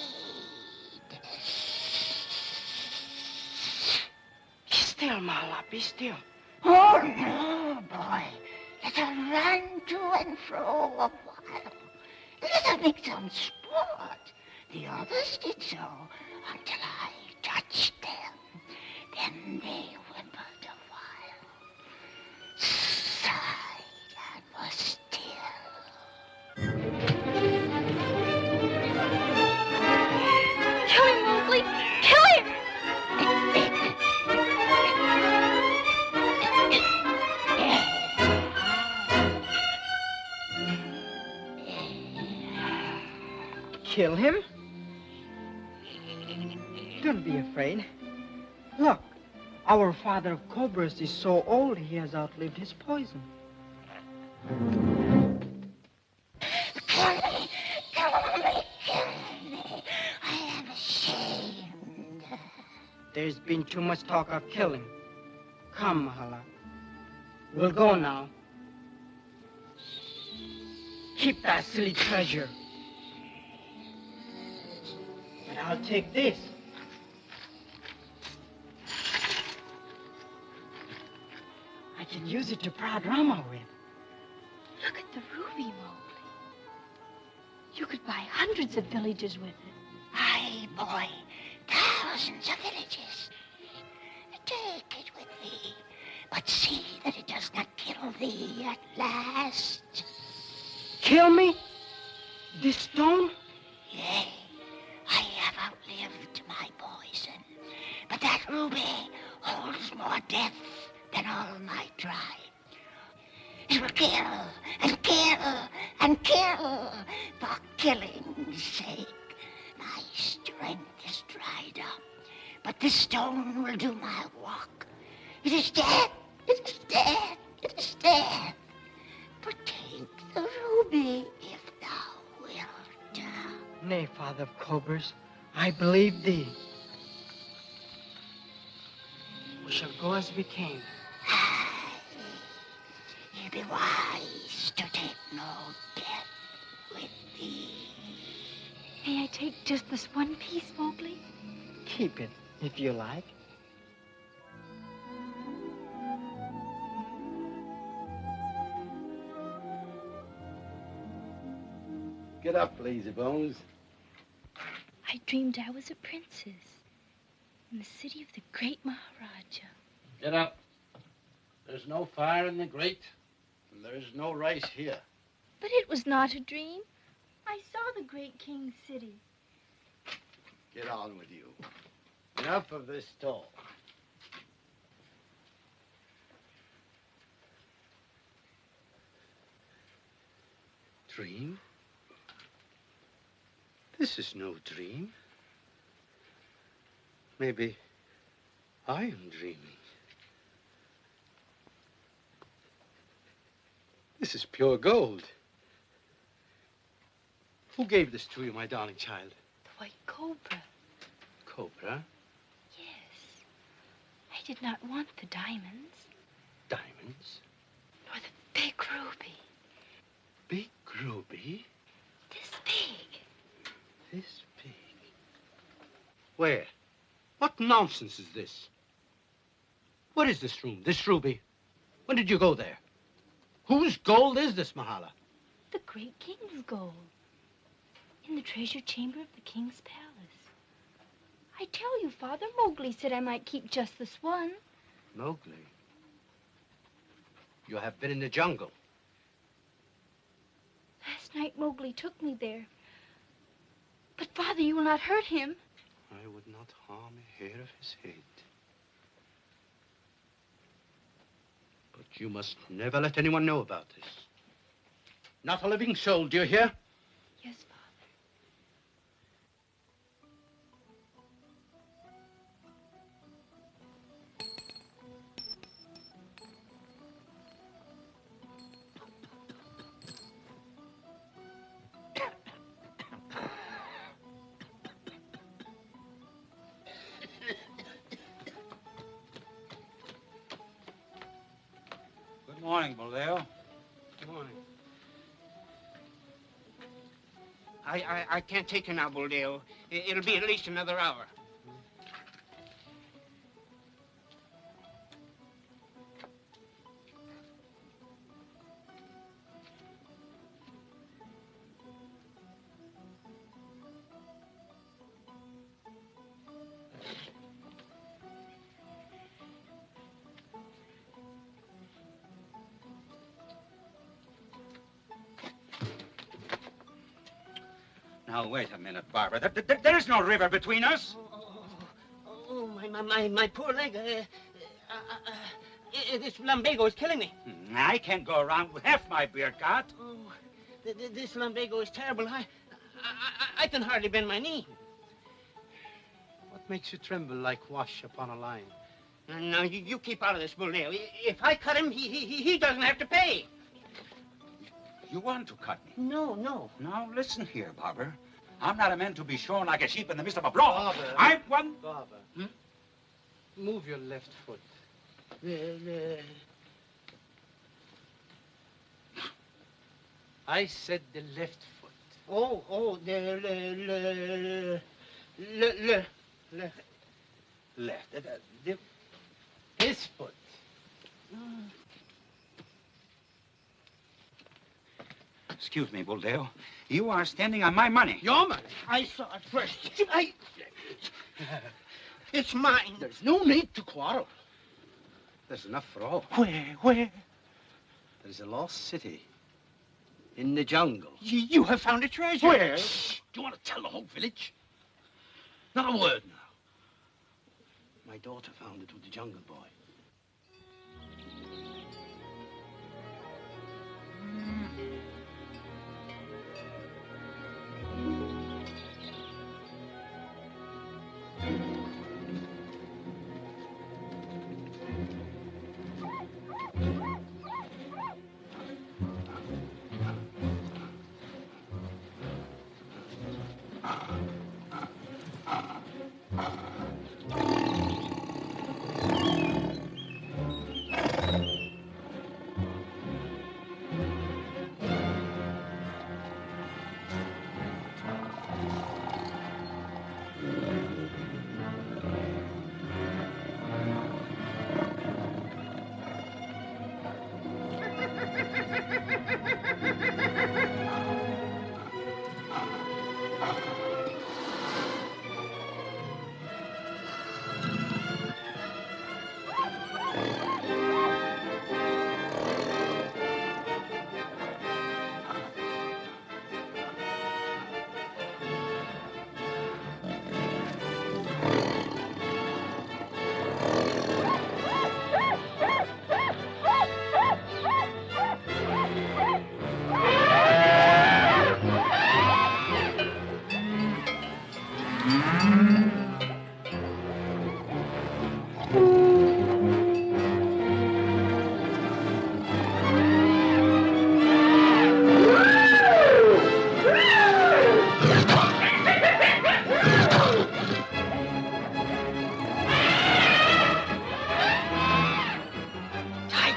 Speaker 12: Be still, Mala, be still.
Speaker 15: Oh, no, boy. Let her run to and fro a while. Let her make some sport. The others did so until I touched them. Then they whimpered a while, sighed, and were still.
Speaker 8: Kill him, Mowgli! Kill him!
Speaker 12: Kill him? Don't be afraid. Look, our father of cobras is so old he has outlived his poison.
Speaker 15: Kill me! Kill me! Kill me! I am ashamed.
Speaker 12: There's been too much talk of killing. Come, Mahala. We'll go now. Keep that silly treasure. And I'll take this. I can use it to prod Rama with.
Speaker 8: Look at the ruby, Mowgli. You could buy hundreds of villages with it.
Speaker 15: Aye, boy. Thousands of villages. Take it with thee. But see that it does not kill thee at last.
Speaker 12: Kill me? This stone?
Speaker 15: Yea, I have outlived my poison. But that ruby holds more death than all my tribe. It will kill and kill and kill for killing's sake. My strength is dried up, but this stone will do my work. It is death, it is death, it is death. But take the ruby if thou wilt.
Speaker 12: Nay, Father of Cobras, I believe thee. We shall go as we came.
Speaker 15: Ye be wise to take no death with thee.
Speaker 8: May I take just this one piece, Mowgli?
Speaker 12: Keep it, if you like.
Speaker 7: Get up, lazy bones.
Speaker 8: I dreamed I was a princess in the city of the great Maharaja.
Speaker 6: Get up. There's no fire in the grate, and there's no rice here.
Speaker 8: But it was not a dream. I saw the great king's city.
Speaker 6: Get on with you. Enough of this talk.
Speaker 11: Dream? This is no dream. Maybe I am dreaming. This is pure gold. Who gave this to you, my darling child?
Speaker 8: The white cobra.
Speaker 11: Cobra?
Speaker 8: Yes. did not want the diamonds.
Speaker 11: Diamonds?
Speaker 8: Nor the big ruby.
Speaker 11: Big ruby?
Speaker 8: This big.
Speaker 11: This big? Where? What nonsense is this? What is this room, this ruby? When did you go there? Whose gold is this, Mahala?
Speaker 8: The great king's gold. In the treasure chamber of the king's palace. I tell you, Father, Mowgli said I might keep just this one.
Speaker 11: Mowgli? You have been in the jungle.
Speaker 8: Last night Mowgli took me there. But, Father, you will not hurt him.
Speaker 11: I would not harm a hair of his head. But you must never let anyone know about this. Not a living soul, do you hear?
Speaker 8: Yes, Father.
Speaker 1: Good morning, Buldeo.
Speaker 6: Good morning. I can't take her now, Buldeo. It'll be at least another hour.
Speaker 1: Now, wait a minute, Barbara. There is no river between us.
Speaker 6: Oh, my poor leg. This lumbago is killing me.
Speaker 1: I can't go around with half my beer cut.
Speaker 6: Oh, this lumbago is terrible. I can hardly bend my knee.
Speaker 11: What makes you tremble like wash upon a line?
Speaker 6: Now, you keep out of this, Buldeo. If I cut him, he doesn't have to pay.
Speaker 1: You want to cut me?
Speaker 6: No.
Speaker 1: Now, listen here, Barbara. I'm not a man to be shorn like a sheep in the midst of a brawl. I'm one...
Speaker 11: Barbara. Move your left foot. I said the left foot.
Speaker 1: Left.
Speaker 11: His foot.
Speaker 1: Excuse me, Buldeo. You are standing on my money.
Speaker 11: Your money?
Speaker 6: I saw it first. It's mine.
Speaker 11: There's no need to quarrel. There's enough for all.
Speaker 6: Where?
Speaker 11: There's a lost city. In the jungle.
Speaker 6: You have found a treasure.
Speaker 11: Where? Shh. Do you want to tell the whole village? Not a word now. My daughter found it with the jungle boy.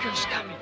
Speaker 12: tiger's coming.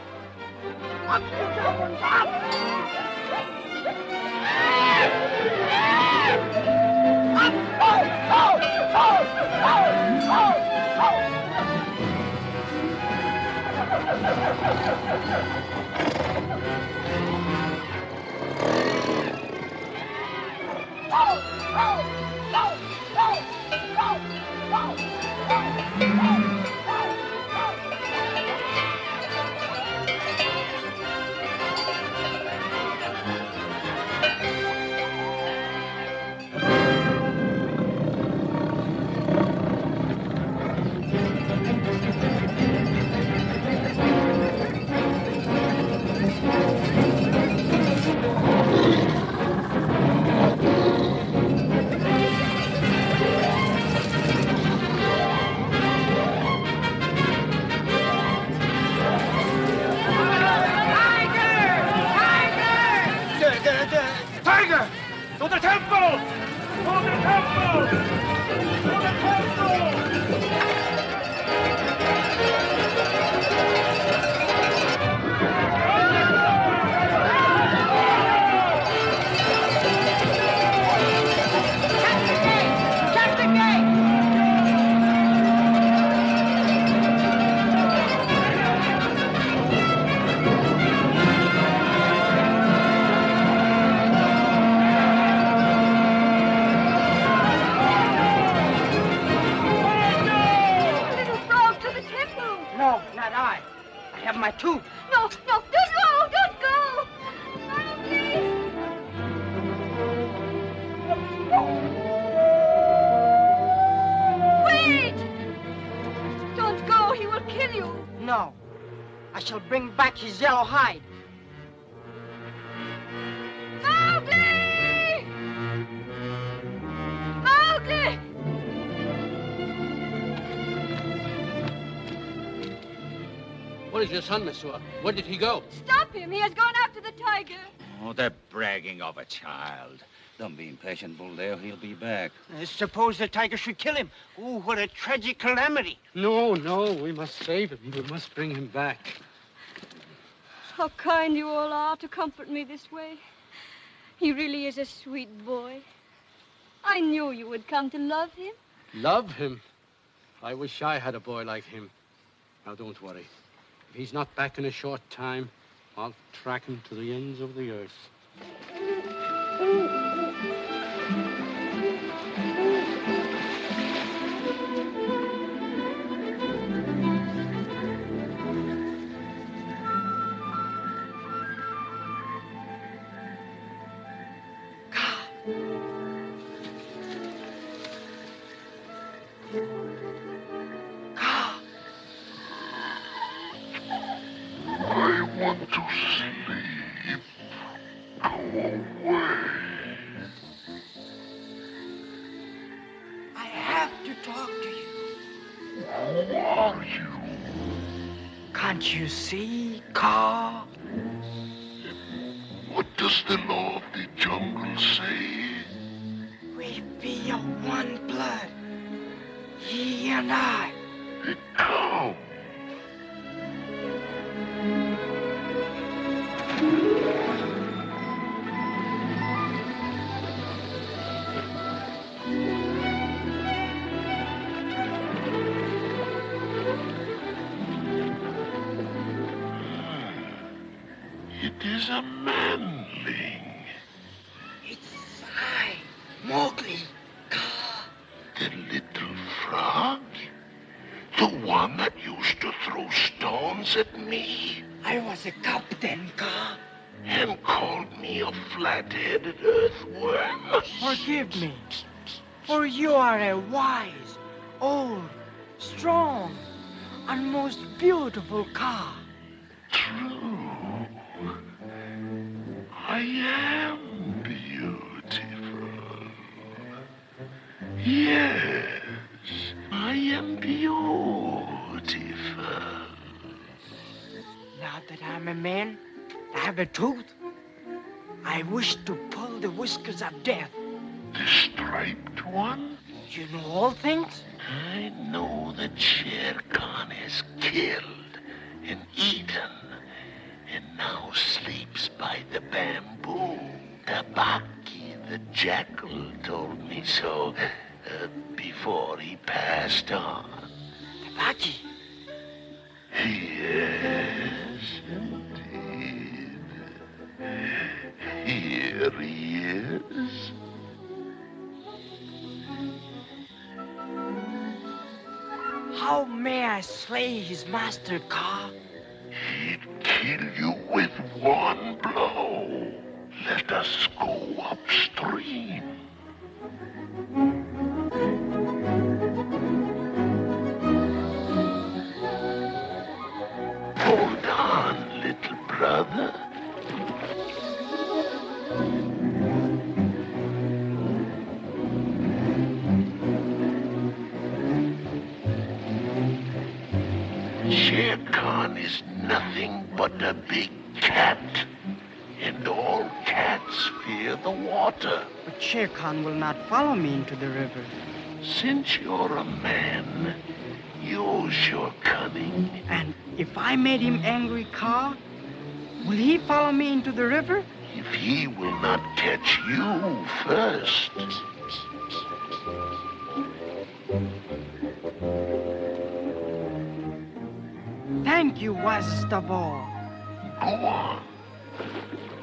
Speaker 9: Tiger! To the temple! To the temple! To the
Speaker 19: Shut the gate!
Speaker 12: No, not I. I have my tooth.
Speaker 15: No, no, don't go, don't go. Wait! Don't go, he will kill you.
Speaker 12: No. I shall bring back his yellow hide.
Speaker 15: Mowgli! Mowgli!
Speaker 6: What is your son, Monsieur? Where did he go?
Speaker 15: Stop him, he has gone after the tiger.
Speaker 1: Oh, the bragging of a child. Don't be impatient, Buldeo. He'll be back.
Speaker 6: Suppose the tiger should kill him. Oh, what a tragic calamity.
Speaker 11: No, we must save him. We must bring him back.
Speaker 22: How kind you all are to comfort me this way. He really is a sweet boy. I knew you would come to love him.
Speaker 11: Love him? I wish I had a boy like him. Now, don't worry. If he's not back in a short time, I'll track him to the ends of the earth.
Speaker 9: I want to sleep. Go away.
Speaker 12: I have to talk to you.
Speaker 9: Who are you?
Speaker 12: Can't you see, Ka?
Speaker 9: What does the law of the jungle say?
Speaker 12: We be of one blood, he and I.
Speaker 9: Come. It is a manling.
Speaker 12: It's I, Mowgli.
Speaker 9: The little frog? The one that used to throw stones at me?
Speaker 12: I was a captain, Ka.
Speaker 9: And called me a flat-headed earthworm?
Speaker 12: Forgive me, for you are a wise, old, strong, and most beautiful Ka.
Speaker 9: True. I am beautiful. Yes, I am beautiful.
Speaker 12: Now that I'm a man, I have a tooth. I wish to pull the whiskers of death.
Speaker 9: The striped one?
Speaker 12: You know all things?
Speaker 9: I know that Shere Khan has killed
Speaker 16: and eaten, and now sleeps by the bamboo. Tabaki, the jackal, told me so before he passed on.
Speaker 12: Tabaki?
Speaker 16: Yes, indeed. Here he is.
Speaker 12: How may I slay his master, Ka?
Speaker 16: He'd kill you with one blow. Let us go upstream. Hold on, little brother. Shere Khan is nothing but a big cat. And all cats fear the water.
Speaker 12: But Shere Khan will not follow me into the river.
Speaker 16: Since you're a man, use your cunning.
Speaker 12: And if I made him angry, Ka, will he follow me into the river?
Speaker 16: If he will not catch you first.
Speaker 12: Thank you, wisest of all.
Speaker 16: Go on.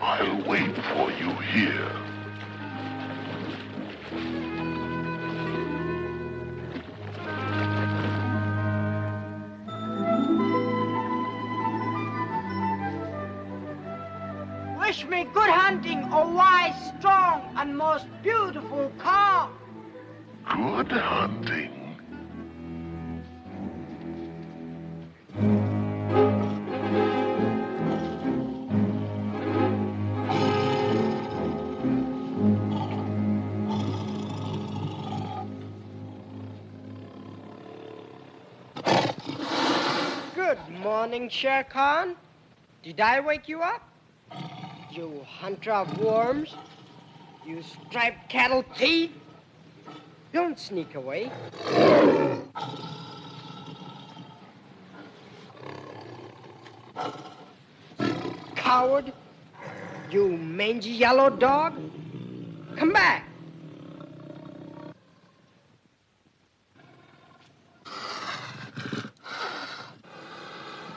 Speaker 16: I'll wait for you here.
Speaker 12: Wish me good hunting, O wise, strong, and most beautiful Ka.
Speaker 16: Good hunting.
Speaker 12: Good morning, Shere Khan. Did I wake you up? You hunter of worms. You striped cattle thief. Don't sneak away. Coward. You mangy yellow dog. Come back.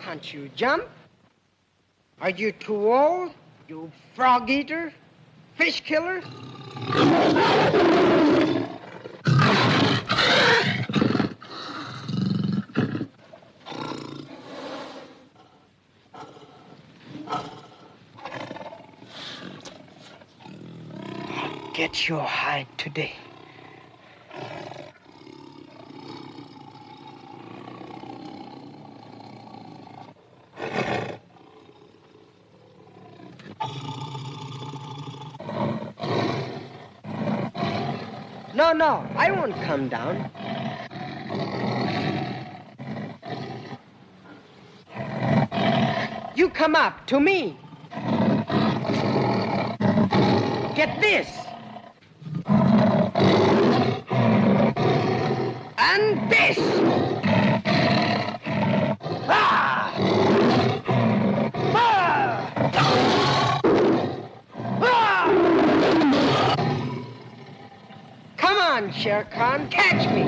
Speaker 12: Can't you jump? Are you too old, you frog eater, fish killer? I'll get your hide today. No, I won't come down. You come up to me. Get this. And this. Ah! Ah! Ah! Come on, Shere Khan, catch me.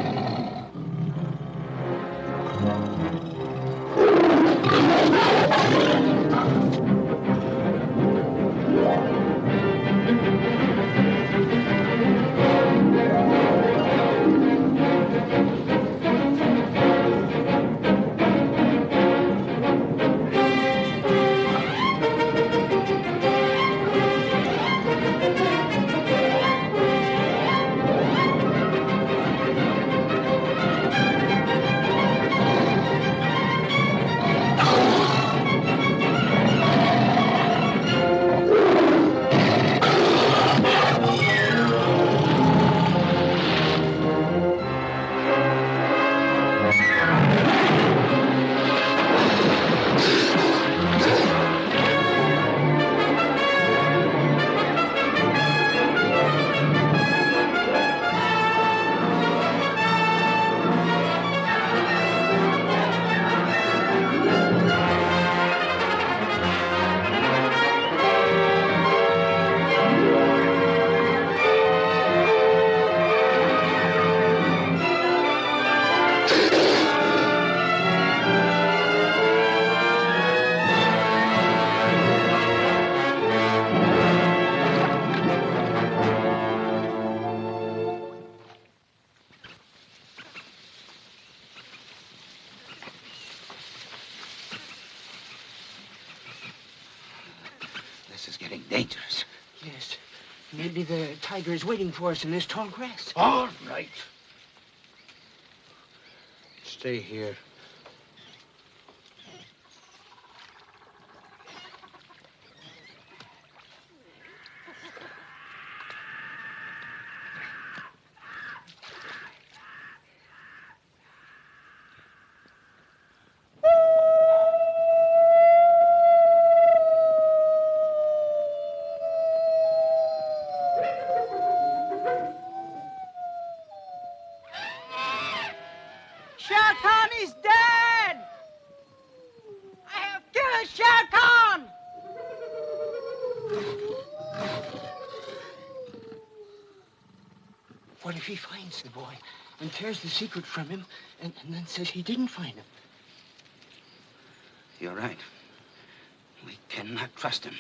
Speaker 1: getting dangerous.
Speaker 6: Yes. Maybe the tiger is waiting for us in this tall grass.
Speaker 11: All right. Stay here.
Speaker 12: Shere Khan is dead! I have killed Shere Khan!
Speaker 6: What if he finds the boy and tears the secret from him and then says he didn't find him?
Speaker 1: You're right. We cannot trust him.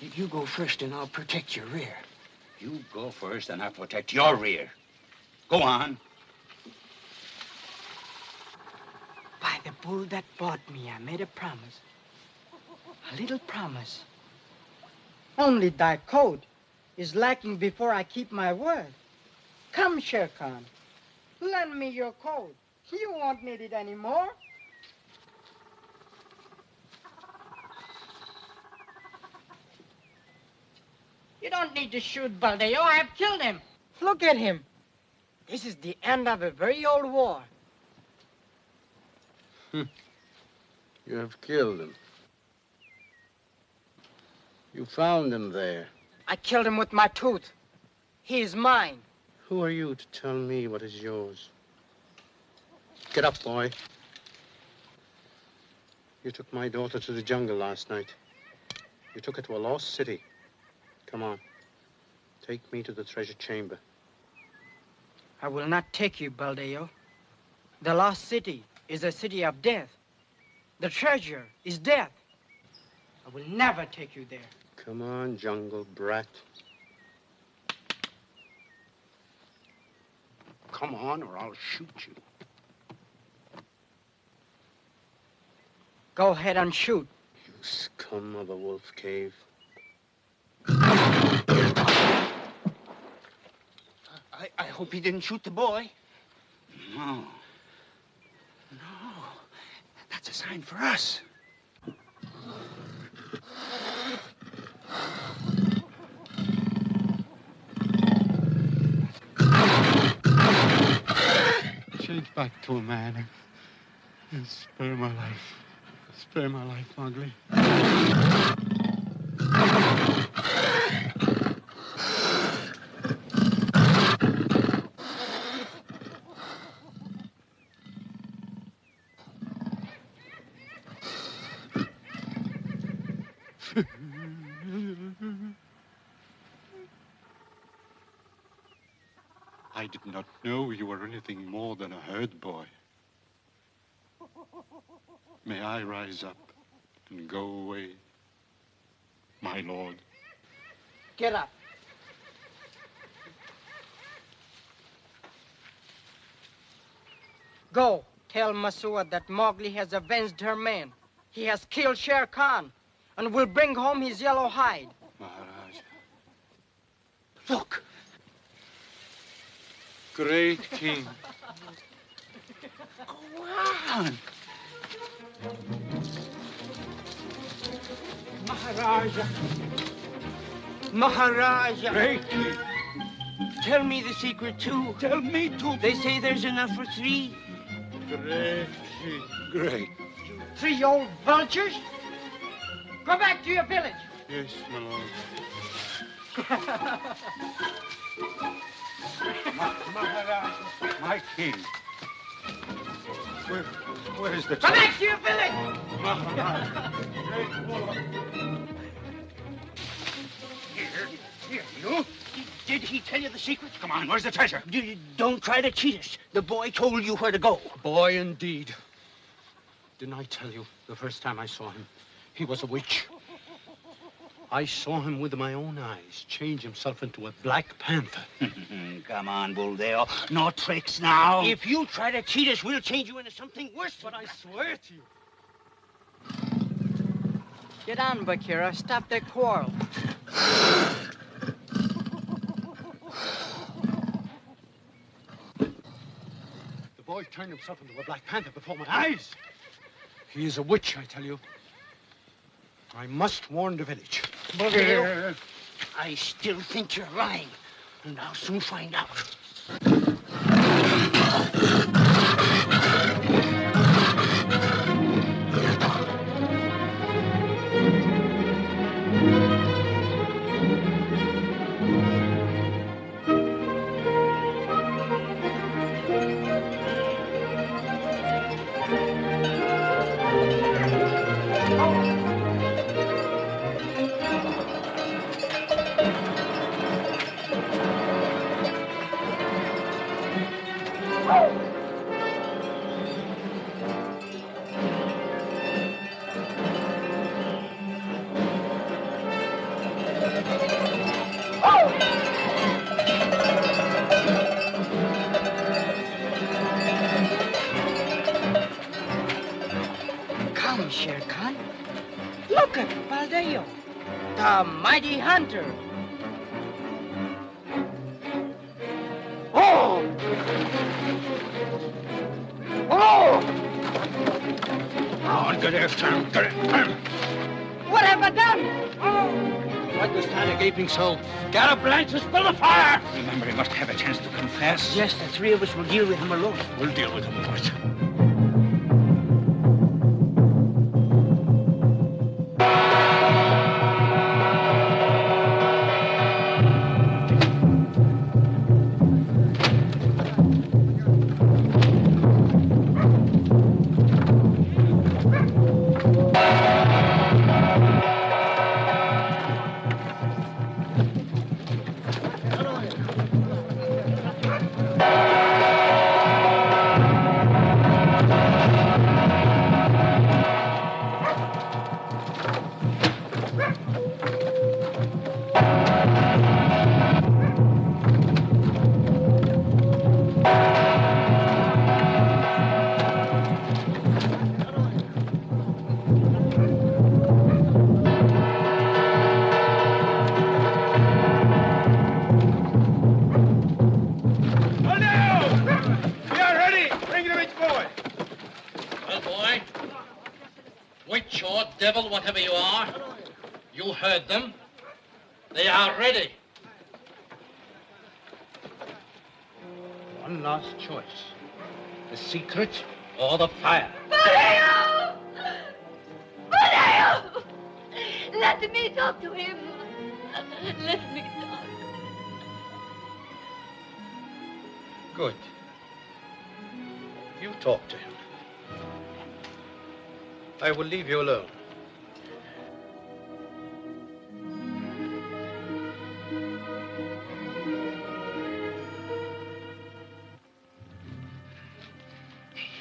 Speaker 6: You go first and I'll protect your rear.
Speaker 1: You go first and I'll protect your rear. Go on.
Speaker 12: By the bull that bought me, I made a promise. A little promise. Only thy code is lacking before I keep my word. Come, Shere Khan. Lend me your code. You won't need it anymore. You don't need to shoot Baldeo. I have killed him. Look at him. This is the end of a very old war.
Speaker 11: You have killed him. You found him there.
Speaker 12: I killed him with my tooth. He is mine.
Speaker 11: Who are you to tell me what is yours? Get up, boy. You took my daughter to the jungle last night. You took her to a lost city. Come on. Take me to the treasure chamber.
Speaker 12: I will not take you, Baldeo. The lost city is a city of death. The treasure is death. I will never take you there.
Speaker 11: Come on, jungle brat. Come on, or I'll shoot you.
Speaker 12: Go ahead and shoot.
Speaker 11: You scum of a wolf cave.
Speaker 6: I hope he didn't shoot the boy.
Speaker 1: No. No. That's a sign for us.
Speaker 11: Change back to a man and spare my life. Spare my life, Mowgli. I did not know you were anything more than a herd boy. May I rise up and go away, my lord?
Speaker 12: Get up. Go. Tell Masua that Mowgli has avenged her man. He has killed Shere Khan and will bring home his yellow hide.
Speaker 11: Maharaj.
Speaker 12: Look.
Speaker 11: Great king.
Speaker 1: Go on.
Speaker 6: Maharaja. Maharaja.
Speaker 11: Great king.
Speaker 6: Tell me the secret, too.
Speaker 1: Tell me, too.
Speaker 6: They say there's enough for 3.
Speaker 11: Great king. Great.
Speaker 12: 3 old vultures? Go back to your village.
Speaker 11: Yes, my lord.
Speaker 1: Maharaja, my king. Where is the
Speaker 12: Go back to your village!
Speaker 1: Maharaja. Here, you.
Speaker 6: Did he tell you the secret?
Speaker 1: Come on, where's the treasure?
Speaker 6: Don't try to cheat us. The boy told you where to go.
Speaker 11: Boy, indeed. Didn't I tell you the first time I saw him? He was a witch. I saw him with my own eyes change himself into a black panther.
Speaker 1: Come on, Buldeo. No tricks now.
Speaker 6: If you try to cheat us, we'll change you into something worse.
Speaker 11: But I swear to you.
Speaker 12: Get on, Bagheera. Stop that quarrel.
Speaker 11: The boy turned himself into a Black Panther before my eyes. He is a witch, I tell you. I must warn the village.
Speaker 6: Bagheera, I still think you're lying, and I'll soon find out.
Speaker 12: Come, Shere Khan. Look at Baldeo, the mighty hunter.
Speaker 11: Oh! Oh!
Speaker 6: Oh, get after him, get him.
Speaker 12: What have I done?
Speaker 11: What was Tana gaping so? Get up, Blanche, spill the fire!
Speaker 1: Remember, he must have a chance to confess.
Speaker 6: Yes, the three of us will deal with him alone.
Speaker 11: We'll deal with him first.
Speaker 9: Witch or devil, whatever you are, you heard them. They are ready.
Speaker 11: One last choice. The secret or the fire.
Speaker 19: Baldeo! Baldeo! Let me talk to him. Let me talk.
Speaker 11: Good. You talk to him. I will leave you alone.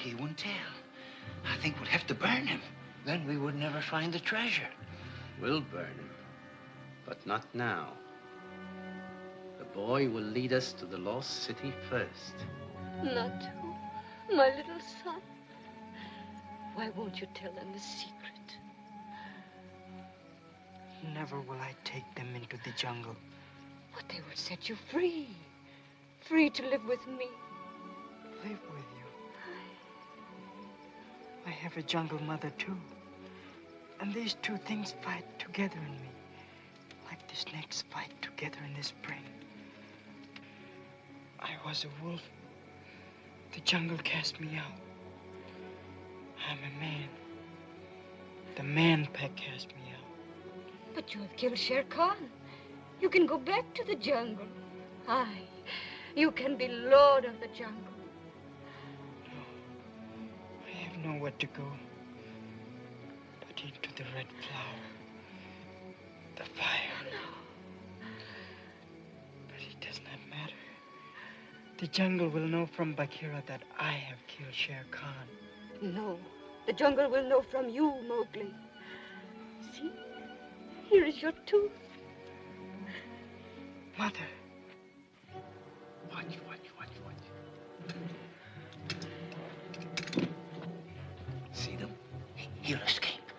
Speaker 6: He won't tell. I think we'll have to burn him. Then we would never find the treasure.
Speaker 5: We'll burn him, but not now. The boy will lead us to the lost city first.
Speaker 8: Not to my little son. Why won't you tell them the secret?
Speaker 12: Never will I take them into the jungle.
Speaker 8: But they will set you free. Free to live with me.
Speaker 12: Live with you. I have a jungle mother, too. And these two things fight together in me. Like the snakes fight together in the spring. I was a wolf. The jungle cast me out. I'm a man. The man pack cast me out.
Speaker 8: But you have killed Shere Khan. You can go back to the jungle. Aye, you can be lord of the jungle.
Speaker 12: I have nowhere to go but into the red flower. The fire.
Speaker 8: No.
Speaker 12: But it does not matter. The jungle will know from Bagheera that I have killed Shere Khan.
Speaker 8: No, the jungle will know from you, Mowgli. See, here is your tooth.
Speaker 12: Mother.
Speaker 11: Watch.
Speaker 6: See them? He'll escape.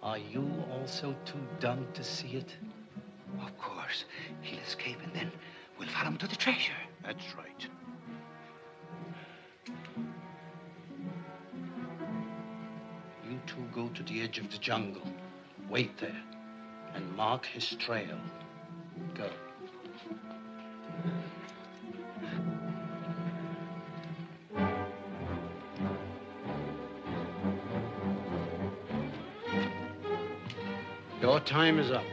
Speaker 5: Are you also too dumb to see it?
Speaker 6: Of course. He'll escape and then we'll follow him to the treasure.
Speaker 11: That's right. You two go to the edge of the jungle. Wait there and mark his trail. Go. Your time is up.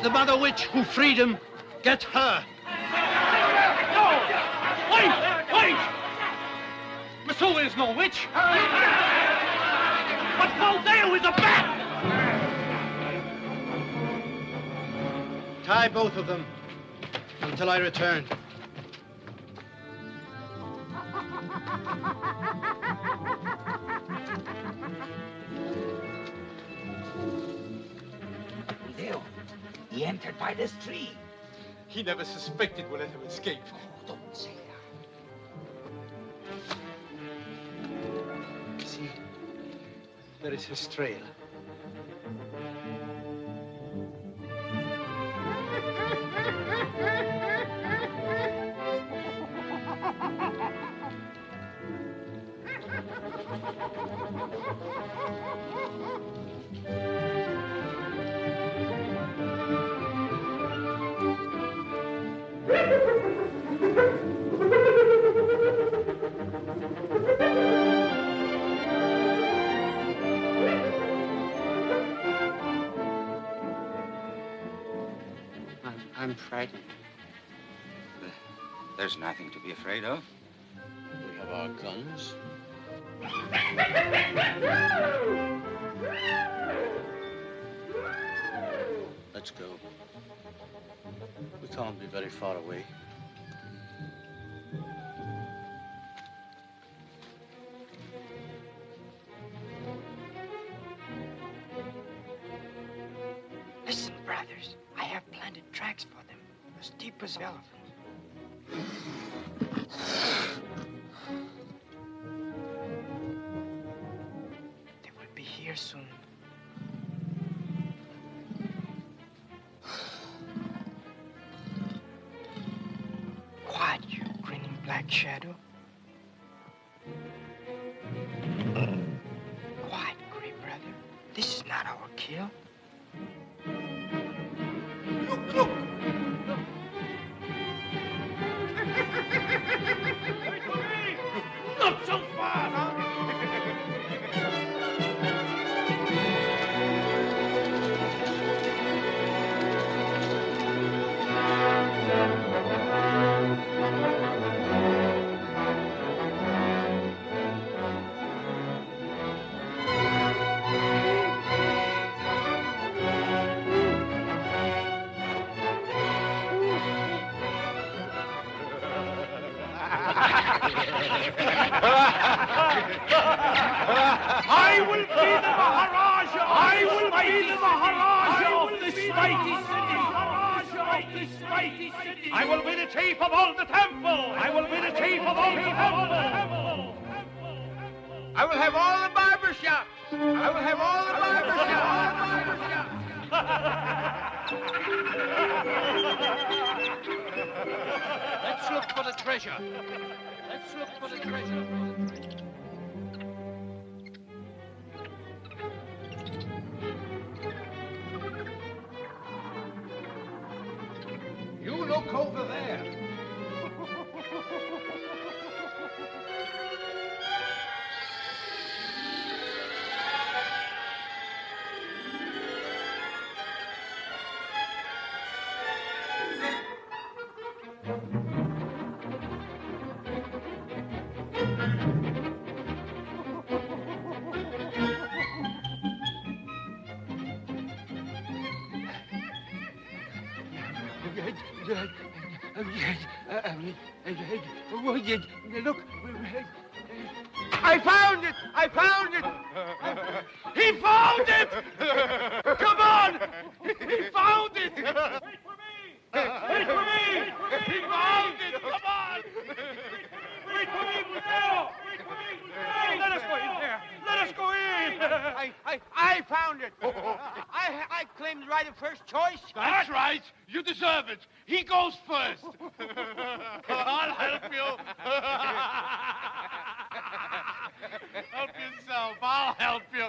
Speaker 11: The mother witch who freed him. Get her.
Speaker 9: No! Wait! Wait! Miss Sue is no witch. But Buldeo is a bat!
Speaker 11: Tie both of them until I return.
Speaker 6: He entered by this tree.
Speaker 9: He never suspected we'll let him escape.
Speaker 6: Don't say that.
Speaker 11: See, there is his trail. I'm frightened.
Speaker 1: There's nothing to be afraid of.
Speaker 11: We have our guns. Let's go. We can't be very far away.
Speaker 12: Listen, brothers. I have planted tracks for them, as deep as elephants. They will be here soon. Quiet, you grinning black shadow. Quiet, Gray brother. This is not our kill. Look, look!
Speaker 9: Not so fast! I will be the Maharaja! I will be the Maharaja of this mighty city! I will be the chief of all the temples! I will be the chief of all the temples! I will have all the barber shops! I will have all the barber shops!
Speaker 11: Let's look for the treasure. Let's look for the treasure.
Speaker 9: You look over there. Look. I found it! I found it! He found it! Come on! He found it! Wait for me! Wait for me! He found it! Come on! Wait for me, Brazil! Wait for me, Brazil! Let us go in there! Let us go in! I found it! I claim the right of first choice.
Speaker 11: That's right. You deserve it. He goes first. I'll help you. Help yourself. I'll help you.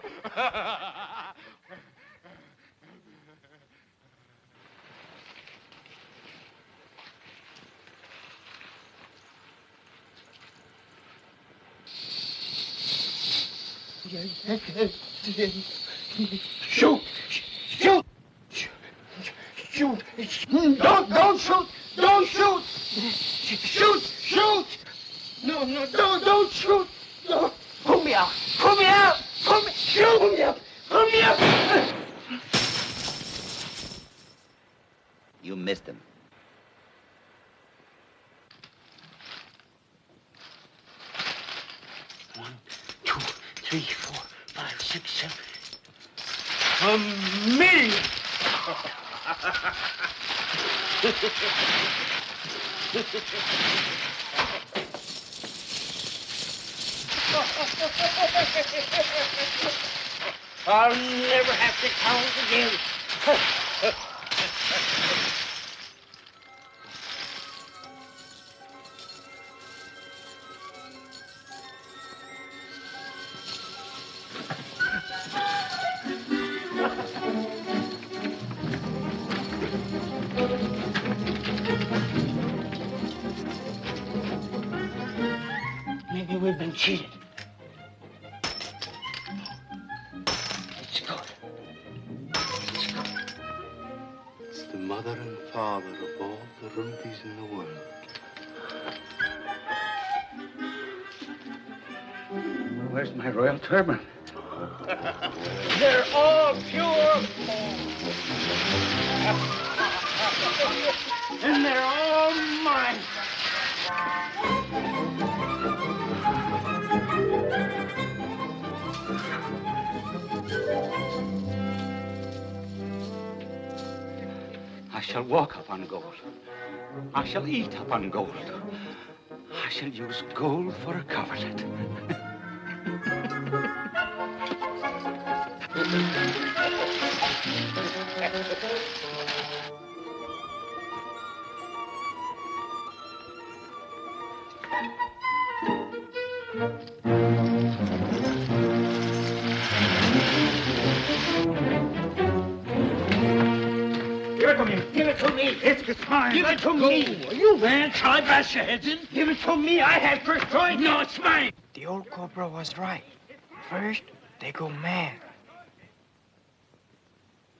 Speaker 9: Shoot! Shoot! Shoot! Don't shoot! Don't shoot! Shoot! Shoot! No, don't shoot! No! Pull me out! Pull me out! Pull me! Shoot! Pull me up! Pull me up!
Speaker 6: You missed him.
Speaker 9: One, two, three, 4, 5, 6, 7. $1 million! I'll never have to count again. Maybe we've been cheated. It's good. It's good.
Speaker 16: It's the mother and father of all the rubies in the world.
Speaker 6: Where's my royal turban?
Speaker 9: They're all pure and they're all mine.
Speaker 1: I shall walk upon gold. I shall eat upon gold. I shall use gold for a coverlet.
Speaker 9: Give it to me. Give it to me. It's mine. Give it to me. Are you man? Shall I bash your heads in? Give it to me. I had first choice. No, it's mine.
Speaker 12: The old cobra was right. First, they go mad.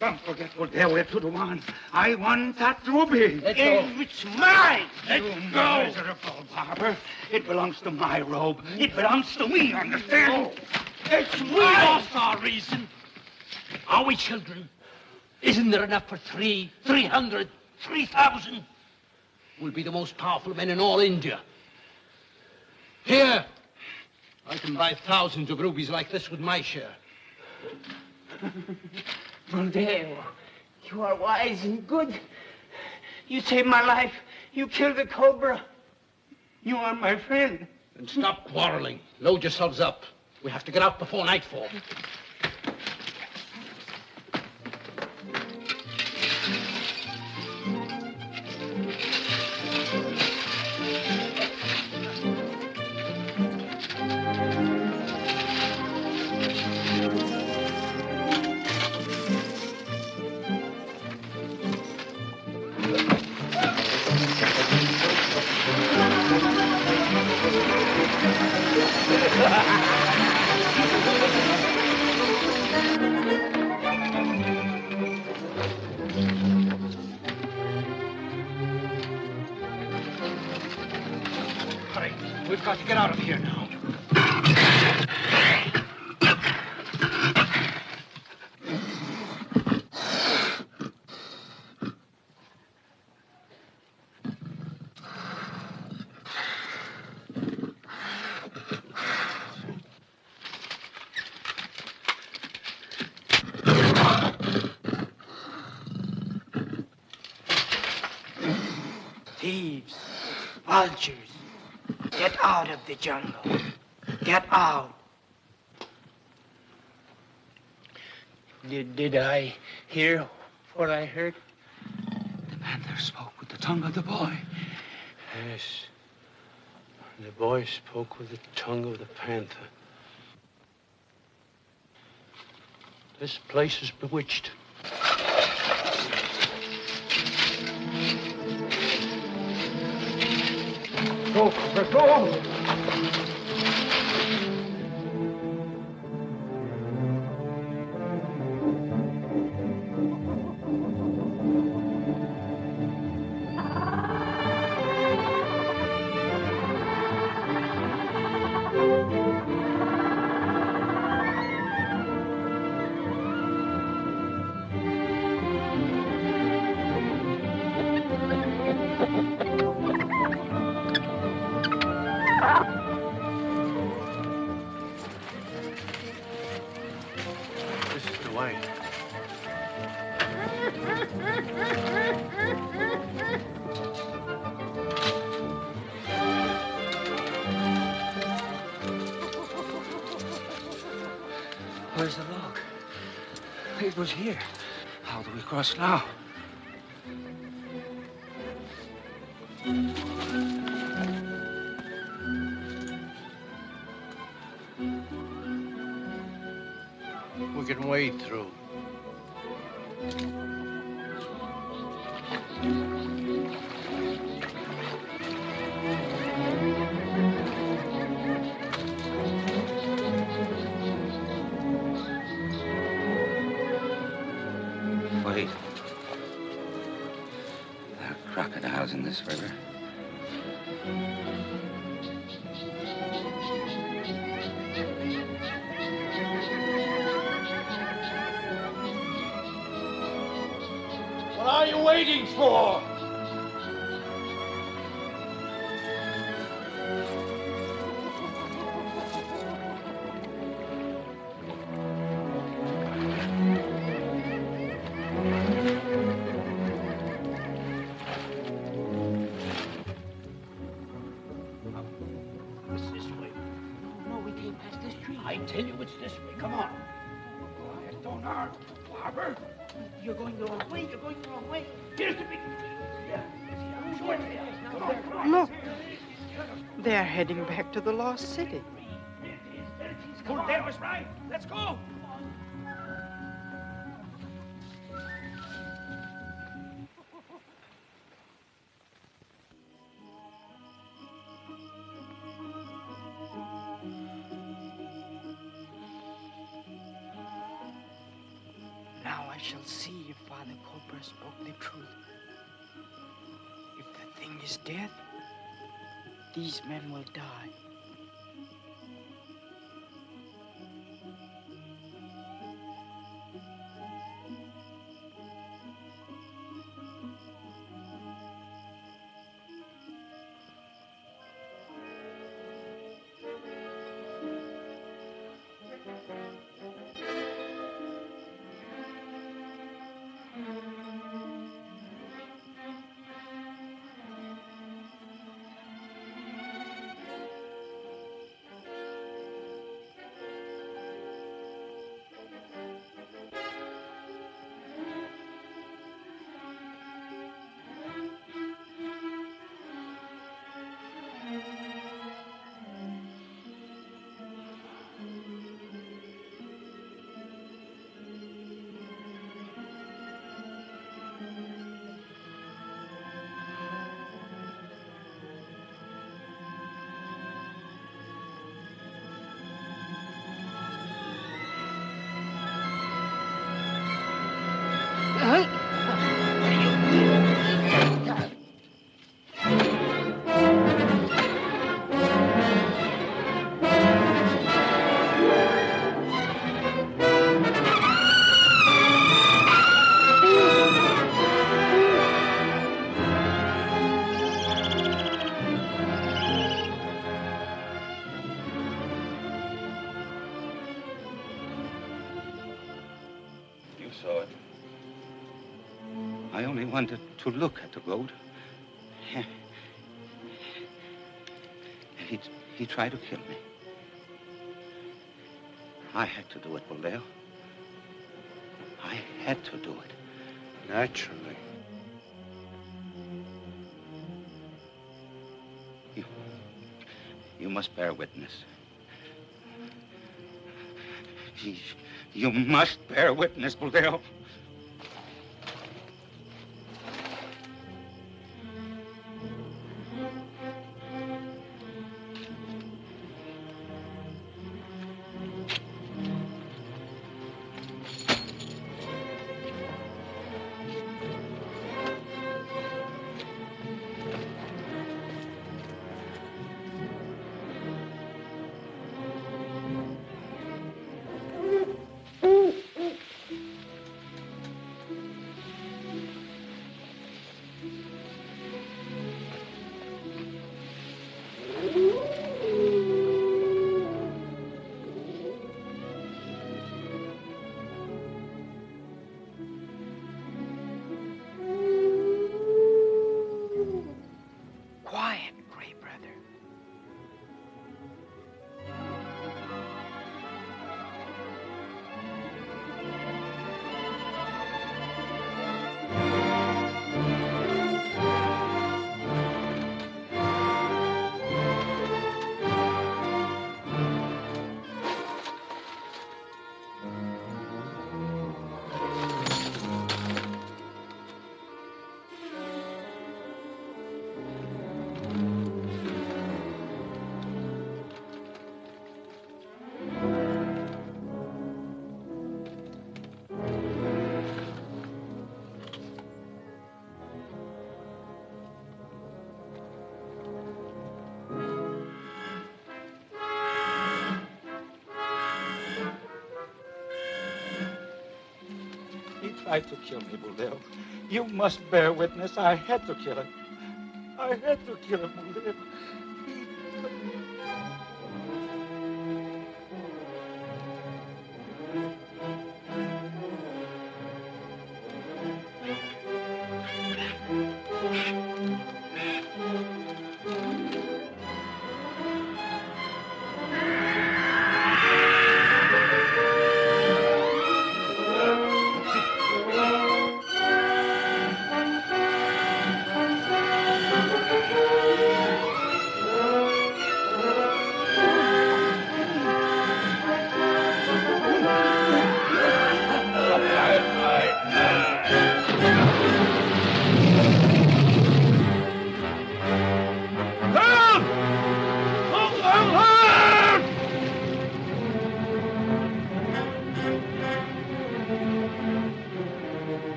Speaker 1: Don't forget what they were to do one. I want that ruby.
Speaker 9: It's mine.
Speaker 1: You miserable barber. It belongs to my robe. It belongs to me, understand?
Speaker 9: It's we lost our reason. Are we children? Isn't there enough for 300, 3,000? We'll be the most powerful men in all India. Here, I can buy thousands of rubies like this with my share.
Speaker 12: Buldeo, you are wise and good. You saved my life. You killed the cobra. You are my friend.
Speaker 9: Then stop quarreling. Load yourselves up. We have to get out before nightfall. Hurry. We've got to get out of here now.
Speaker 12: thieves, vultures. Get out of the jungle. Get out.
Speaker 9: Did I hear what I heard?
Speaker 1: The panther spoke with the tongue of the boy.
Speaker 11: Yes. The boy spoke with the tongue of the panther. This place is bewitched.
Speaker 9: Go, Cooper, go!
Speaker 11: This is the way.
Speaker 1: Where's the log? It was here. How do we cross now?
Speaker 11: We can wade through.
Speaker 1: Wait. There are crocodiles in this river.
Speaker 9: What are you waiting for?
Speaker 18: It's this way. No, we came past this tree. I tell you it's this way. Come on. Quiet, don't harm. Barber. You're going the wrong way. You're going the wrong way. Here's the big tree. Yeah. Sure. Come on, come on.
Speaker 12: Look. They're heading back to the lost city.
Speaker 18: Come on, that was right. Let's go.
Speaker 12: Now I shall see if Father Cobra spoke the truth. If the thing is dead, these men will die.
Speaker 1: I only wanted to look at the goat. He tried to kill me. I had to do it, Buldeo. I had to do it.
Speaker 11: Naturally.
Speaker 1: You must bear witness. You must bear witness, Buldeo. Tried to kill me, Buldeo. You must bear witness. I had to kill him. I had to kill him, Buldeo.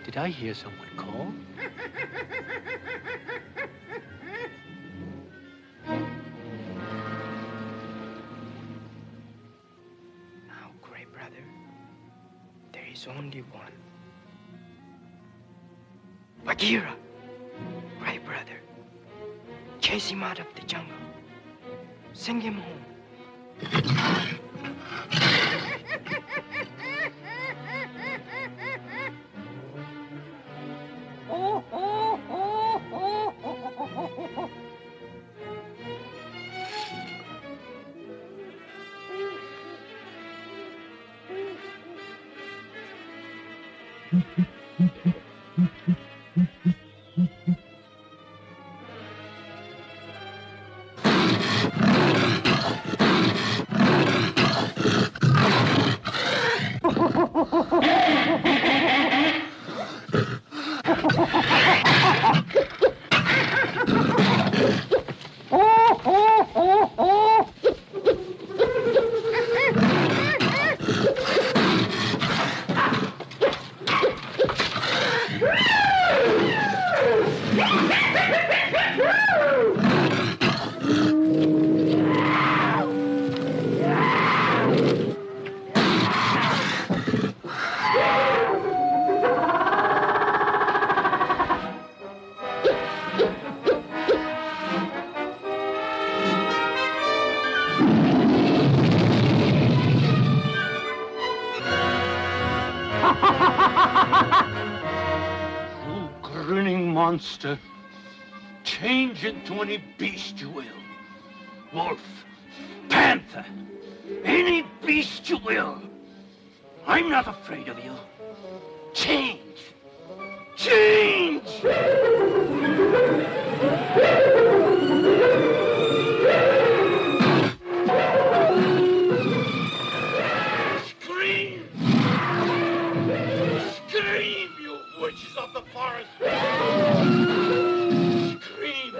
Speaker 5: Did I hear someone call?
Speaker 12: Now, Grey Brother, there is only one. Bagheera, Grey Brother, chase him out of the jungle. Send him home.
Speaker 9: grinning monster. Change into any beast you will. Wolf, panther, any beast you will. I'm not afraid of you. Change! Change! Scream! Scream, you witches of the forest! Scream!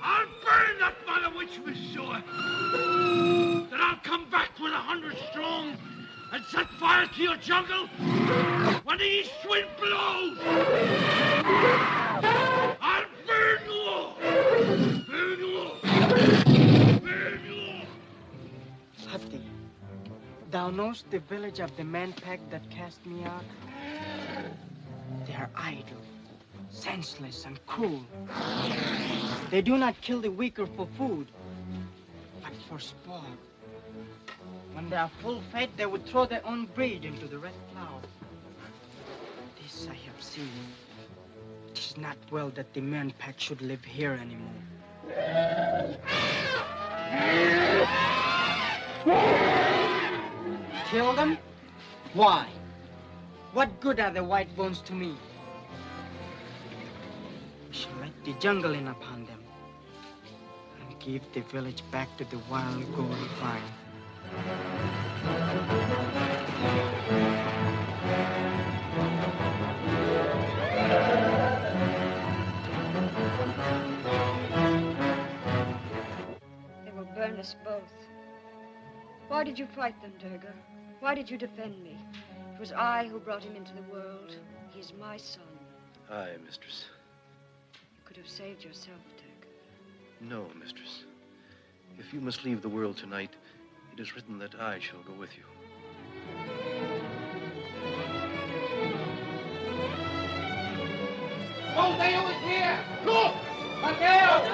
Speaker 9: I'll burn that mother witch with sure. Then I'll come back with 100 strong and set fire to your jungle when the east wind blows. I'll burn you all. Burn you all. Burn you all.
Speaker 12: Hatti, thou knowest the village of the man-pack that cast me out? They are idle, senseless, and cruel. They do not kill the weaker for food, but for sport. When they are full fed, they would throw their own breed into the red cloud. This I have seen. It is not well that the man-pack should live here anymore. Kill them? Why? What good are the white bones to me? We shall let the jungle in upon them and give the village back to the wild gold vine.
Speaker 22: They will burn us both. Why did you fight them, Durga? Why did you defend me? It was I who brought him into the world. He is my son.
Speaker 17: Aye, mistress.
Speaker 22: You could have saved yourself, Durga.
Speaker 17: No, mistress. If you must leave the world tonight, it is written that I shall go with you.
Speaker 9: Mateo is here! Look! Mateo!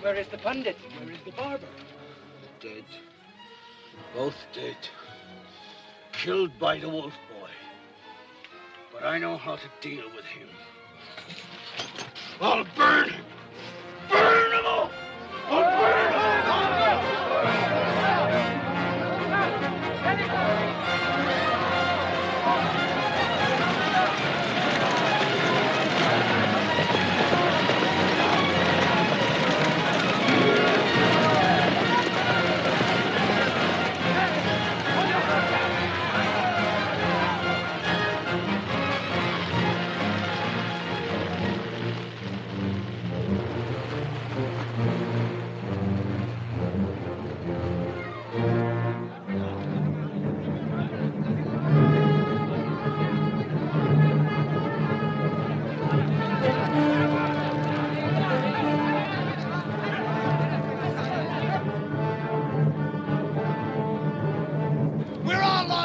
Speaker 12: Where is the pundit? Where is the barber?
Speaker 9: Dead. Both dead. Killed by the wolf boy. But I know how to deal with him. I'll burn him! Burn him all! I'll burn him!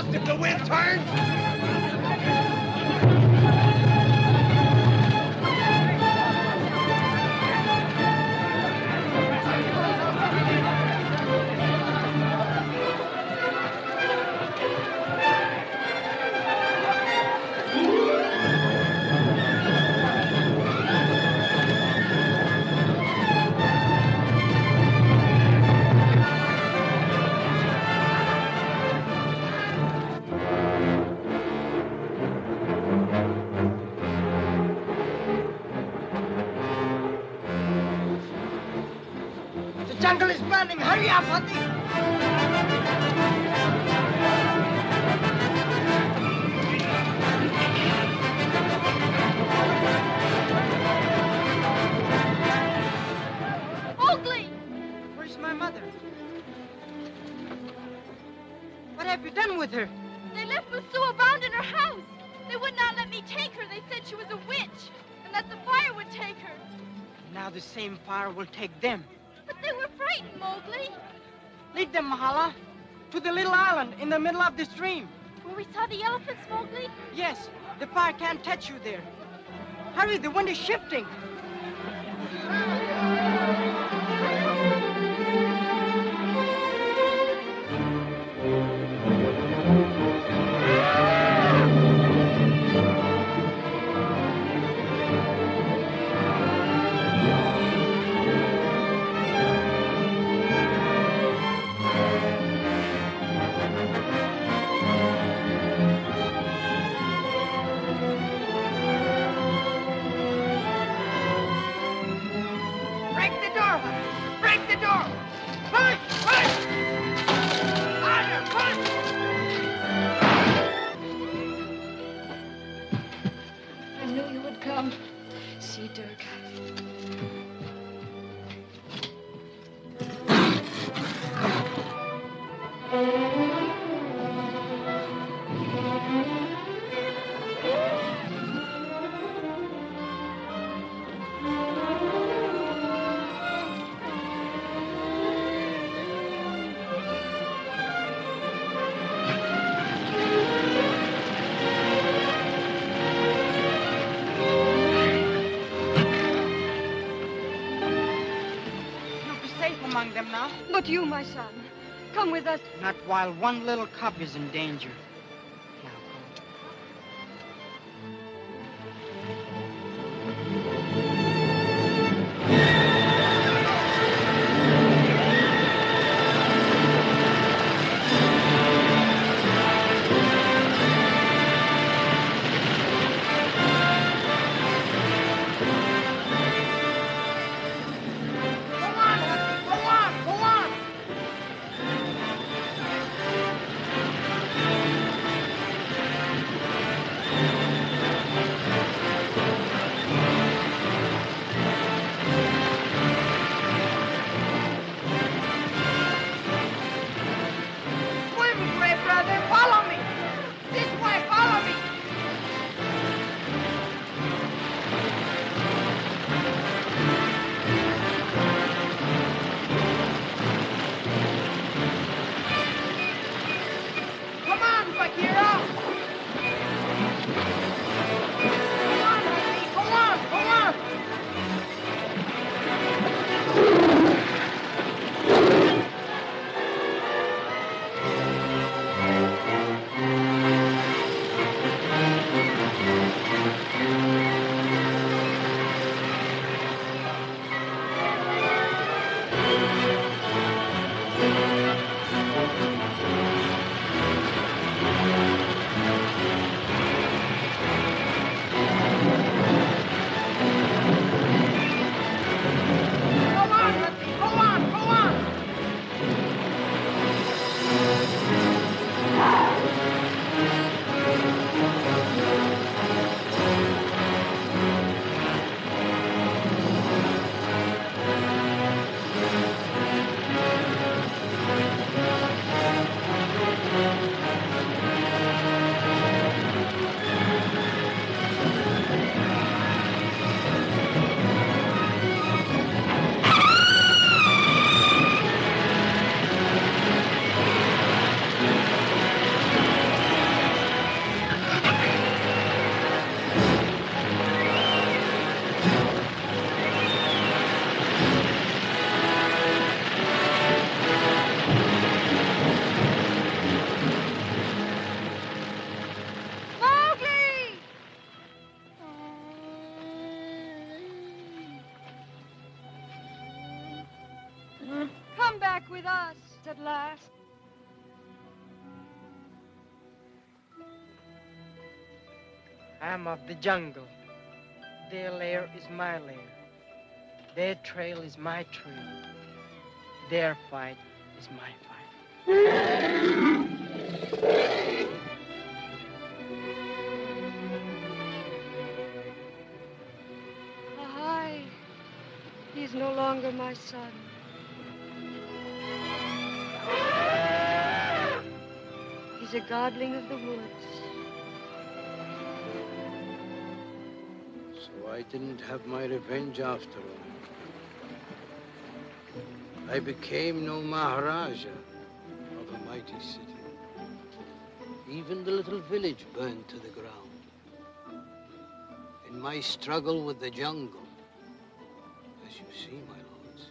Speaker 9: If the wind turns!
Speaker 12: The jungle is burning. Hurry up, Hatti!
Speaker 19: Mowgli!
Speaker 12: Where's my mother? What have you done with her?
Speaker 19: They left Masua bound in her house. They would not let me take her. They said she was a witch and that the fire would take her.
Speaker 12: Now the same fire will take them.
Speaker 19: But they were frightened, Mowgli.
Speaker 12: Lead them, Mahala, to the little island in the middle of the stream.
Speaker 19: Where we saw the elephants, Mowgli?
Speaker 12: Yes, the fire can't touch you there. Hurry, the wind is shifting. Break the door! Break the door! Push! Push! Harder! Push!
Speaker 22: I knew you would come. See, Dirk.
Speaker 12: You'll be safe among them now.
Speaker 22: But you, my son, come with us.
Speaker 12: Not while one little cub is in danger. Go on, Husky, go on, go on! Swim, Gray brother, follow me! This way, follow me! Come on, Bagheera! Go on, Husky, go on, go on! Go on, Husky, go on, go on!
Speaker 19: Mowgli!
Speaker 22: Come back with us at last.
Speaker 12: I'm of the jungle. Their lair is my lair. Their trail is my trail. Their fight is my fight.
Speaker 22: Ahai, he's no longer my son. He's a godling of the woods.
Speaker 11: So I didn't have my revenge after all. I became no Maharaja of a mighty city.
Speaker 5: Even the little village burned to the ground. In my struggle with the jungle, as you see, my lords,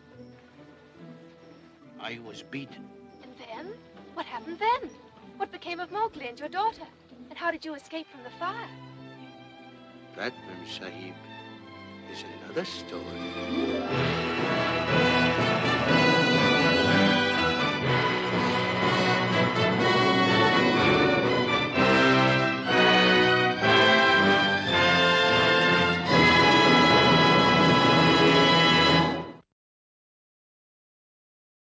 Speaker 5: I was beaten.
Speaker 19: And then? What happened then? What became of Mowgli and your daughter? And how did you escape from the fire?
Speaker 5: That, Mem Sahib, is another story.